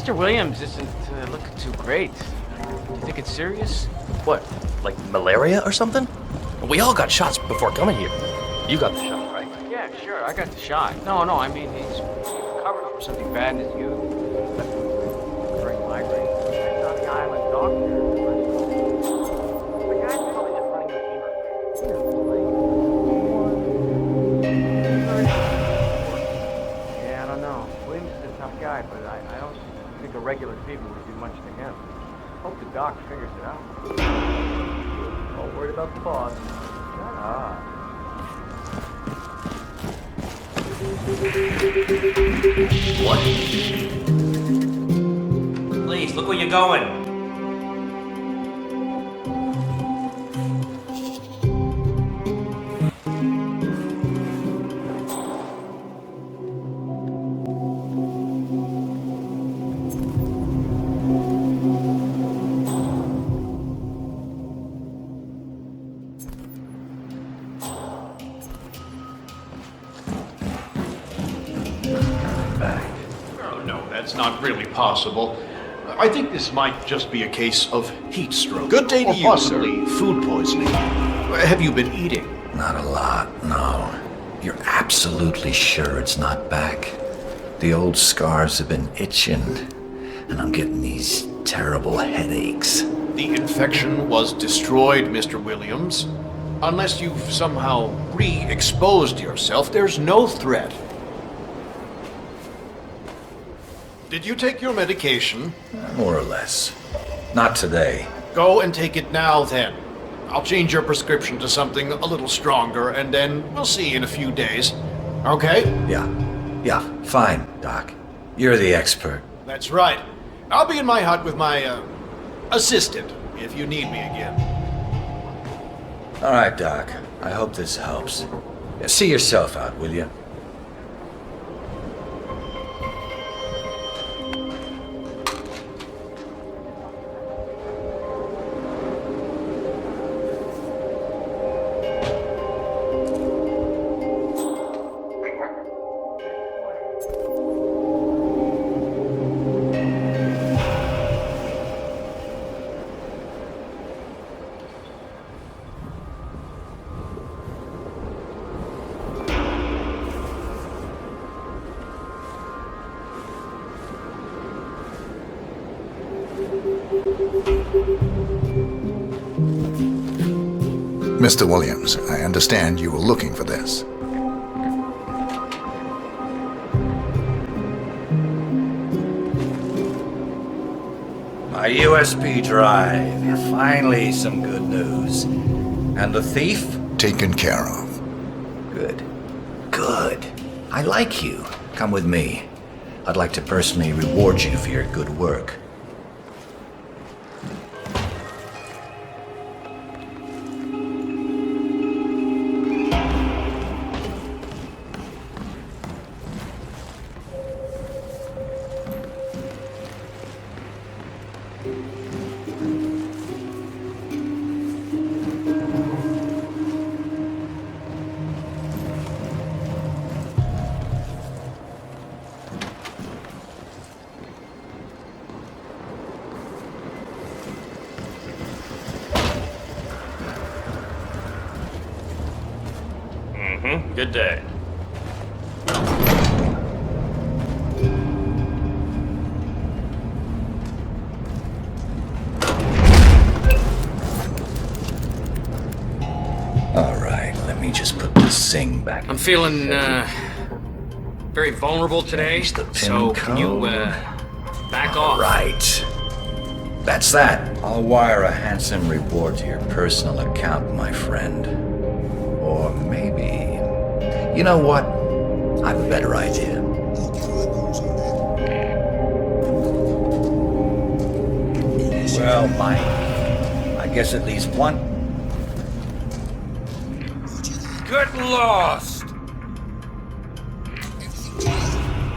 Mr. Williams isn't looking too great. Do you think it's serious? What, like malaria or something? We all got shots before coming here. You got the shot, right? Yeah, sure, I got the shot. No, I mean, he's recovered from something bad in his youth. Very migraine. He's on the island doctor. The guy's probably just running the fever. Yeah, I don't know. Williams is a tough guy, but I don't think a regular fever would do much to him. Hope the doc figures it out. All worried about the boss. Shut up. What? Please, look where you're going. That's not really possible. I think this might just be a case of heat stroke. Good day to or you, possibly food poisoning. Have you been eating? Not a lot, no. You're absolutely sure it's not back? The old scars have been itching, and I'm getting these terrible headaches. The infection was destroyed, Mr. Williams. Unless you've somehow re-exposed yourself, there's no threat. Did you take your medication? More or less. Not today. Go and take it now, then. I'll change your prescription to something a little stronger, and then we'll see in a few days. Okay? Yeah, fine, Doc. You're the expert. That's right. I'll be in my hut with my, assistant, if you need me again. All right, Doc. I hope this helps. See yourself out, will you? Mr. Williams, I understand you were looking for this. My USB drive. Finally, some good news. And the thief? Taken care of. Good. Good. I like you. Come with me. I'd like to personally reward you for your good work. Good day. All right, let me just put this thing back. I'm feeling, very vulnerable today, so can you, back off? Right. That's that. I'll wire a handsome reward to your personal account, my friend. Or maybe... You know what? I have a better idea. Well, Mike, I guess at least one... Get lost!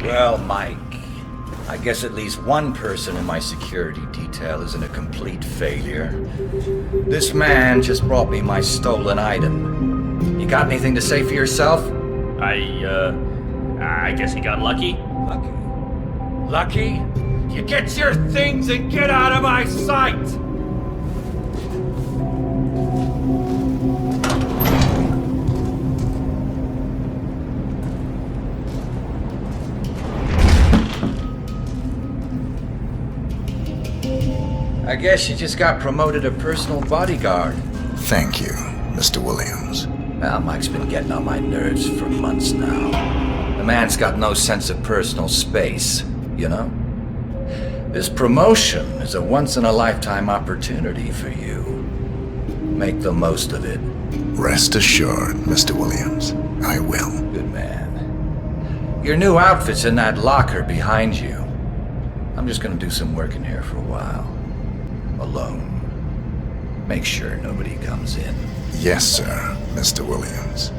Well, Mike, I guess at least one person in my security detail isn't a complete failure. This man just brought me my stolen item. You got anything to say for yourself? I guess he got lucky. Lucky? You get your things and get out of my sight! I guess you just got promoted to personal bodyguard. Thank you, Mr. Williams. Well, Mike's been getting on my nerves for months now. The man's got no sense of personal space, you know? This promotion is a once-in-a-lifetime opportunity for you. Make the most of it. Rest assured, Mr. Williams. I will. Good man. Your new outfit's in that locker behind you. I'm just gonna do some work in here for a while. Alone. Make sure nobody comes in. Yes, sir, Mr. Williams.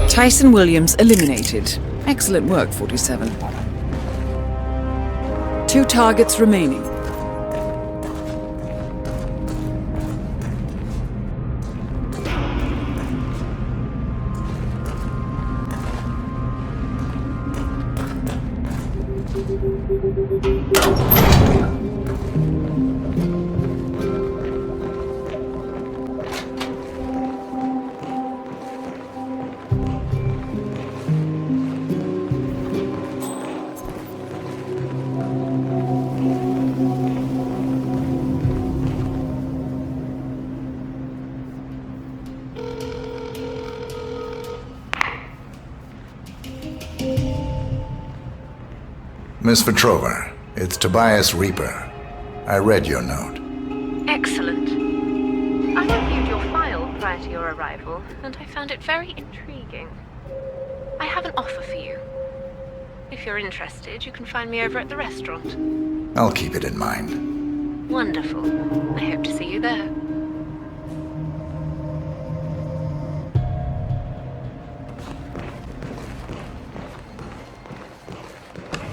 Tyson Williams eliminated. Excellent work, 47. 2 targets remaining. Miss Petrova, it's Tobias Reaper. I read your note. Excellent. I reviewed your file prior to your arrival, and I found it very intriguing. I have an offer for you. If you're interested, you can find me over at the restaurant. I'll keep it in mind. Wonderful. I hope to see you there.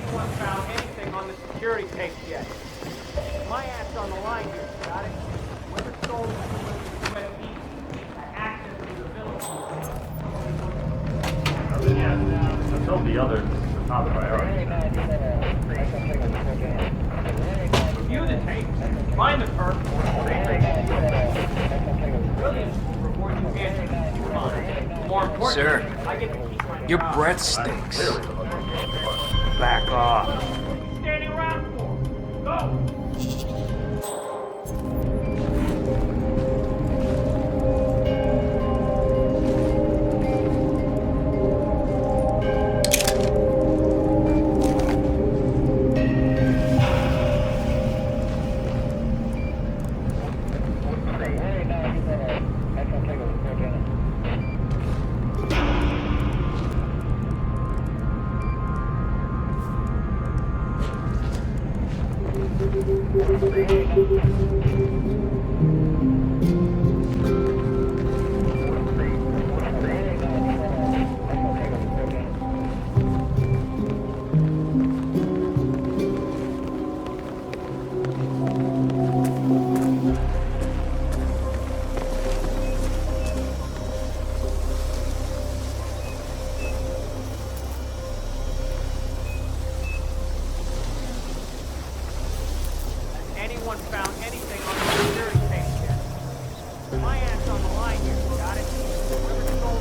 Anyone found anything on the security tapes yet? My ass on the line here, got it? Whoever stole the USB, access to the village. Until the others, the top priority. Review the tapes. Find the person. Williams will report you answers. More important, Sir, I get to keep my your job. breath stinks. Back off. What are you standing around for? Go! Anyone found anything on the security tapes yet? My ass on the line here, got it? Whoever stole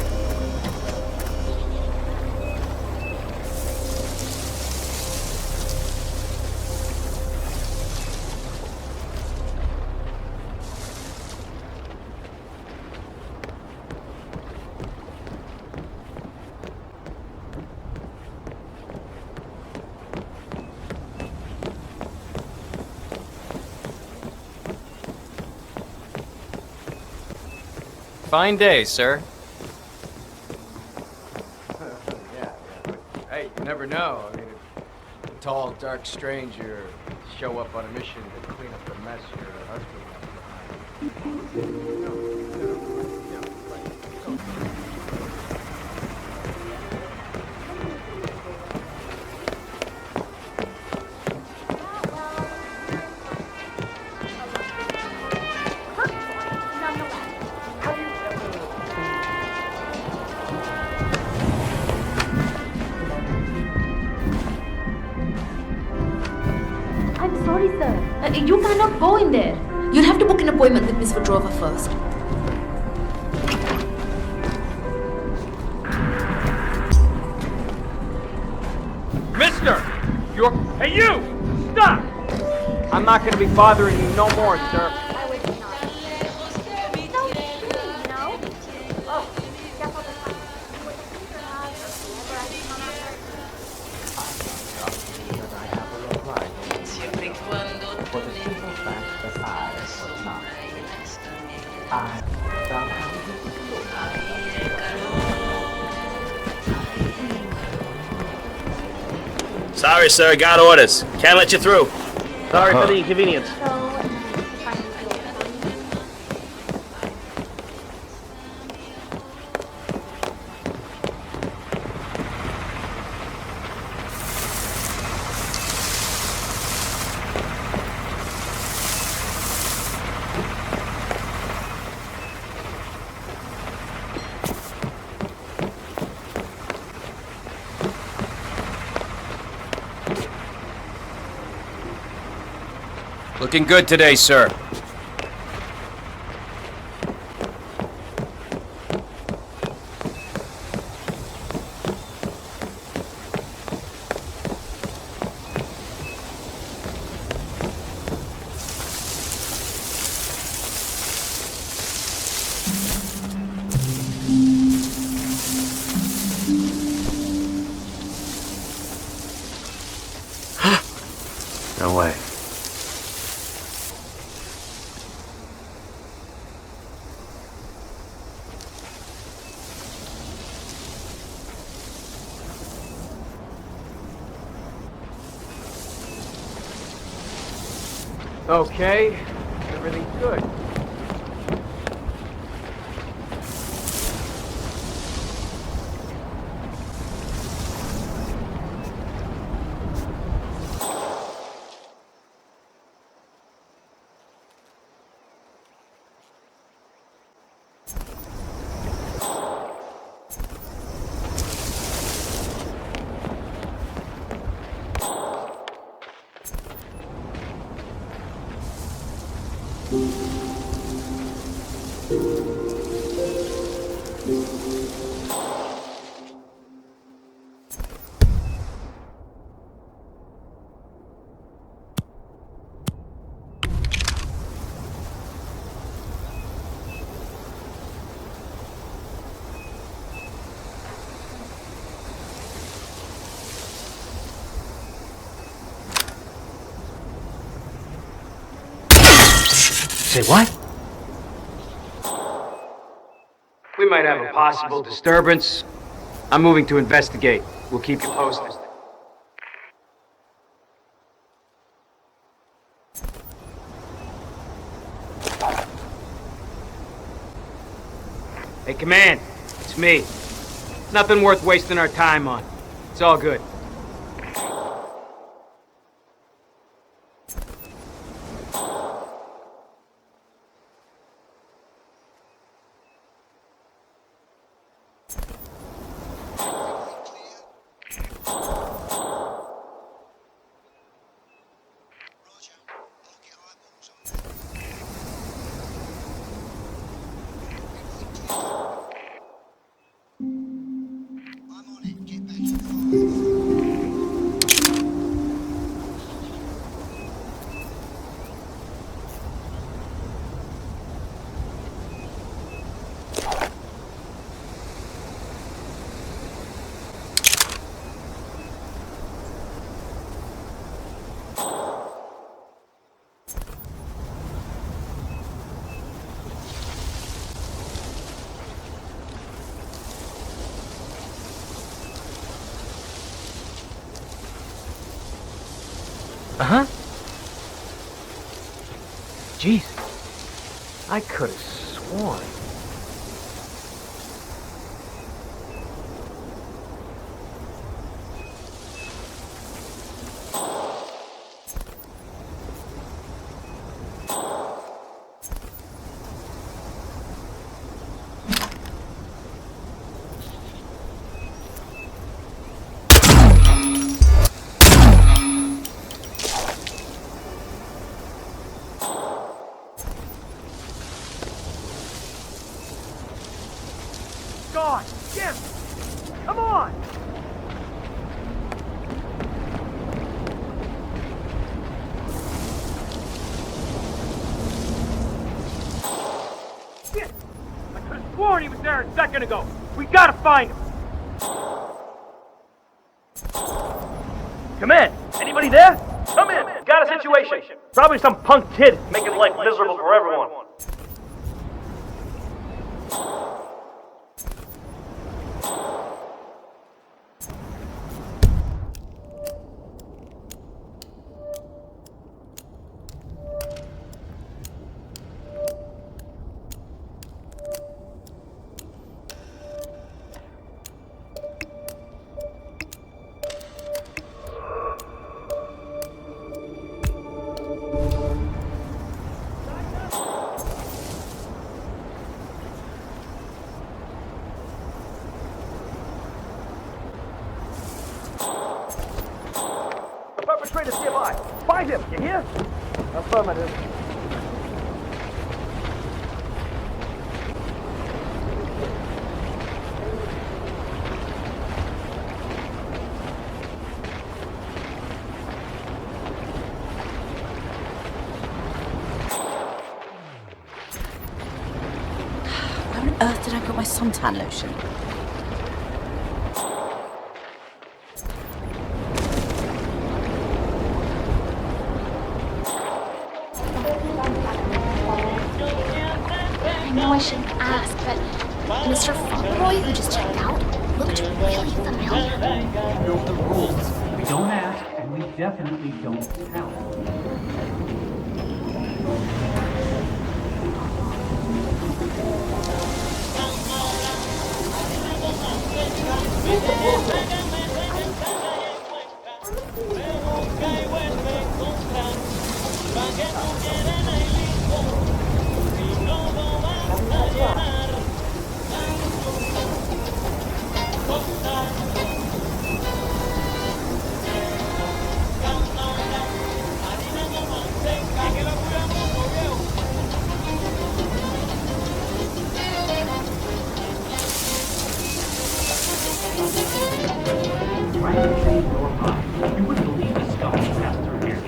Fine day, sir. Hey, you never know. I mean, if a tall, dark stranger show up on a mission to clean up the mess your husband left behind. I'm sorry, sir. You cannot go in there. You'll have to book an appointment with Miss Petrova first. Mister! Hey, you! Stop! I'm not gonna be bothering you no more, sir. Sorry, sir. Got orders. Can't let you through. Sorry for the inconvenience. Looking good today, sir. No way. Okay, everything's good. Say what? We might have a possible disturbance. I'm moving to investigate. We'll keep you posted. Hey, Command. It's me. Nothing worth wasting our time on. It's all good. Uh-huh. Jeez. I could have sworn. God, Jim! Come on! Shit! I could have sworn he was there a second ago. We gotta find him. Come in. Anybody there? Come in. Got a situation. Probably some punk kid making life miserable for everyone. Perpetrator's nearby. Find him, you hear? Affirmative. Where on earth did I put my suntan lotion? I know I shouldn't ask, but Mr. Fauntleroy, who just checked out, looked really familiar. We know the rules. We don't ask, and we definitely don't tell. Trying to change your mind. You wouldn't believe the stuff that passed through here.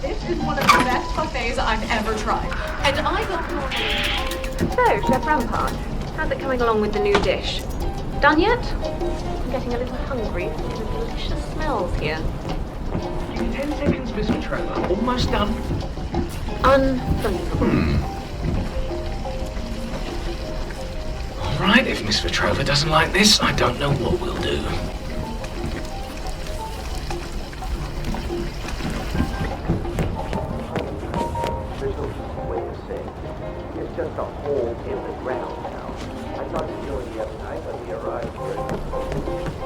This is one of the best buffets I've ever tried. And I don't normally... So, Chef Rampart, how's it coming along with the new dish? Done yet? I'm getting a little hungry from the delicious smells here. Give me 10 seconds, Mr. Trevor. Almost done. Unbelievable. Alright, if Miss Vetrova doesn't like this, I don't know what we'll do. There's no way of saying. hole in the ground now. I talked to Joey the other night when we arrived here.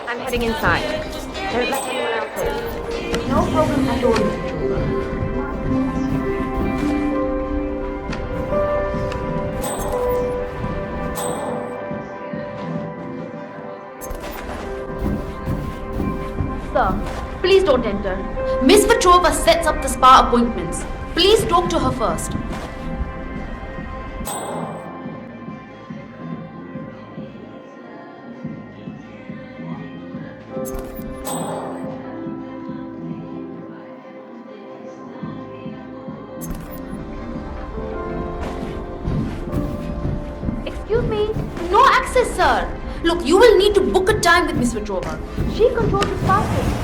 I'm heading inside. Don't let anyone else in. No problem at all, Mr. Sir, please don't enter. Miss Petrova sets up the spa appointments. Please talk to her first. Excuse me, no access, sir. Look, you will need to book a time with Miss Petrova. She controls the spa room.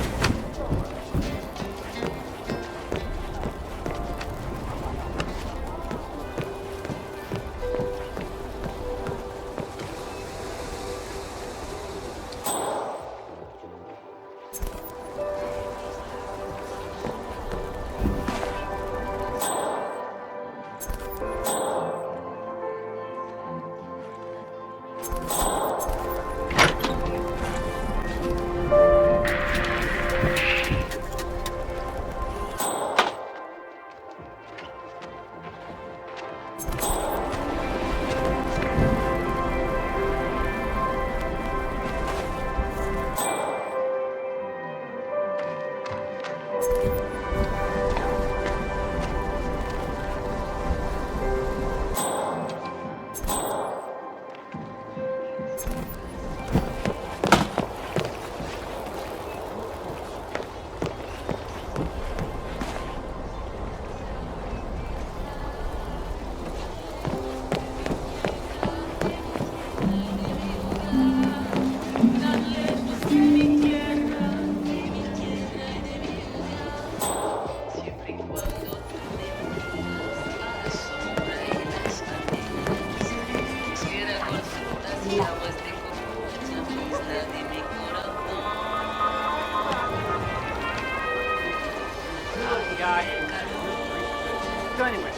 So anyway,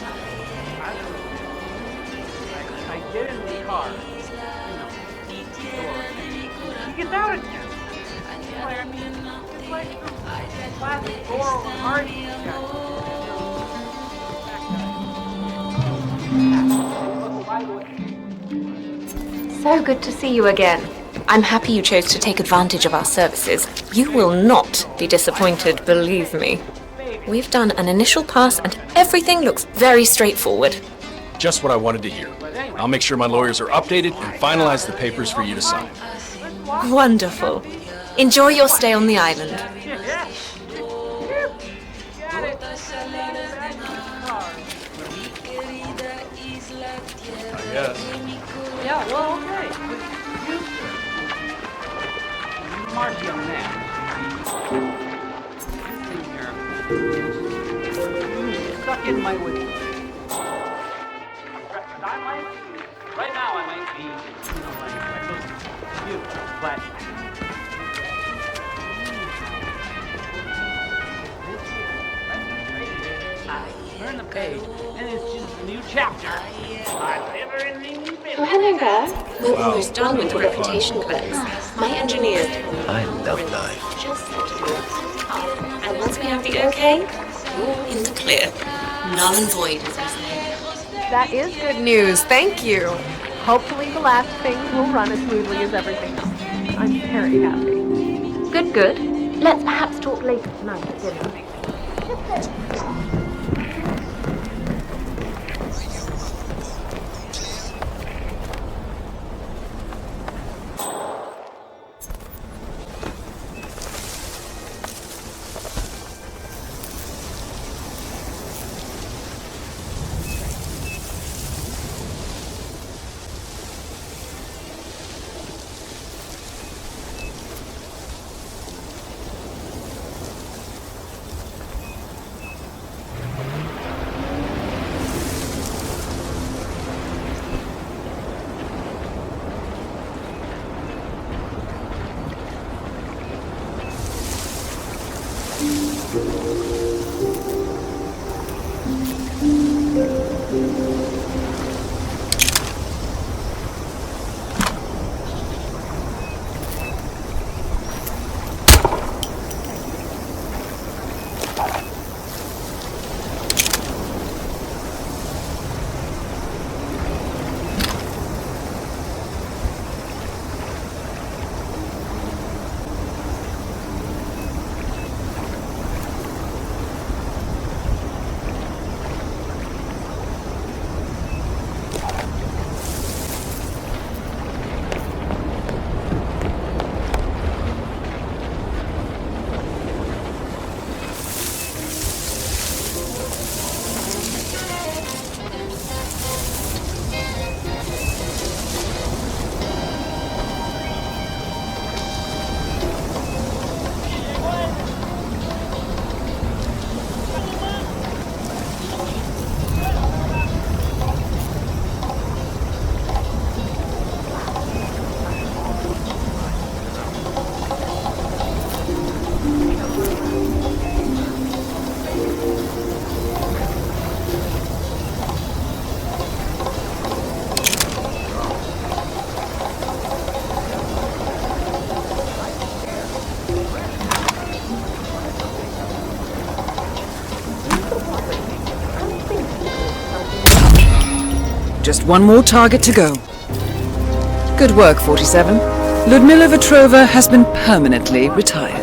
I get in the car, he gets out again. It's like some classic Laurel and Hardy guy. So good to see you again. I'm happy you chose to take advantage of our services. You will not be disappointed, believe me. We've done an initial pass and everything looks very straightforward. Just what I wanted to hear. I'll make sure my lawyers are updated and finalize the papers for you to sign. Wonderful. Enjoy your stay on the island. Yes. Yeah, well, okay. You, sir. Mark, young man. Stuck in my way. Right now, I might be, like you, but. Turn the page, and it's just a new chapter. My never-ending business. Oh, hello there. We're almost done with the reputation cleanse. My engineer. I love life. Just and once we have the okay, you're in the clear. Null and void, as I say. That is good news. Thank you. Hopefully the last things will run as smoothly as everything else. I'm very happy. Good, good. Let's perhaps talk later tonight at dinner. Just one more target to go. Good work, 47. Ludmila Vetrova has been permanently retired.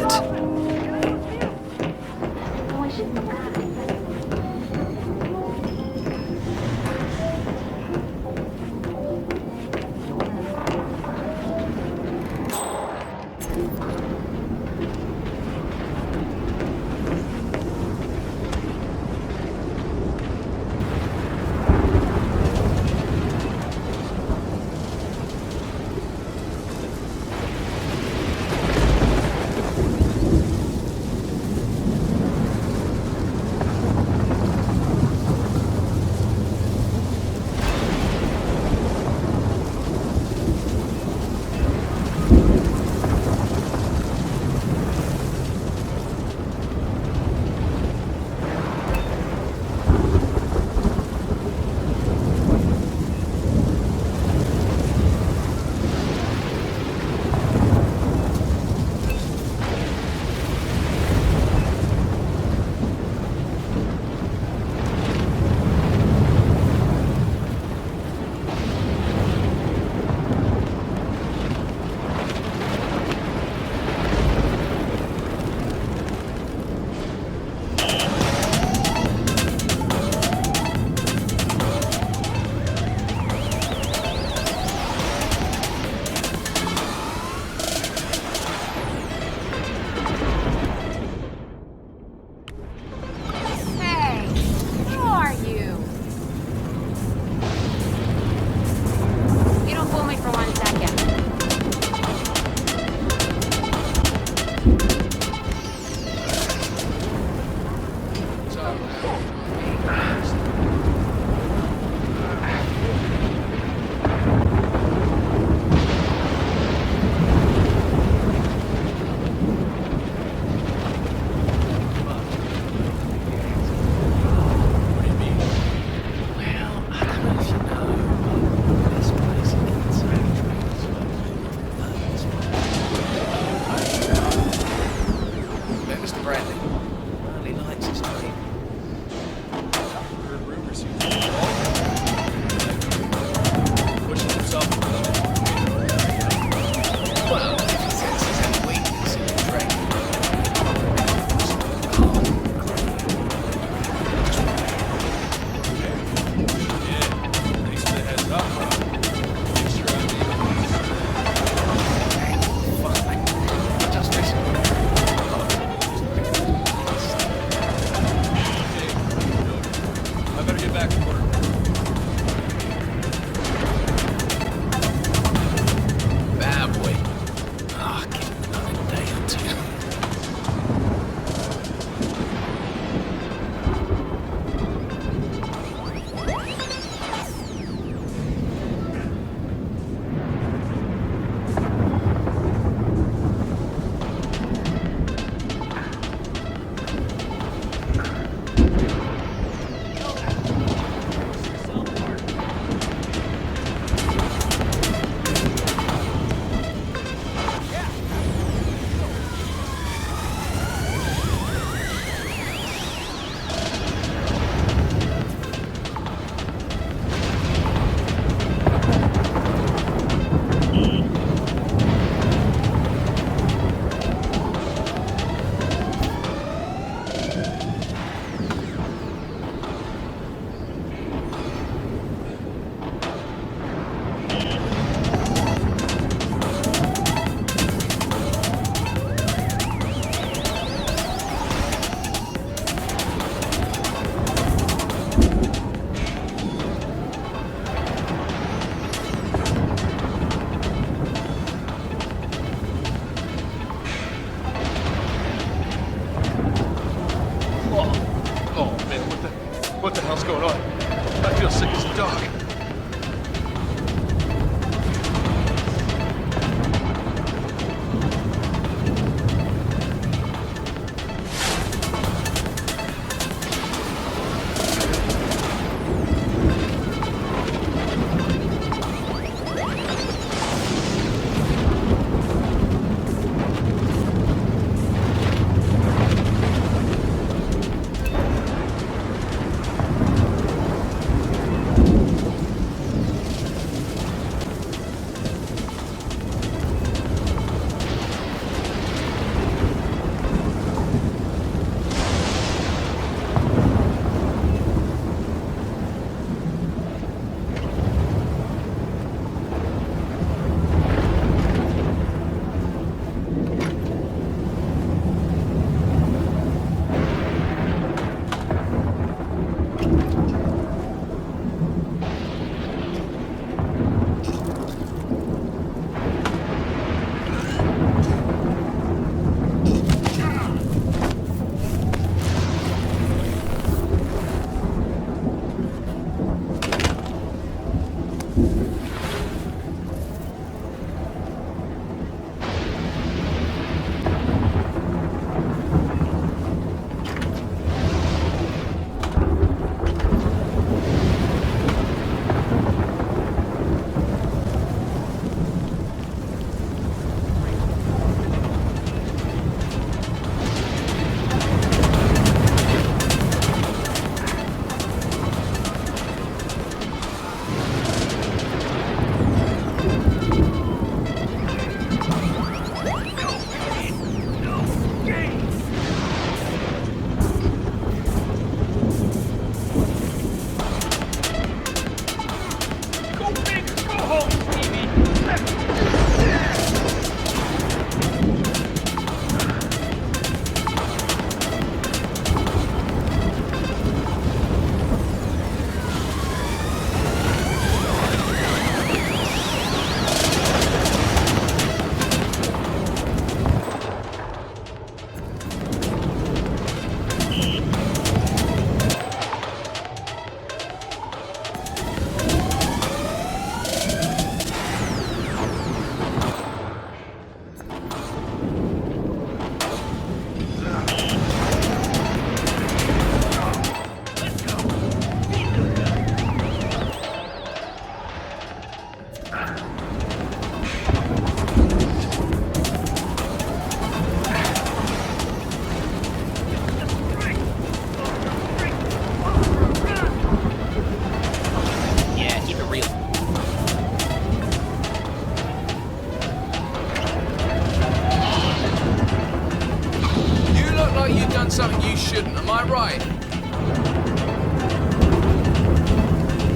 done something you shouldn't, am I right?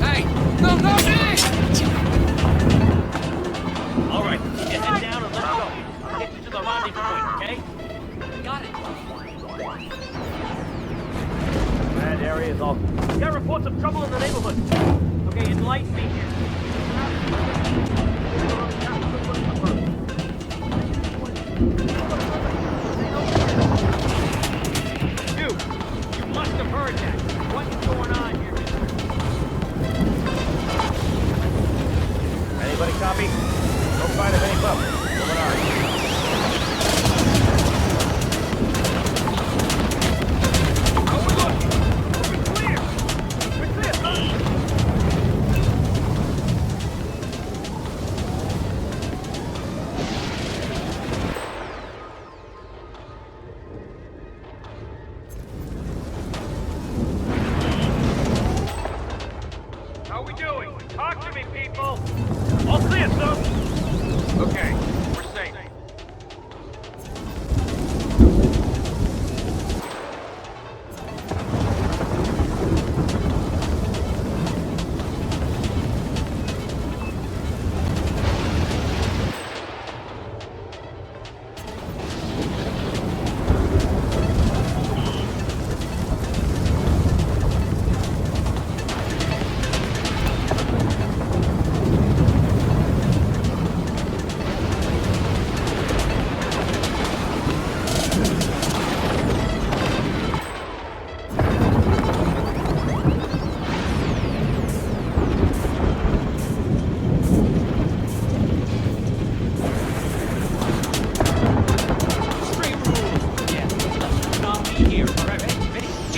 Hey! No, no, hey! All right, get head down and let's go. I'll get you to the rendezvous point, okay? Got it. That area is all... Got reports of trouble in the neighborhood. Okay, enlighten me here. You must have heard that. What is going on here, mister? Anybody copy? No sign of any bubble. Moving on. How we looking? We're clear. We're clear, son. How we doing? Talk to me, people. All clear, sir. Okay, we're safe.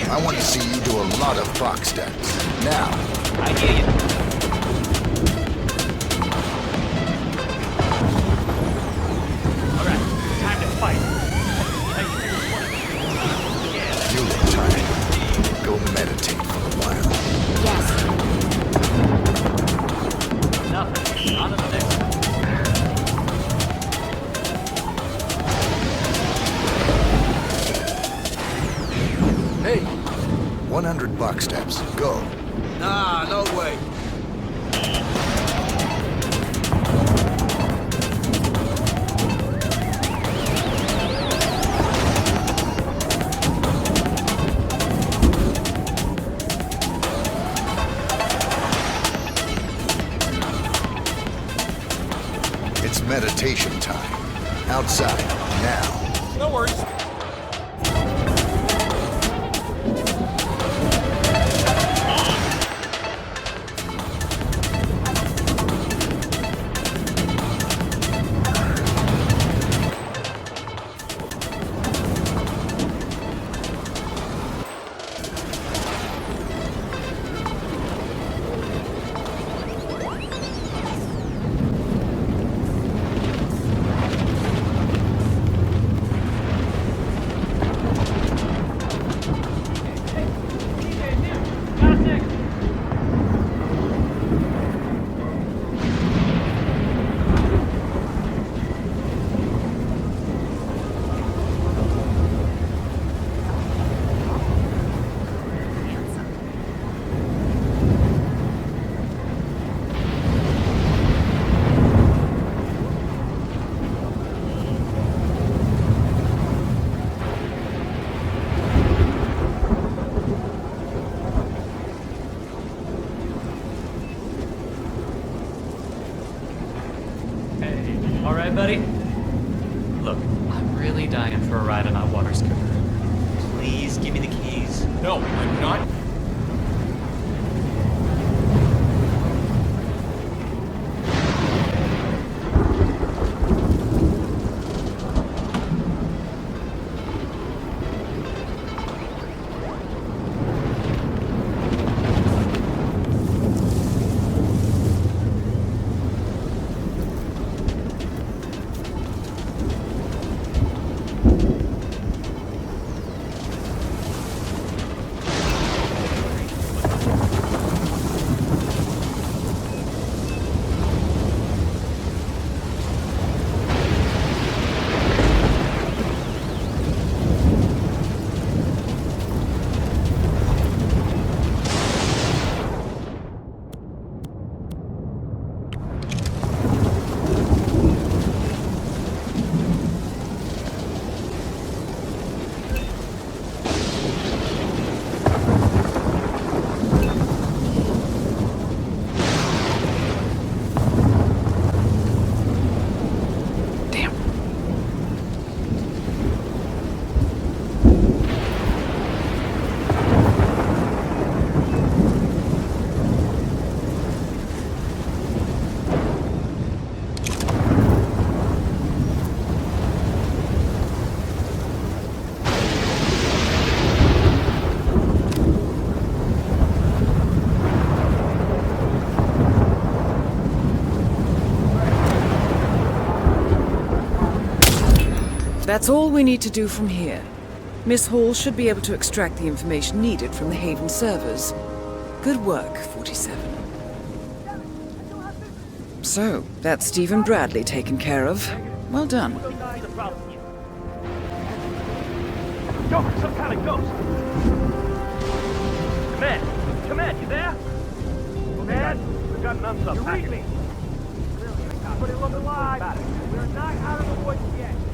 I want to see you do a lot of clock steps. Now. I hear you. All right, time to fight. You look tired. Go meditate for a while. Yes. Nothing. On to the next one. Hey. 100 clock steps. Go. Nah, no way. It's meditation time. Outside. Now. No worries. All right, buddy? Look, I'm really dying for a ride on that water scooter. Please give me the keys. No, I'm not. That's all we need to do from here. Miss Hall should be able to extract the information needed from the Haven servers. Good work, 47. So, that's Stephen Bradley taken care of. Well done. Yo, some kind of ghost. Command, you there? Command, we've got an unsub package. But it looked alive. We're not out of the woods yet.